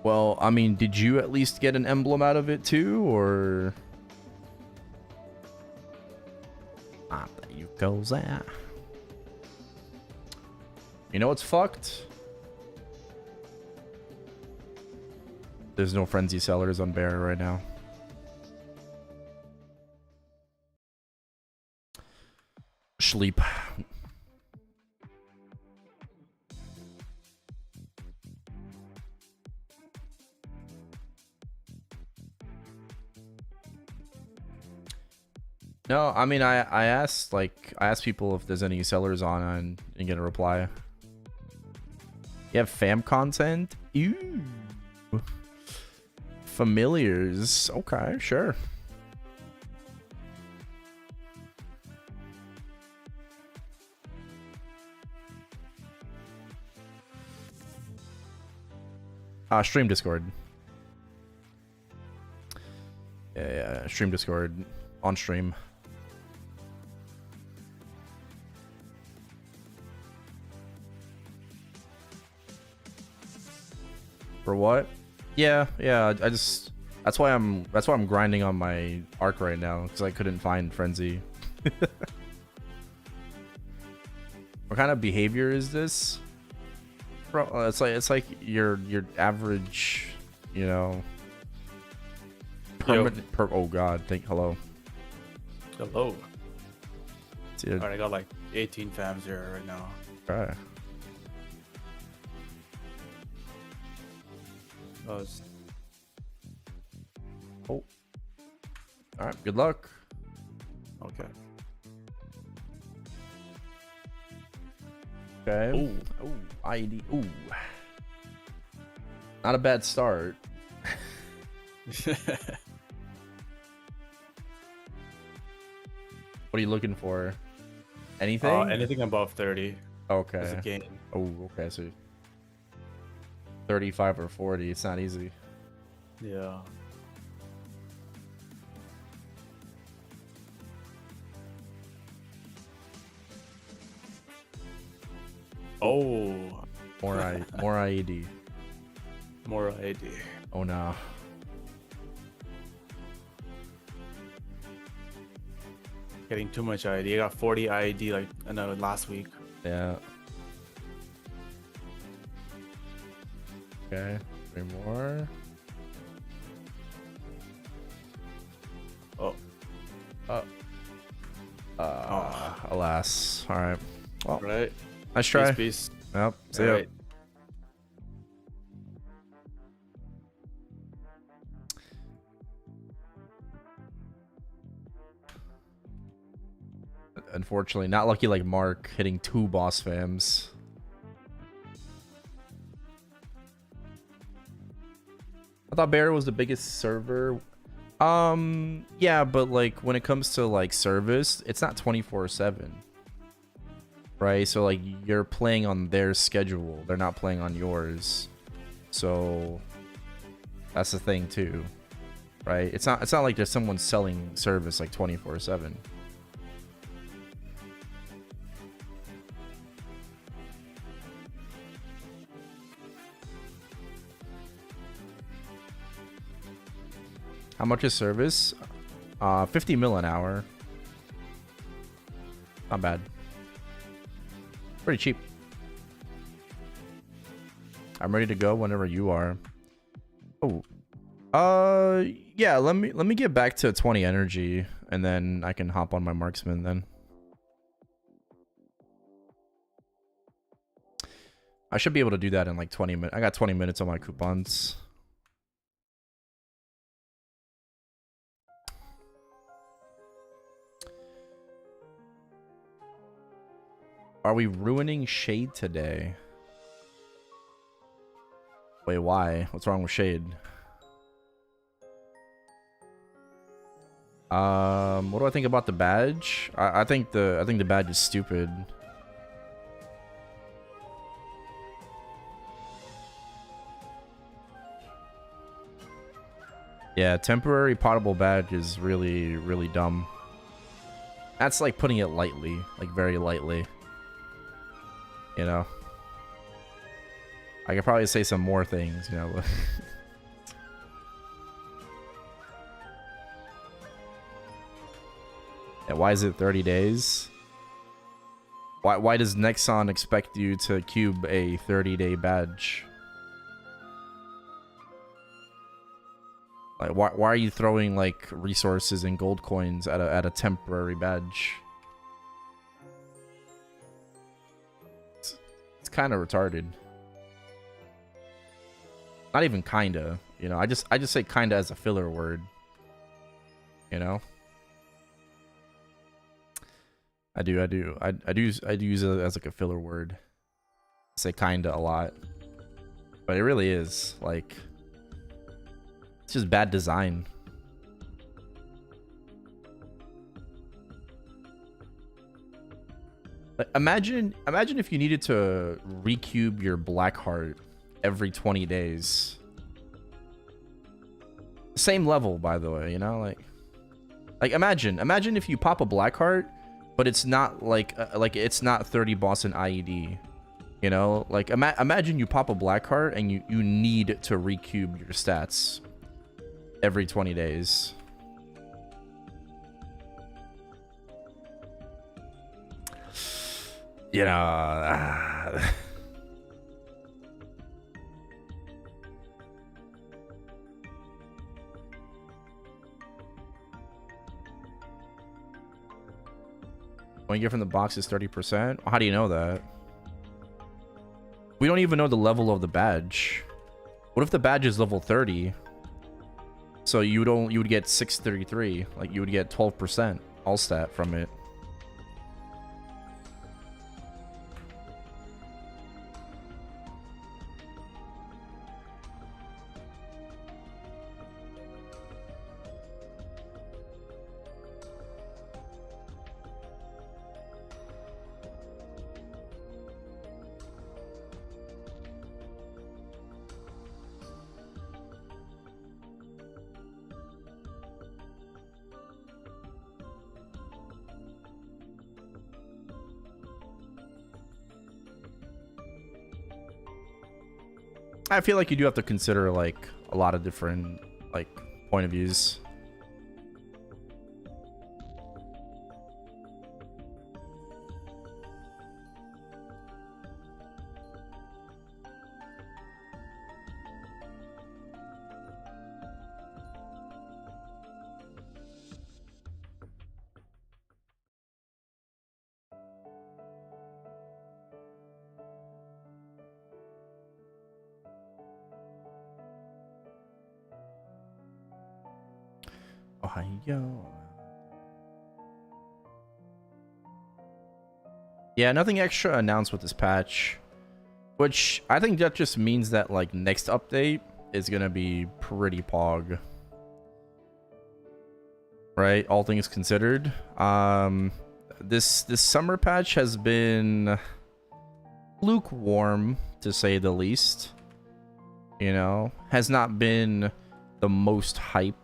Well, I mean, did you at least get an emblem out of it too, or? Ah, there you go, that. You know what's fucked? There's no frenzy sellers on Bear right now. Sleep. No, I mean, I asked people if there's any sellers on and didn't get a reply. You have fam content? Ew. Familiars. Okay, sure. Stream Discord. Yeah, stream Discord. On stream. For what? Yeah, I just that's why I'm grinding on my arc right now, because I couldn't find frenzy. What kind of behavior is this? Bro, it's like your average, you know, permanent oh god, hello. Hello. Dude. Alright, I got like 18 fams here right now. Okay. Oh. Alright, good luck. Okay. Okay. Ooh, ID. Ooh. Not a bad start. What are you looking for? Anything? Anything above 30. Okay. Is a game. Oh, okay. So 35 or 40. It's not easy. Yeah. Oh. More IED. More ID. Oh no. Getting too much ID. I got 40 ID like last week. Yeah. Okay. 3 more. Oh. Alas. All right. Well, Right. nice try. Peace. Yep. See ya. Right. Unfortunately, not lucky like Mark hitting 2 boss fams. I thought Bear was the biggest server. Yeah, but like when it comes to like service, it's not 24/7. Right? So like you're playing on their schedule. They're not playing on yours. So that's the thing too. Right? It's not like there's someone selling service like 24/7. How much is service? 50 mil an hour. Not bad. Pretty cheap. I'm ready to go whenever you are. Oh. Yeah, let me get back to 20 energy and then I can hop on my marksman then. I should be able to do that in like 20 minutes. I got 20 minutes on my coupons. Are we ruining Shade today? Wait, why? What's wrong with Shade? What do I think about the badge? I think the badge is stupid. Yeah, temporary potable badge is really, really dumb. That's like putting it lightly, like very lightly. You know? I could probably say some more things, you know. Yeah, why is it 30 days? Why does Nexon expect you to cube a 30-day badge? Like, why are you throwing like resources and gold coins at a temporary badge? It's kind of retarded. Not even kinda, you know. I just say kinda as a filler word. You know. I do use it as like a filler word. I say kinda a lot, but it really is like. It's just bad design. But imagine if you needed to recube your black heart every 20 days. Same level, by the way, you know, like imagine if you pop a black heart, but it's not like it's not 30 boss and IED. You know, like imagine you pop a black heart and you need to recube your stats every 20 days. You know, what you get from the box is 30%. How do you know that? We don't even know the level of the badge. What if the badge is level 30? So you would get 633, like you would get 12% all stat from it. I feel like you do have to consider like a lot of different like point of views. Ohio. Yeah, nothing extra announced with this patch, which I think that just means that like next update is gonna be pretty pog, right? All things considered. This summer patch has been lukewarm to say the least. You know, has not been the most hype.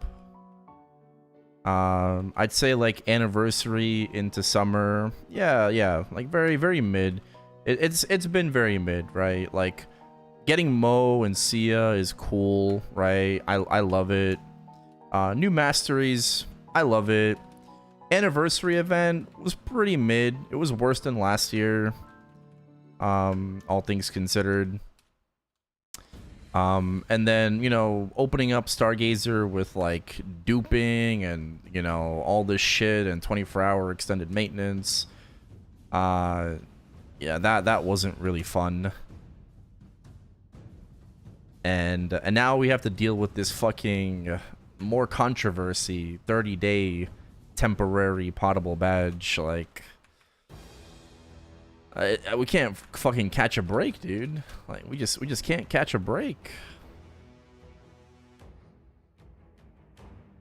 I'd say like anniversary into summer, yeah, like very mid. It's been very mid, right? Like getting Mo and Sia is cool, right? I love it. New masteries, I love it. Anniversary event was pretty mid. It was worse than last year. All things considered. And then, you know, opening up Stargazer with like duping and, you know, all this shit and 24-hour extended maintenance. Yeah, that wasn't really fun. And now we have to deal with this fucking more controversy 30-day temporary Pottable badge. Like, we can't fucking catch a break, dude. Like, we just can't catch a break.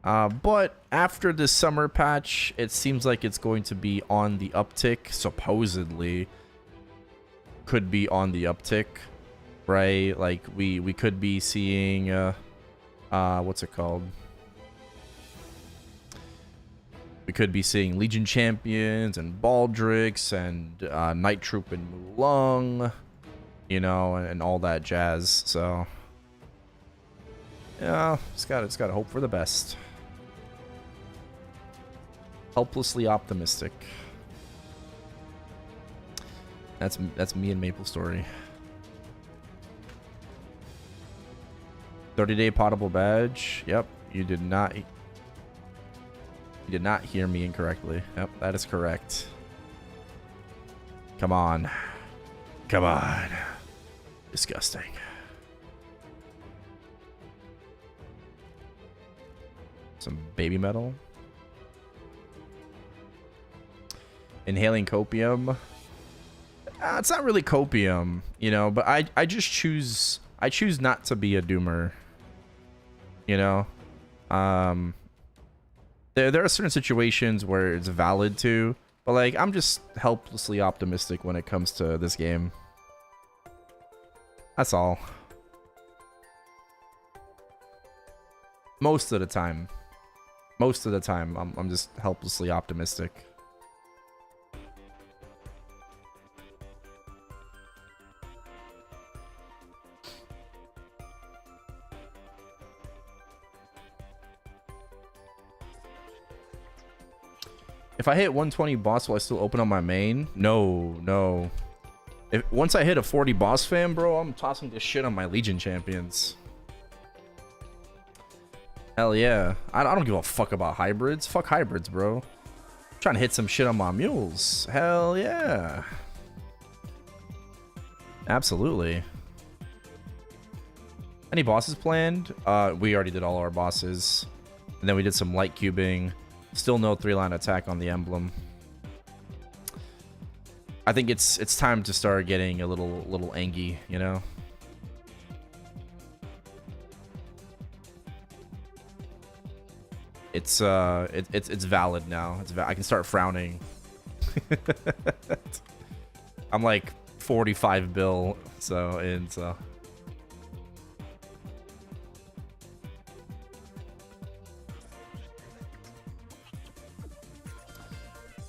But after this summer patch, it seems like it's going to be on the uptick. Supposedly, could be on the uptick, right? Like, we could be seeing what's it called? We could be seeing Legion Champions and Baldricks and Night Troop and Mulong, you know, and all that jazz. So, yeah, it's got to hope for the best. Helplessly optimistic. That's me and MapleStory. 30-day Pottable badge. Yep, you did not. You did not hear me incorrectly. Yep, that is correct. Come on. Come on. Disgusting. Some baby metal. Inhaling copium. It's not really copium, you know, but I just choose not to be a doomer. You know? There are certain situations where it's valid to, but like I'm just helplessly optimistic when it comes to this game. That's all. Most of the time. Most of the time, I'm just helplessly optimistic. If I hit 120 boss, will I still open on my main? No. Once I hit a 40 boss fam, bro, I'm tossing this shit on my Legion champions. Hell yeah. I don't give a fuck about hybrids. Fuck hybrids, bro. I'm trying to hit some shit on my mules. Hell yeah. Absolutely. Any bosses planned? We already did all our bosses. And then we did some light cubing. Still no 3-line attack on the emblem. I think it's time to start getting a little angy, you know. It's valid now. I can start frowning. I'm like 45 bill, so it's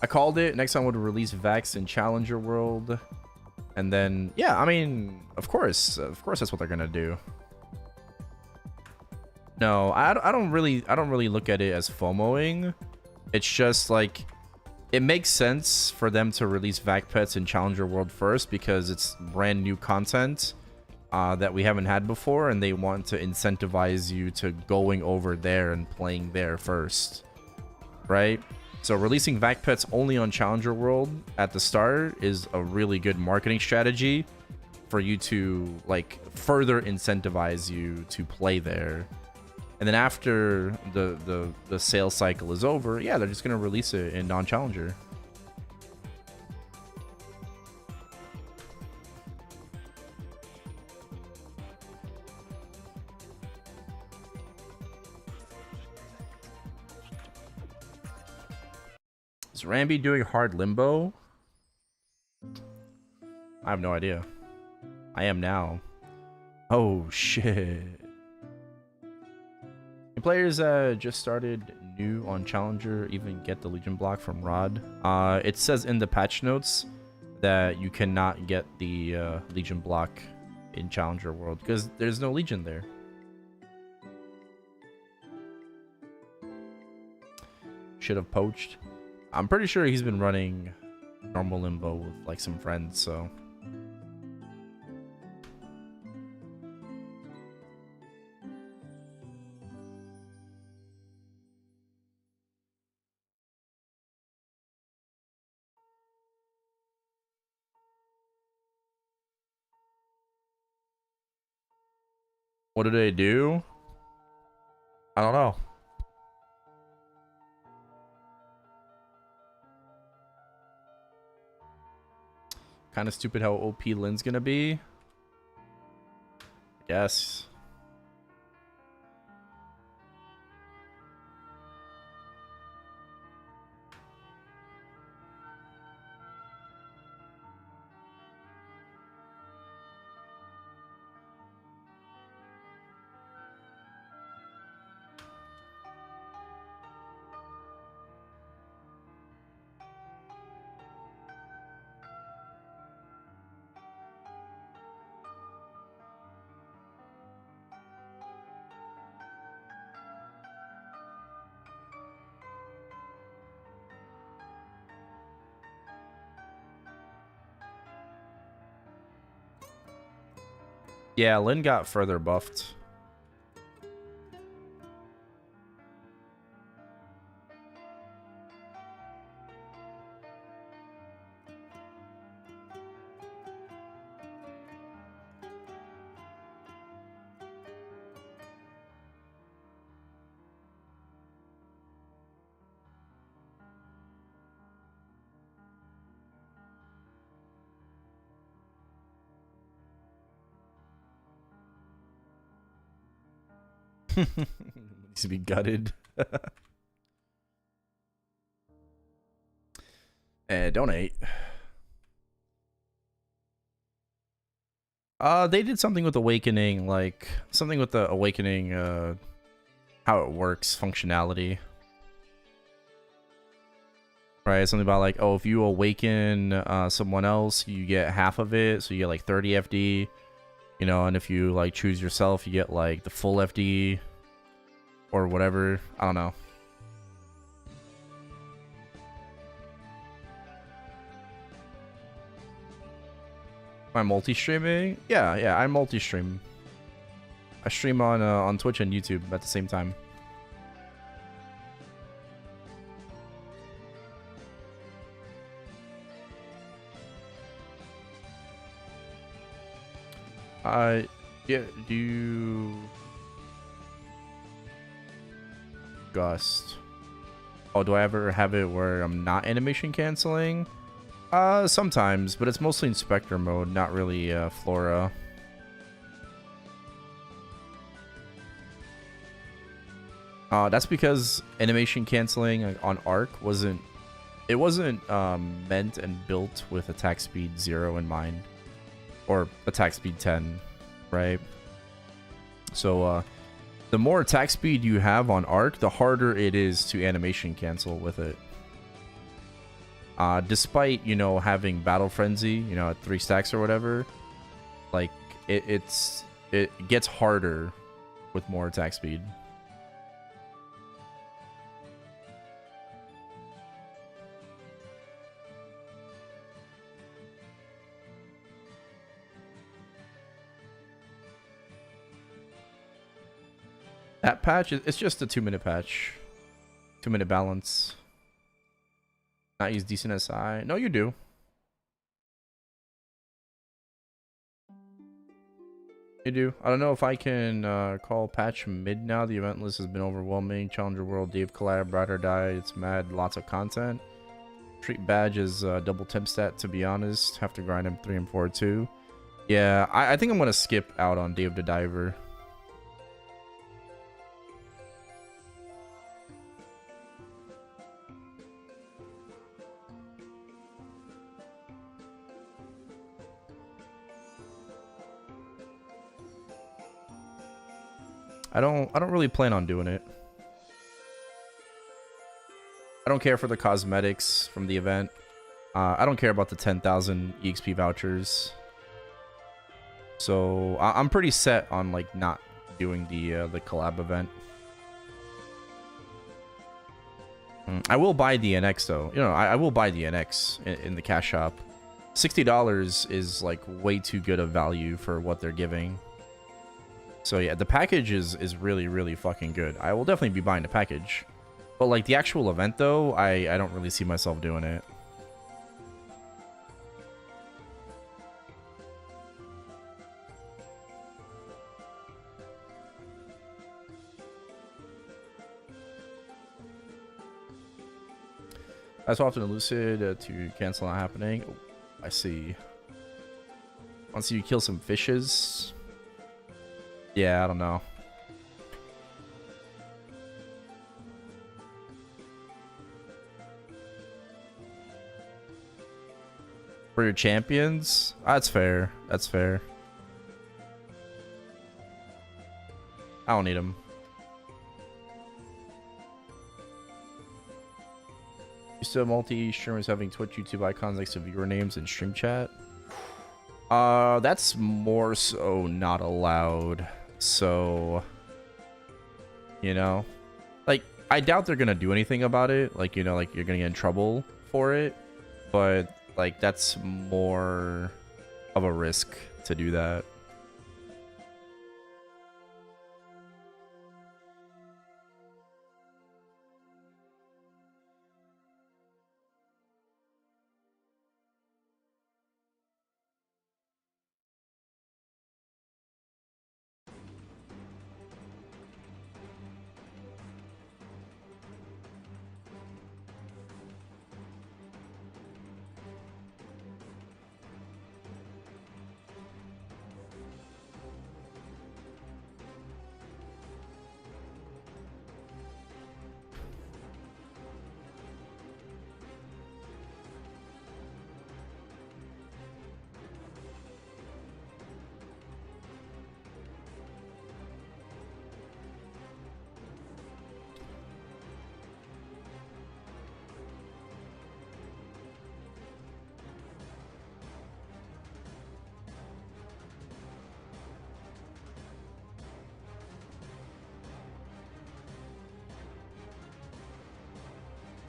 I called it. Next time would release Vax in Challenger World. And then, yeah, I mean, of course that's what they're gonna do. No, I don't really look at it as FOMOing. It's just like, it makes sense for them to release Vac Pets in Challenger World first because it's brand new content that we haven't had before, and they want to incentivize you to going over there and playing there first, right? So releasing Vac Pets only on Challenger World at the start is a really good marketing strategy for you to like further incentivize you to play there. And then after the sales cycle is over, yeah, they're just gonna release it in non-Challenger. Is Rambi doing hard limbo? I have no idea. I am now. Oh shit. Players just started new on Challenger even get the Legion block from Rod. It says in the patch notes that you cannot get the Legion block in Challenger World because there's no Legion there. should have poached. I'm pretty sure he's been running normal limbo with like some friends, so. What do they do? I don't know. Kind of stupid how OP Lin's gonna be. I guess. Yeah, Lin got further buffed. Needs to be gutted. Donate. They did something with Awakening, like something with the Awakening, how it works, functionality. Right, something about like, oh, if you awaken someone else, you get half of it, so you get like 30 FD, you know, and if you like choose yourself, you get like the full FD or whatever. I don't know. Am I multi-streaming? Yeah, I multi-stream. I stream on Twitch and YouTube at the same time. Yeah, do you... Gust. Oh, do I ever have it where I'm not animation canceling? Sometimes, but it's mostly in Spectre mode, not really, Flora. That's because animation canceling on Arc wasn't meant and built with attack speed 0 in mind. Or attack speed 10, right? So, the more attack speed you have on Arc, the harder it is to animation cancel with it. Despite, you know, having Battle Frenzy, you know, at 3 stacks or whatever, like, it gets harder with more attack speed. That patch, it's just a 2-minute patch. 2-minute balance. Not use decent SI. No, you do. You do. I don't know if I can call patch mid now. The event list has been overwhelming. Challenger World, Dave Collab, Ride or Die. It's mad. Lots of content. Treat badge is double temp stat, to be honest. Have to grind him 3 and 4 too. Yeah, I think I'm going to skip out on Dave the Diver. I don't really plan on doing it. I don't care for the cosmetics from the event. I don't care about the 10,000 EXP vouchers. So I'm pretty set on like not doing the collab event. I will buy the NX though. You know, I will buy the NX in the cash shop. $60 is like way too good of value for what they're giving. So yeah, the package is really, really fucking good. I will definitely be buying the package. But like the actual event though, I don't really see myself doing it. As often elucid to cancel not happening. Oh, I see. Once you kill some fishes. Yeah, I don't know. For your champions? That's fair. That's fair. I don't need them. You still multi-streamers having Twitch, YouTube icons next to viewer names and stream chat? That's more so not allowed. So, you know, like, I doubt they're gonna do anything about it. Like, you know, like, you're gonna get in trouble for it. But, like, that's more of a risk to do that.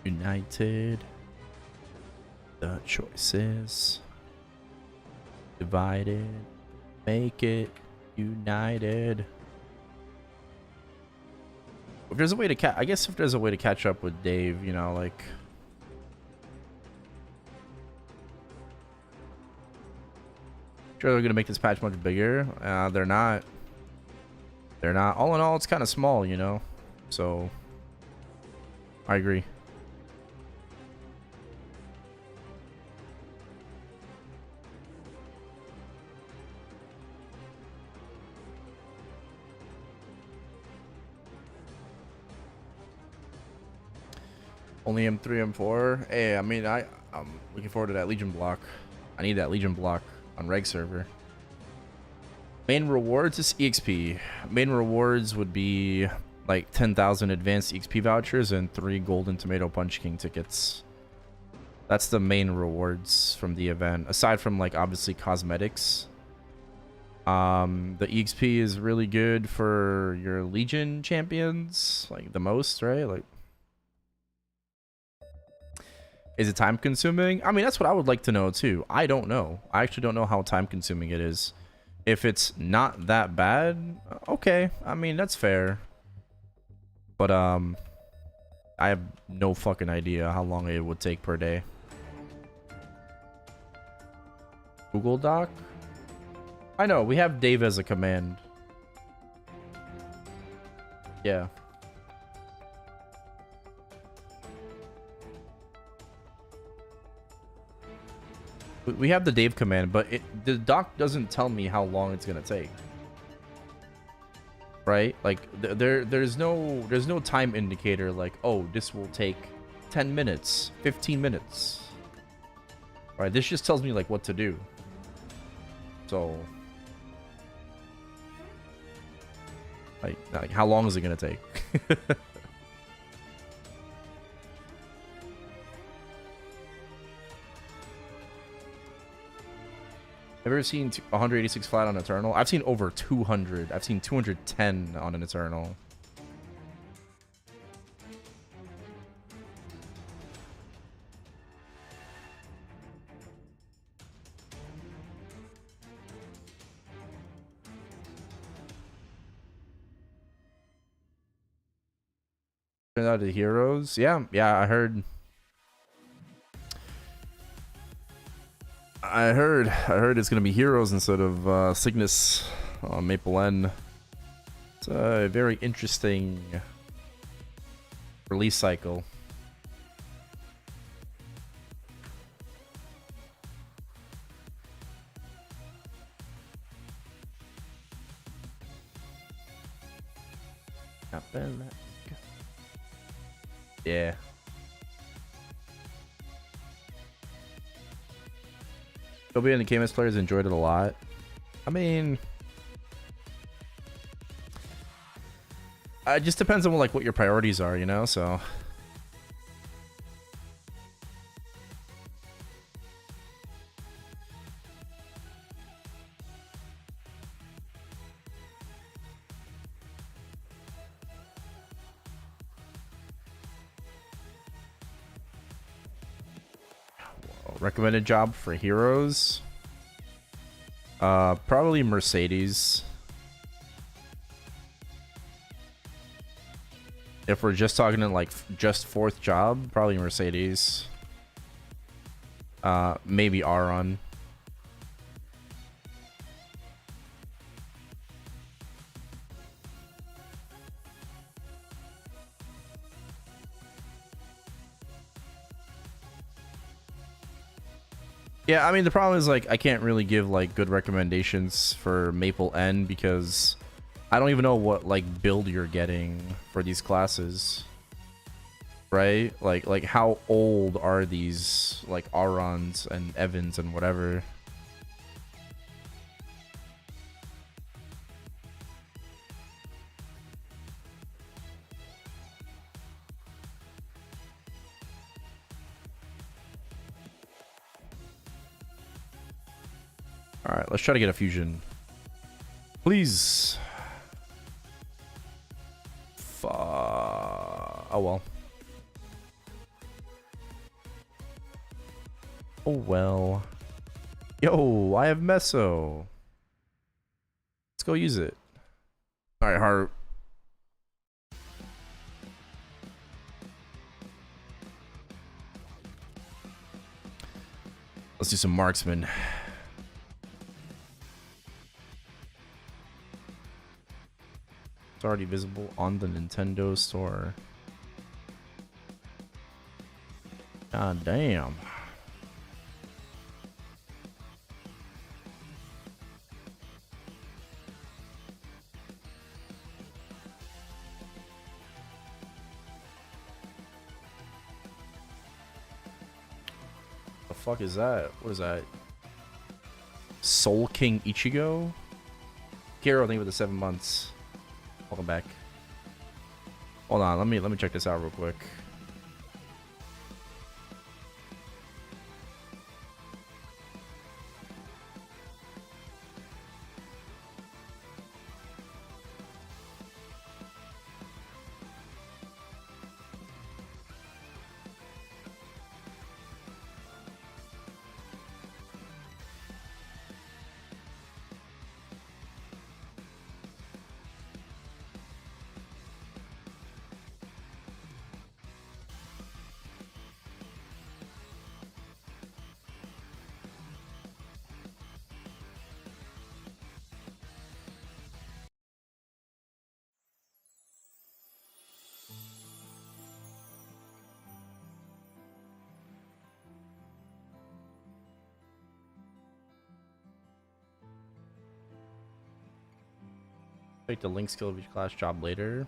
United. The choices. Divided. Make it united. If there's a way to I guess if there's a way to catch up with Dave, you know, like, sure they're gonna make this patch much bigger. They're not. They're not. All in all, it's kind of small, you know. So I agree. Only M3, M4. Hey, I mean, I'm looking forward to that Legion block. I need that Legion block on reg server. Main rewards is EXP. Main rewards would be like 10,000 advanced EXP vouchers and 3 golden tomato punch king tickets. That's the main rewards from the event. Aside from like obviously cosmetics. The EXP is really good for your Legion champions, like the most, right? Like, is it time consuming? I mean, that's what I would like to know too. I don't know. I actually don't know how time consuming it is. If it's not that bad, okay. I mean, that's fair. But I have no fucking idea how long it would take per day. Google Doc? I know, we have Dave as a command. Yeah. We have the Dave command, but the doc doesn't tell me how long it's gonna take. Right? Like there's no time indicator like, oh, this will take 10 minutes, 15 minutes. Right? This just tells me like what to do. So like how long is it gonna take? Have you ever seen 186 flat on Eternal? I've seen over 200. I've seen 210 on an Eternal. Turn out the heroes. Yeah, I heard. I heard it's gonna be heroes instead of Cygnus on Maple N. It's a very interesting release cycle. Yeah. Toby and the KMS players enjoyed it a lot. I mean, it just depends on like what your priorities are, you know. So. Recommended job for heroes. Probably Mercedes. If we're just talking to like just fourth job, probably Mercedes. Maybe Aron. Yeah, I mean the problem is like I can't really give like good recommendations for Maple N because I don't even know what like build you're getting for these classes. Right? Like how old are these like Arons and Evans and whatever? All right, let's try to get a fusion. Please. Oh well. Oh well. Yo, I have Meso. Let's go use it. All right, Heart. Let's do some marksman. It's already visible on the Nintendo store. God damn. The fuck is that? What is that? Soul King Ichigo? Kiro, thank you for the 7 months. Welcome back. Hold on, let me check this out real quick. Take the link skill of each class job later.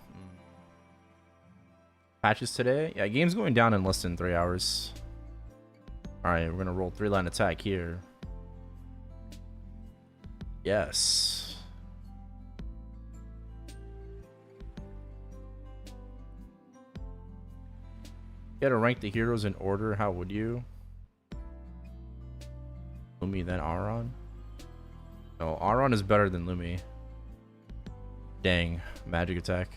Patches today? Yeah, game's going down in less than 3 hours. Alright, we're gonna roll 3-line attack here. Yes. You gotta rank the heroes in order, how would you? Lumi, then Aron? No, Aron is better than Lumi. Dang, magic attack.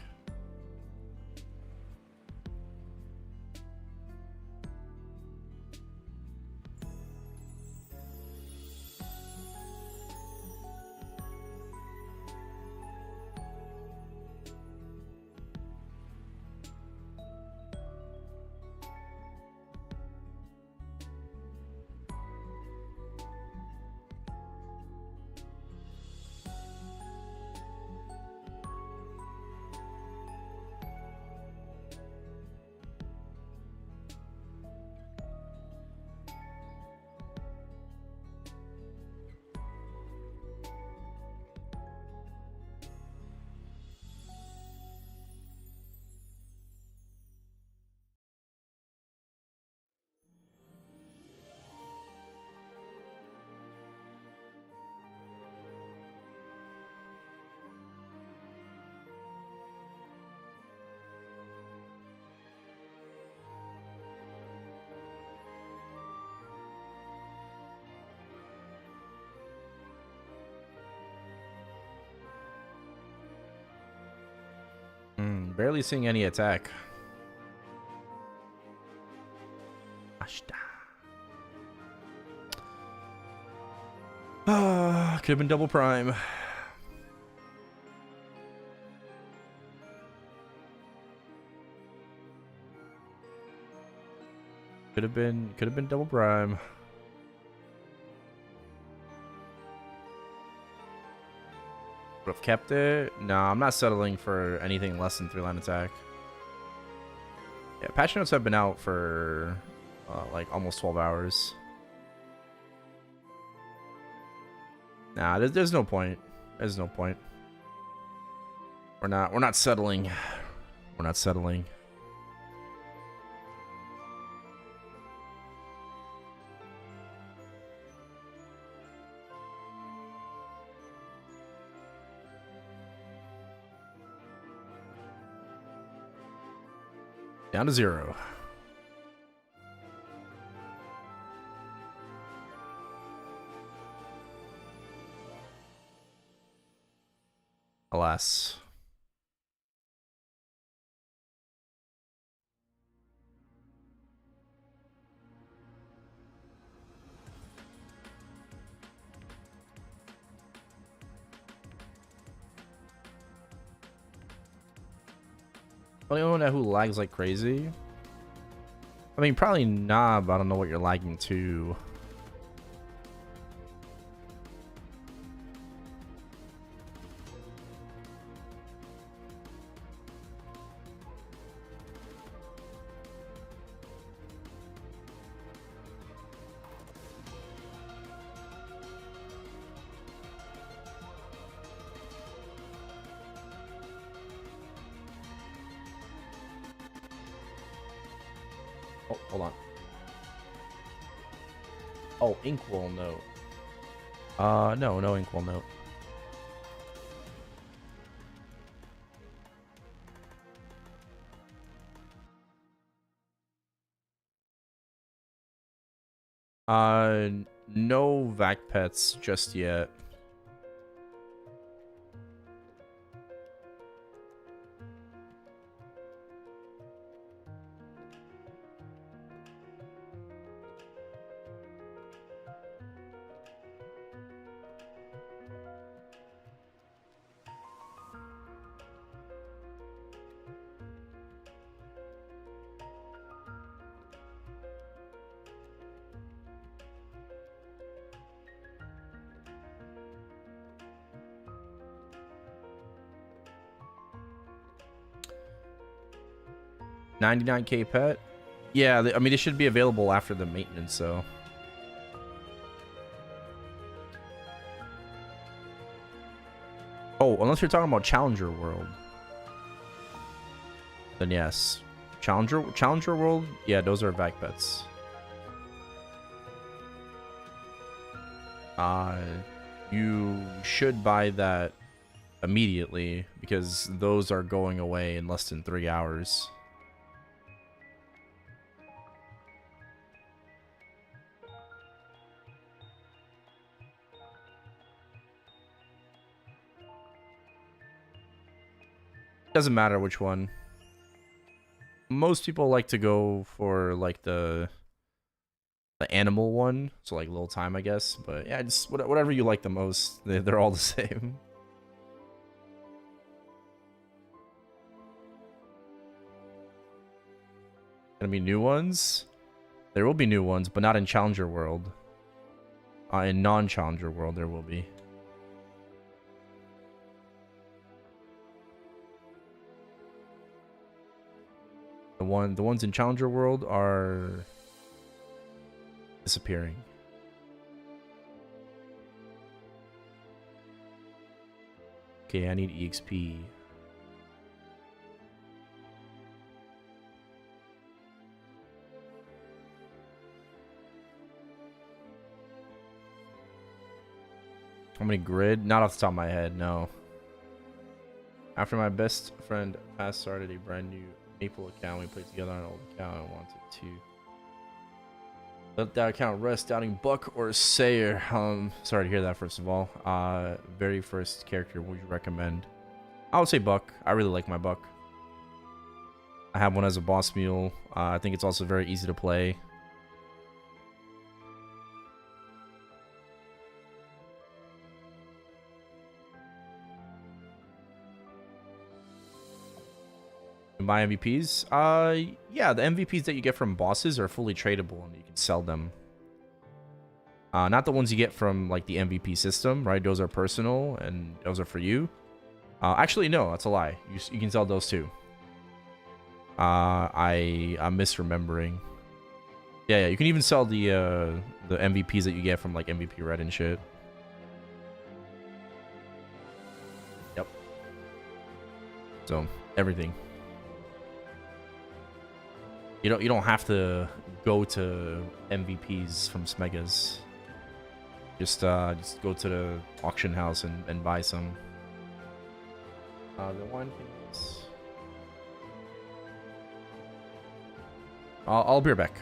barely seeing any attack. Could have been double prime. Could have been double prime. Would have kept it. No, I'm not settling for anything less than 3-line attack. Yeah, patch notes have been out for like almost 12 hours. Nah, there's no point. There's no point. We're not settling. We're not settling. Down to 0. Alas. Anyone who lags like crazy? I mean, probably not, but I don't know what you're lagging to. Oh, hold on. Oh, inkwell note. No inkwell note. No vac pets just yet. $99K pet? Yeah, I mean, it should be available after the maintenance, so. Oh, unless you're talking about Challenger World. Then yes. Challenger World? Yeah, those are vac pets. You should buy that immediately because those are going away in less than 3 hours. Doesn't matter which one. Most people like to go for like the animal one, so like little time, I guess. But yeah, just whatever you like the most. They're all the same. Gonna be new ones? There will be new ones, but not in Challenger World. In non-Challenger World, there will be. The ones in Challenger World are disappearing. Okay, I need EXP. How many grid? Not off the top of my head, no. After my best friend passed, started a brand new Maple account. We played together on an old account. I wanted to let that account rest. Doubting Buck or Sayer. Sorry to hear that. First of all, very first character would you recommend? I would say Buck. I really like my Buck. I have one as a boss mule. I think it's also very easy to play. My MVPs? Yeah, the MVPs that you get from bosses are fully tradable and you can sell them. Not the ones you get from like the MVP system, right? Those are personal and those are for you. Actually, no, that's a lie. You can sell those too. I'm misremembering. Yeah, you can even sell the MVPs that you get from like MVP Red and shit. Yep. So everything. You don't have to go to MVPs from Smegas. Just go to the auction house and buy some. The one is... I'll be right back.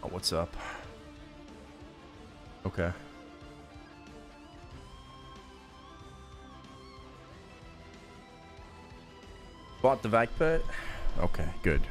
Oh, what's up? Okay. Bought the vac pet? Okay, good.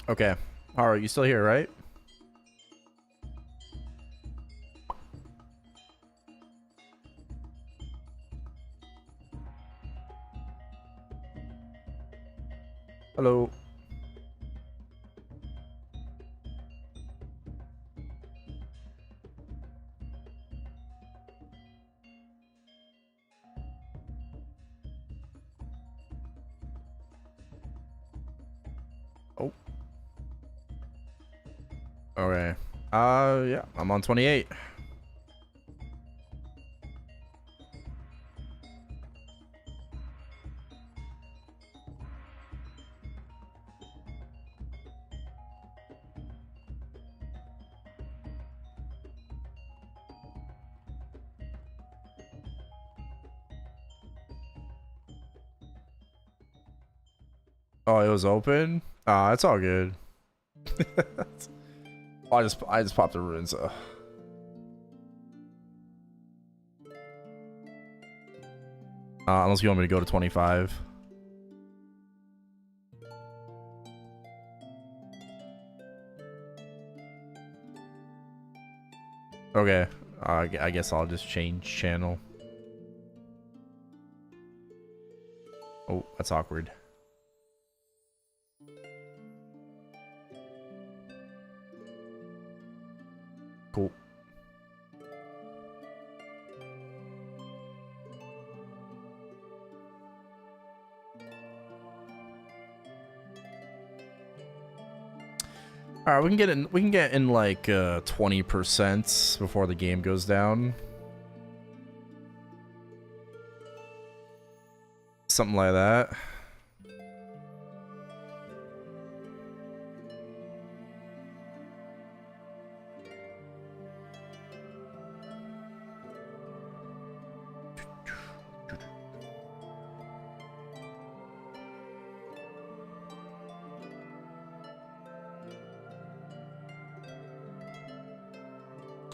Okay. All right, you still here, right? Hello. Oh. Okay. Yeah, I'm on 28. Oh, it was open? It's all good. I just popped the ruins. Unless you want me to go to 25. Okay. I guess I'll just change channel. Oh, that's awkward. Cool. All right, we can get in like 20% before the game goes down. Something like that.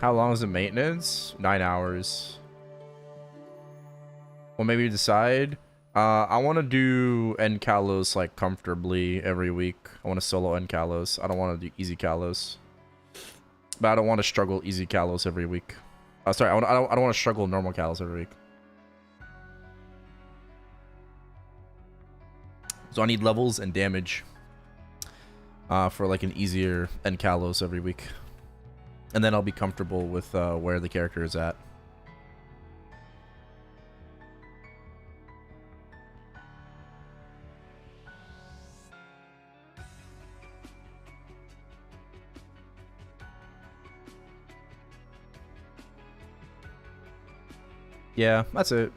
How long is the maintenance? 9 hours. Well, maybe decide. I want to do end Kalos like comfortably every week. I want to solo end Kalos. I don't want to do easy Kalos. But I don't want to struggle easy Kalos every week. Sorry, I don't want to struggle normal Kalos every week. So I need levels and damage for like an easier end Kalos every week. And then I'll be comfortable with where the character is at. Yeah, that's it.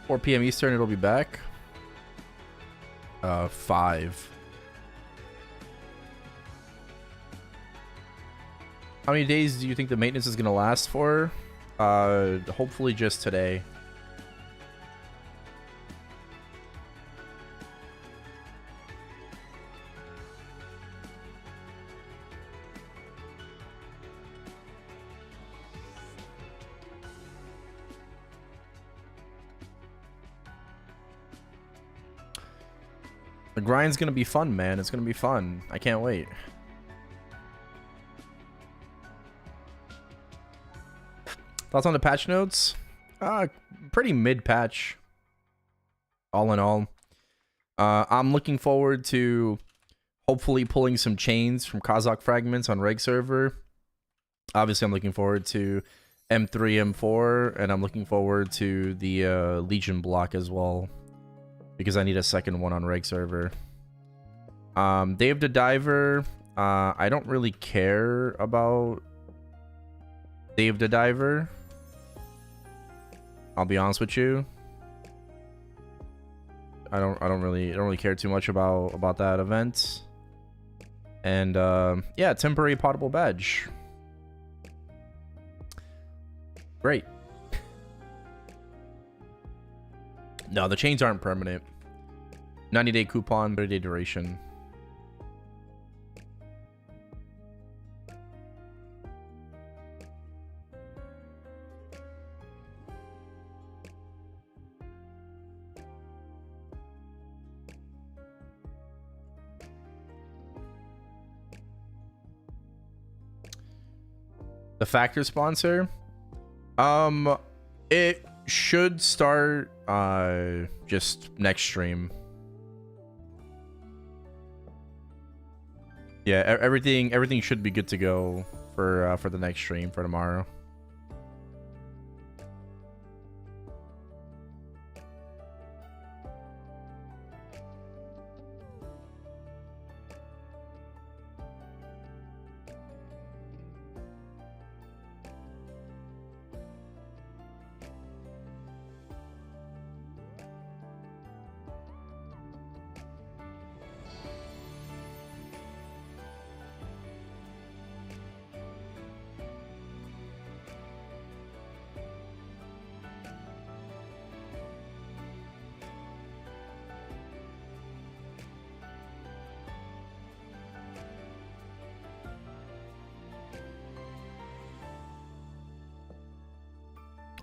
$4 p.m. Eastern, it'll be back. 5. How many days do you think the maintenance is gonna last for? Hopefully just today. The grind's gonna be fun, man. It's gonna be fun. I can't wait. Thoughts on the patch notes? Pretty mid-patch. All in all. I'm looking forward to hopefully pulling some chains from Kazakh fragments on Reg server. Obviously, I'm looking forward to M3, M4, and I'm looking forward to the Legion block as well, because I need a second one on Reg server. Dave the Diver, I don't really care about Dave the Diver. I'll be honest with you. I don't really care too much about that event. And yeah, temporary potable badge. Great. No, the chains aren't permanent. 90-day coupon, 30-day duration. The factor sponsor, it should start just next stream. Yeah, everything should be good to go for the next stream for tomorrow.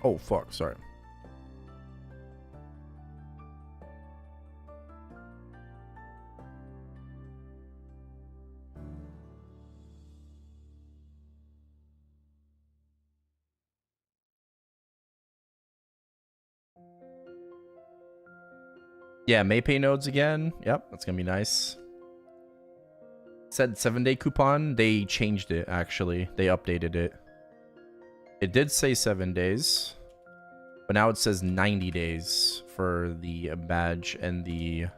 Oh, fuck. Sorry. Yeah, MayPay nodes again. Yep, that's going to be nice. It said 7-day coupon. They changed it, actually. They updated it. It did say 7 days. But now it says 90 days for the badge and the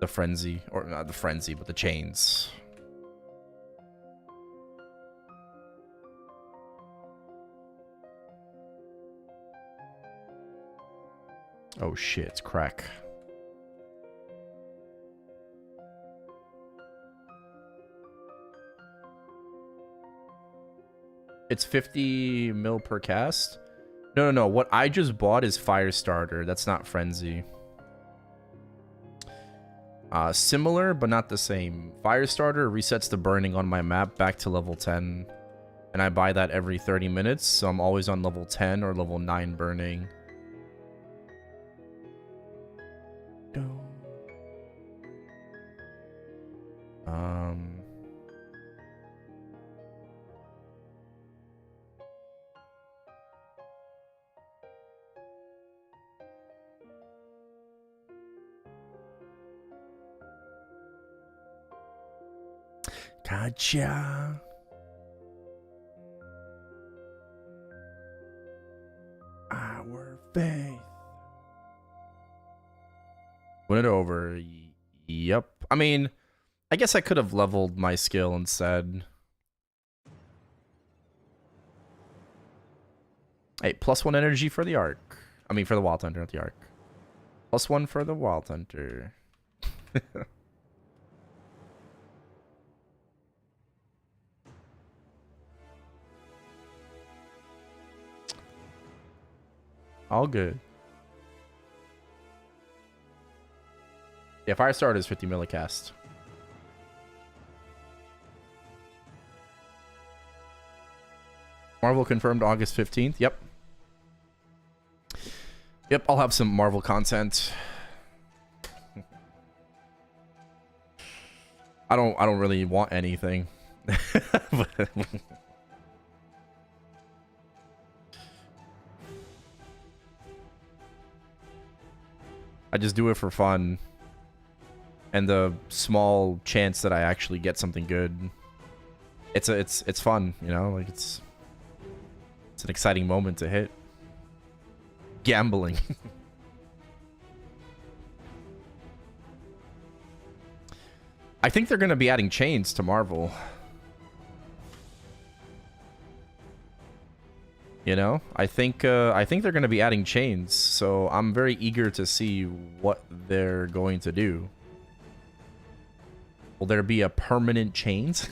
frenzy, or not the frenzy, but the chains. Oh shit, it's crack. It's 50 mil per cast. No. What I just bought is Firestarter. That's not Frenzy. Similar, but not the same. Firestarter resets the burning on my map back to level 10. And I buy that every 30 minutes, so I'm always on level 10 or level 9 burning. Gotcha. Our faith. Win it over. Yep. I mean, I guess I could have leveled my skill instead. Hey, +1 energy for the Arc. I mean, for the Wild Hunter, not the Arc. +1 for the Wild Hunter. All good. Yeah, Firestarter is 50 millicast. Marvel confirmed August 15th. Yep. Yep, I'll have some Marvel content. I don't really want anything. I just do it for fun. And the small chance that I actually get something good. It's fun, you know? Like it's an exciting moment to hit. Gambling. I think they're going to be adding chains to Marvel. You know, I think they're going to be adding chains, so I'm very eager to see what they're going to do. Will there be a permanent chains?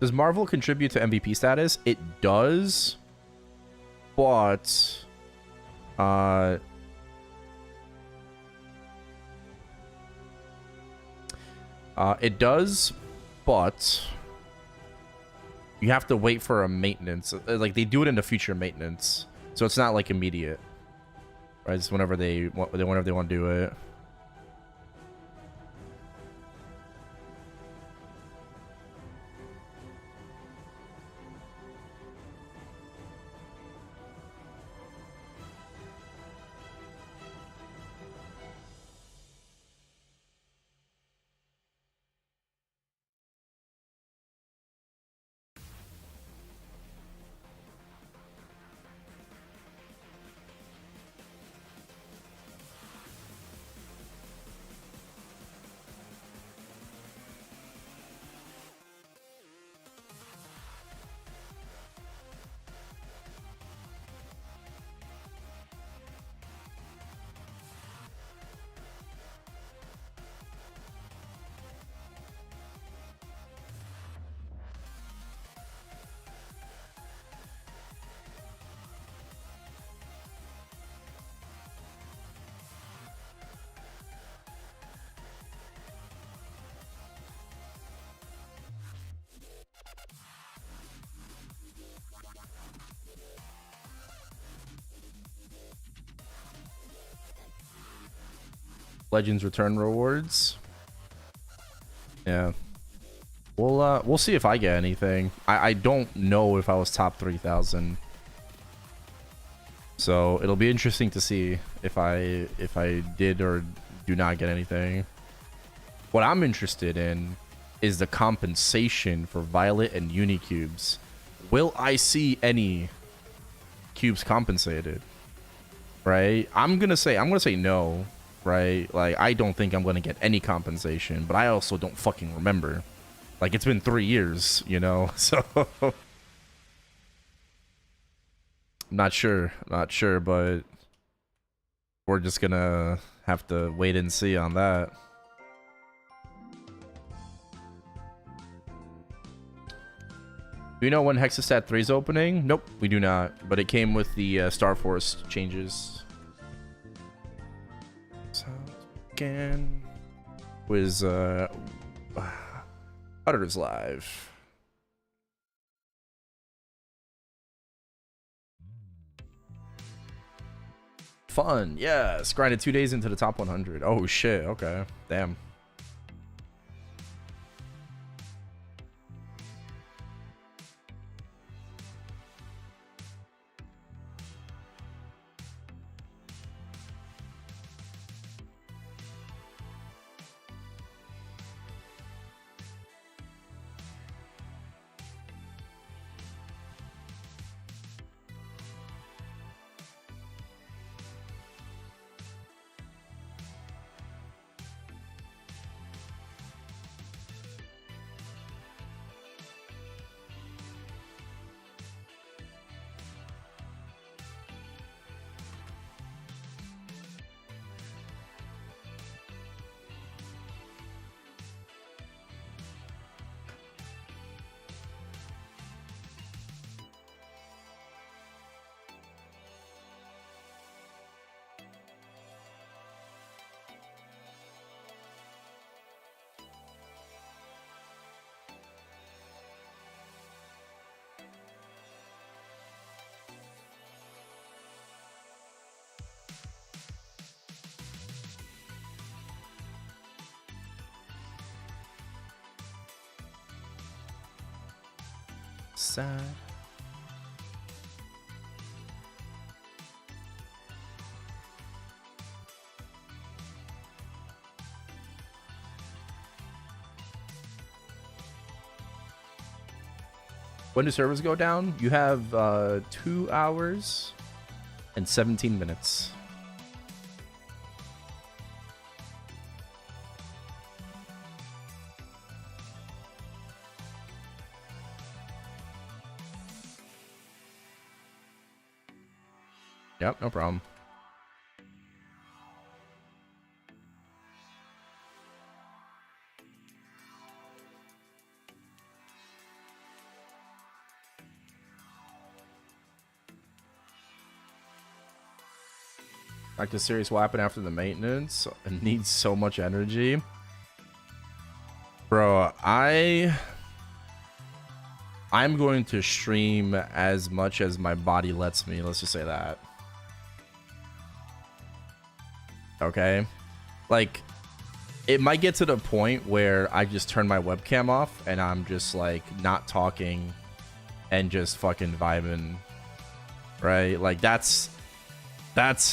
Does Marvel contribute to MVP status? It does, but it does, but you have to wait for a maintenance. Like they do it in the future maintenance, so it's not like immediate. Right? It's whenever they want to do it. Legends return rewards. Yeah. We'll see if I get anything. I don't know if I was top 3,000. So it'll be interesting to see if I did or do not get anything. What I'm interested in is the compensation for Violet and Unicubes. Will I see any cubes compensated? Right? I'm gonna say no. Right? Like, I don't think I'm going to get any compensation, but I also don't fucking remember. Like, it's been 3 years, you know? So, not sure, but we're just going to have to wait and see on that. Do you know when Hexastat 3 is opening? Nope, we do not, but it came with the Star Force changes. Again was Utter's live. Fun, yes. Grinded 2 days into the top 100. Oh shit. Okay, damn. Sad. When do servers go down? You have 2 hours and 17 minutes. Yep, no problem. Like the series will happen after the maintenance. It needs so much energy. Bro, I'm going to stream as much as my body lets me. Let's just say that. Okay? Like, it might get to the point where I just turn my webcam off and I'm just like not talking and just fucking vibing. Right? Like that's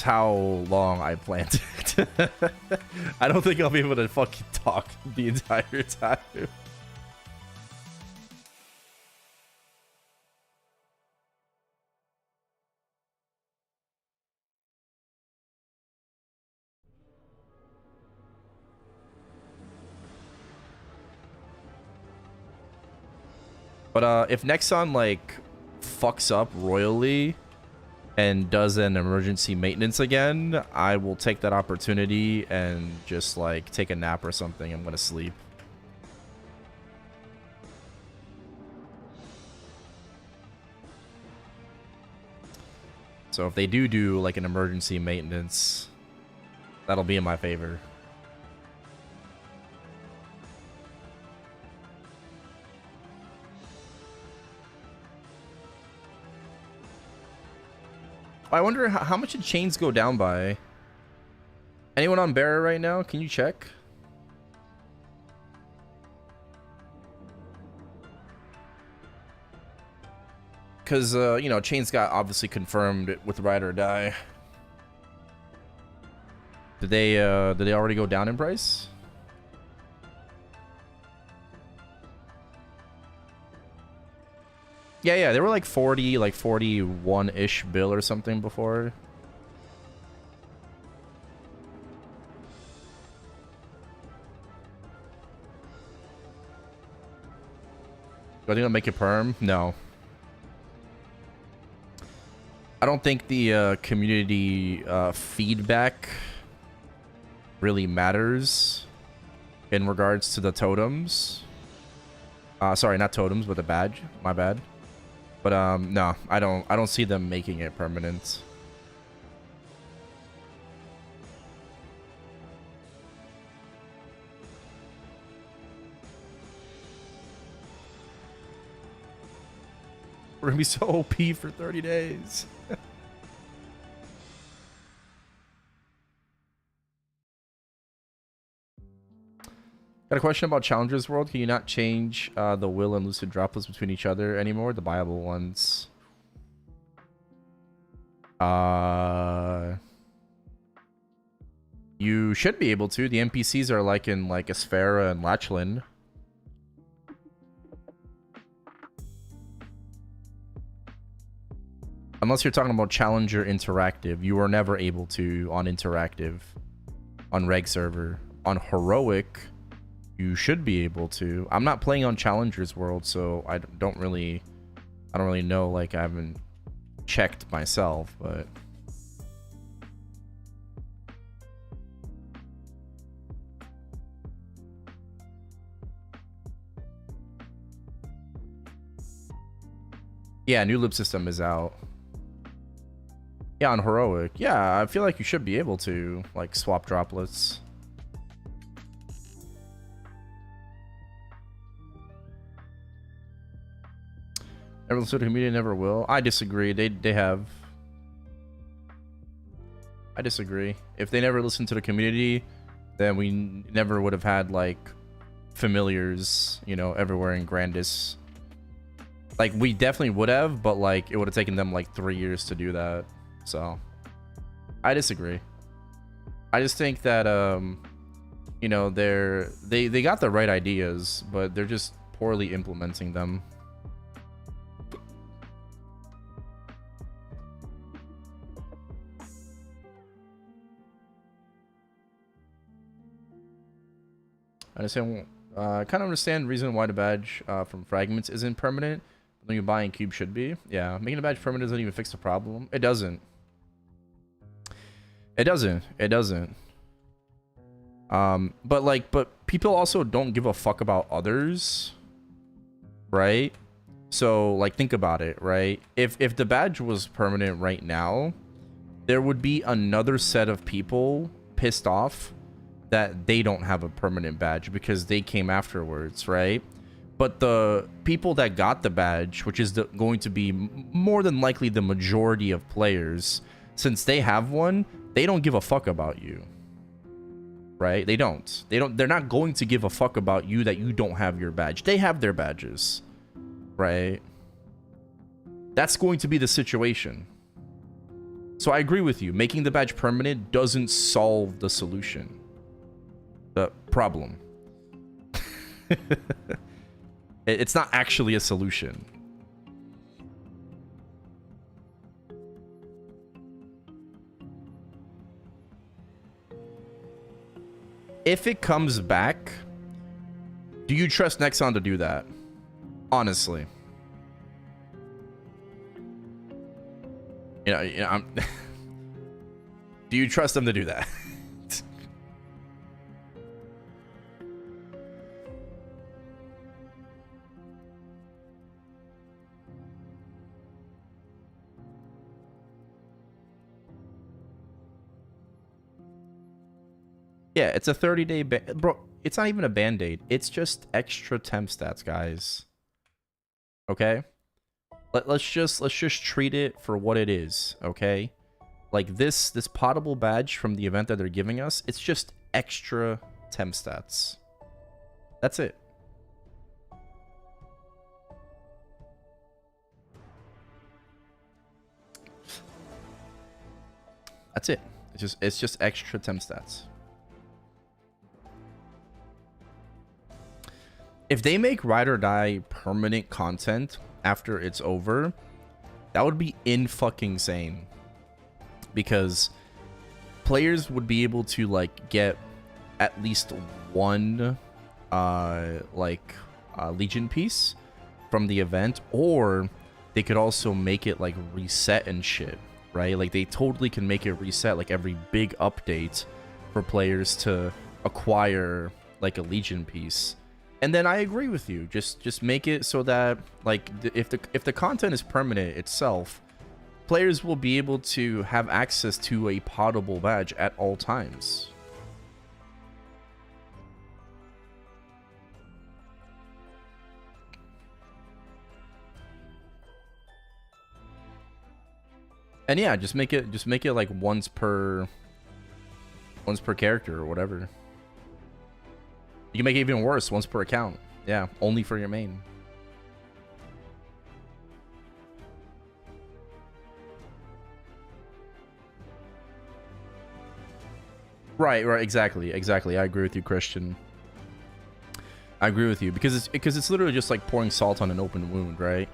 how long I planned it. I don't think I'll be able to fucking talk the entire time. But if Nexon like fucks up royally and does an emergency maintenance again, I will take that opportunity and just like take a nap or something. I'm gonna sleep. So if they do like an emergency maintenance, that'll be in my favor. I wonder how much did chains go down by? Anyone on Bearer right now? Can you check? Because, you know, chains got obviously confirmed with Ride or Die. Did they already go down in price? Yeah, they were like 40, like 41-ish bill or something before. Do I think I'll make it perm? No. I don't think the community feedback really matters in regards to the totems. Sorry, not totems, but the badge. My bad. But no, I don't see them making it permanent. We're gonna be so OP for 30 days. Got a question about Challengers World. Can you not change the Will and Lucid droplets between each other anymore? The buyable ones. You should be able to. The NPCs are like in like Asphera and Lachlan. Unless you're talking about Challenger Interactive. You were never able to on Interactive. On Reg server. On Heroic, you should be able to. I'm not playing on Challengers World, so I don't really know. Like, I haven't checked myself, but yeah, new loop system is out. Yeah, on Heroic. Yeah, I feel like you should be able to like swap droplets. Never listened to the community, never will. I disagree. They have. I disagree. If they never listened to the community, then we never would have had like familiars, you know, everywhere in Grandis. Like, we definitely would have, but like it would have taken them like 3 years to do that. So I disagree. I just think that you know, they got the right ideas, but they're just poorly implementing them. I understand. I kind of understand the reason why the badge from fragments isn't permanent. But when you buy in cube should be. Yeah, making a badge permanent doesn't even fix the problem. It doesn't. It doesn't. But people also don't give a fuck about others, right? So like, think about it, right? If the badge was permanent right now, there would be another set of people pissed off that they don't have a permanent badge because they came afterwards, right? But the people that got the badge, which is going to be more than likely the majority of players, since they have one, they don't give a fuck about you. Right? They don't. They're not going to give a fuck about you that you don't have your badge. They have their badges. Right? That's going to be the situation. So I agree with you. Making the badge permanent doesn't solve the solution. The problem. It's not actually a solution. If it comes back, do you trust Nexon to do that? Honestly. You know, do you trust them to do that? Yeah, it's a 30-day bro. It's not even a band-aid. It's just extra temp stats, guys. Okay? Let's just treat it for what it is, okay? Like this Pottable badge from the event that they're giving us, it's just extra temp stats. That's it. That's it. It's just extra temp stats. If they make Ride or Die permanent content after it's over, that would be in-fucking sane. Because players would be able to, like, get at least one, Legion piece from the event. Or they could also make it, like, reset and shit, right? Like, they totally can make it reset, like, every big update for players to acquire, like, a Legion piece. And then I agree with you. Just make it so that, like, if the content is permanent itself, players will be able to have access to a Pottable badge at all times. And yeah, just make it like once per character or whatever. You can make it even worse, once per account. Yeah, only for your main. Right, exactly. I agree with you, Christian. I agree with you because it's literally just like pouring salt on an open wound, right?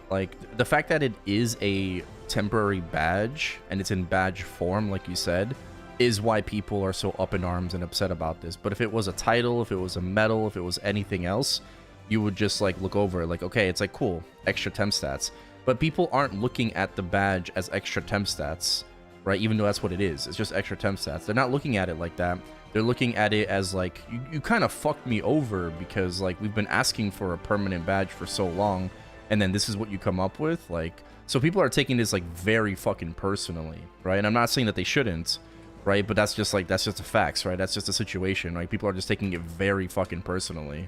Like the fact that it is a temporary badge and it's in badge form, like you said, is why people are so up in arms and upset about this. But if it was a title, if it was a medal, if it was anything else, you would just like look over it like, okay, it's like cool, extra temp stats. But people aren't looking at the badge as extra temp stats, right? Even though that's what it is. It's just extra temp stats. They're not looking at it like that. They're looking at it as like, you kind of fucked me over because like we've been asking for a permanent badge for so long, and then this is what you come up with. Like, so people are taking this like very fucking personally, right? And I'm not saying that they shouldn't, right? But that's just the facts, right? That's just a situation, right? People are just taking it very fucking personally.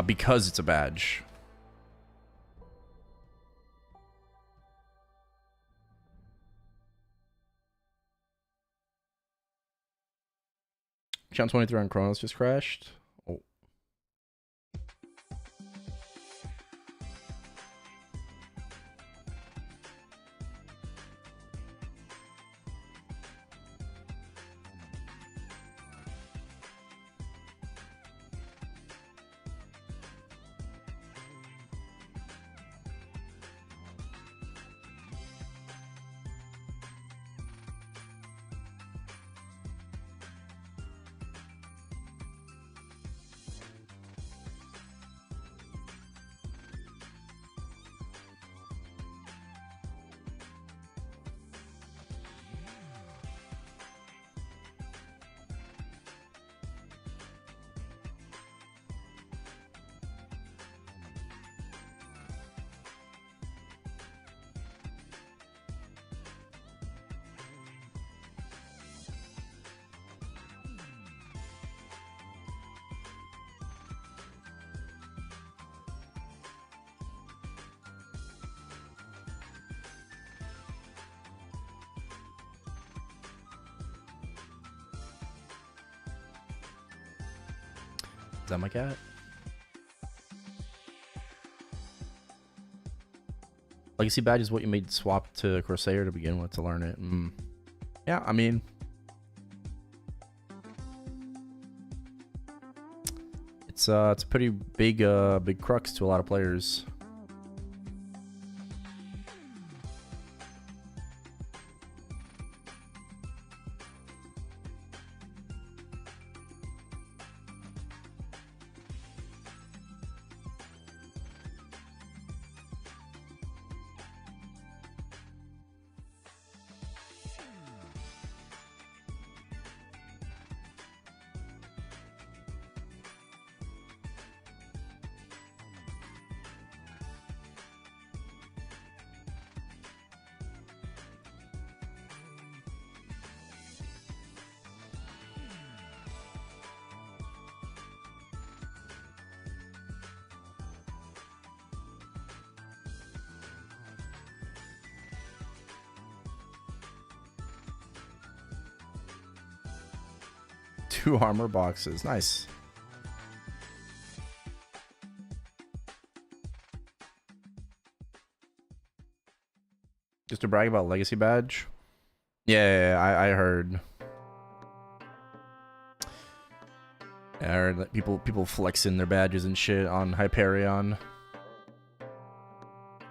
Because it's a badge. Channel 23 on Chronos just crashed. Oh. Is that my cat? Legacy badge is what you made swap to Corsair to begin with to learn it. Yeah, I mean, it's a pretty big big crux to a lot of players. Two armor boxes. Nice. Just to brag about Legacy badge. Yeah, I heard. Yeah, I heard that people flexing their badges and shit on Hyperion.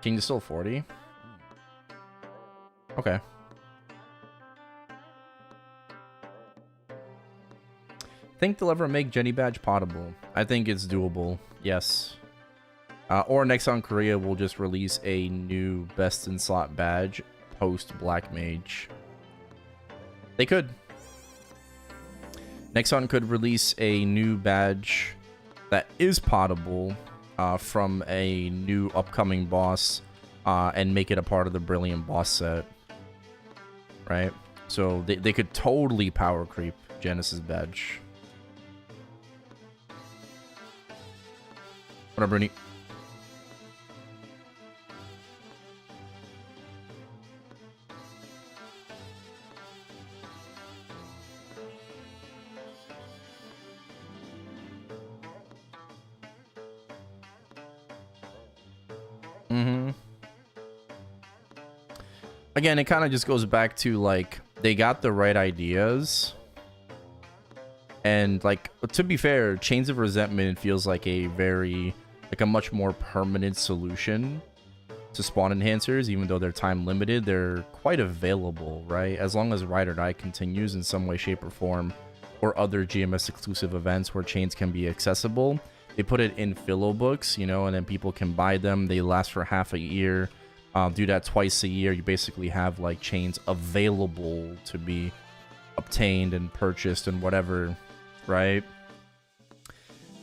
King is still 40. Okay. Think they'll ever make Jenny badge potable? I think it's doable. Yes. Or Nexon Korea will just release a new best in slot badge post Black Mage. They could. Nexon could release a new badge that is potable from a new upcoming boss and make it a part of the Brilliant boss set. Right? So they could totally power creep Genesis badge. What up, Bruni? Again, it kind of just goes back to, like, they got the right ideas. And, like, to be fair, Chains of Resentment feels like a very, like, a much more permanent solution to spawn enhancers. Even though they're time limited, they're quite available, right? As long as Ride or Die continues in some way, shape, or form, or other GMS exclusive events where chains can be accessible, they put it in Philo books, you know, and then people can buy them. They last for half a year. Do that twice a year. You basically have, like, chains available to be obtained and purchased and whatever, right?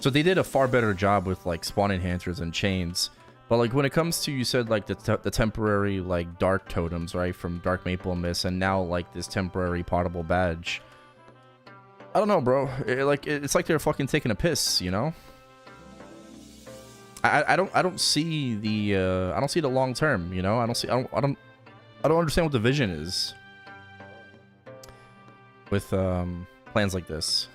So they did a far better job with, like, spawn enhancers and chains. But, like, when it comes to, you said, like, the temporary, like, dark totems, right, from Dark Maple Mist, and now, like, this temporary potable badge. I don't know, bro. It's like they're fucking taking a piss, you know? I don't see the long term, you know? I don't understand what the vision is with plans like this.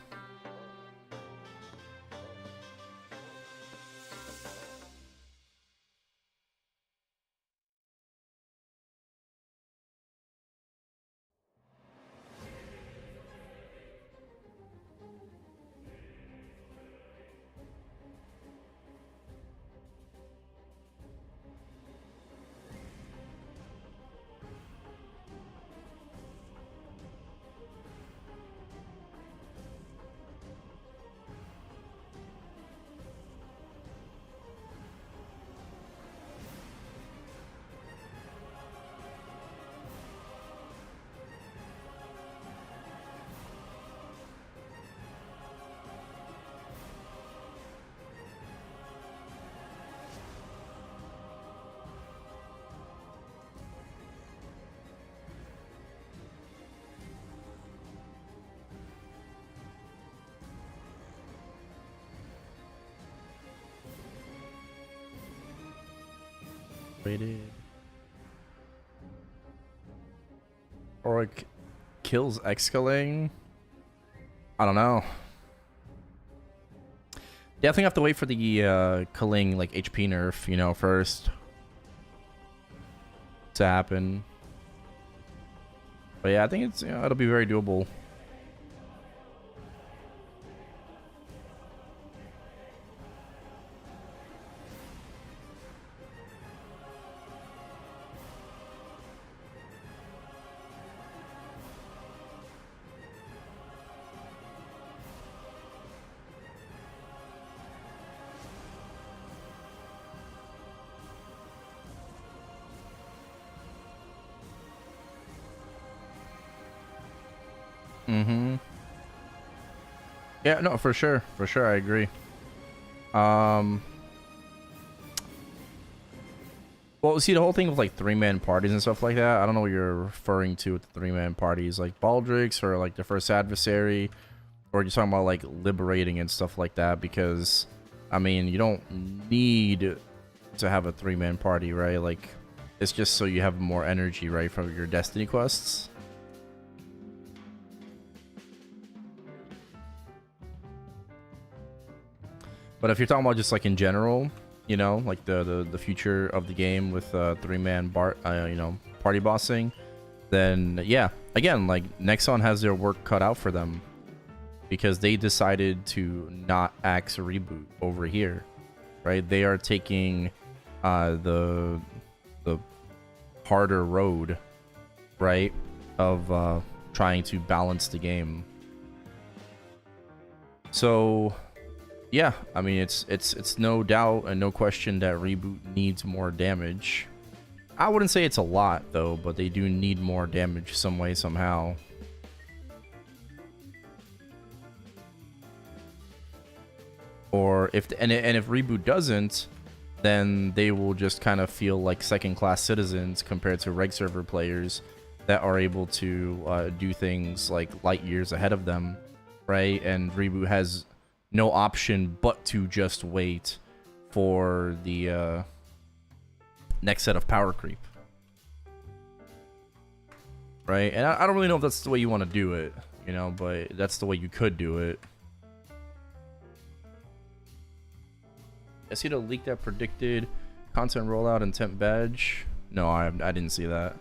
Rated. Or it kills Excaling. I don't know. Definitely have to wait for the Kaling like HP nerf, you know, first to happen. But yeah, I think it's, you know, it'll be very doable. Mm-hmm. Yeah, no, for sure. For sure, I agree. Well, see, the whole thing with like 3-man parties and stuff like that, I don't know what you're referring to with the 3-man parties, like Baldrix or like the first adversary, or you're talking about like liberating and stuff like that, because I mean, you don't need to have a 3-man party, right? Like, it's just so you have more energy, right, from your Destiny quests. But if you're talking about just like in general, you know, like the future of the game with 3-man you know, party bossing, then yeah, again, like Nexon has their work cut out for them because they decided to not axe reboot over here, right? They are taking the harder road, right, of trying to balance the game. So yeah, I mean, it's no doubt and no question that reboot needs more damage. I wouldn't say it's a lot though, but they do need more damage some way, somehow. Or if if reboot doesn't, then they will just kind of feel like second-class citizens compared to reg server players that are able to do things like light years ahead of them, right? And reboot has no option but to just wait for the next set of power creep, right? And I don't really know if that's the way you want to do it, you know, but that's the way you could do it. I see the leak that predicted content rollout and temp badge. No, I didn't see that.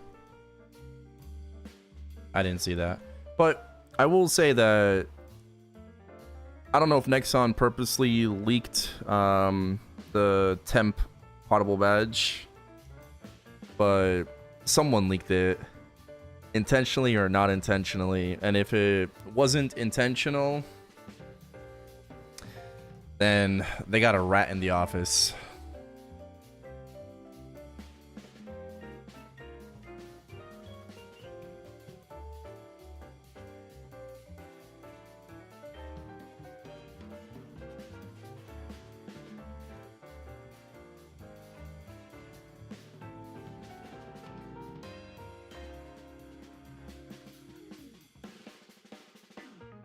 I didn't see that. But I will say that I don't know if Nexon purposely leaked the temp Pottable badge, but someone leaked it, intentionally or not intentionally. And if it wasn't intentional, then they got a rat in the office.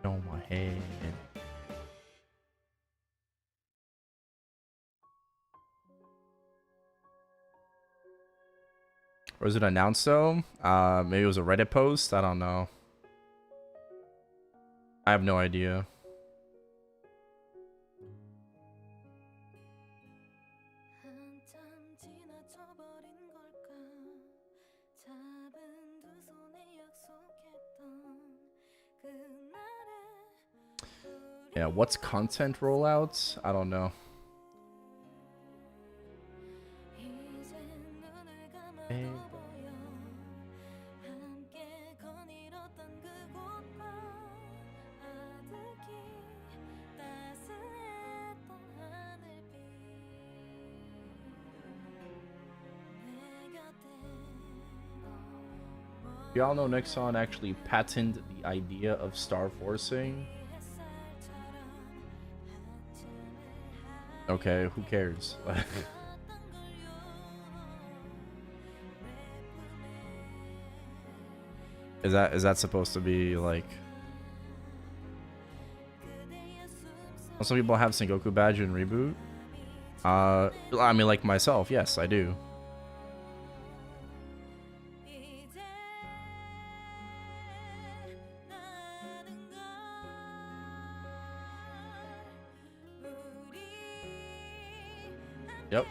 Oh my head. Or is it announced though? Maybe it was a Reddit post. I don't know. I have no idea. Yeah, what's content rollouts? I don't know. Y'all know Nexon actually patented the idea of star forcing? Okay, who cares? Is that supposed to be like... Some people have Sengoku badge in reboot? I mean, like myself, yes, I do. Yep.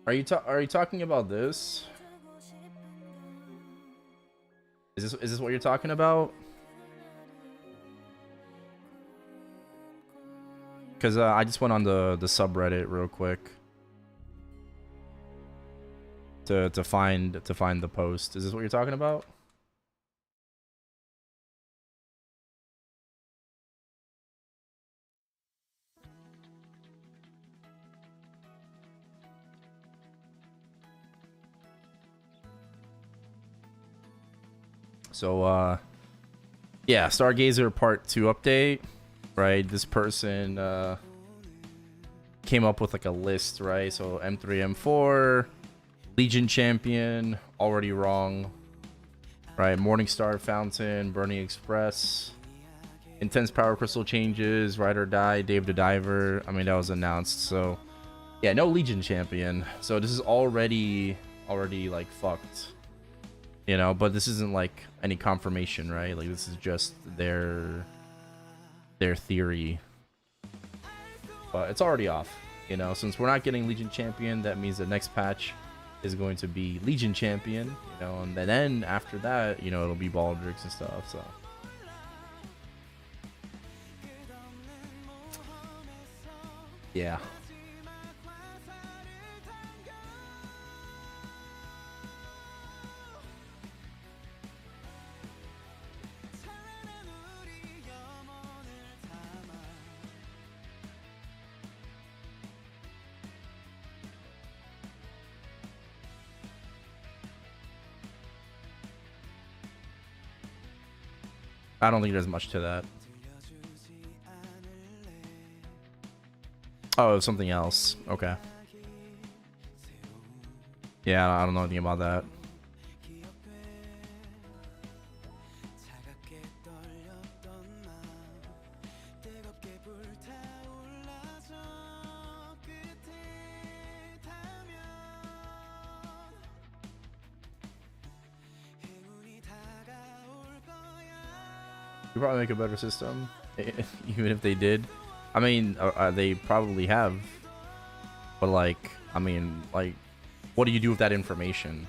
Are you talking about this? Is this what you're talking about? Because I just went on the subreddit real quick to find the post. Is this what you're talking about? So yeah, Stargazer Part 2 update, right? This person came up with like a list, right? So M3, M4, Legion Champion, already wrong, right? Morningstar Fountain, Burning Express, Intense Power Crystal changes, Ride or Die, Dave the Diver. I mean, that was announced. So yeah, no Legion Champion. So this is already like fucked. You know, but this isn't like any confirmation, right? Like this is just their theory. But it's already off. You know, since we're not getting Legion Champion, that means the next patch is going to be Legion Champion, you know, and then after that, you know, it'll be Baldrix and stuff, so. Yeah. I don't think there's much to that. Oh, something else. Okay. Yeah, I don't know anything about that. You probably make a better system, even if they did. I mean, they probably have, but like, I mean, like, what do you do with that information?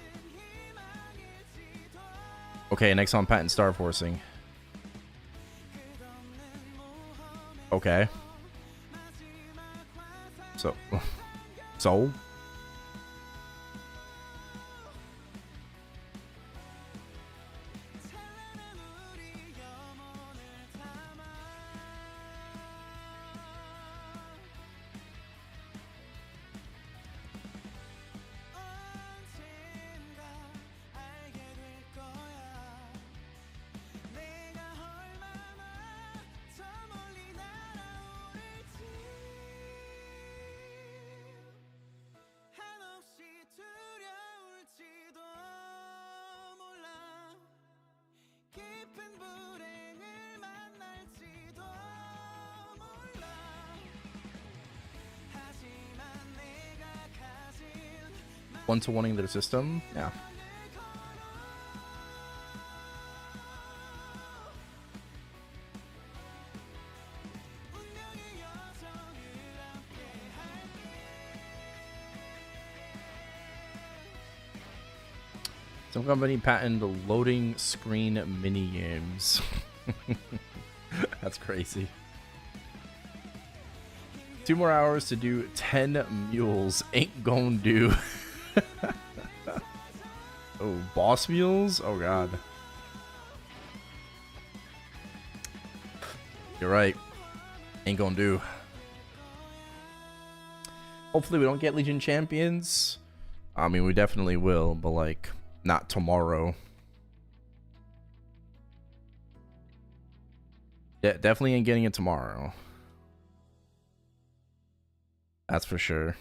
Okay, next on patent star forcing. Okay. So, so. One-to-oneing their system, yeah. Some company patented the loading screen mini games. That's crazy. 2 more hours to do 10 mules. Ain't gon' do. Oh, boss mules? Oh god. You're right. Ain't gonna do. Hopefully we don't get Legion Champions. I mean, we definitely will, but like, not tomorrow. Definitely ain't getting it tomorrow. That's for sure.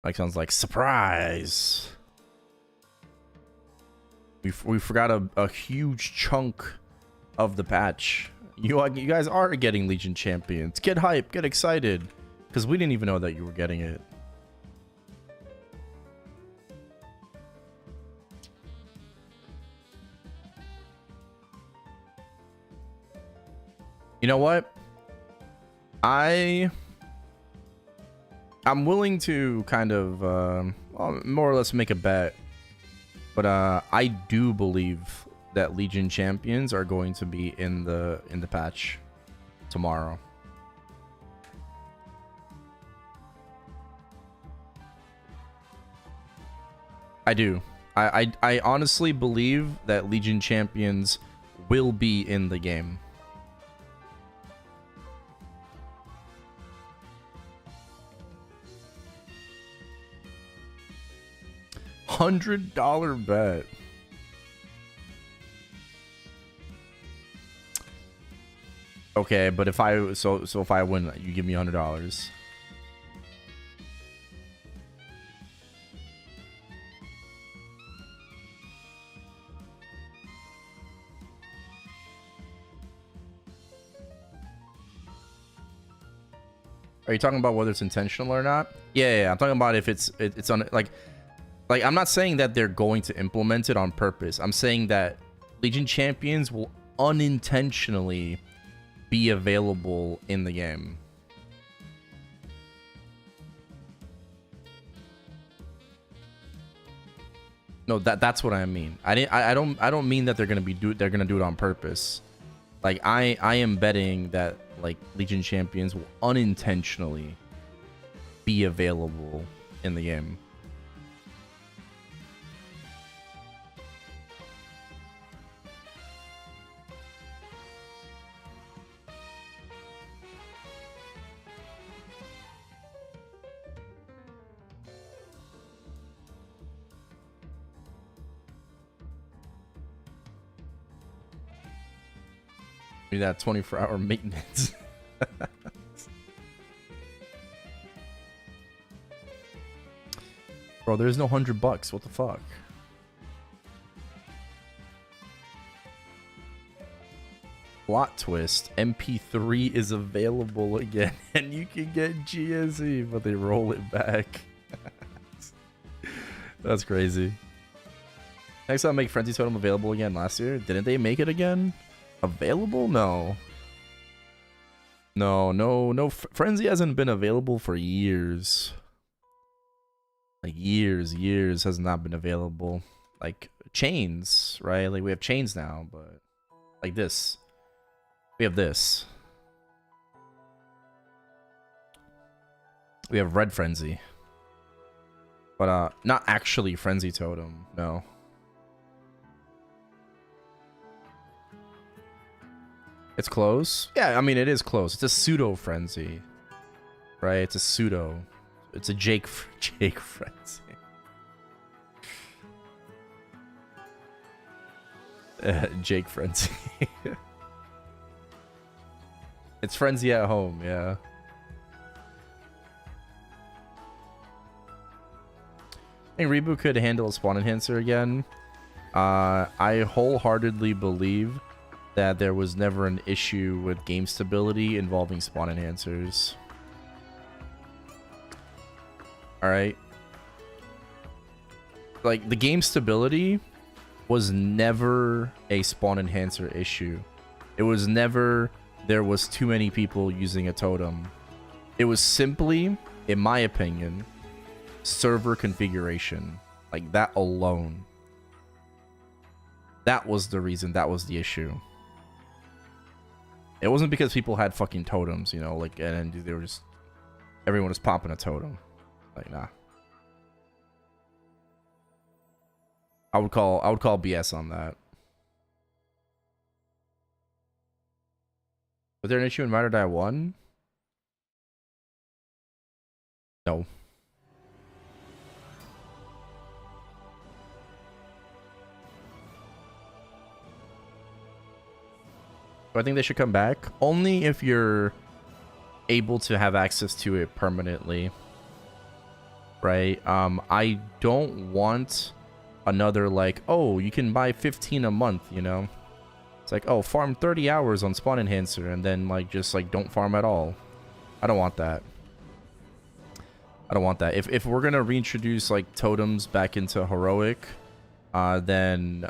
Like, sounds like surprise. We forgot a huge chunk of the patch. You guys are getting Legion champions. Get hype, get excited, because we didn't even know that you were getting it. You know what? I'm willing to kind of well, more or less make a bet, but I do believe that Legion champions are going to be in the patch tomorrow. I do. I honestly believe that Legion champions will be in the game. $100 bet. Okay, but if I if I win, you give me $100. Are you talking about whether it's intentional or not? Yeah. I'm talking about if it's on like I'm not saying that they're going to implement it on purpose. I'm saying that Legion champions will unintentionally be available in the game. No, that's what I mean. I don't mean that they're gonna do it on purpose. Like I am betting that like Legion champions will unintentionally be available in the game. That 24-hour maintenance. Bro, there's no $100. What the fuck? Plot twist. MP3 is available again, and you can get GSE, but they roll it back. That's crazy. Next time, make Frenzy Totem available again last year. Didn't they make it again? Available? No. No. Frenzy hasn't been available for years. Like years has not been available. Like chains, right? Like we have chains now, but like this. We have this. We have Red Frenzy. But not actually Frenzy Totem, no. It's close? Yeah, I mean, it is close. It's a pseudo frenzy. Right? It's a pseudo. It's a Jake frenzy. Jake frenzy. It's frenzy at home, yeah. I think Reboot could handle a spawn enhancer again. I wholeheartedly believe that there was never an issue with game stability involving spawn enhancers. Alright. Like, the game stability was never a spawn enhancer issue. It was never there was too many people using a totem. It was simply, in my opinion, server configuration. Like, that alone. That was the reason, that was the issue. It wasn't because people had fucking totems, you know, like, and they were just, everyone was popping a totem. Like, nah. I would call BS on that. Was there an issue in Ride or Die 1? No. I think they should come back only if you're able to have access to it permanently, right? I don't want another like, oh, you can buy 15 a month, you know? It's like, oh, farm 30 hours on spawn enhancer and then like just like don't farm at all. I don't want that. I don't want that. If we're gonna reintroduce like totems back into heroic, then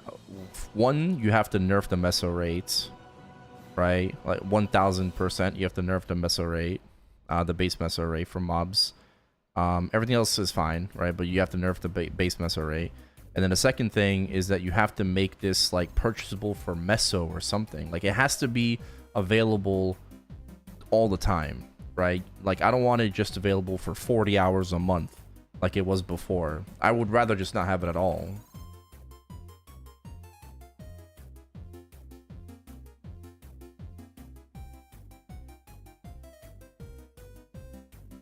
one, you have to nerf the meso rate, right? Like 1000% you have to nerf the meso rate, the base meso rate for mobs. Everything else is fine, right? But you have to nerf the base meso rate. And then the second thing is that you have to make this like purchasable for meso or something. Like it has to be available all the time, right? Like I don't want it just available for 40 hours a month like it was before. I would rather just not have it at all.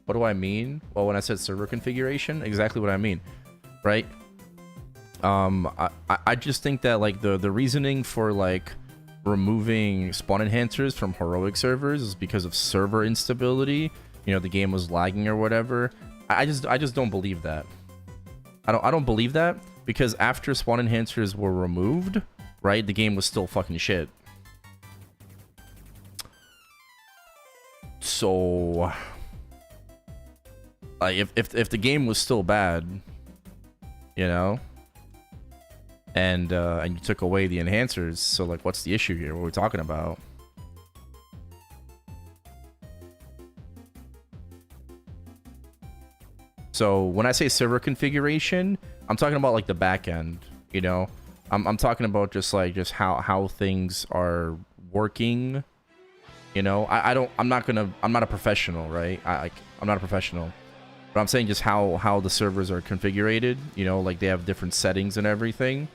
What do I mean? Well, when I said server configuration, exactly what I mean, right? I just think that like the reasoning for like removing spawn enhancers from heroic servers is because of server instability. You know, the game was lagging or whatever. I just don't believe that. I don't believe that, because after spawn enhancers were removed, right, the game was still fucking shit. So like if the game was still bad, you know, and you took away the enhancers, so like what's the issue here? What are we talking about? So when I say server configuration, I'm talking about like the back end, you know. I'm talking about just how things are working, you know. I'm not a professional, right? I'm not a professional. But I'm saying just how the servers are configured, you know, like they have different settings and everything.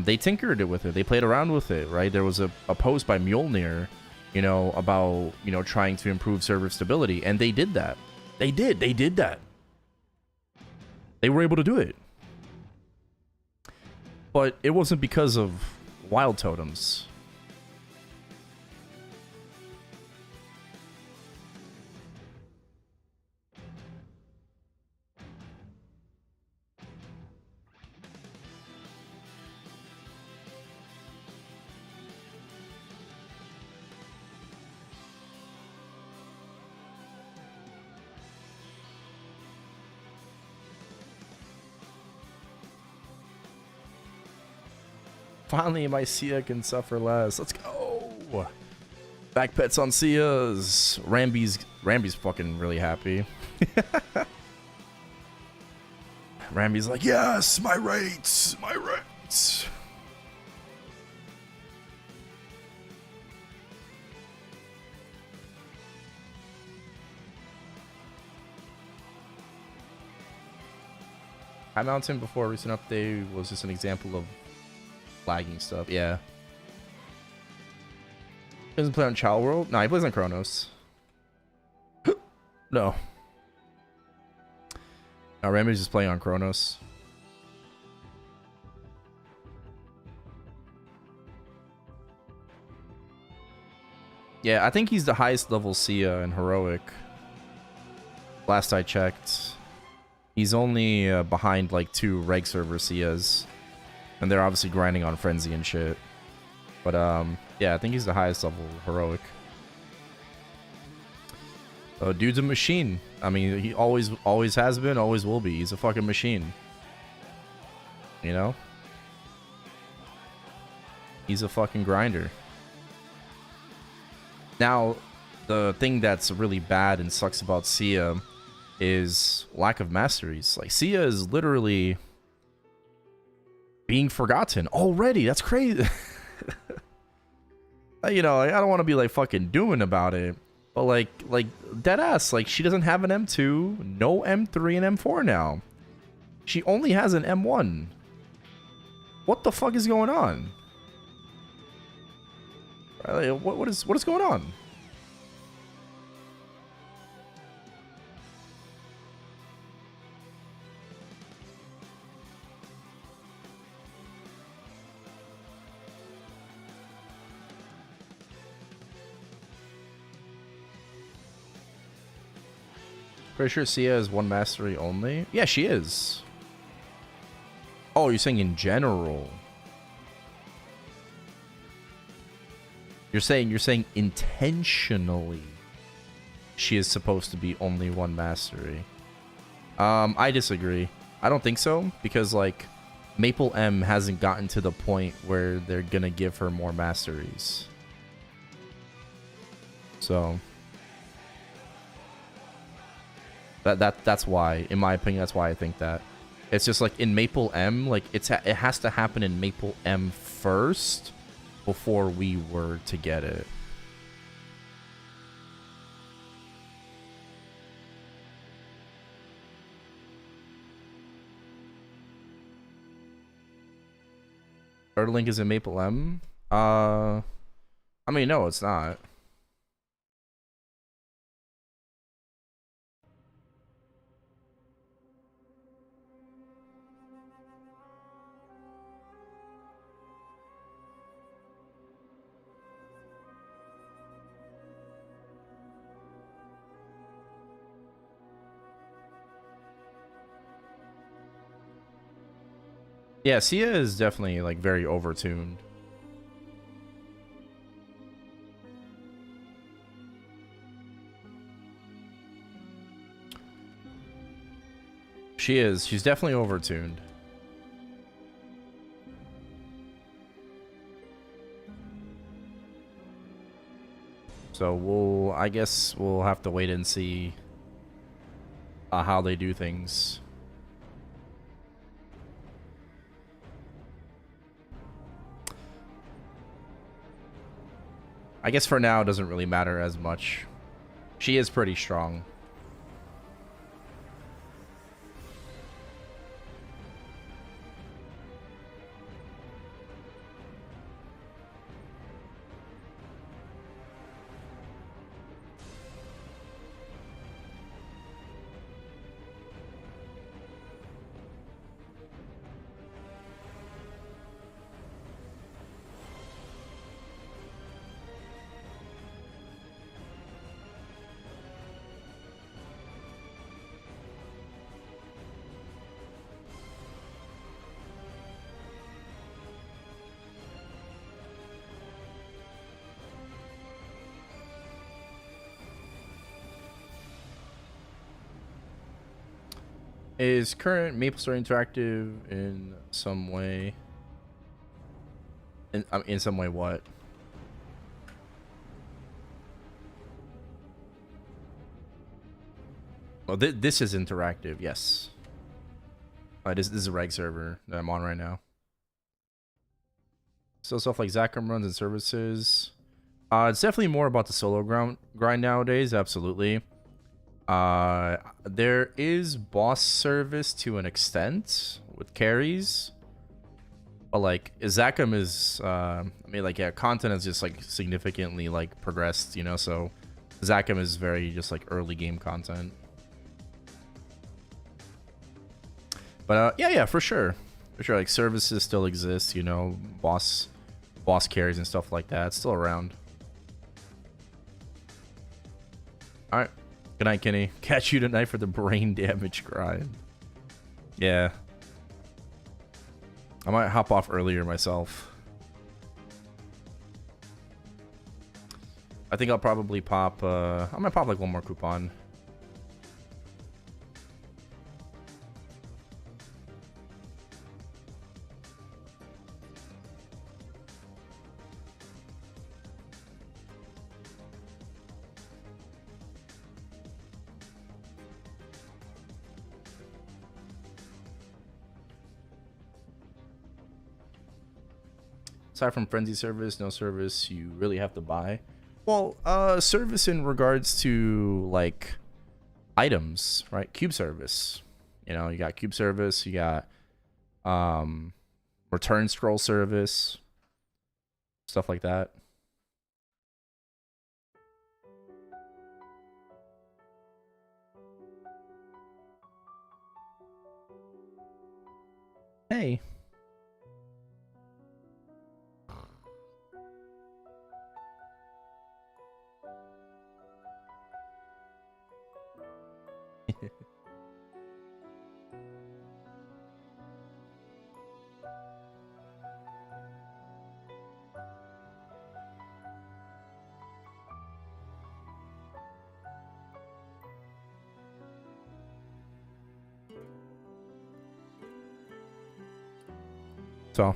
They tinkered it with it. They played around with it, right? There was a post by Mjolnir, you know, about, you know, trying to improve server stability, and they did that. They did that. They were able to do it. But it wasn't because of wild totems. Finally, my Sia can suffer less. Let's go. Back pets on Sias. Ramby's fucking really happy. Ramby's like, yes, my rates, my rates. High Mountain before a recent update was just an example of lagging stuff. Yeah. He doesn't play on Child World? No, he plays on Chronos. No. No, Ramby's just playing on Chronos. Yeah, I think he's the highest level Sia in Heroic. Last I checked. He's only behind like 2 reg server Sias. And they're obviously grinding on Frenzy and shit. But, yeah, I think he's the highest level Heroic. So, dude's a machine. I mean, he always has been, always will be. He's a fucking machine. You know? He's a fucking grinder. Now, the thing that's really bad and sucks about Sia is lack of masteries. Like, Sia is literally being forgotten already. That's crazy. You know, I don't want to be like fucking doing about it, but like dead ass, like she doesn't have an M2, no M3 and M4 now. She only has an M1. What the fuck is going on? What is going on? Pretty sure Sia is 1 mastery only. Yeah, she is. Oh, Oh, you're saying in general. You're saying intentionally she is supposed to be only one mastery. I disagree. I don't think so, because like Maple M hasn't gotten to the point where they're gonna give her more masteries. So that's why, in my opinion, that's why I think that. It's just like in Maple M, like it has to happen in Maple M first before we were to get it. Third link is in Maple M. I mean, no, it's not. Yeah, Sia is definitely like very overtuned. She is. She's definitely overtuned. So I guess we'll have to wait and see how they do things. I guess for now it doesn't really matter as much. She is pretty strong. Is current MapleStory interactive in some way? In some way, what? Oh, this is interactive. Yes. This is a reg server that I'm on right now. So stuff like Zachem runs and services. It's definitely more about the solo grind nowadays. Absolutely. There is boss service to an extent with carries, but like Zachem is, I mean, like, yeah, content has just like significantly like progressed, you know. So Zachem is very just like early game content. But yeah, for sure, like services still exist, you know, boss carries and stuff like that. It's still around. All right. Good night, Kenny. Catch you tonight for the brain damage grind. Yeah. I might hop off earlier myself. I think I'll probably pop, I might pop like one more coupon. Aside from frenzy service, no service you really have to buy. Well, service in regards to like items, right? Cube service. You know, you got cube service, you got return scroll service, stuff like that. Hey. So.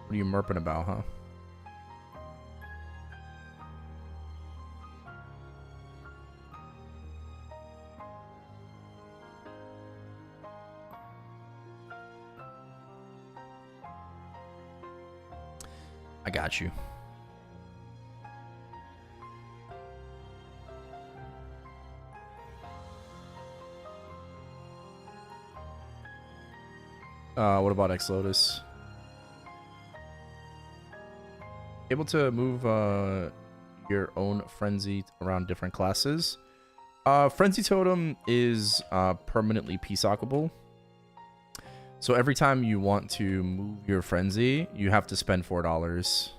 What are you merping about, huh? I got you. What about X Lotus? Able to move your own frenzy around different classes. Frenzy Totem is permanently peaceockable. So every time you want to move your frenzy, you have to spend $4.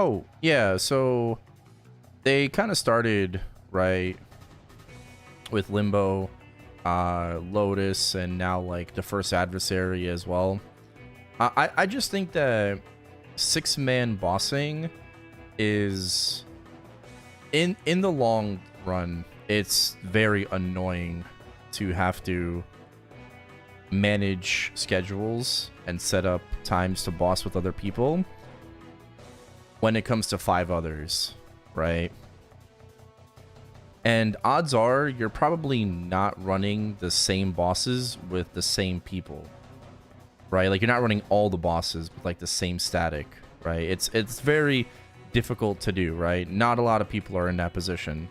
Oh, yeah, so they kind of started, right, with Limbo, Lotus, and now, like, the first adversary as well. I just think that 6-man bossing is, in the long run, it's very annoying to have to manage schedules and set up times to boss with other people when it comes to 5 others, right? And odds are you're probably not running the same bosses with the same people, right? Like, you're not running all the bosses with, like, the same static, right? It's very difficult to do, right? Not a lot of people are in that position.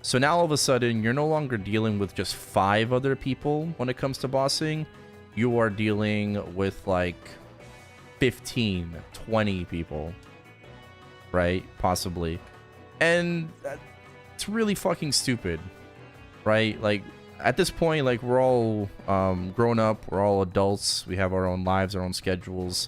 So now all of a sudden, you're no longer dealing with just 5 other people when it comes to bossing. You are dealing with, like, 15, 20 people, right? Possibly. And it's really fucking stupid, right? Like, at this point, like, we're all grown up, we're all adults, we have our own lives, our own schedules,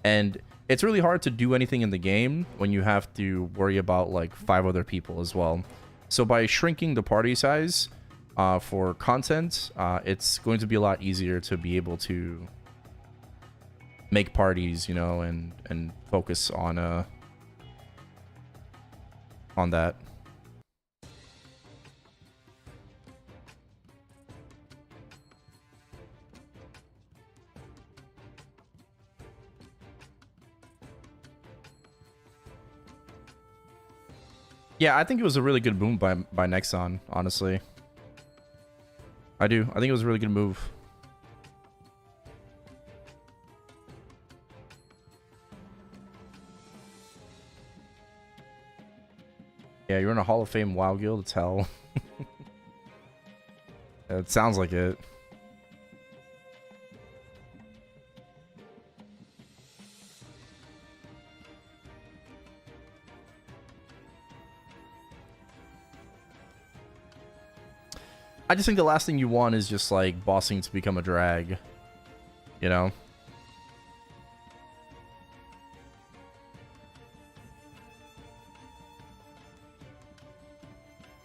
and it's really hard to do anything in the game when you have to worry about, like, 5 other people as well. So by shrinking the party size for content, it's going to be a lot easier to be able to make parties, you know, and focus on that. Yeah, I think it was a really good move by Nexon, honestly. I do. I think it was a really good move. Yeah, you're in a Hall of Fame WoW guild. It's hell. It sounds like it. I just think the last thing you want is just, like, bossing to become a drag, you know?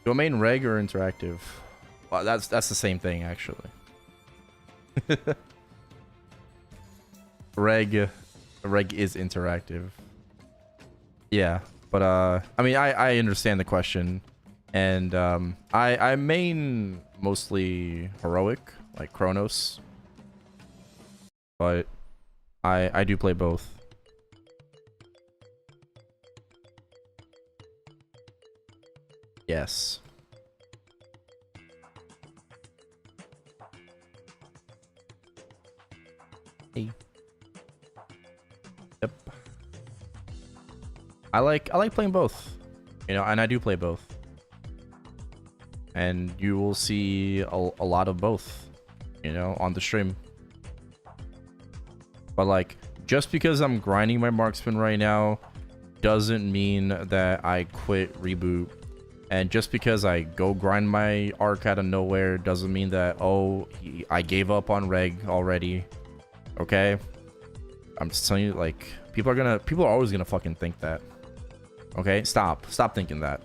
Domain reg or interactive? Well, that's the same thing, actually. Reg is interactive. Yeah, but I mean, I understand the question, and I main mostly heroic, like Chronos, but I do play both. Yes. Hey. Yep. I like playing both, you know, and I do play both. And you will see a lot of both, you know, on the stream. But, like, just because I'm grinding my marksman right now doesn't mean that I quit reboot And just because I go grind my arc out of nowhere doesn't mean that, oh, I gave up on reg already. Okay? I'm just telling you, like, people are always gonna fucking think that. Okay? Stop thinking that.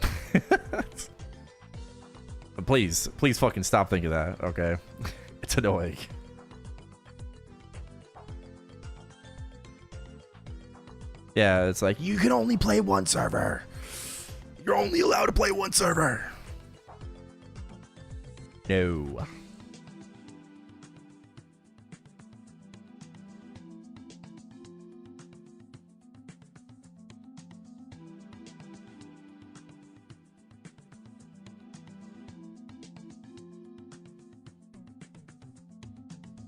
Please fucking stop thinking that, okay? It's annoying. Yeah, it's like, you can only play one server. You're only allowed to play one server. No.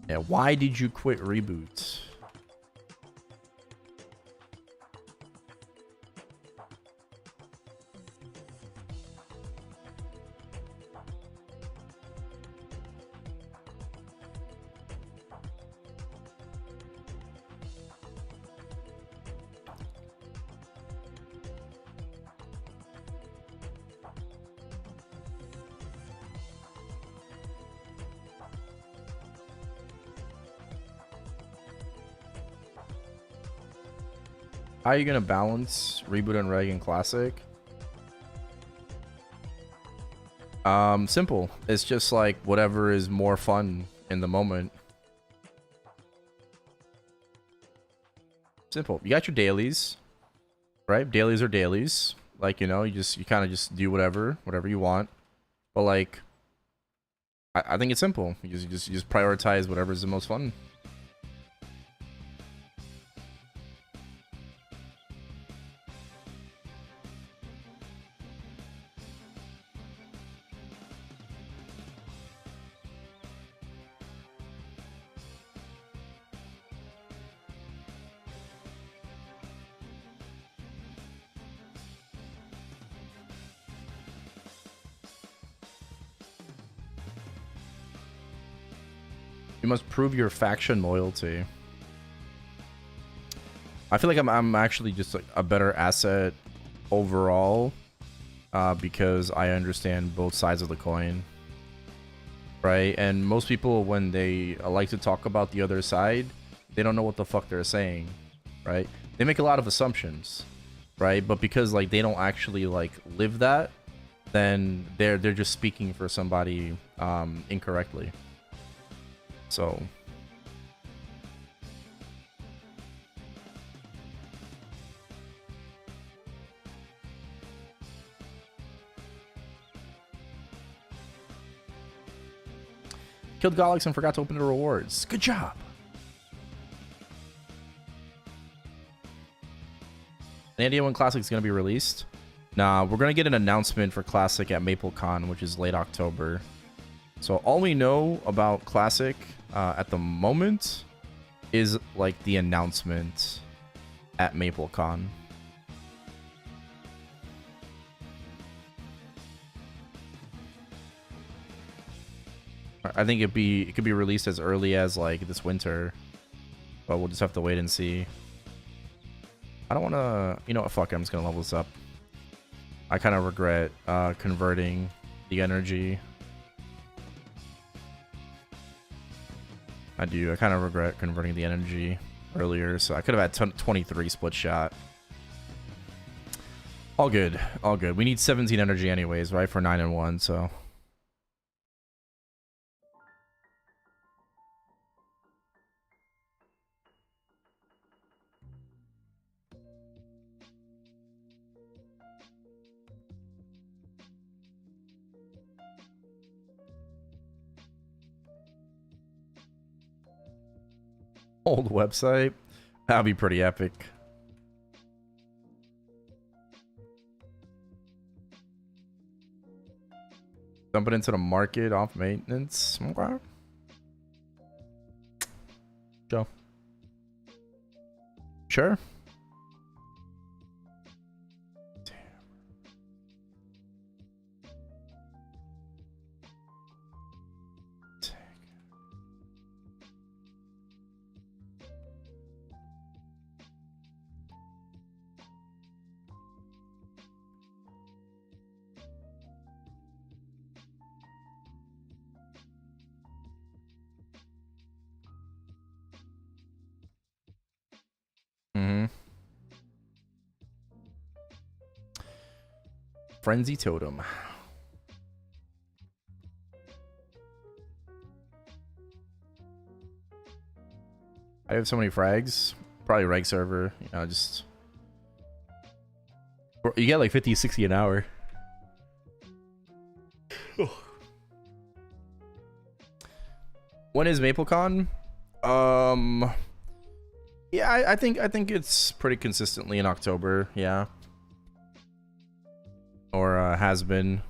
Yeah, why did you quit Reboot? How are you gonna balance Reboot and Reg and Classic? Simple. It's just like whatever is more fun in the moment. Simple. You got your dailies, right? Dailies are dailies. Like, you know, you kind of just do whatever you want. But like, I think it's simple. You just prioritize whatever's the most fun. You must prove your faction loyalty. I feel like I'm actually just like a better asset overall because I understand both sides of the coin, right? And most people, when they like to talk about the other side, they don't know what the fuck they're saying, right? They make a lot of assumptions, right? But because like they don't actually like live that, then they're just speaking for somebody incorrectly. So killed Galax and forgot to open the rewards. Good job. Any idea when Classic is going to be released? Nah, we're going to get an announcement for Classic at MapleCon, which is late October. So all we know about Classic at the moment is like the announcement at MapleCon. I think it could be released as early as like this winter, but we'll just have to wait and see. I don't want to, you know what, fuck it, I'm just gonna level this up. I kind of regret converting the energy. I do. I kind of regret converting the energy earlier, so I could have had 23 split shot. All good. All good. We need 17 energy anyways, right? For 9 and 1, so. Old website. That'd be pretty epic. Dump it into the market off maintenance. Okay. Joe. Sure. Frenzy Totem. I have so many frags. Probably reg server. You know, just... You get like 50, 60 an hour. When is MapleCon? Yeah, I think it's pretty consistently in October. Yeah, or has been.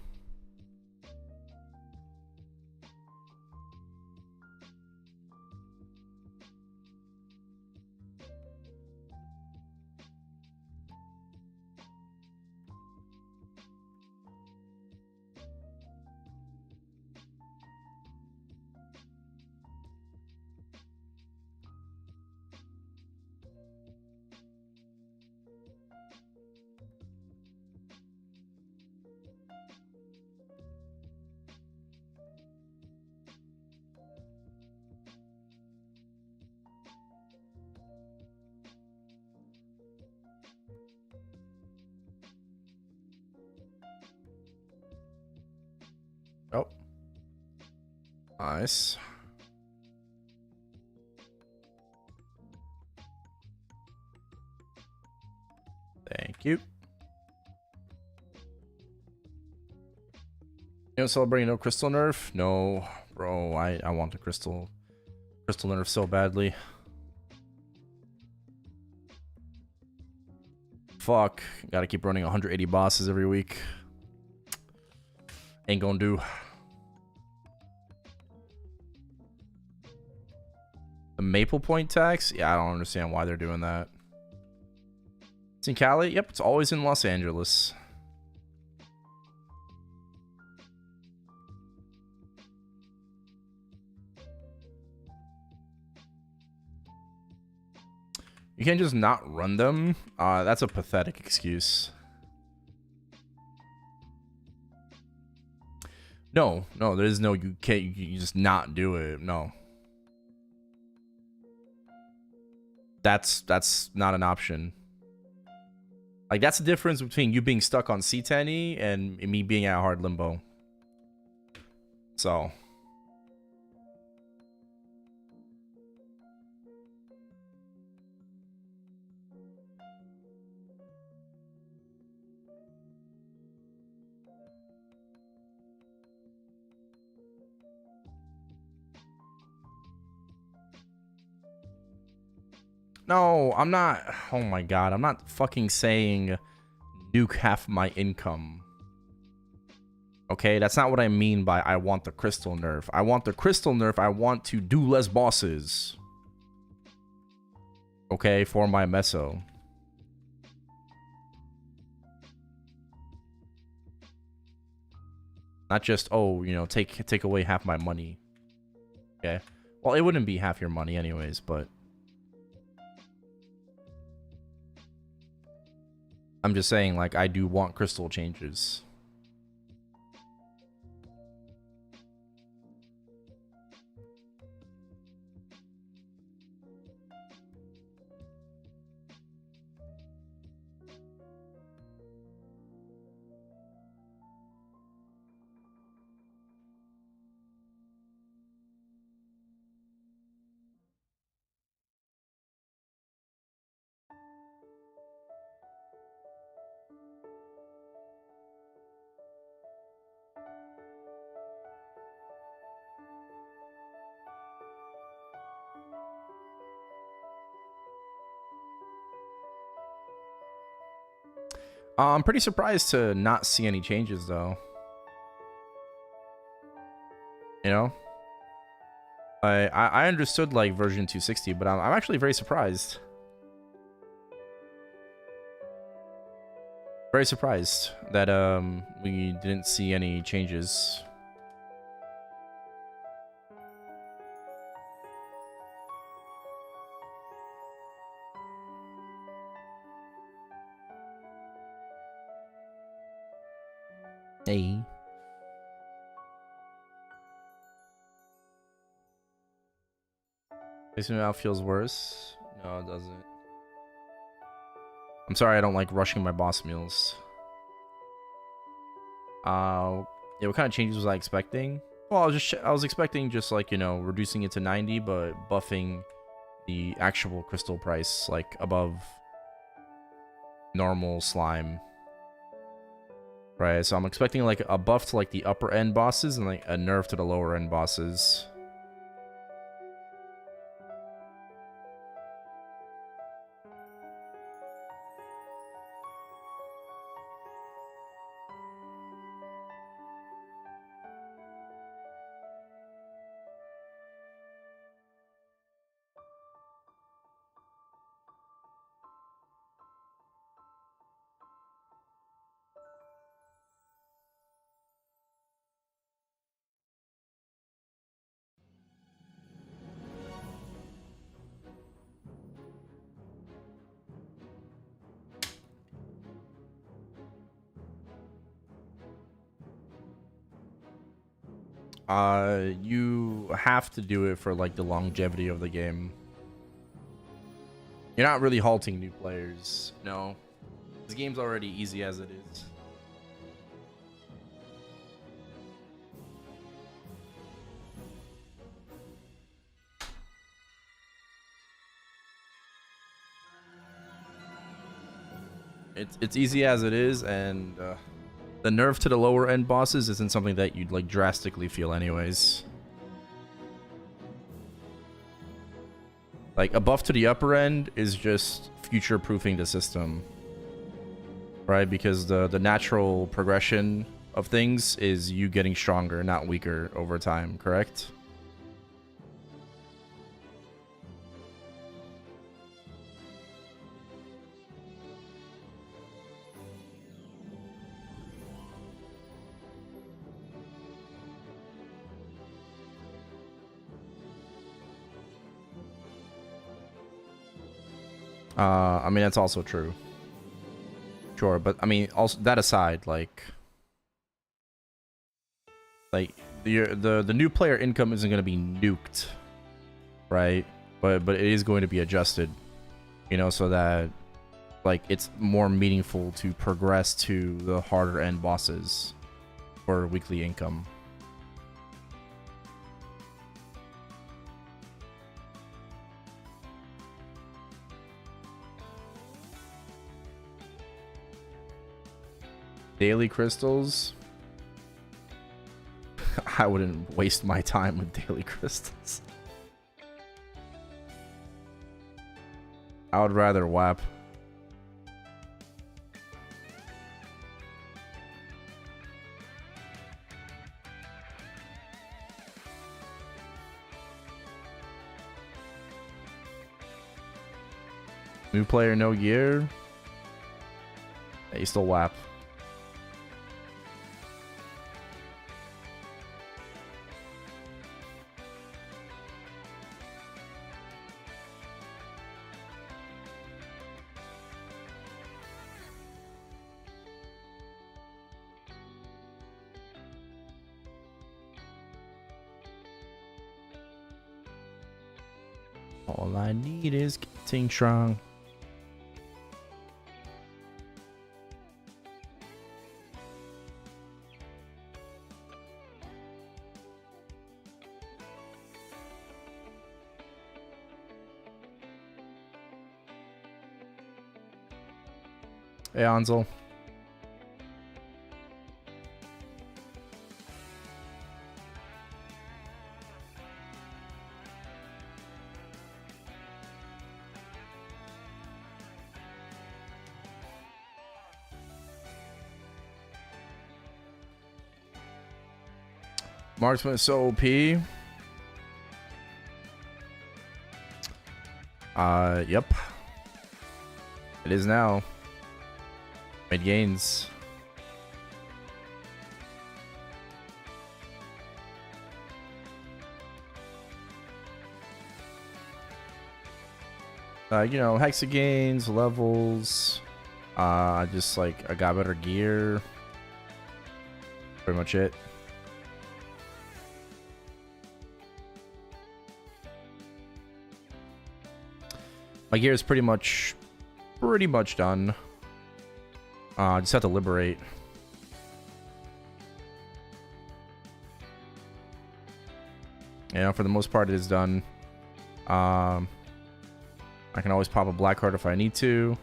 Oh, nice. Thank you. You know, celebrating no crystal nerf? No, bro. I want the crystal nerf so badly. Fuck. Gotta keep running 180 bosses every week. Ain't gonna do. The Maple Point tax? Yeah, I don't understand why they're doing that. It's in Cali? Yep, it's always in Los Angeles. You can't just not run them? That's a pathetic excuse. No, there's no, you can't, you just not do it. No. That's not an option. Like, that's the difference between you being stuck on C10E and me being at hard limbo. So. No, I'm not. Oh my god, I'm not fucking saying nuke half my income. Okay, that's not what I mean by I want the crystal nerf. I want the crystal nerf. I want to do less bosses. Okay, for my meso. Not just, oh, you know, take away half my money. Okay. Well, it wouldn't be half your money anyways, but I'm just saying, like, I do want crystal changes. I'm pretty surprised to not see any changes, though. You know? I understood, like, version 260, but I'm actually very surprised. Very surprised that, we didn't see any changes. Hey. Placement out feels worse. No, it doesn't. I'm sorry, I don't like rushing my boss meals. Yeah, what kind of changes was I expecting? Well, I was expecting just like, you know, reducing it to 90, but buffing the actual crystal price like above normal slime. Right, so I'm expecting like a buff to like the upper end bosses and like a nerf to the lower end bosses. You have to do it for like the longevity of the game. You're not really halting new players. No. This game's already easy as it is. It's easy as it is, and the nerf to the lower end bosses isn't something that you'd like drastically feel anyways. Like a buff to the upper end is just future proofing the system. Right? Because the natural progression of things is you getting stronger, not weaker over time, correct? I mean, that's also true. Sure, but I mean, also that aside, like the new player income isn't going to be nuked, right? But it is going to be adjusted, you know, so that like it's more meaningful to progress to the harder end bosses for weekly income. Daily crystals. I wouldn't waste my time with daily crystals. I would rather WAP. New player, no gear. Yeah, you still WAP. All I need is getting strong. Hey, Ansel. Marksman is so OP. Yep. It is now. Mid gains. You know, hexa gains, levels. Just like I got better gear. Pretty much it. My gear is pretty much done. Just have to liberate. You know, for the most part, it is done. I can always pop a black heart if I need to.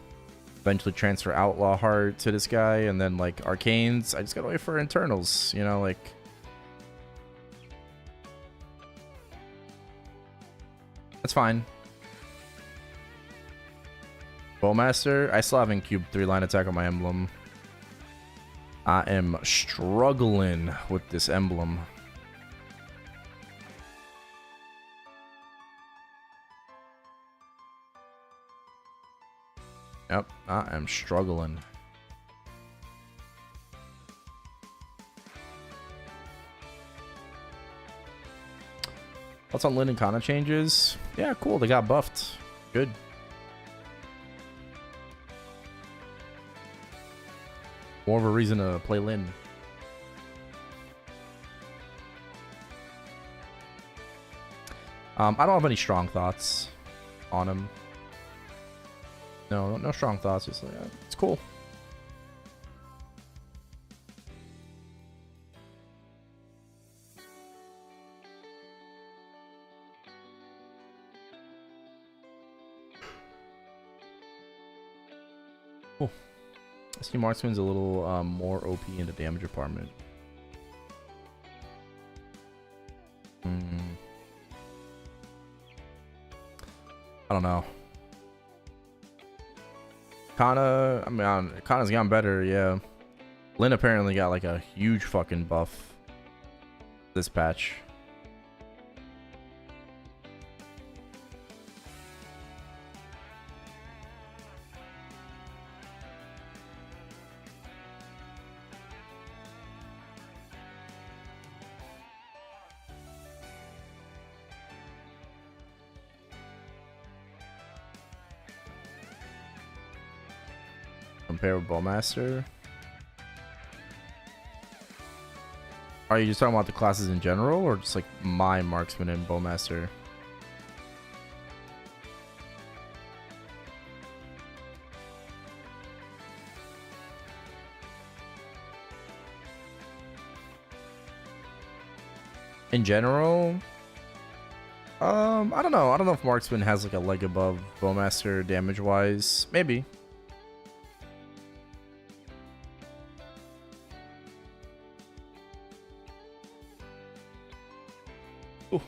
Eventually transfer Outlaw Heart to this guy, and then like Arcanes, I just gotta wait for internals, you know, like. That's fine. Bowmaster, I still haven't cubed 3-line attack on my emblem. I am struggling with this emblem. Yep, I am struggling. What's on Lin and Kana changes? Yeah, cool. They got buffed. Good. More of a reason to play Lin. I don't have any strong thoughts on him. No strong thoughts. Just like, it's cool. Cool. I see Marksman's a little more OP in the damage department. I don't know. Kana, I mean, Kana's gotten better, yeah. Lin apparently got like a huge fucking buff this patch. Compare with Bowmaster. Are you just talking about the classes in general, or just like my Marksman and Bowmaster? In general, I don't know. I don't know if Marksman has like a leg above Bowmaster damage wise. Maybe. Ooh.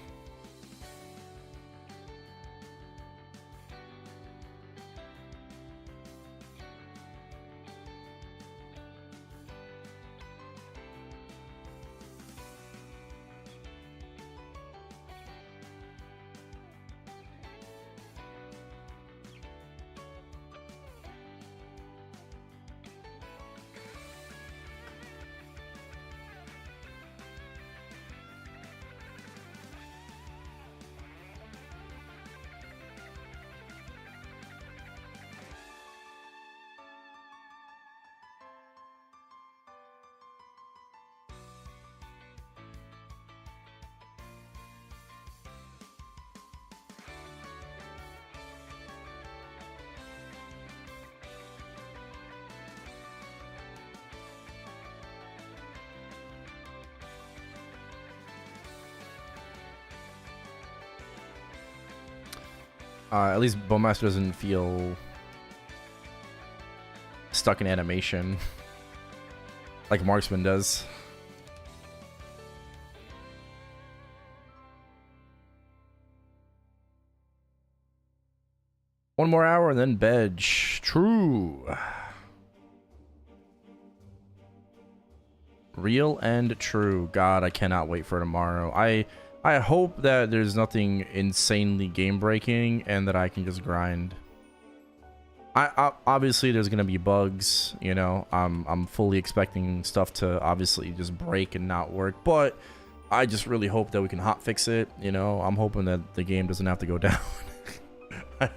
At least Bowmaster doesn't feel stuck in animation like Marksman does. One more hour and then bed. True. Real and true. God, I cannot wait for tomorrow. I hope that there's nothing insanely game breaking and that I can just grind. I obviously there's gonna be bugs, you know. I'm fully expecting stuff to obviously just break and not work, but I just really hope that we can hot fix it, you know. I'm hoping that the game doesn't have to go down.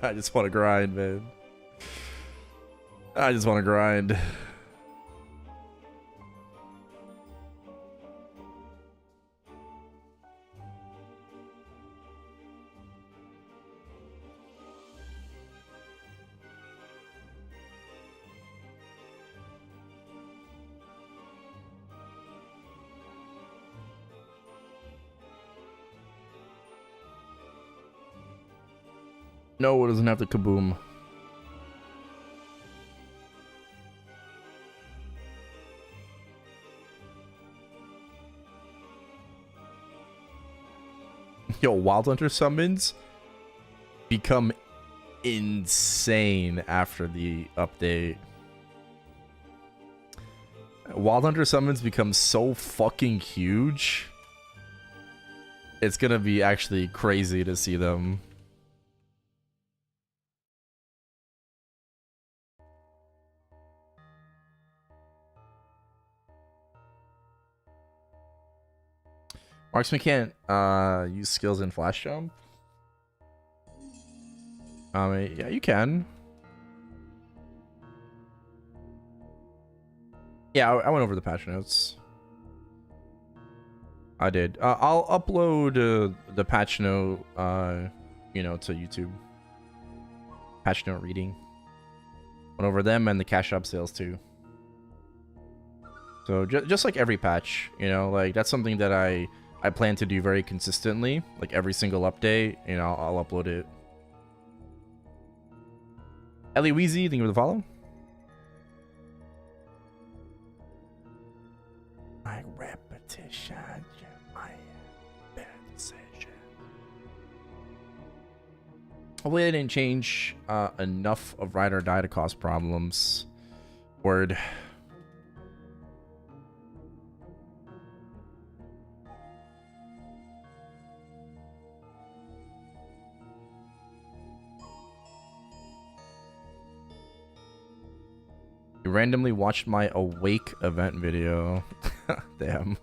I just want to grind, man. I just want to grind. No, it doesn't have the kaboom. Yo, Wild Hunter summons become insane after the update. Wild Hunter summons become so fucking huge. It's gonna be actually crazy to see them. Marksman can't use skills in flash jump. Yeah, you can. Yeah, I went over the patch notes. I did. I'll upload the patch note, you know, to YouTube. Patch note reading. Went over them and the cash up sales too. So just like every patch, you know, like that's something that I plan to do very consistently. Like every single update, you know, I'll upload it. Ellie Weezy, thank you for the follow. My repetition, my bad decision. Hopefully they didn't change enough of Ride or Die to cause problems. Word. You randomly watched my Awake event video. Damn.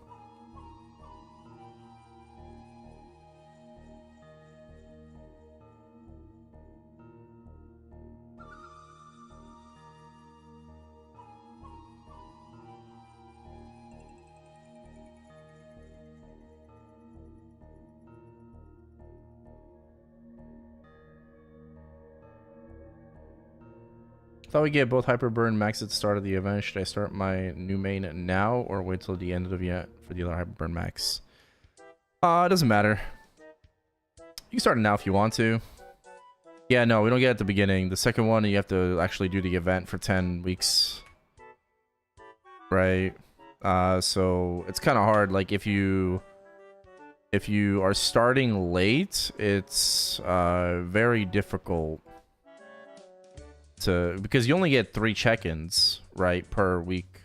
Thought we get both Hyperburn max at the start of the event. Should I start my new main now or wait till the end of the event for the other Hyperburn max? It doesn't matter. You can start it now if you want to. Yeah, no, we don't get it at the beginning. The second one, you have to actually do the event for 10 weeks. Right? So it's kind of hard. Like if you are starting late, it's very difficult because you only get 3 check-ins, right, per week.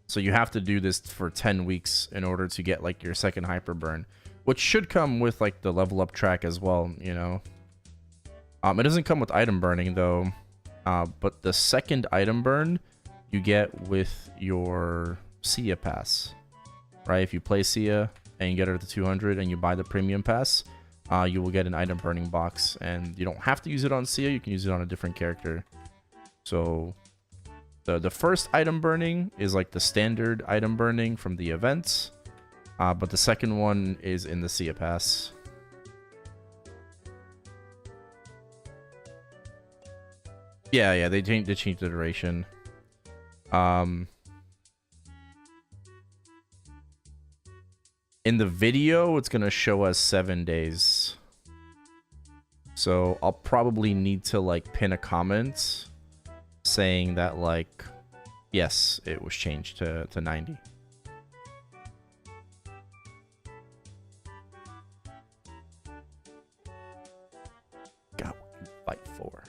So you have to do this for 10 weeks in order to get like your second Hyperburn, which should come with like the level up track as well, you know. It doesn't come with item burning though, but the second item burn you get with your Sia pass, right? If you play Sia and you get her to 200 and you buy the premium pass, you will get an item burning box, and you don't have to use it on Sia. You can use it on a different character. So the first item burning is like the standard item burning from the events, but the second one is in the Sia pass. Yeah, they changed the duration. In the video, it's gonna show us 7 days. So I'll probably need to like pin a comment saying that like, yes, it was changed to 90. Got what you fight for.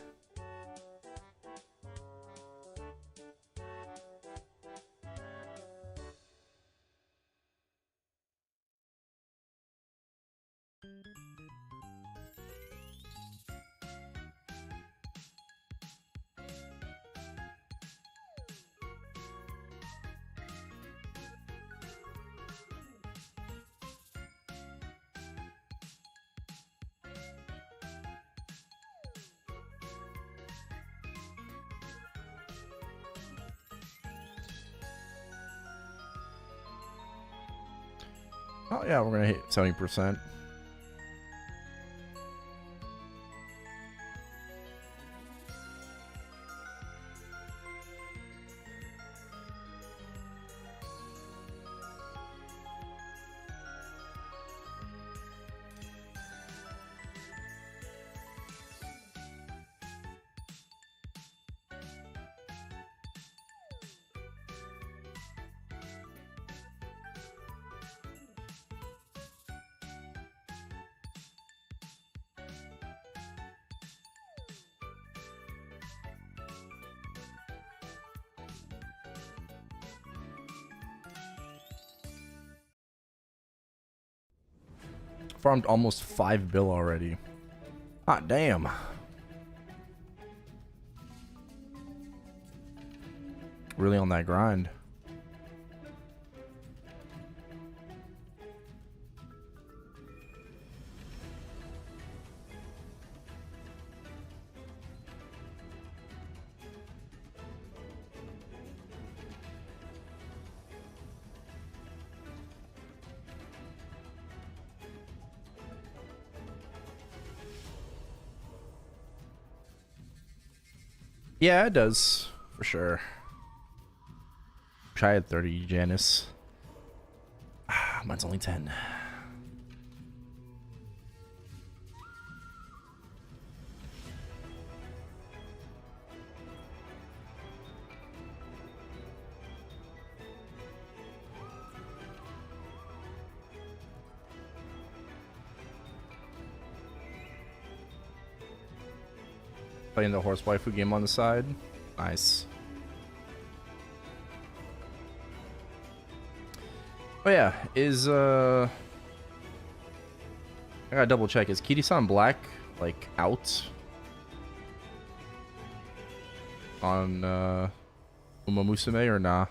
Oh yeah, we're gonna hit 70%. farmed almost 5 bill already. Hot damn. Really on that grind. Yeah, it does, for sure. Wish I had 30, Janice. Mine's only 10. Playing the horse waifu game on the side. Nice. Oh yeah, I gotta double check. Is Kiri-san Black like out on Uma Musume or nah?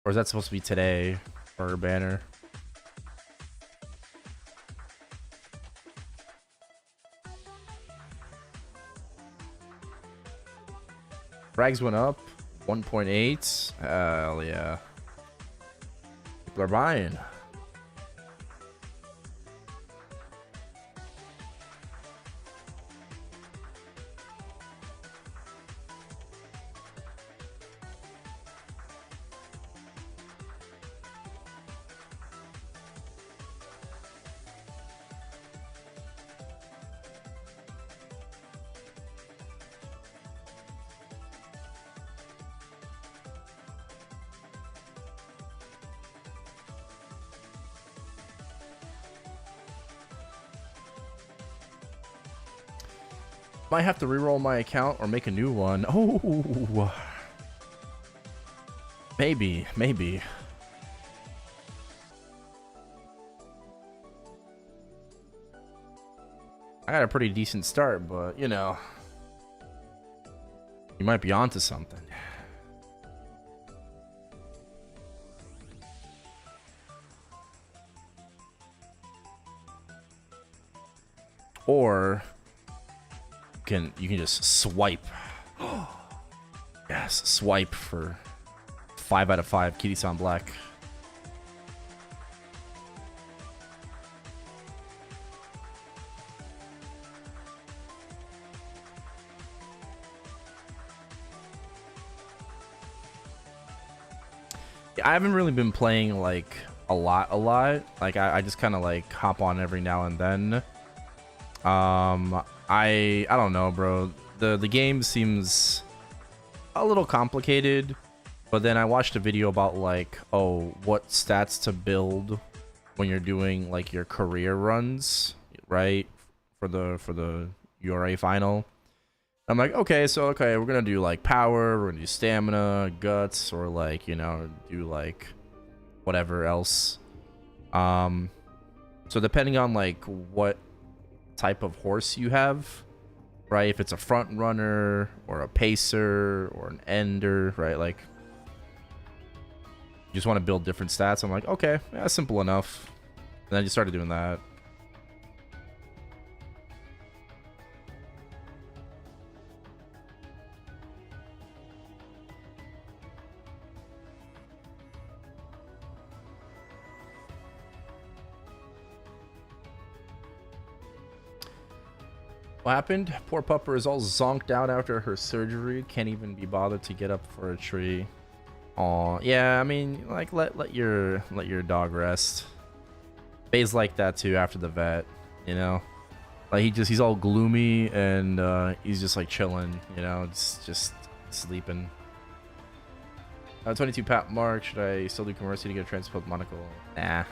Or is that supposed to be today for her banner? Frags went up 1.8. Hell yeah. People are buying. Might have to reroll my account or make a new one. Oh, maybe. I got a pretty decent start, but you know, you might be onto something. Or you can just swipe. Yes, swipe for 5 out of 5 Kiri-san Black. I haven't really been playing like a lot. Like I just kind of like hop on every now and then. I don't know, bro. The game seems a little complicated, but then I watched a video about like, oh, what stats to build when you're doing like your career runs, right? For the URA final. I'm like, okay, we're gonna do like power, we're gonna do stamina, guts, or like, you know, do like whatever else. So depending on like what type of horse you have, right? If it's a front runner or a pacer or an ender, right? Like, you just want to build different stats. I'm like, okay, yeah, simple enough. And then I just started doing that. What happened? Poor pupper is all zonked out after her surgery. Can't even be bothered to get up for a tree. Aw, yeah. I mean, like let your dog rest. Bay's like that too after the vet. You know, like he's all gloomy and he's just like chilling. You know, just sleeping. 22 pat mark. Should I still do commercial to get a transport monocle? Nah.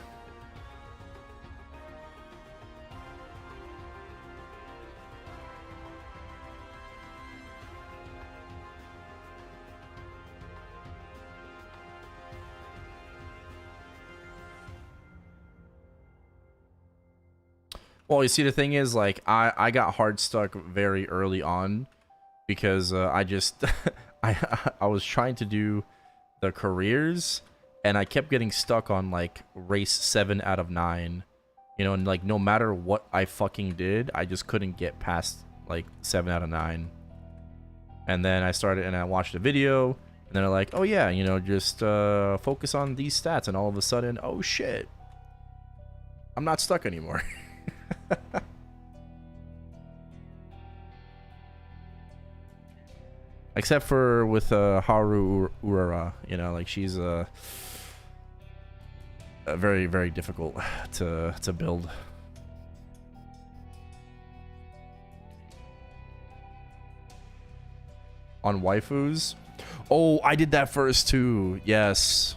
Well, you see, the thing is, like, I got hard stuck very early on because I just I was trying to do the careers and I kept getting stuck on like race 7 out of 9. You know, and like no matter what I fucking did, I just couldn't get past like 7 out of 9. And then I started and I watched a video and then they're like, "Oh yeah, you know, just focus on these stats," and all of a sudden, oh shit, I'm not stuck anymore. Except for with Haru Urara, you know, like she's very, very difficult to build. On waifus? Oh, I did that first too. Yes.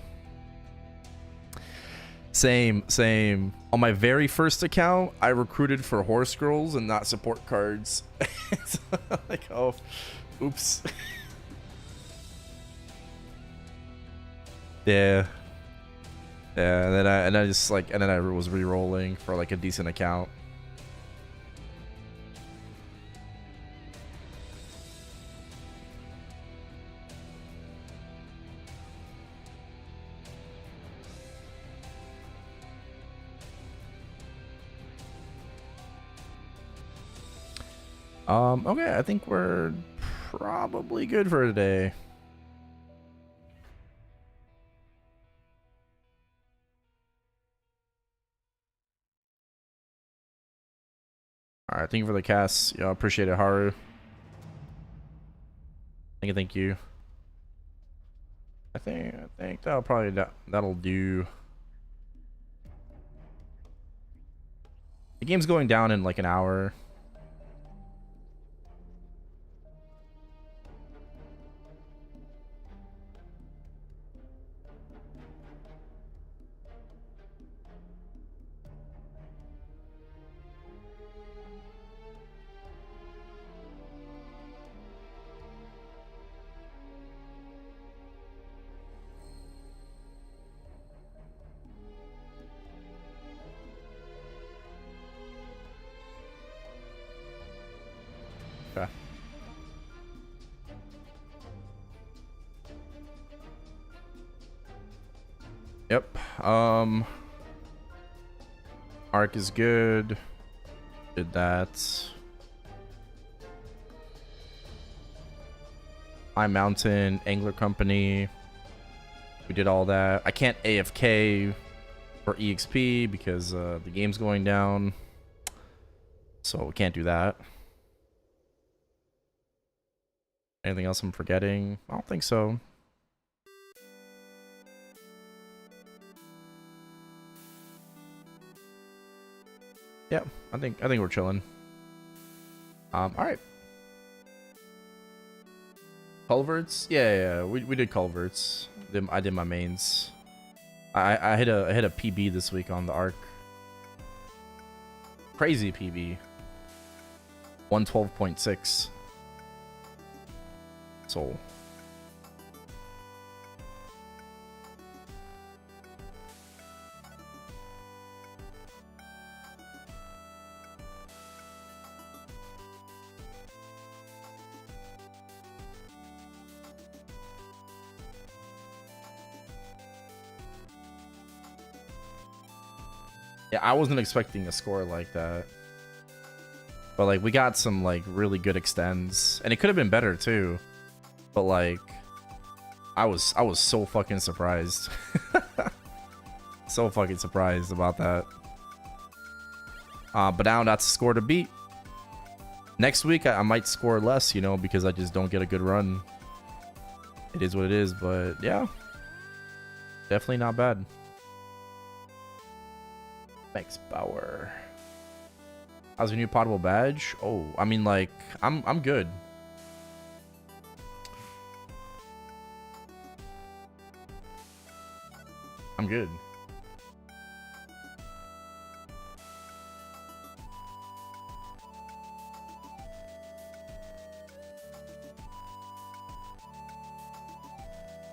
Same. On my very first account, I recruited for horse girls and not support cards. Like, oh, oops. Yeah. Yeah, and then I just like, and then I was re-rolling for like a decent account. Okay, I think we're probably good for today. All right, thank you for the cast. Yeah, appreciate it, Haru. Thank you. I think that'll probably that'll do. The game's going down in like an hour. Okay. Yep. Arc is good. Did that. High Mountain, Angler Company. We did all that. I can't AFK for EXP because the game's going down. So we can't do that. Anything else I'm forgetting? I don't think so. Yeah, I think we're chilling. All right. Culverts? Yeah, we did culverts. I did my mains. I hit a PB this week on the arc. Crazy PB. 112.6. So yeah, I wasn't expecting a score like that. But like we got some like really good extends. And it could have been better too. But like I was so fucking surprised. So fucking surprised about that. But now that's a score to beat. Next week I might score less, you know, because I just don't get a good run. It is what it is, but yeah. Definitely not bad. Thanks, Bauer. How's your new Pottable badge? Oh, I mean, like, I'm good. I'm good.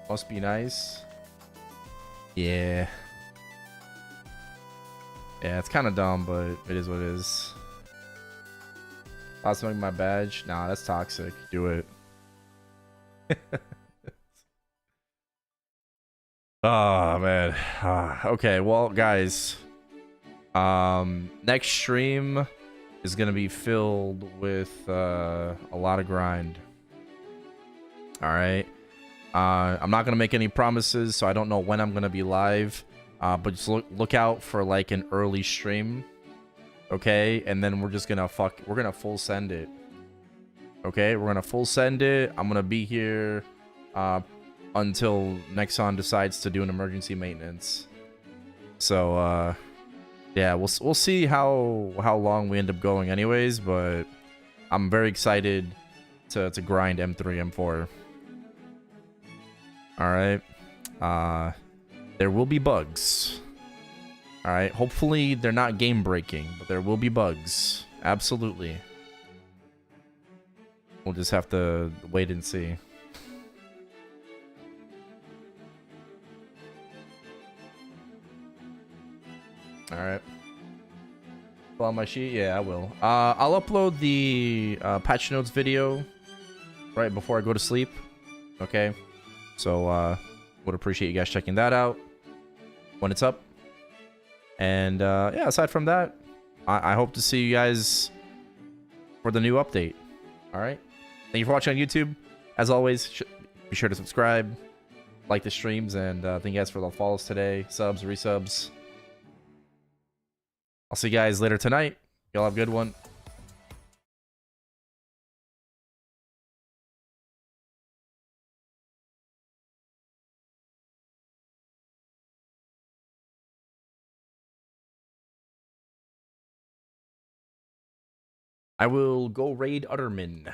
Must be nice. Yeah. Yeah, it's kind of dumb, but it is what it is. I'll smoke my badge. Nah, that's toxic. Do it. Oh man. Okay, well, guys. Next stream is gonna be filled with a lot of grind. All right. I'm not gonna make any promises, so I don't know when I'm gonna be live. But just look out for like an early stream. Okay, and then we're just gonna we're gonna full send it. Okay, we're gonna full send it. I'm gonna be here until Nexon decides to do an emergency maintenance. So yeah, we'll see how long we end up going anyways, but I'm very excited to grind M3 M4. All right. There will be bugs. All right, hopefully they're not game breaking, but there will be bugs. Absolutely. We'll just have to wait and see. All right. Fill out my sheet? Yeah, I will. I'll upload the patch notes video right before I go to sleep. Okay. So, would appreciate you guys checking that out when it's up. And yeah, aside from that, I hope to see you guys for the new update. All right. Thank you for watching on YouTube. As always, be sure to subscribe, like the streams, and thank you guys for the follows today, subs, resubs. I'll see you guys later tonight. Y'all have a good one. I will go raid Utterman.